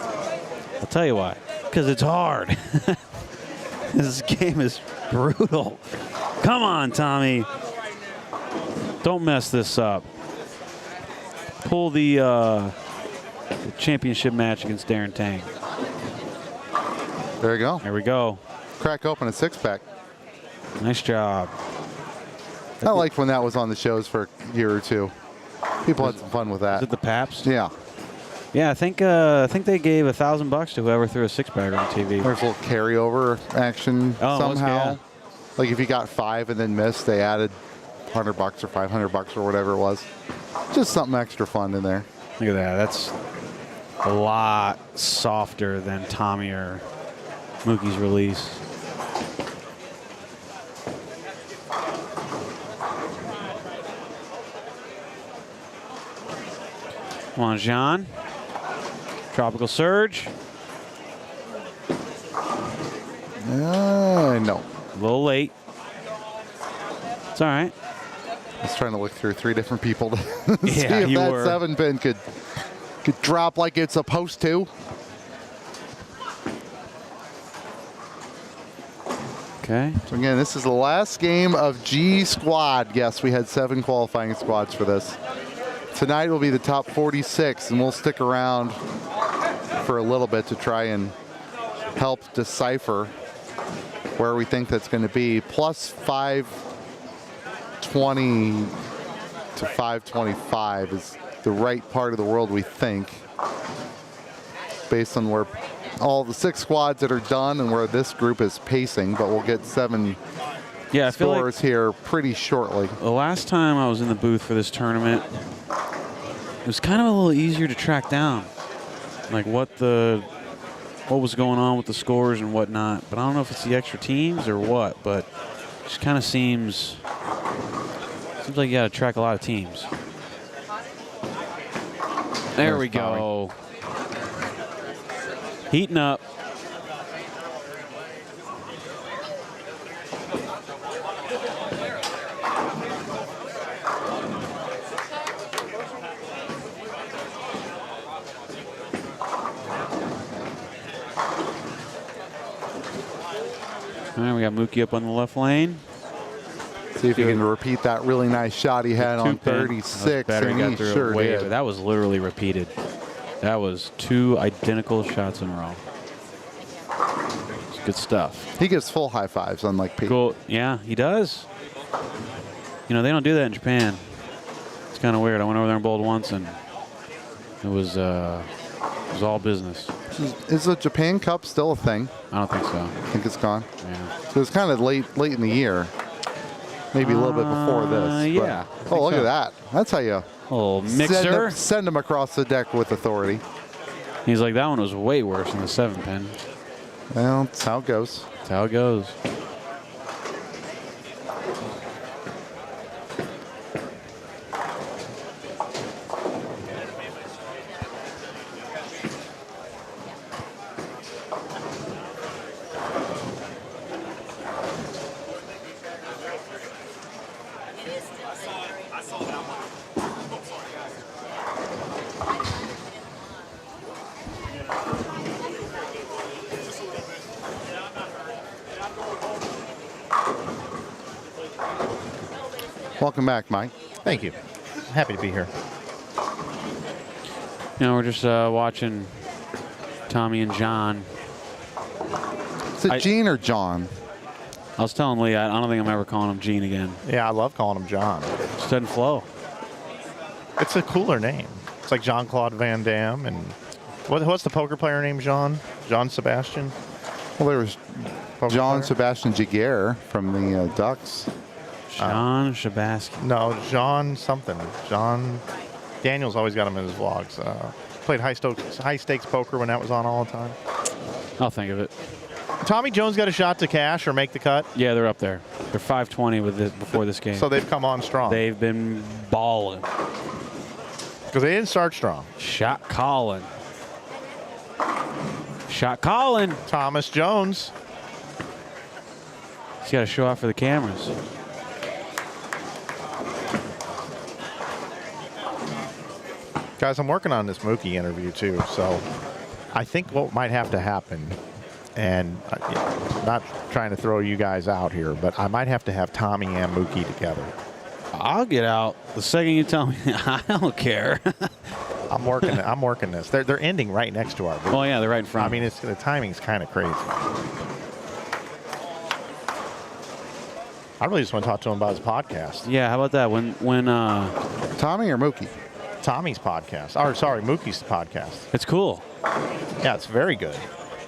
Speaker 5: I'll tell you why. Because it's hard. This game is brutal. Come on, Tommy. Don't mess this up. Pull the championship match against Darren Tang.
Speaker 7: There you go.
Speaker 5: There we go.
Speaker 7: Crack open a six-pack.
Speaker 5: Nice job.
Speaker 7: I liked when that was on the shows for a year or two. People had some fun with that.
Speaker 5: Is it the Pabst?
Speaker 7: Yeah.
Speaker 5: Yeah, I think they gave $1,000 to whoever threw a six-bagger on TV.
Speaker 7: There's a little carryover action somehow.
Speaker 5: Yeah.
Speaker 7: Like if you got 5 and then missed, they added $100 or $500 or whatever it was. Just something extra fun in there.
Speaker 5: Look at that. That's a lot softer than Tommy or Mookie's release. Come on, Jean. Tropical Surge.
Speaker 7: No.
Speaker 5: A little late. It's all right.
Speaker 7: I was trying to look through 3 different people to see
Speaker 5: Yeah,
Speaker 7: if
Speaker 5: you
Speaker 7: that
Speaker 5: were.
Speaker 7: 7-pin could drop like it's supposed to.
Speaker 5: Okay.
Speaker 7: So again, this is the last game of G Squad. Yes, we had 7 qualifying squads for this. Tonight will be the top 46, and we'll stick around for a little bit to try and help decipher where we think that's going to be. Plus 520 to 525 is the right part of the world, we think, based on where all the 6 squads that are done and where this group is pacing. But we'll get 7
Speaker 5: I feel
Speaker 7: scores here pretty shortly.
Speaker 5: The last time I was in the booth for this tournament, it was kind of a little easier to track down, like what was going on with the scores and whatnot. But I don't know if it's the extra teams or what, but it just kind of seems like you got to track a lot of teams. There we go. Heating up. All right, we got Mookie up on the left lane.
Speaker 7: See if you can repeat that really nice shot he had on 36. And he sure did.
Speaker 5: That was literally repeated. That was 2 identical shots in a row. It's good stuff.
Speaker 7: He gives full high fives, unlike Pete.
Speaker 5: Cool. Yeah, he does. You know, they don't do that in Japan. It's kind of weird. I went over there and bowled once, and it was all business.
Speaker 7: Is the Japan Cup still a thing?
Speaker 5: I don't think so.
Speaker 7: I think it's gone.
Speaker 5: Yeah.
Speaker 7: So it's kind of late in the year. Maybe a little bit before this.
Speaker 5: Yeah.
Speaker 7: Oh, look at that. That's how you
Speaker 5: mixer.
Speaker 7: Send him across the deck with authority.
Speaker 5: He's like, that one was way worse than the 7-pin.
Speaker 7: Well, that's how it goes.
Speaker 5: That's how it goes.
Speaker 7: Welcome back, Mike.
Speaker 3: Thank you. Happy to be here.
Speaker 5: You know, we're just watching Tommy and John.
Speaker 7: Is it Gene or John?
Speaker 5: I was telling Lee, I don't think I'm ever calling him Gene again.
Speaker 3: Yeah, I love calling him John.
Speaker 5: It just doesn't flow.
Speaker 3: It's a cooler name. It's like Jean-Claude Van Damme. And what's the poker player name, Jean? John Sebastian?
Speaker 7: Well, there was John Sebastian Jaguar from the Ducks.
Speaker 5: John Sebastian.
Speaker 3: No, John something. John Daniels always got him in his vlogs. Played high stakes poker when that was on all the time.
Speaker 5: I'll think of it.
Speaker 3: Tommy Jones got a shot to cash or make the cut?
Speaker 5: Yeah, they're up there. They're 520 with it before this game.
Speaker 3: So they've come on strong.
Speaker 5: They've been balling.
Speaker 3: Because they didn't start strong.
Speaker 5: Shot calling. Shot calling.
Speaker 3: Thomas Jones.
Speaker 5: He's got to show off for the cameras.
Speaker 3: Guys, I'm working on this Mookie interview too, so I think what might have to happen, and not trying to throw you guys out here, but I might have to have Tommy and Mookie together.
Speaker 5: I'll get out the second you tell me. I don't care.
Speaker 3: I'm working this. They're ending right next to our booth.
Speaker 5: Oh yeah, they're right in front.
Speaker 3: I mean, the timing's kind of crazy. I really just want to talk to him about his podcast.
Speaker 5: Yeah, how about that? When
Speaker 7: Tommy or Mookie?
Speaker 3: Tommy's podcast. Or sorry, Mookie's podcast.
Speaker 5: It's cool.
Speaker 3: Yeah, it's very good.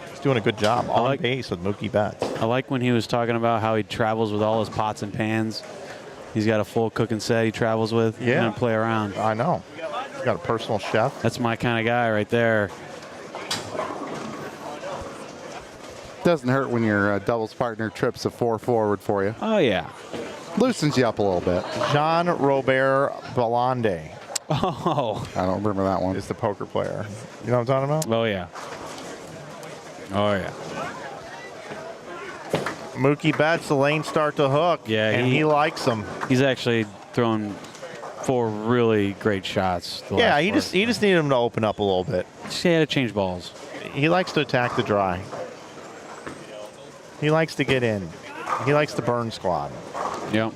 Speaker 3: He's doing a good job on base with Mookie Betts.
Speaker 5: I like when he was talking about how he travels with all his pots and pans. He's got a full cooking set he travels with.
Speaker 3: Yeah.
Speaker 5: And play around.
Speaker 3: I know. He's got a personal chef.
Speaker 5: That's my kind of guy right there.
Speaker 7: Doesn't hurt when your doubles partner trips a 4 forward for you.
Speaker 5: Oh, yeah.
Speaker 7: Loosens you up a little bit.
Speaker 3: Jean Robert Belande.
Speaker 5: Oh.
Speaker 7: I don't remember that one.
Speaker 3: Is the poker player. You know what I'm talking about?
Speaker 5: Oh, yeah. Oh, yeah.
Speaker 3: Mookie Betts, the lanes start to hook.
Speaker 5: Yeah,
Speaker 3: and he likes them.
Speaker 5: He's actually thrown 4 really great shots.
Speaker 3: Yeah, he just needed him to open up a little bit.
Speaker 5: He had to change balls.
Speaker 3: He likes to attack the dry. He likes to get in. He likes to burn squad.
Speaker 5: Yep.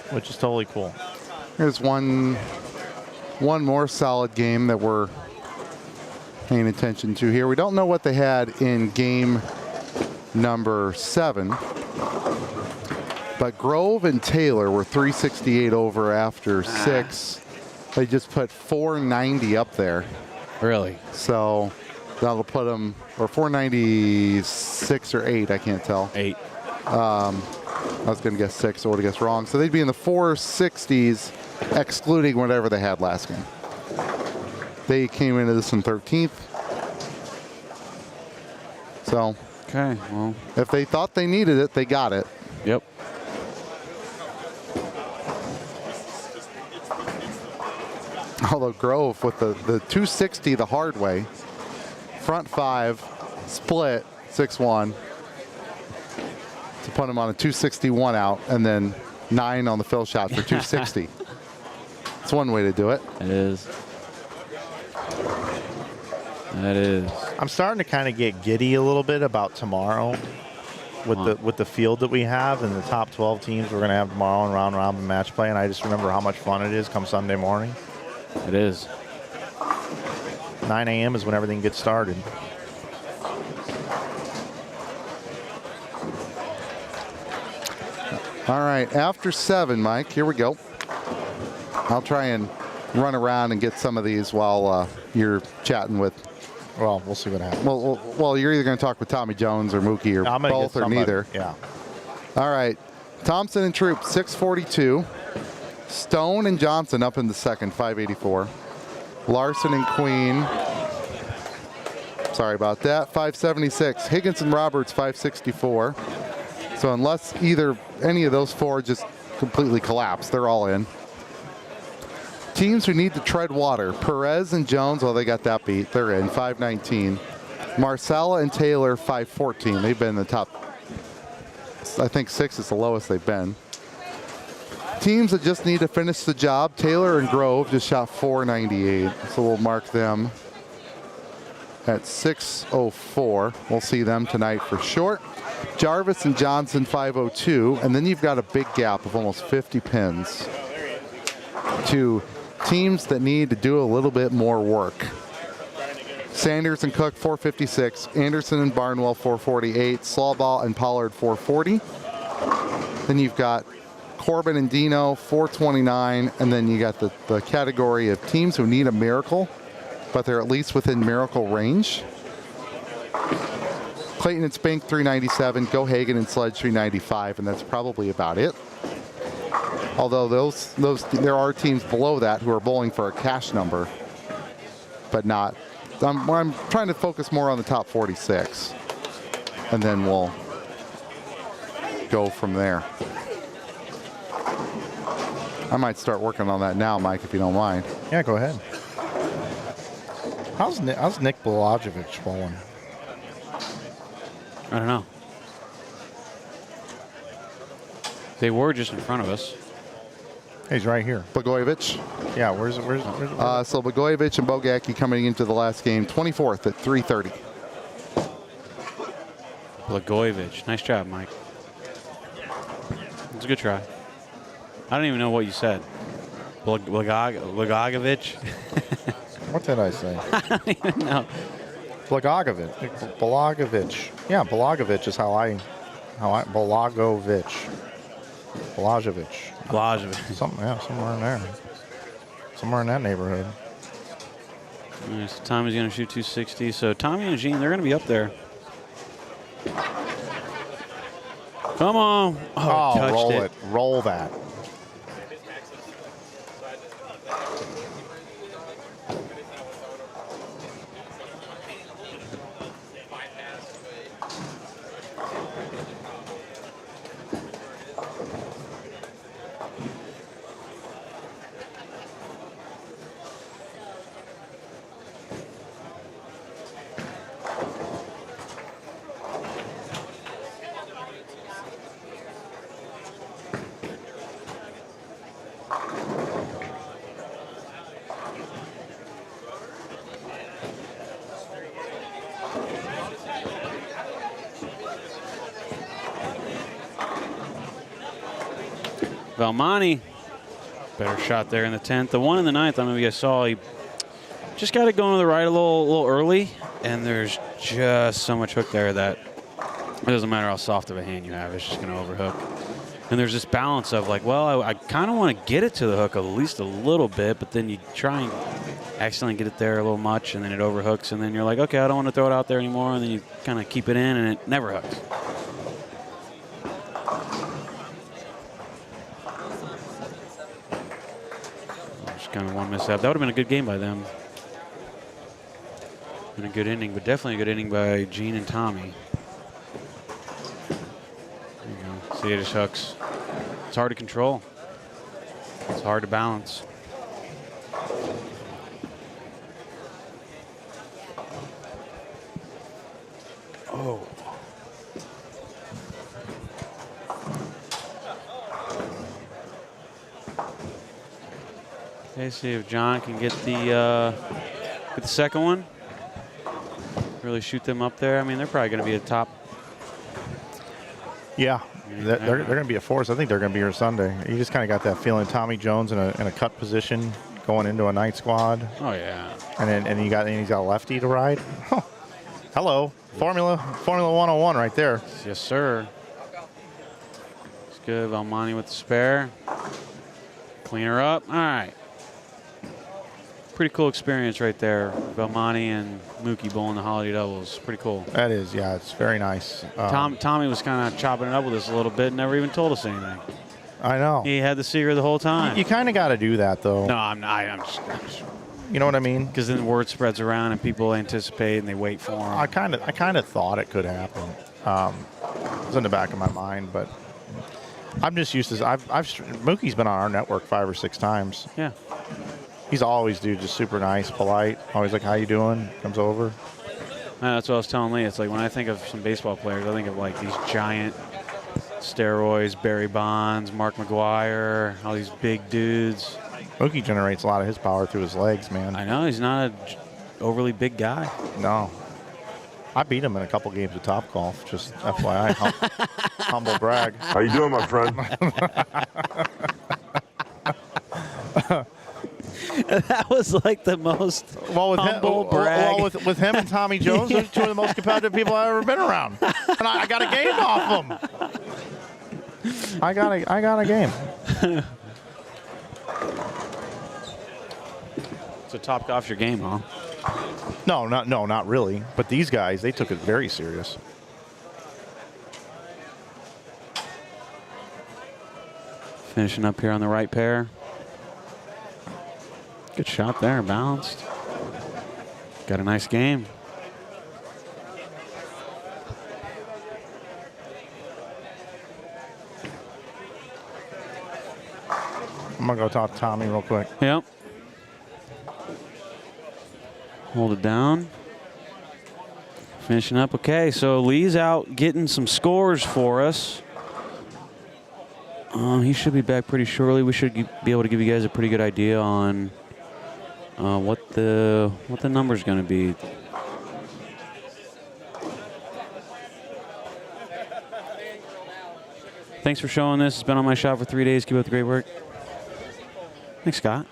Speaker 3: Which is totally cool.
Speaker 7: Here's one more solid game that we're paying attention to here. We don't know what they had in game number 7, but Grove and Taylor were 368 over after 6. They just put 490 up there.
Speaker 5: Really?
Speaker 7: So that'll put them, or 496 or 8, I can't tell.
Speaker 5: 8.
Speaker 7: I was going to guess 6, so I would have guessed wrong. So they'd be in the 460s, excluding whatever they had last game. They came into this in 13th. So,
Speaker 5: okay, well,
Speaker 7: if they thought they needed it, they got it.
Speaker 5: Yep.
Speaker 7: Although Grove with the 260 the hard way, front 5, split 6-1 to put him on a 261 out, and then 9 on the fill shot for 260. It's one way to do it.
Speaker 5: It is. That is.
Speaker 3: I'm starting to kind of get giddy a little bit about tomorrow with the field that we have and the top 12 teams we're going to have tomorrow in round robin match play, and I just remember how much fun it is come Sunday morning.
Speaker 5: It is.
Speaker 3: 9 a.m. is when everything gets started.
Speaker 7: All right, after 7, Mike, here we go. I'll try and run around and get some of these while you're chatting with.
Speaker 3: Well, we'll see what happens.
Speaker 7: Well, you're either going to talk with Tommy Jones or Mookie or both or neither.
Speaker 3: Yeah.
Speaker 7: All right, Thompson and Troop, 642. Stone and Johnson up in the second, 584. Larson and Queen, sorry about that, 576. Higgins and Roberts, 564. So unless any of those 4 just completely collapse, they're all in. Teams who need to tread water, Perez and Jones, well, they got that beat. They're in, 519. Marsala and Taylor, 514. They've been in the top, I think 6 is the lowest they've been. Teams that just need to finish the job, Taylor and Grove just shot 498. So we'll mark them at 604. We'll see them tonight for short. Jarvis and Johnson, 502. And then you've got a big gap of almost 50 pins to teams that need to do a little bit more work. Sanders and Cook, 456. Anderson and Barnwell, 448. Slawball and Pollard, 440. Then you've got Corbin and Dino, 429. And then you got the category of teams who need a miracle, but they're at least within miracle range. Clayton and Spink, 397. Gohagan and Sledge, 395. And that's probably about it. Although there are teams below that who are bowling for a cash number, but not. I'm trying to focus more on the top 46, and then we'll go from there. I might start working on that now, Mike, if you don't mind.
Speaker 3: Yeah, go ahead. How's Nick Balajovic bowling?
Speaker 5: I don't know. They were just in front of us.
Speaker 3: He's right here.
Speaker 7: Blagojevich.
Speaker 3: Yeah, where's
Speaker 7: So Blagojevich and Bogacki coming into the last game, 24th at 3:30.
Speaker 5: Blagojevich. Nice job, Mike. It's a good try. I don't even know what you said. Blagojevich?
Speaker 3: What did I say?
Speaker 5: I don't even know.
Speaker 3: Balajovic. Yeah, Balajovic is how I Balajovic. Somewhere in there. Somewhere in that neighborhood.
Speaker 5: All right, so Tommy's going to shoot 260. So Tommy and Gene, they're going to be up there. Come on. Oh, touched
Speaker 3: roll
Speaker 5: it.
Speaker 3: it. Roll that.
Speaker 5: Valmani, better shot there in the 10th. The one in the 9th, I mean, you guys saw, he just got it going to the right a little early, and there's just so much hook there that it doesn't matter how soft of a hand you have, it's just going to overhook. And there's this balance of like, well, I kind of want to get it to the hook at least a little bit, but then you try and accidentally get it there a little much, and then it overhooks, and then you're like, okay, I don't want to throw it out there anymore, and then you kind of keep it in, and it never hooks. Kind of one misstep. That would have been a good game by them. And a good inning, but definitely a good inning by Gene and Tommy. There you go. See, it just hooks. It's hard to control. It's hard to balance. Oh. Okay, see if John can get the second one. Really shoot them up there. I mean, they're probably going to be a top.
Speaker 3: Yeah, they're going to be a force. I think they're going to be here Sunday. You just kind of got that feeling. Tommy Jones in a cut position going into a night squad.
Speaker 5: Oh yeah.
Speaker 3: And he's got a lefty to ride. Oh, hello, Formula 101 right there.
Speaker 5: Yes, sir. It's good. Valmani with the spare. Clean her up. All right. Pretty cool experience right there. Valmani and Mookie bowling the holiday doubles. Pretty cool.
Speaker 3: That is, yeah, it's very nice.
Speaker 5: Tommy was kind of chopping it up with us a little bit, never even told us anything.
Speaker 3: I know.
Speaker 5: He had the secret the whole time.
Speaker 3: You kind of got to do that, though.
Speaker 5: No, I'm just
Speaker 3: you know what I mean?
Speaker 5: Because then word spreads around and people anticipate and they wait for him.
Speaker 3: I kind of thought it could happen. It was in the back of my mind, but I'm just used to. Mookie's been on our network 5 or 6 times.
Speaker 5: Yeah.
Speaker 3: He's always, dude, just super nice, polite. Always like, how you doing? Comes over.
Speaker 5: That's what I was telling Lee. It's like when I think of some baseball players, I think of like these giant steroids, Barry Bonds, Mark McGuire, all these big dudes.
Speaker 3: Mookie generates a lot of his power through his legs, man.
Speaker 5: I know. He's not an overly big guy.
Speaker 3: No. I beat him in a couple games of Topgolf, just FYI. Humble brag.
Speaker 9: How you doing, my friend?
Speaker 5: That was like the most humble brag.
Speaker 3: Well, with him and Tommy Jones, they're 2 of the most competitive people I've ever been around. And I got a game off them. I got a game.
Speaker 5: So Topgolf's your game, huh?
Speaker 3: No, not really. But these guys, they took it very serious.
Speaker 5: Finishing up here on the right pair. Good shot there, balanced. Got a nice game.
Speaker 3: I'm going to go talk to Tommy real quick.
Speaker 5: Yep. Hold it down. Finishing up. Okay, so Lee's out getting some scores for us. He should be back pretty shortly. We should be able to give you guys a pretty good idea on what the number's going to be. Thanks for showing this. It's been on my shop for 3 days. Keep up the great work. Thanks, Scott.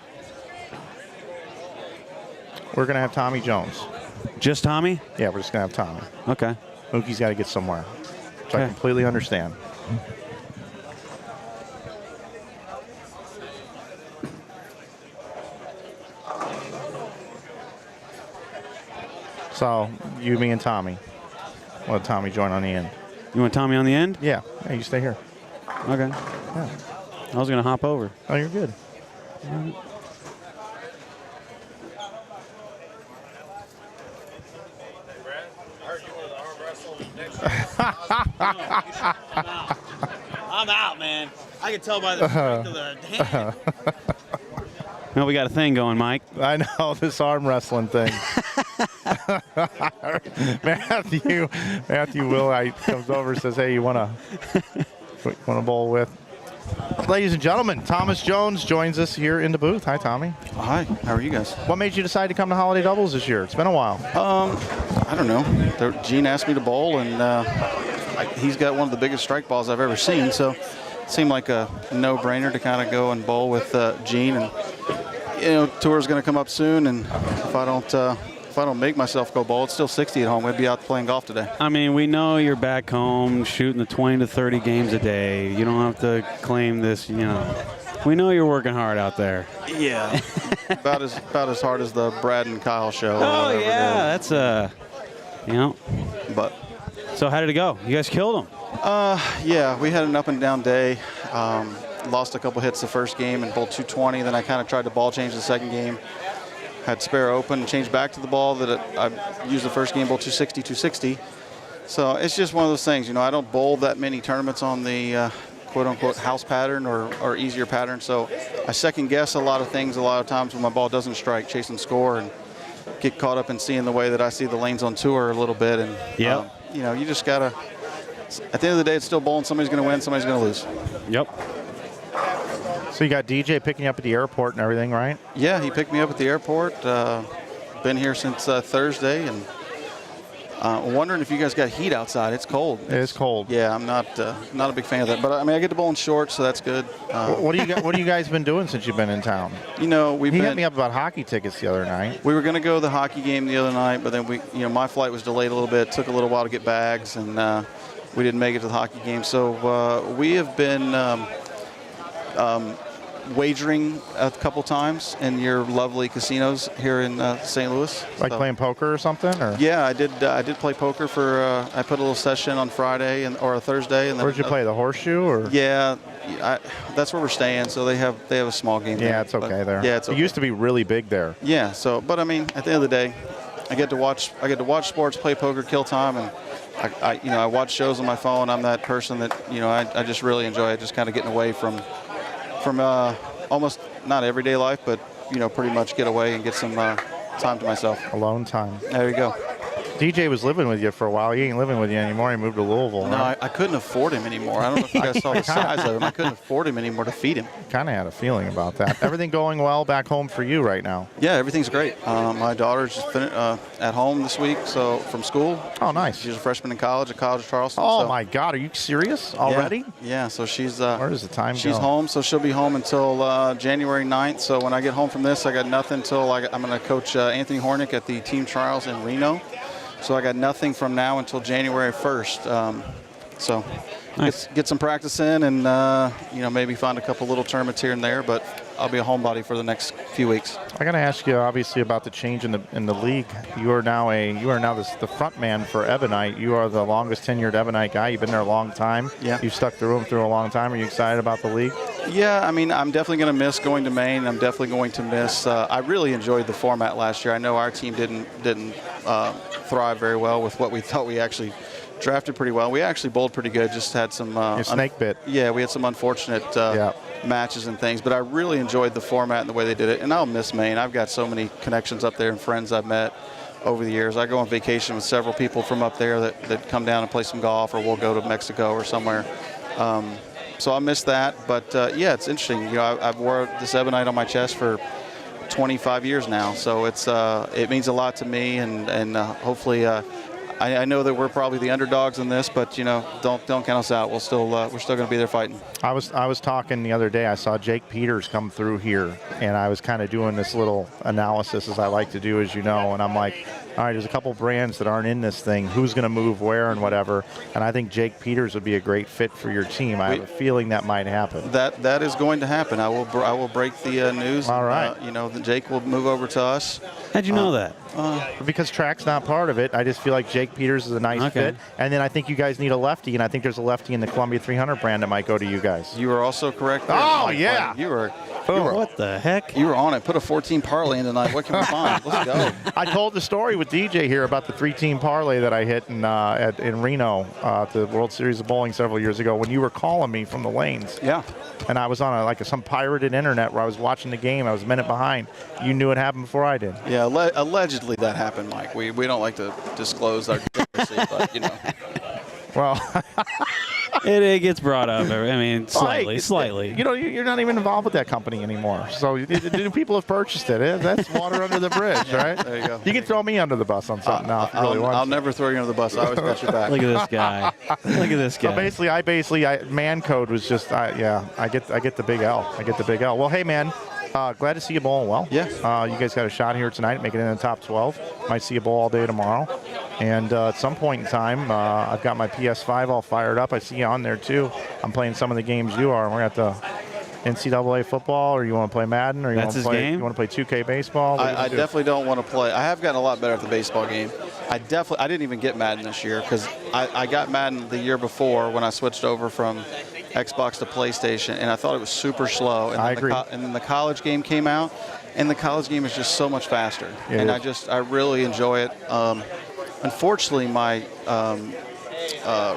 Speaker 3: We're going to have Tommy Jones.
Speaker 5: Just Tommy?
Speaker 3: Yeah, we're just going to have Tommy.
Speaker 5: Okay.
Speaker 3: Mookie's got to get somewhere, which
Speaker 5: Okay.
Speaker 3: I completely understand. So, you, me, and Tommy. We'll let Tommy join on the end.
Speaker 5: You want Tommy on the end?
Speaker 3: Yeah. Hey, you stay here.
Speaker 5: Okay.
Speaker 3: Yeah.
Speaker 5: I was going to hop over.
Speaker 3: Oh, you're good.
Speaker 12: I'm out, man. I can tell by the strength of the hand.
Speaker 5: No, we got a thing going, Mike.
Speaker 3: I know, this arm wrestling thing. Matthew Willite comes over and says, hey, you want to bowl with? Ladies and gentlemen, Thomas Jones joins us here in the booth. Hi, Tommy.
Speaker 13: Hi, how are you guys?
Speaker 3: What made you decide to come to Holiday Doubles this year? It's been a while.
Speaker 13: I don't know. Gene asked me to bowl, and he's got one of the biggest strike balls I've ever seen, so it seemed like a no-brainer to kind of go and bowl with Gene. And tour's going to come up soon, and if I don't make myself go bowl, it's still 60 at home. We'd be out playing golf today.
Speaker 5: I mean, we know you're back home shooting the 20 to 30 games a day. You don't have to claim this, We know you're working hard out there.
Speaker 13: Yeah. about as hard as the Brad and Kyle show.
Speaker 5: Oh, yeah. That's
Speaker 13: But.
Speaker 5: So how did it go? You guys killed them.
Speaker 13: Yeah, we had an up and down day. Lost a couple hits the first game and bowled 220. Then I kind of tried to ball change the second game. Had spare open and changed back to the ball that I used the first game, bowled 260, 260. So it's just one of those things. I don't bowl that many tournaments on the quote-unquote house pattern or easier pattern. So I second-guess a lot of things a lot of times when my ball doesn't strike, chasing score, and get caught up in seeing the way that I see the lanes on tour a little bit. And, you just got to – at the end of the day, it's still bowling. Somebody's going to win. Somebody's going to lose.
Speaker 5: Yep.
Speaker 3: So you got DJ picking you up at the airport and everything, right?
Speaker 13: Yeah, he picked me up at the airport. Been here since Thursday, and wondering if you guys got heat outside. It's cold.
Speaker 3: It is cold.
Speaker 13: Yeah, I'm not a big fan of that. But I get to bowl in shorts, so that's good.
Speaker 3: What do you guys been doing since you've been in town?
Speaker 13: He
Speaker 3: hit me up about hockey tickets the other night.
Speaker 13: We were going to go to the hockey game the other night, but then my flight was delayed a little bit. It took a little while to get bags, and we didn't make it to the hockey game. So we have been wagering a couple times in your lovely casinos here in St. Louis.
Speaker 3: Like playing poker or something? Or?
Speaker 13: Yeah, I did play poker for. I put a little session on Friday or a Thursday. And then
Speaker 3: where'd you play? The Horseshoe or?
Speaker 13: Yeah, that's where we're staying. So they have a small game.
Speaker 3: Yeah,
Speaker 13: there,
Speaker 3: it's okay there.
Speaker 13: Yeah, it's okay.
Speaker 3: It used to be really big there.
Speaker 13: Yeah. So, but I mean, at the end of the day, I get to watch sports, play poker, kill time, and I watch shows on my phone. I'm that person that I just really enjoy it. Just kind of getting away from almost not everyday life, but pretty much get away and get some time to myself.
Speaker 3: Alone time.
Speaker 13: There you go.
Speaker 3: DJ was living with you for a while. He ain't living with you anymore. He moved to Louisville.
Speaker 13: No,
Speaker 3: right?
Speaker 13: I couldn't afford him anymore. I don't know if you guys saw the size of him. I couldn't afford him anymore to feed him.
Speaker 3: Kind of had a feeling about that. Everything going well back home for you right now?
Speaker 13: Yeah, everything's great. My daughter's just at home this week, so from school.
Speaker 3: Oh, nice.
Speaker 13: She's a freshman in college at College of Charleston.
Speaker 3: Oh, my God. Are you serious already?
Speaker 13: Yeah, so she's
Speaker 3: where does the time
Speaker 13: she's
Speaker 3: go?
Speaker 13: home, so she'll be home until January 9th. So when I get home from this, I got nothing until I'm going to coach Anthony Hornick at the team trials in Reno. So I got nothing from now until January 1st. So
Speaker 5: nice.
Speaker 13: get some practice in and, maybe find a couple little tournaments here and there. But I'll be a homebody for the next few weeks.
Speaker 3: I got to ask you, obviously, about the change in the league. You are now the front man for Ebonite. You are the longest tenured Ebonite guy. You've been there a long time.
Speaker 13: Yeah.
Speaker 3: You've stuck through a long time. Are you excited about the league?
Speaker 13: Yeah, I mean, I'm definitely going to miss going to Maine. I'm definitely going to miss. I really enjoyed the format last year. I know our team didn't thrive very well with what we thought. We actually drafted pretty well. We actually bowled pretty good. Just had some
Speaker 3: snake bit.
Speaker 13: Yeah, we had some unfortunate matches and things. But I really enjoyed the format and the way they did it. And I'll miss Maine. I've got so many connections up there and friends I've met over the years. I go on vacation with several people from up there that come down and play some golf, or we'll go to Mexico or somewhere. So I miss that. But, yeah, it's interesting. You know, I've wore this ebonite on my chest for 25 years now. So it means a lot to me. And hopefully I know that we're probably the underdogs in this, but, you know, don't count us out. We're still going to be there fighting. I
Speaker 3: was talking the other day. I saw Jake Peters come through here, and I was kind of doing this little analysis, as I like to do, as you know, and I'm like, all right, there's a couple brands that aren't in this thing. Who's going to move where and whatever? And I think Jake Peters would be a great fit for your team. I have a feeling that might happen.
Speaker 13: That is going to happen. I will break the news.
Speaker 3: All right.
Speaker 13: You know, Jake will move over to us.
Speaker 5: How'd you know that?
Speaker 3: Because track's not part of it. I just feel like Jake Peters is a nice fit. And then I think you guys need a lefty, and I think there's a lefty in the Columbia 300 brand that might go to you guys.
Speaker 13: You are also correct there.
Speaker 3: Oh, yeah.
Speaker 13: You were
Speaker 5: what the heck?
Speaker 13: You were on it. Put a 14 parlay in tonight. What can we find? Let's go.
Speaker 3: I told the story with DJ here about the 3-team parlay that I hit in Reno at the World Series of Bowling several years ago when you were calling me from the lanes.
Speaker 13: Yeah.
Speaker 3: And I was on some pirated internet where I was watching the game. I was a minute behind. You knew it happened before I did.
Speaker 13: Yeah, allegedly that happened, Mike. We don't like to disclose our literacy, but, you know.
Speaker 3: Well,
Speaker 5: it gets brought up. I mean, slightly.
Speaker 3: You know, you're not even involved with that company anymore. So people have purchased it. That's water under the bridge, right?
Speaker 13: There you go.
Speaker 3: You can throw me under the bus on something now if you really want.
Speaker 13: I'll never throw you under the bus. I always got your back.
Speaker 5: Look at this guy. Look at this guy.
Speaker 3: So man code was just, I get the big L. I get the big L. Well, hey, man. Glad to see you bowling well.
Speaker 13: Yeah.
Speaker 3: You guys got a shot here tonight, make it in the top 12. Might see you bowl all day tomorrow. And at some point in time, I've got my PS5 all fired up. I see you on there, too. I'm playing some of the games you are. We're at the NCAA football, or you want to play Madden, or you want to play 2K baseball?
Speaker 13: I definitely don't want to play. I have gotten a lot better at the baseball game. I didn't even get Madden this year because I got Madden the year before when I switched over from Xbox to PlayStation, and I thought it was super slow. And
Speaker 3: I agree.
Speaker 13: And then the college game came out, and the college game is just so much faster. I really enjoy it. Unfortunately, my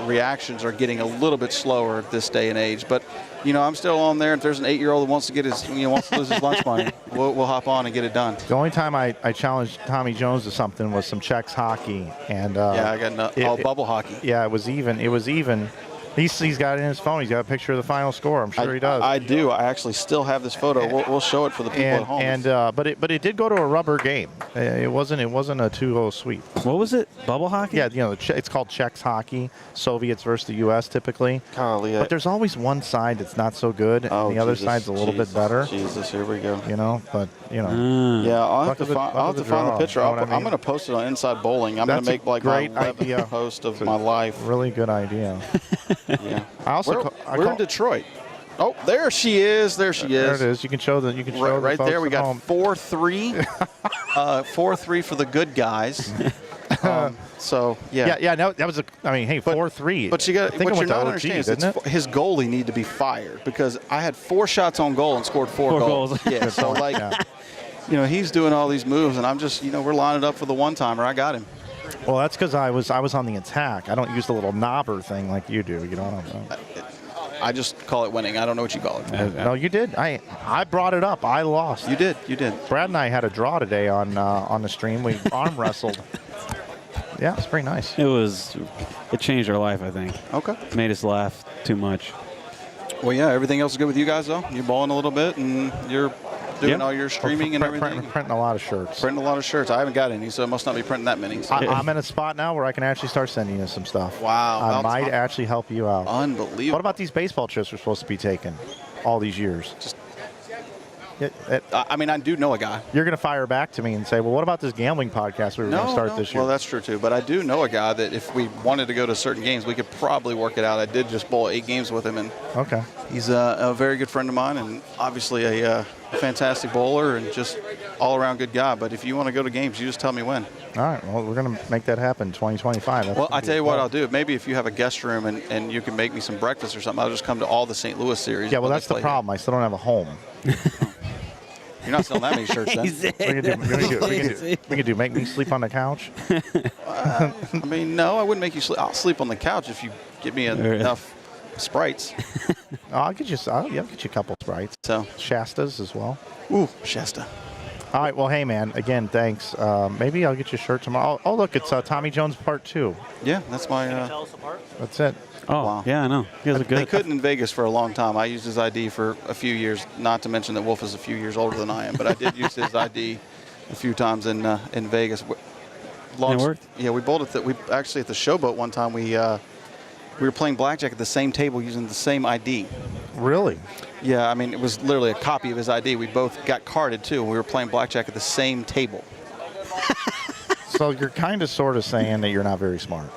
Speaker 13: reactions are getting a little bit slower at this day and age, but you know, I'm still on there. If there's an 8-year-old who wants to lose his lunch money, we'll hop on and get it done.
Speaker 3: The only time I challenged Tommy Jones to something was some Czechs hockey, and
Speaker 13: I got bubble hockey.
Speaker 3: Yeah, it was even. He's got it in his phone. He's got a picture of the final score. I'm sure he does.
Speaker 13: I do. I actually still have this photo. We'll show it for the people at home.
Speaker 3: But it did go to a rubber game. It wasn't a 2-0 sweep.
Speaker 5: What was it? Bubble hockey?
Speaker 3: Yeah, you know, it's called Czechs hockey. Soviets versus the U.S. typically. But there's always one side that's not so good, and the other side's a little bit better.
Speaker 13: Jesus, here we go.
Speaker 3: You know, but you know.
Speaker 13: Yeah, I'll have to find the picture. I'm going to post it on Inside Bowling. I'm going to make like my 11th post of my life.
Speaker 3: Really good idea.
Speaker 13: Yeah. We're in Detroit. Oh, there she is. There she is.
Speaker 3: There it is. You can show the.
Speaker 13: Right there. We got 4-3. 4-3 for the good guys. So yeah.
Speaker 3: Yeah. No, that was 4-3.
Speaker 13: But what you're not understanding is his goalie need to be fired because I had 4 shots on goal and scored 4 goals. Yeah. So you know, he's doing all these moves, and I'm just, you know, we're lining up for the one-timer. I got him.
Speaker 3: Well, that's because I was on the attack. I don't use the little knobber thing like you do. You know.
Speaker 13: I just call it winning. I don't know what you call it.
Speaker 3: No, you did. I brought it up. I lost.
Speaker 13: You did.
Speaker 3: Brad and I had a draw today on the stream. We arm wrestled. Yeah, it's pretty nice.
Speaker 5: It changed our life, I think.
Speaker 13: Okay.
Speaker 5: Made us laugh too much.
Speaker 13: Well, yeah, everything else is good with you guys, though? You're balling a little bit, and you're doing all your streaming and everything?
Speaker 3: Printing a lot of shirts.
Speaker 13: Printing a lot of shirts. I haven't got any, so it must not be printing that many. So.
Speaker 3: I'm in a spot now where I can actually start sending you some stuff.
Speaker 13: Wow.
Speaker 3: I might actually help you out.
Speaker 13: Unbelievable.
Speaker 3: What about these baseball trips we're supposed to be taking all these years?
Speaker 13: I mean, I do know a guy.
Speaker 3: You're going to fire back to me and say, well, what about this gambling podcast we were going to start this year?
Speaker 13: Well, that's true, too. But I do know a guy that if we wanted to go to certain games, we could probably work it out. I did just bowl 8 games with him. And
Speaker 3: okay.
Speaker 13: He's a very good friend of mine and obviously a fantastic bowler and just all-around good guy. But if you want to go to games, you just tell me when.
Speaker 3: All right. Well, we're going to make that happen 2025.
Speaker 13: Well, I tell you what I'll do. Maybe if you have a guest room and you can make me some breakfast or something, I'll just come to all the St. Louis series.
Speaker 3: Yeah, well, that's the problem. I still don't have a home.
Speaker 13: You're not selling that many shirts, then.
Speaker 3: We can do make me sleep on the couch.
Speaker 13: I mean, no, I wouldn't make you sleep. I'll sleep on the couch if you give me enough Sprites.
Speaker 3: I'll get you a couple Sprites.
Speaker 13: So
Speaker 3: Shastas as well.
Speaker 13: Ooh, Shasta.
Speaker 3: All right, well, hey, man, again, thanks. Maybe I'll get you a shirt tomorrow. Oh, look, it's Tommy Jones Part 2.
Speaker 13: Yeah, that's my...
Speaker 11: Can you tell us apart?
Speaker 3: That's it.
Speaker 5: Oh, wow. Yeah, I know. He has a good...
Speaker 13: They couldn't in Vegas for a long time. I used his ID for a few years, not to mention that Wolf is a few years older than I am, but I did use his ID a few times in Vegas.
Speaker 5: It worked?
Speaker 13: Yeah, we bowled at actually at the Showboat one time. We were playing blackjack at the same table using the same ID.
Speaker 3: Really?
Speaker 13: Yeah, I mean, it was literally a copy of his ID. We both got carded, too, and we were playing blackjack at the same table.
Speaker 3: So you're kind of sort of saying that you're not very smart.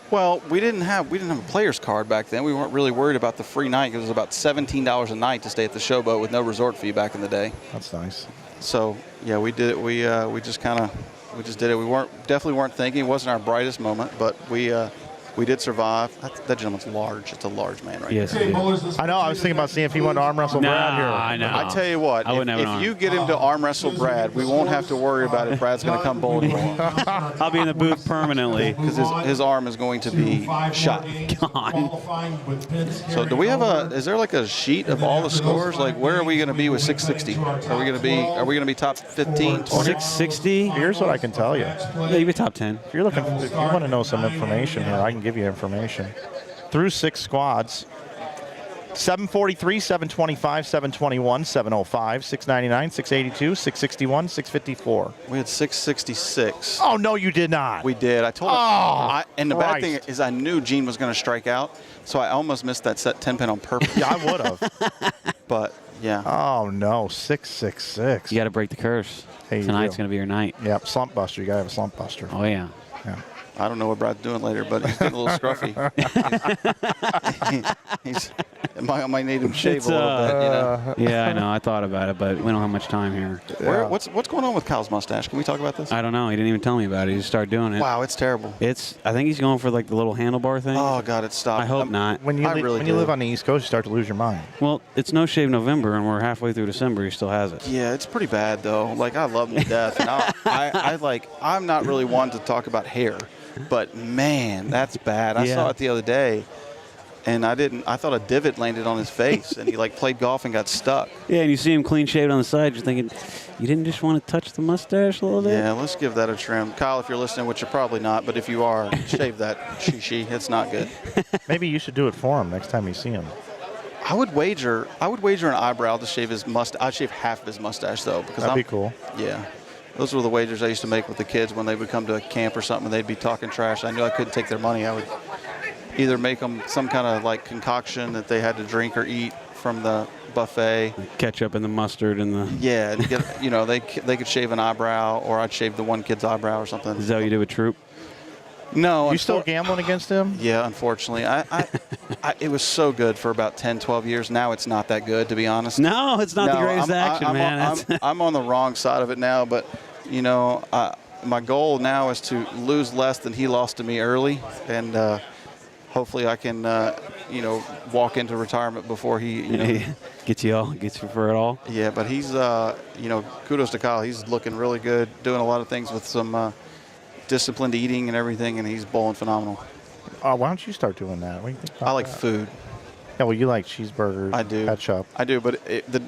Speaker 13: Well, we didn't have a player's card back then. We weren't really worried about the free night. It was about $17 a night to stay at the Showboat with no resort fee back in the day.
Speaker 3: That's nice.
Speaker 13: So, yeah, we did it. We just did it. We definitely weren't thinking. It wasn't our brightest moment, but we did survive. That gentleman's large. It's a large man right
Speaker 5: Yes,
Speaker 13: there.
Speaker 3: I know. I was thinking about seeing if he wanted to arm wrestle Brad here.
Speaker 5: I know.
Speaker 13: I tell you what, if you get him to arm wrestle Brad, we won't have to worry about if Brad's going to come bowl anymore.
Speaker 5: I'll be in the booth permanently.
Speaker 13: Because his arm is going to be shot. So do we have is there like a sheet of all the scores? Like where are we going to be with 660? Are we going to be top 15, 20?
Speaker 5: 660?
Speaker 3: Here's what I can tell you.
Speaker 5: Yeah, you be top 10.
Speaker 3: If you want to know some information here, I can give you information. Through 6 squads, 743, 725, 721, 705, 699, 682, 661, 654.
Speaker 13: We had 666.
Speaker 3: Oh, no, you did not.
Speaker 13: We did. I told him. And the bad thing
Speaker 3: Christ.
Speaker 13: is I knew Gene was going to strike out, so I almost missed that set 10 pin on purpose.
Speaker 3: Yeah, I would have.
Speaker 13: But, yeah.
Speaker 3: Oh, no, 666.
Speaker 5: You got to break the curse.
Speaker 3: Hey, you
Speaker 5: Tonight's
Speaker 3: do.
Speaker 5: going to be your night.
Speaker 3: Yep, slump buster. You got to have a slump buster.
Speaker 5: Oh, yeah.
Speaker 3: Yeah.
Speaker 13: I don't know what Brad's doing later, but he's getting a little scruffy. I might need him to shave a little bit, you know.
Speaker 5: Yeah, I know. I thought about it, but we don't have much time here.
Speaker 13: What's going on with Kyle's mustache? Can we talk about this?
Speaker 5: I don't know. He didn't even tell me about it. He just started doing it.
Speaker 13: Wow, it's terrible.
Speaker 5: I think he's going for like the little handlebar thing.
Speaker 13: Oh, God, it's stopped.
Speaker 5: I hope not.
Speaker 3: When you live on the East Coast, you start to lose your mind.
Speaker 5: Well, it's No Shave November, and we're halfway through December. He still has it.
Speaker 13: Yeah, it's pretty bad, though. Like, I love him to death. And I'm not really one to talk about hair. But, man, that's bad. I saw it the other day, and I thought a divot landed on his face, and he, played golf and got stuck.
Speaker 5: Yeah, and you see him clean shaved on the side. You're thinking, you didn't just want to touch the mustache a little bit?
Speaker 13: Yeah, let's give that a trim. Kyle, if you're listening, which you're probably not, but if you are, shave that she. It's not good.
Speaker 3: Maybe you should do it for him next time you see him.
Speaker 13: I would wager an eyebrow to shave his mustache. I'd shave half of his mustache, though. Because
Speaker 3: That'd be cool.
Speaker 13: Yeah. Those were the wagers I used to make with the kids when they would come to a camp or something and they'd be talking trash. I knew I couldn't take their money. I would either make them some kind of concoction that they had to drink or eat from the buffet.
Speaker 5: Ketchup and the mustard and the...
Speaker 13: Yeah, and get, they could shave an eyebrow, or I'd shave the one kid's eyebrow or something.
Speaker 5: Is that what you did with Troop?
Speaker 13: No.
Speaker 3: You still gambling against him?
Speaker 13: Yeah, unfortunately. It was so good for about 10, 12 years. Now it's not that good, to be honest.
Speaker 5: No, it's not the greatest action, man.
Speaker 13: I'm on the wrong side of it now, but, my goal now is to lose less than he lost to me early, and hopefully I can, walk into retirement before he,
Speaker 5: gets you for it all.
Speaker 13: Yeah, but he's, kudos to Kyle. He's looking really good, doing a lot of things with some disciplined eating and everything, and he's bowling phenomenal.
Speaker 3: Why don't you start doing that? What do you think about
Speaker 13: I like
Speaker 3: that?
Speaker 13: food.
Speaker 3: Yeah, well, you like cheeseburgers.
Speaker 13: I do.
Speaker 3: Ketchup.
Speaker 13: I do, but the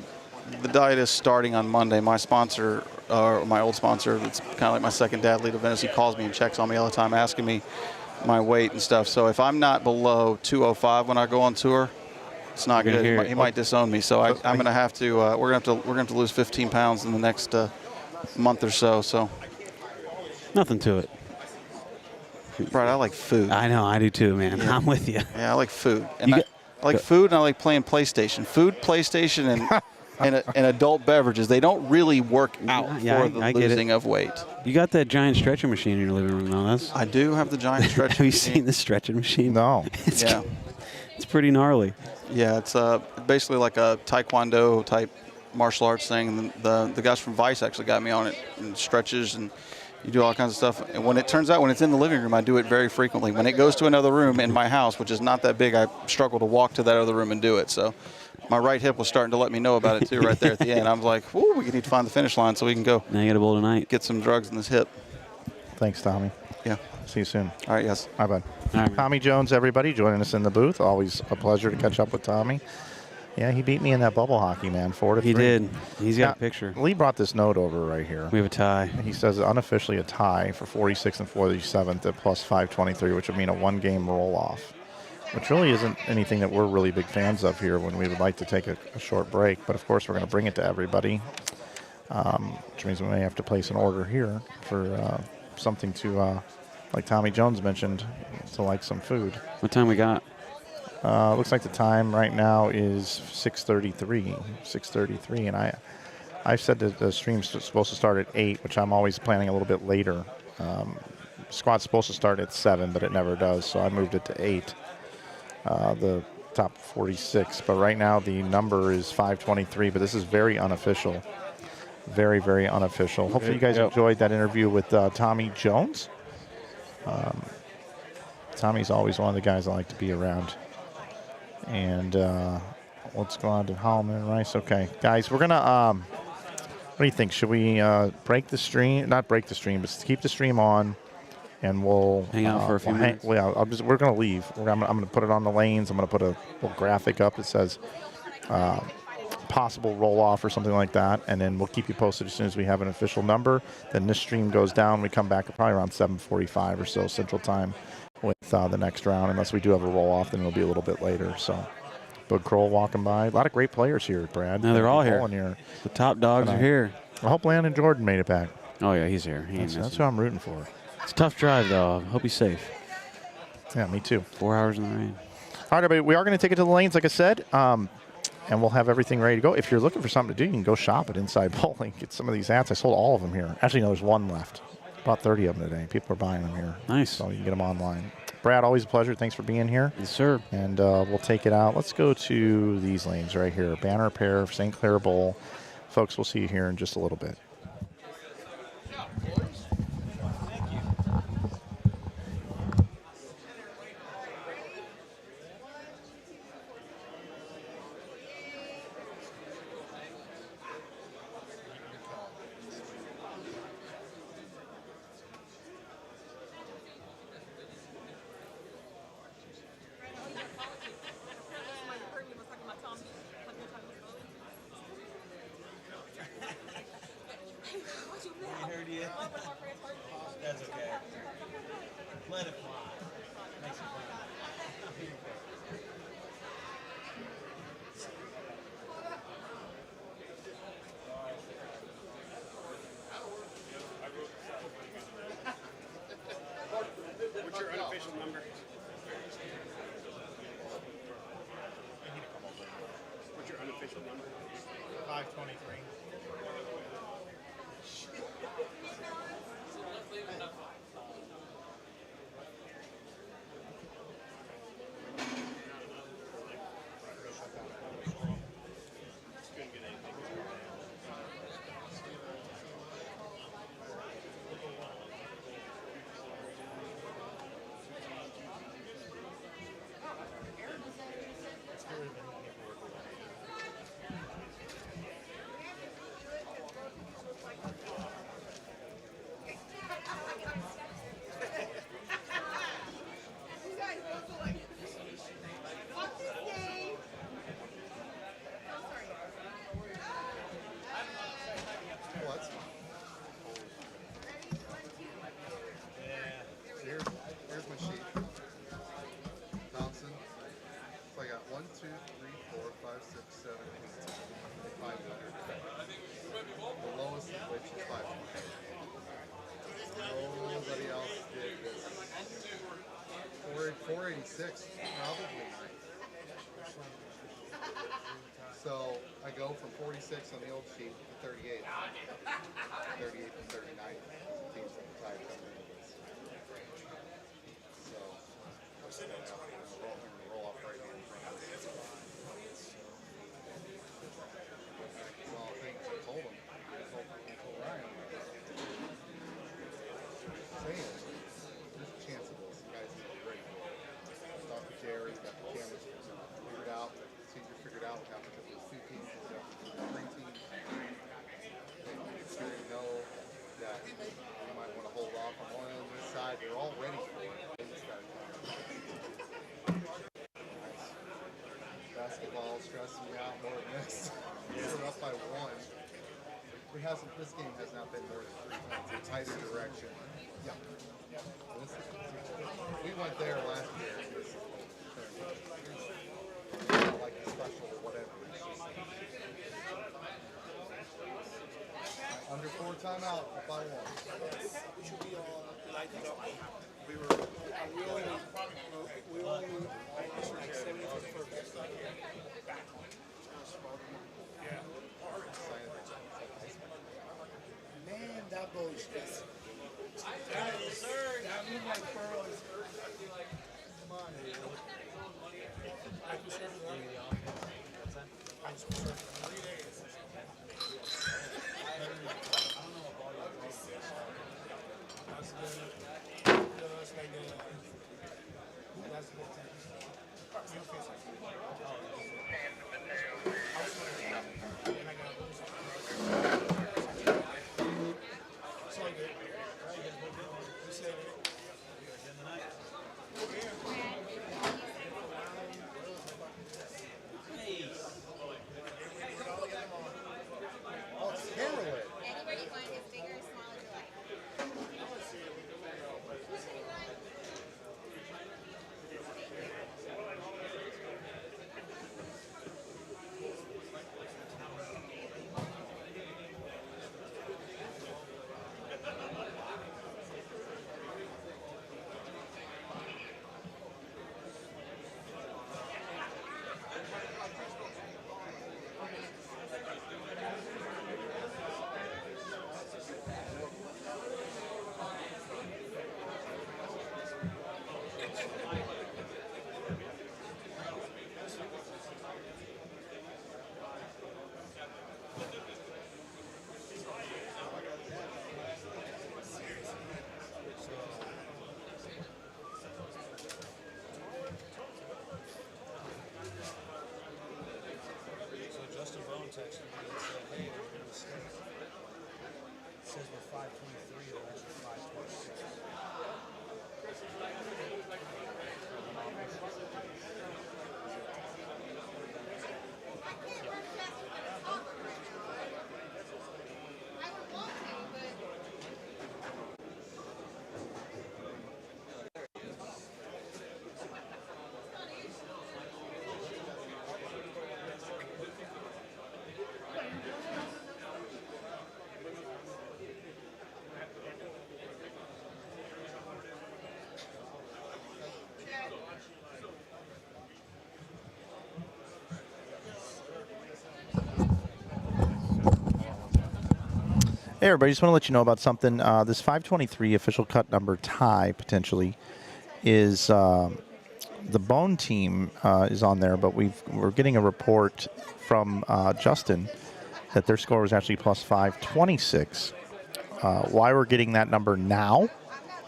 Speaker 13: diet is starting on Monday. My sponsor, or my old sponsor, it's kind of like my second dad, Lito Venice, he calls me and checks on me all the time, asking me my weight and stuff. So if I'm not below 205 when I go on tour, it's not good. He might disown me. So I'm going to have to. We're going to have to lose 15 pounds in the next month or so. So.
Speaker 5: Nothing to it.
Speaker 13: Brad, I like food.
Speaker 5: I know, I do too, man. Yeah. I'm with you.
Speaker 13: Yeah, I like food. And I like food, and I like playing PlayStation. Food, PlayStation, and adult beverages, they don't really work out for the losing of weight.
Speaker 5: You got that giant stretching machine in your living room, though.
Speaker 13: I do have the giant stretching
Speaker 5: machine. Have you
Speaker 13: machine.
Speaker 5: seen the stretching machine?
Speaker 3: No.
Speaker 5: It's pretty gnarly.
Speaker 13: Yeah, it's basically like a Taekwondo type martial arts thing. And the guys from Vice actually got me on it, and stretches, and you do all kinds of stuff. And when it's in the living room, I do it very frequently. When it goes to another room in my house, which is not that big, I struggle to walk to that other room and do it. So my right hip was starting to let me know about it, too, right there at the end. I was like, whoa, we need to find the finish line so we can go.
Speaker 5: Now you got to bowl tonight.
Speaker 13: Get some drugs in this hip.
Speaker 3: Thanks, Tommy.
Speaker 13: Yeah.
Speaker 3: See you soon.
Speaker 13: All right, yes.
Speaker 3: Bye, bud.
Speaker 5: All right.
Speaker 3: Tommy Jones, everybody, joining us in the booth. Always a pleasure to catch up with Tommy. Yeah, he beat me in that bubble hockey, man, 4-3.
Speaker 5: He did. He's got a picture.
Speaker 3: Lee brought this note over right here.
Speaker 5: We have a tie.
Speaker 3: He says unofficially a tie for 46 and 47th at plus 523, which would mean a one-game roll-off, which really isn't anything that we're really big fans of here when we would like to take a short break. But, of course, we're going to bring it to everybody, which means we may have to place an order here for something to, like Tommy Jones mentioned, to like some food.
Speaker 5: What time we got?
Speaker 3: Looks like the time right now is 6:33. 6:33, and I said that the stream's supposed to start at 8, which I'm always planning a little bit later. Squad's supposed to start at 7, but it never does, so I moved it to 8. The top 46, but right now the number is 523. But this is very unofficial, very, very unofficial. Hopefully, you guys enjoyed that interview with Tommy Jones. Tommy's always one of the guys I like to be around. And let's go on to Hallman and Rice. Okay, guys, we're gonna. What do you think? Should we break the stream? Not break the stream, but keep the stream on, and we'll
Speaker 5: hang out for a few minutes.
Speaker 3: Well, we're gonna leave. I'm gonna put it on the lanes. I'm gonna put a little graphic up that says possible roll off or something like that, and then we'll keep you posted as soon as we have an official number. Then this stream goes down. We come back at probably around 7:45 or so Central Time with the next round, unless we do have a roll-off, then it'll be a little bit later. So, Bud Kroll walking by. A lot of great players here, Brad.
Speaker 5: No, they're all here. The top dogs are here.
Speaker 3: I hope Landon Jordan made it back.
Speaker 5: Oh, yeah, he's here.
Speaker 3: That's who I'm rooting for.
Speaker 5: It's a tough drive, though. I hope he's safe.
Speaker 3: Yeah, me too.
Speaker 5: 4 hours in the rain.
Speaker 3: All right, everybody, we are going to take it to the lanes, like I said, and we'll have everything ready to go. If you're looking for something to do, you can go shop at Inside Bowling. Get some of these hats. I sold all of them here. Actually, no, there's one left. About 30 of them today. People are buying them here.
Speaker 5: Nice.
Speaker 3: So you can get them online. Brad, always a pleasure. Thanks for being here.
Speaker 5: Yes, sir.
Speaker 3: And we'll take it out. Let's go to these lanes right here. Banner pair, St. Clair Bowl. Folks, we'll see you here in just a little bit.
Speaker 6: What's your unofficial number? What's your unofficial number? 523.
Speaker 4: Here's my sheet. Thompson. So I got 1, 2, 3, 4, 5, 6, 7, 8, 500. The lowest of which is 500. Nobody else did this. 486, probably. So I go from 46 on the old sheet to 38. 38 to 39. Teams that are tied coming into this. So roll off right here in front of us. Well, I think I told him. I told Ryan. Saying, there's a chance of this. You guys need to be ready for it. Talk to Jerry, got the cameras figured out, the procedure figured out, how much of those 2 teams, three teams. They know that you might want to hold off on one on this side. They're all ready ball stressing me out more than this. We're up by 1. This game has not been more than 3 points in tighter direction. Yeah. We went there last year. Like the special or whatever. Under 4 timeout, up by 1.
Speaker 8: We only like 70 for the first. Man, that boat is just. Yes, sir. I mean, like, Pearl is. Come on, dude. I can serve it. I can serve it 3 days. I don't know what ball you're That's good. That's like the. That's the whole thing. You'll fix it. And I got to lose it. It's all good. You said it.
Speaker 4: Oh, it's heroin.
Speaker 10: Anywhere you want, as big or as small as you like.
Speaker 8: Texted me and said, hey, there's a mistake. It says we're 523, they're actually 526.
Speaker 3: Hey, everybody, just want to let you know about something. This 523 official cut number tie, potentially, is the Bone team is on there, but we're getting a report from Justin that their score was actually plus 526. Why we're getting that number now,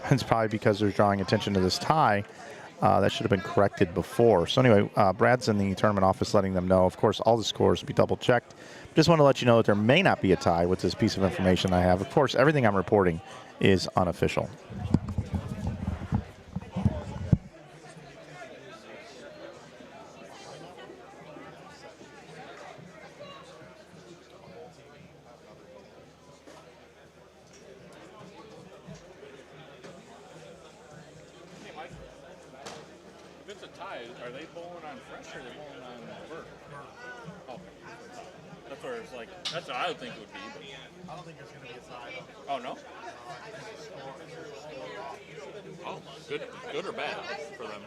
Speaker 3: it's probably because they're drawing attention to this tie. That should have been corrected before. So anyway, Brad's in the tournament office letting them know. Of course, all the scores will be double-checked. Just want to let you know that there may not be a tie with this piece of information I have. Of course, everything I'm reporting is unofficial.
Speaker 1: If it's a tie, are they bowling on fresh or are they bowling on vert? Oh, that's where it's like, that's what I would think it would be. But
Speaker 8: I don't think there's going to be a tie, though.
Speaker 1: oh, no? Oh, good or bad for them?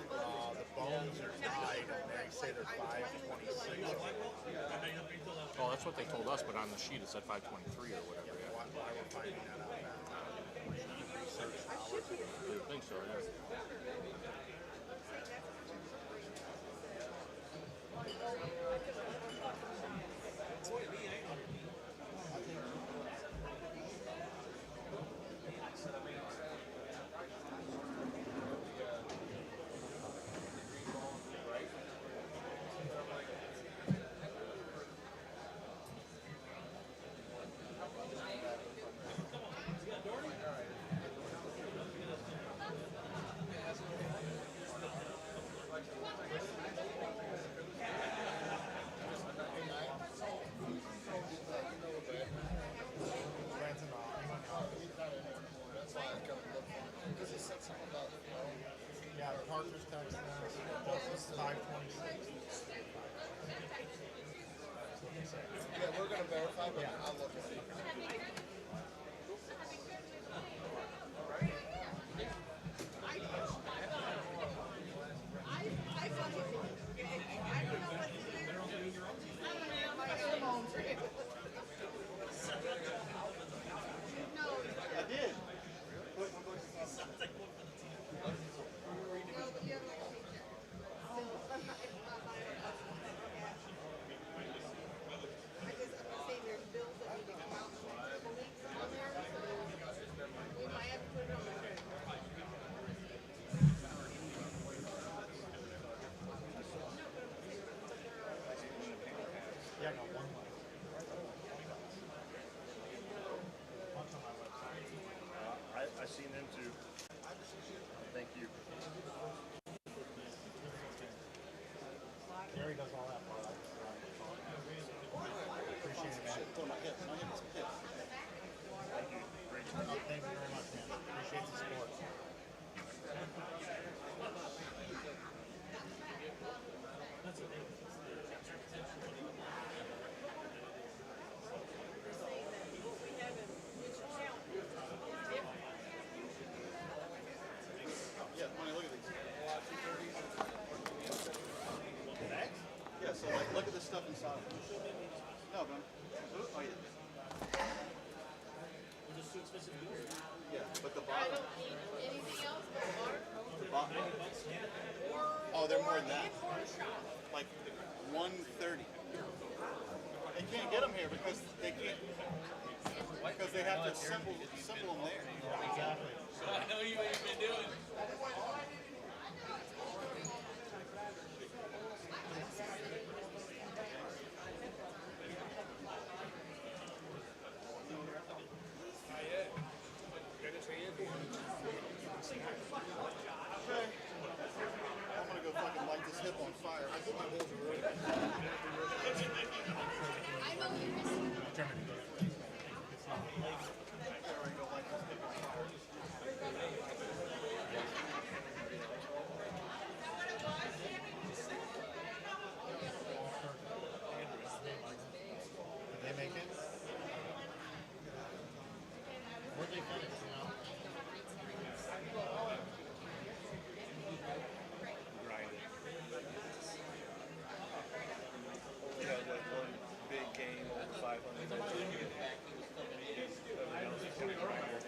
Speaker 8: The Bones are tied, and they say they're 526.
Speaker 1: Oh, that's what they told us, but on the sheet it said 523 or whatever. Yeah.
Speaker 8: Why we're finding that out now?
Speaker 1: I think so, yeah.
Speaker 3: I seen them too. Thank you. Gary does all that part. Appreciate it, man. Thank you. Great job. Thank you very much, man. Appreciate the support.
Speaker 13: Yeah, money, look at these. Yeah, so like, look at this stuff inside. No, man. Oh, yeah. Yeah, but the bottom.
Speaker 10: Anything else?
Speaker 13: The bottom. Oh, they're more than that. Like 130. They can't get them here because they can't. Because they have to assemble them there.
Speaker 3: Exactly.
Speaker 6: I know you ain't been doing.
Speaker 13: Okay. I'm gonna go fucking light this hip on fire. I put my holes in road.
Speaker 10: I know you
Speaker 3: Did they make it? Where'd they finish, you know?
Speaker 1: We had like one big game over 500. Everything else is kind of grinder.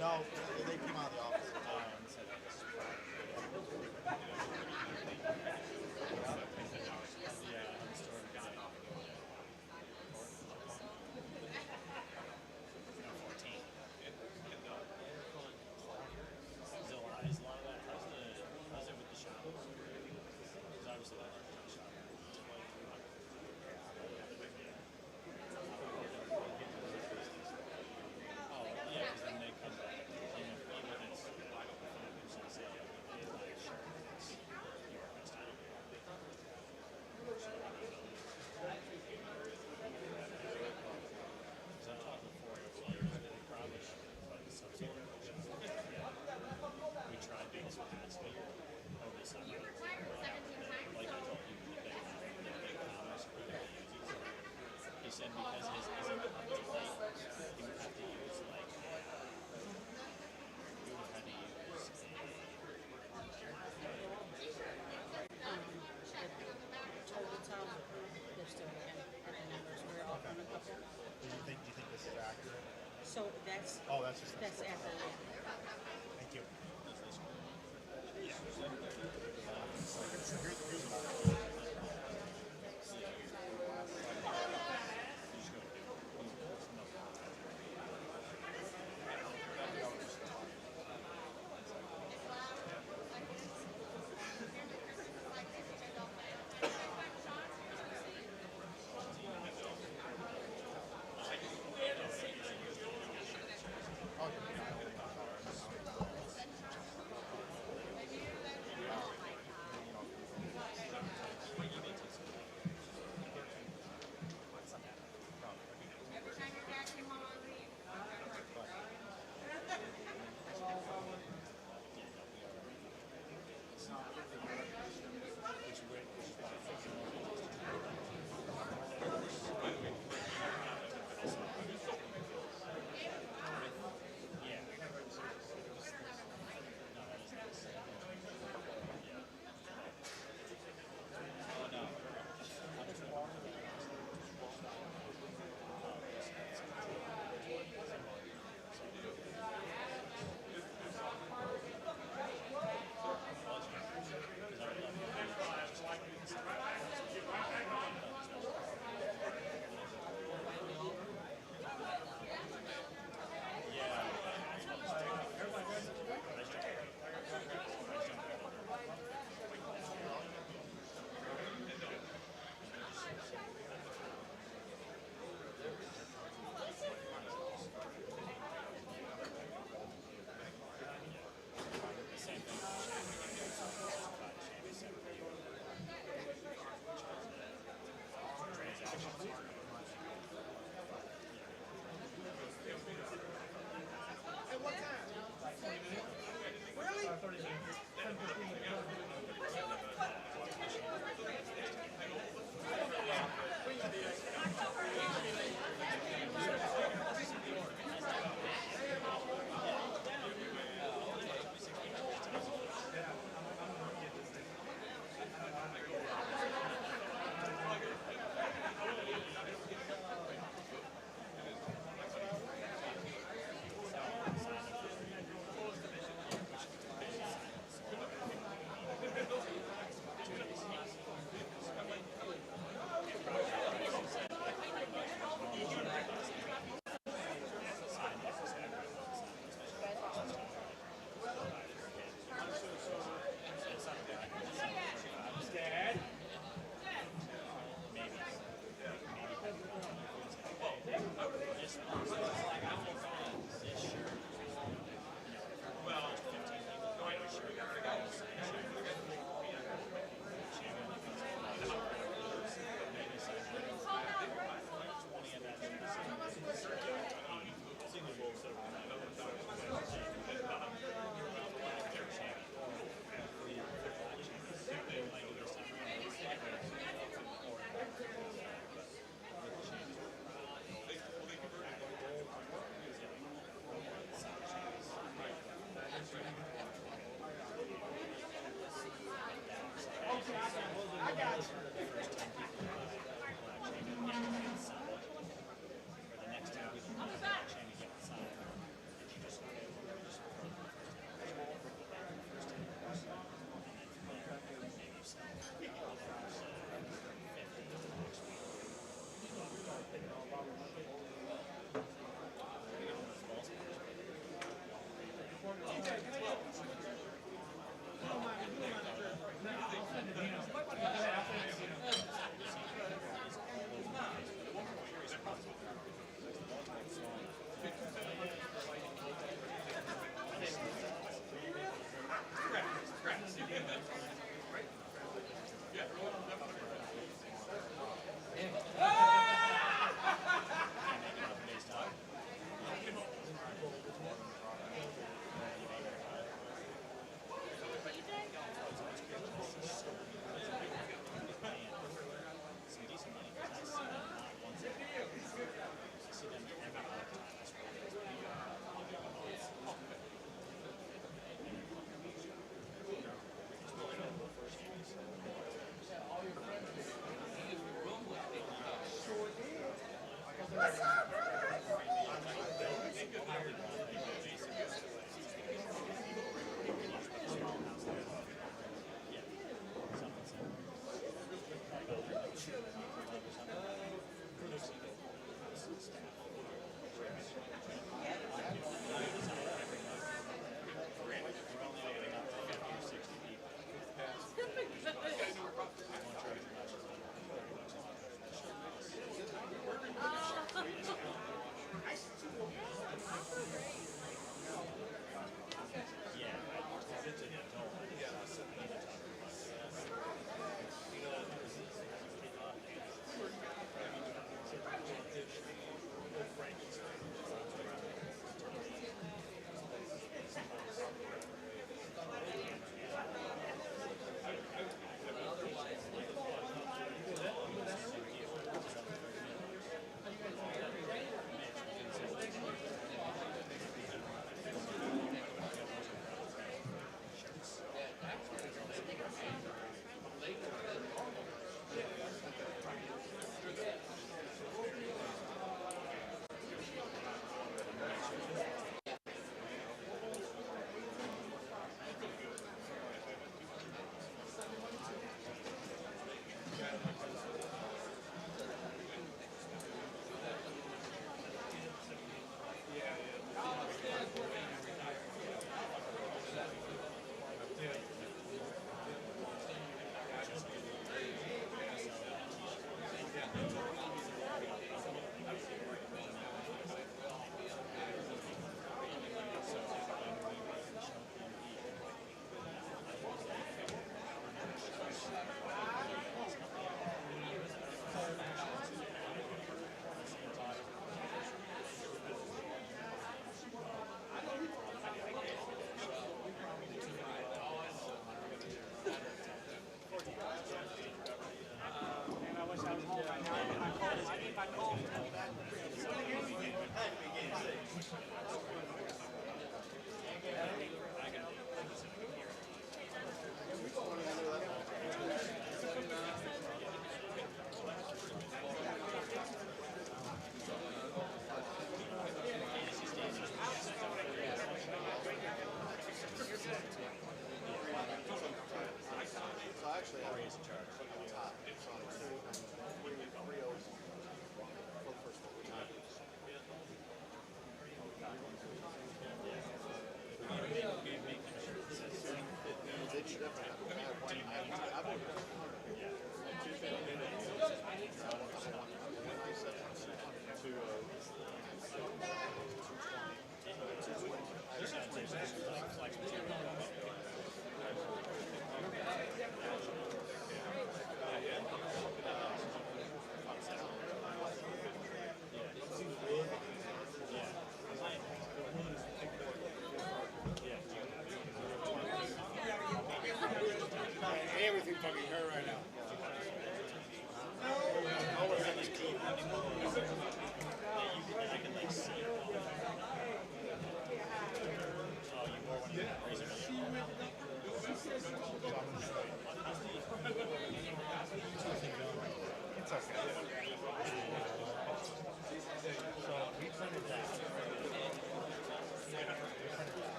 Speaker 3: No, they came out of the office and said
Speaker 14: said because his isn't up to date, he would have to use like he would have had to use
Speaker 15: total tell they're still looking at the numbers. We're off on a couple.
Speaker 3: Do you think this is accurate?
Speaker 15: So that's
Speaker 3: that's
Speaker 15: after that.
Speaker 3: Thank you.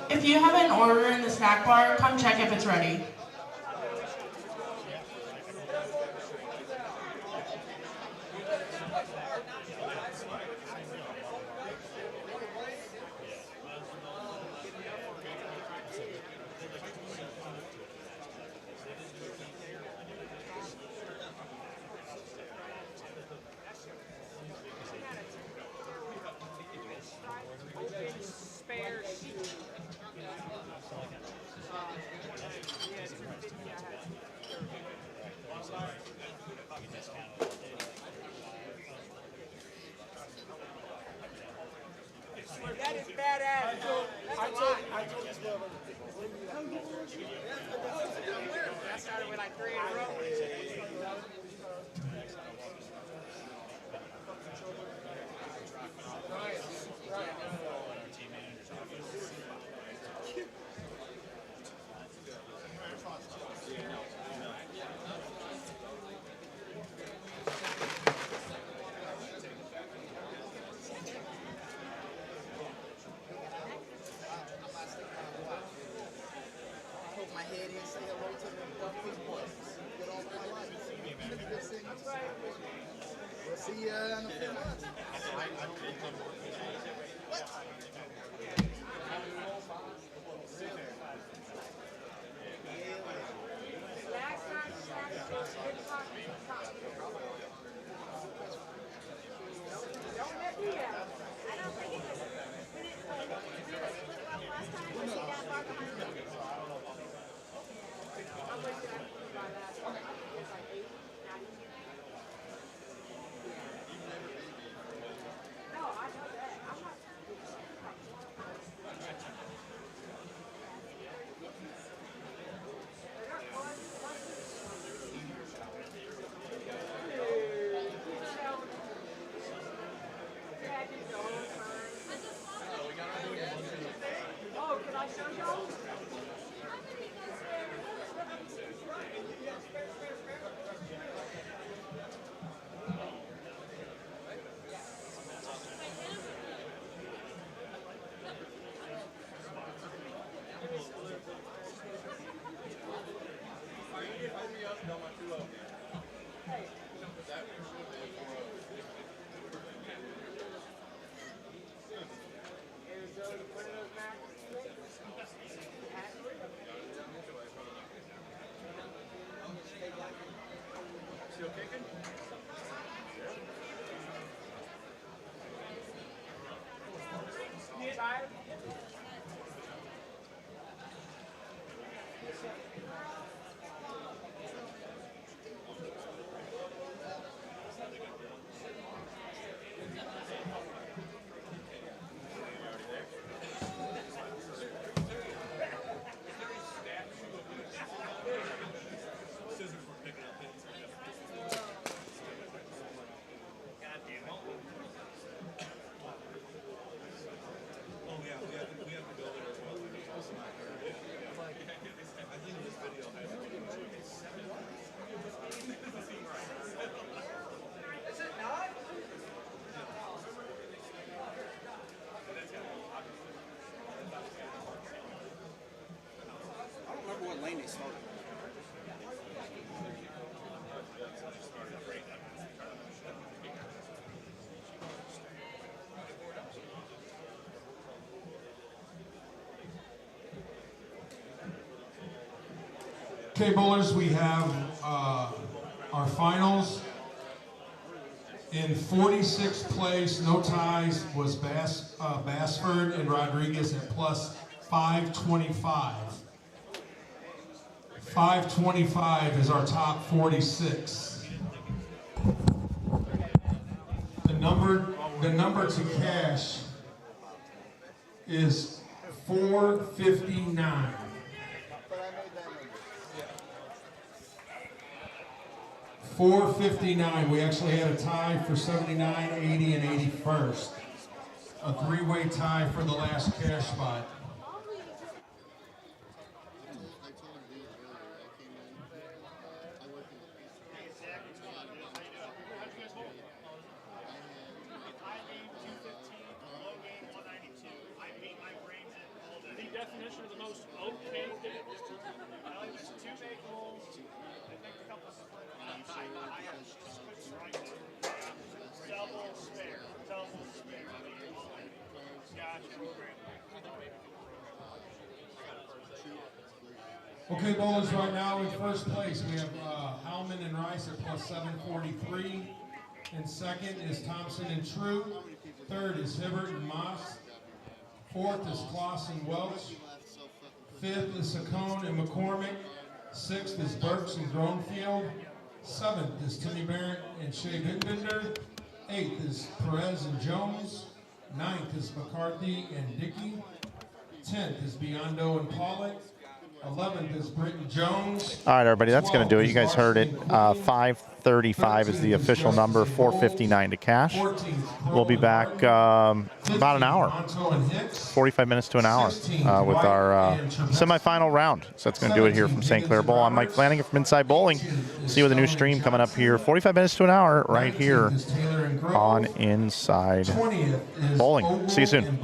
Speaker 16: If you have an order in the snack bar, come check if it's ready.
Speaker 6: That is badass. I told this brother. That started with like 3 in a row. Poke my head in, say hello to the big boys. Get all my life. We'll see you in a few months. Lane they started.
Speaker 2: Okay, bowlers, we have our finals. In 46th place, no ties, was Bassford and Rodriguez at plus 525. 525 is our top 46. The number to cash is 459. 459. We actually had a tie for 79, 80, and 81st. A three-way tie for the last cash spot.
Speaker 17: I
Speaker 11: are the most okay games. Just 2 make holes. They make a couple split. Double spare. Double spare.
Speaker 2: Okay, bowlers, right now in first place we have Howman and Rice at plus 743. And second is Thompson and True. Third is Hibbert and Moss. Fourth is Kloss and Welch. Fifth is Saccone and McCormick. Sixth is Burks and Groenfield. Seventh is Timmy Barrett and Shea Bitbender. Eighth is Perez and Jones. Ninth is McCarthy and Dickey. 10th is Biondo and Pollock. 11th is Britton Jones.
Speaker 3: All right, everybody, that's going to do it. You guys heard it. 5:35 is the official number, 4:59 to cash. We'll be back about an hour, 45 minutes to an hour with our semifinal round. So that's going to do it here from St. Clair Bowl. I'm Mike Flanagan from Inside Bowling. See you with a new stream coming up here, 45 minutes to an hour right here on Inside Bowling. See you soon.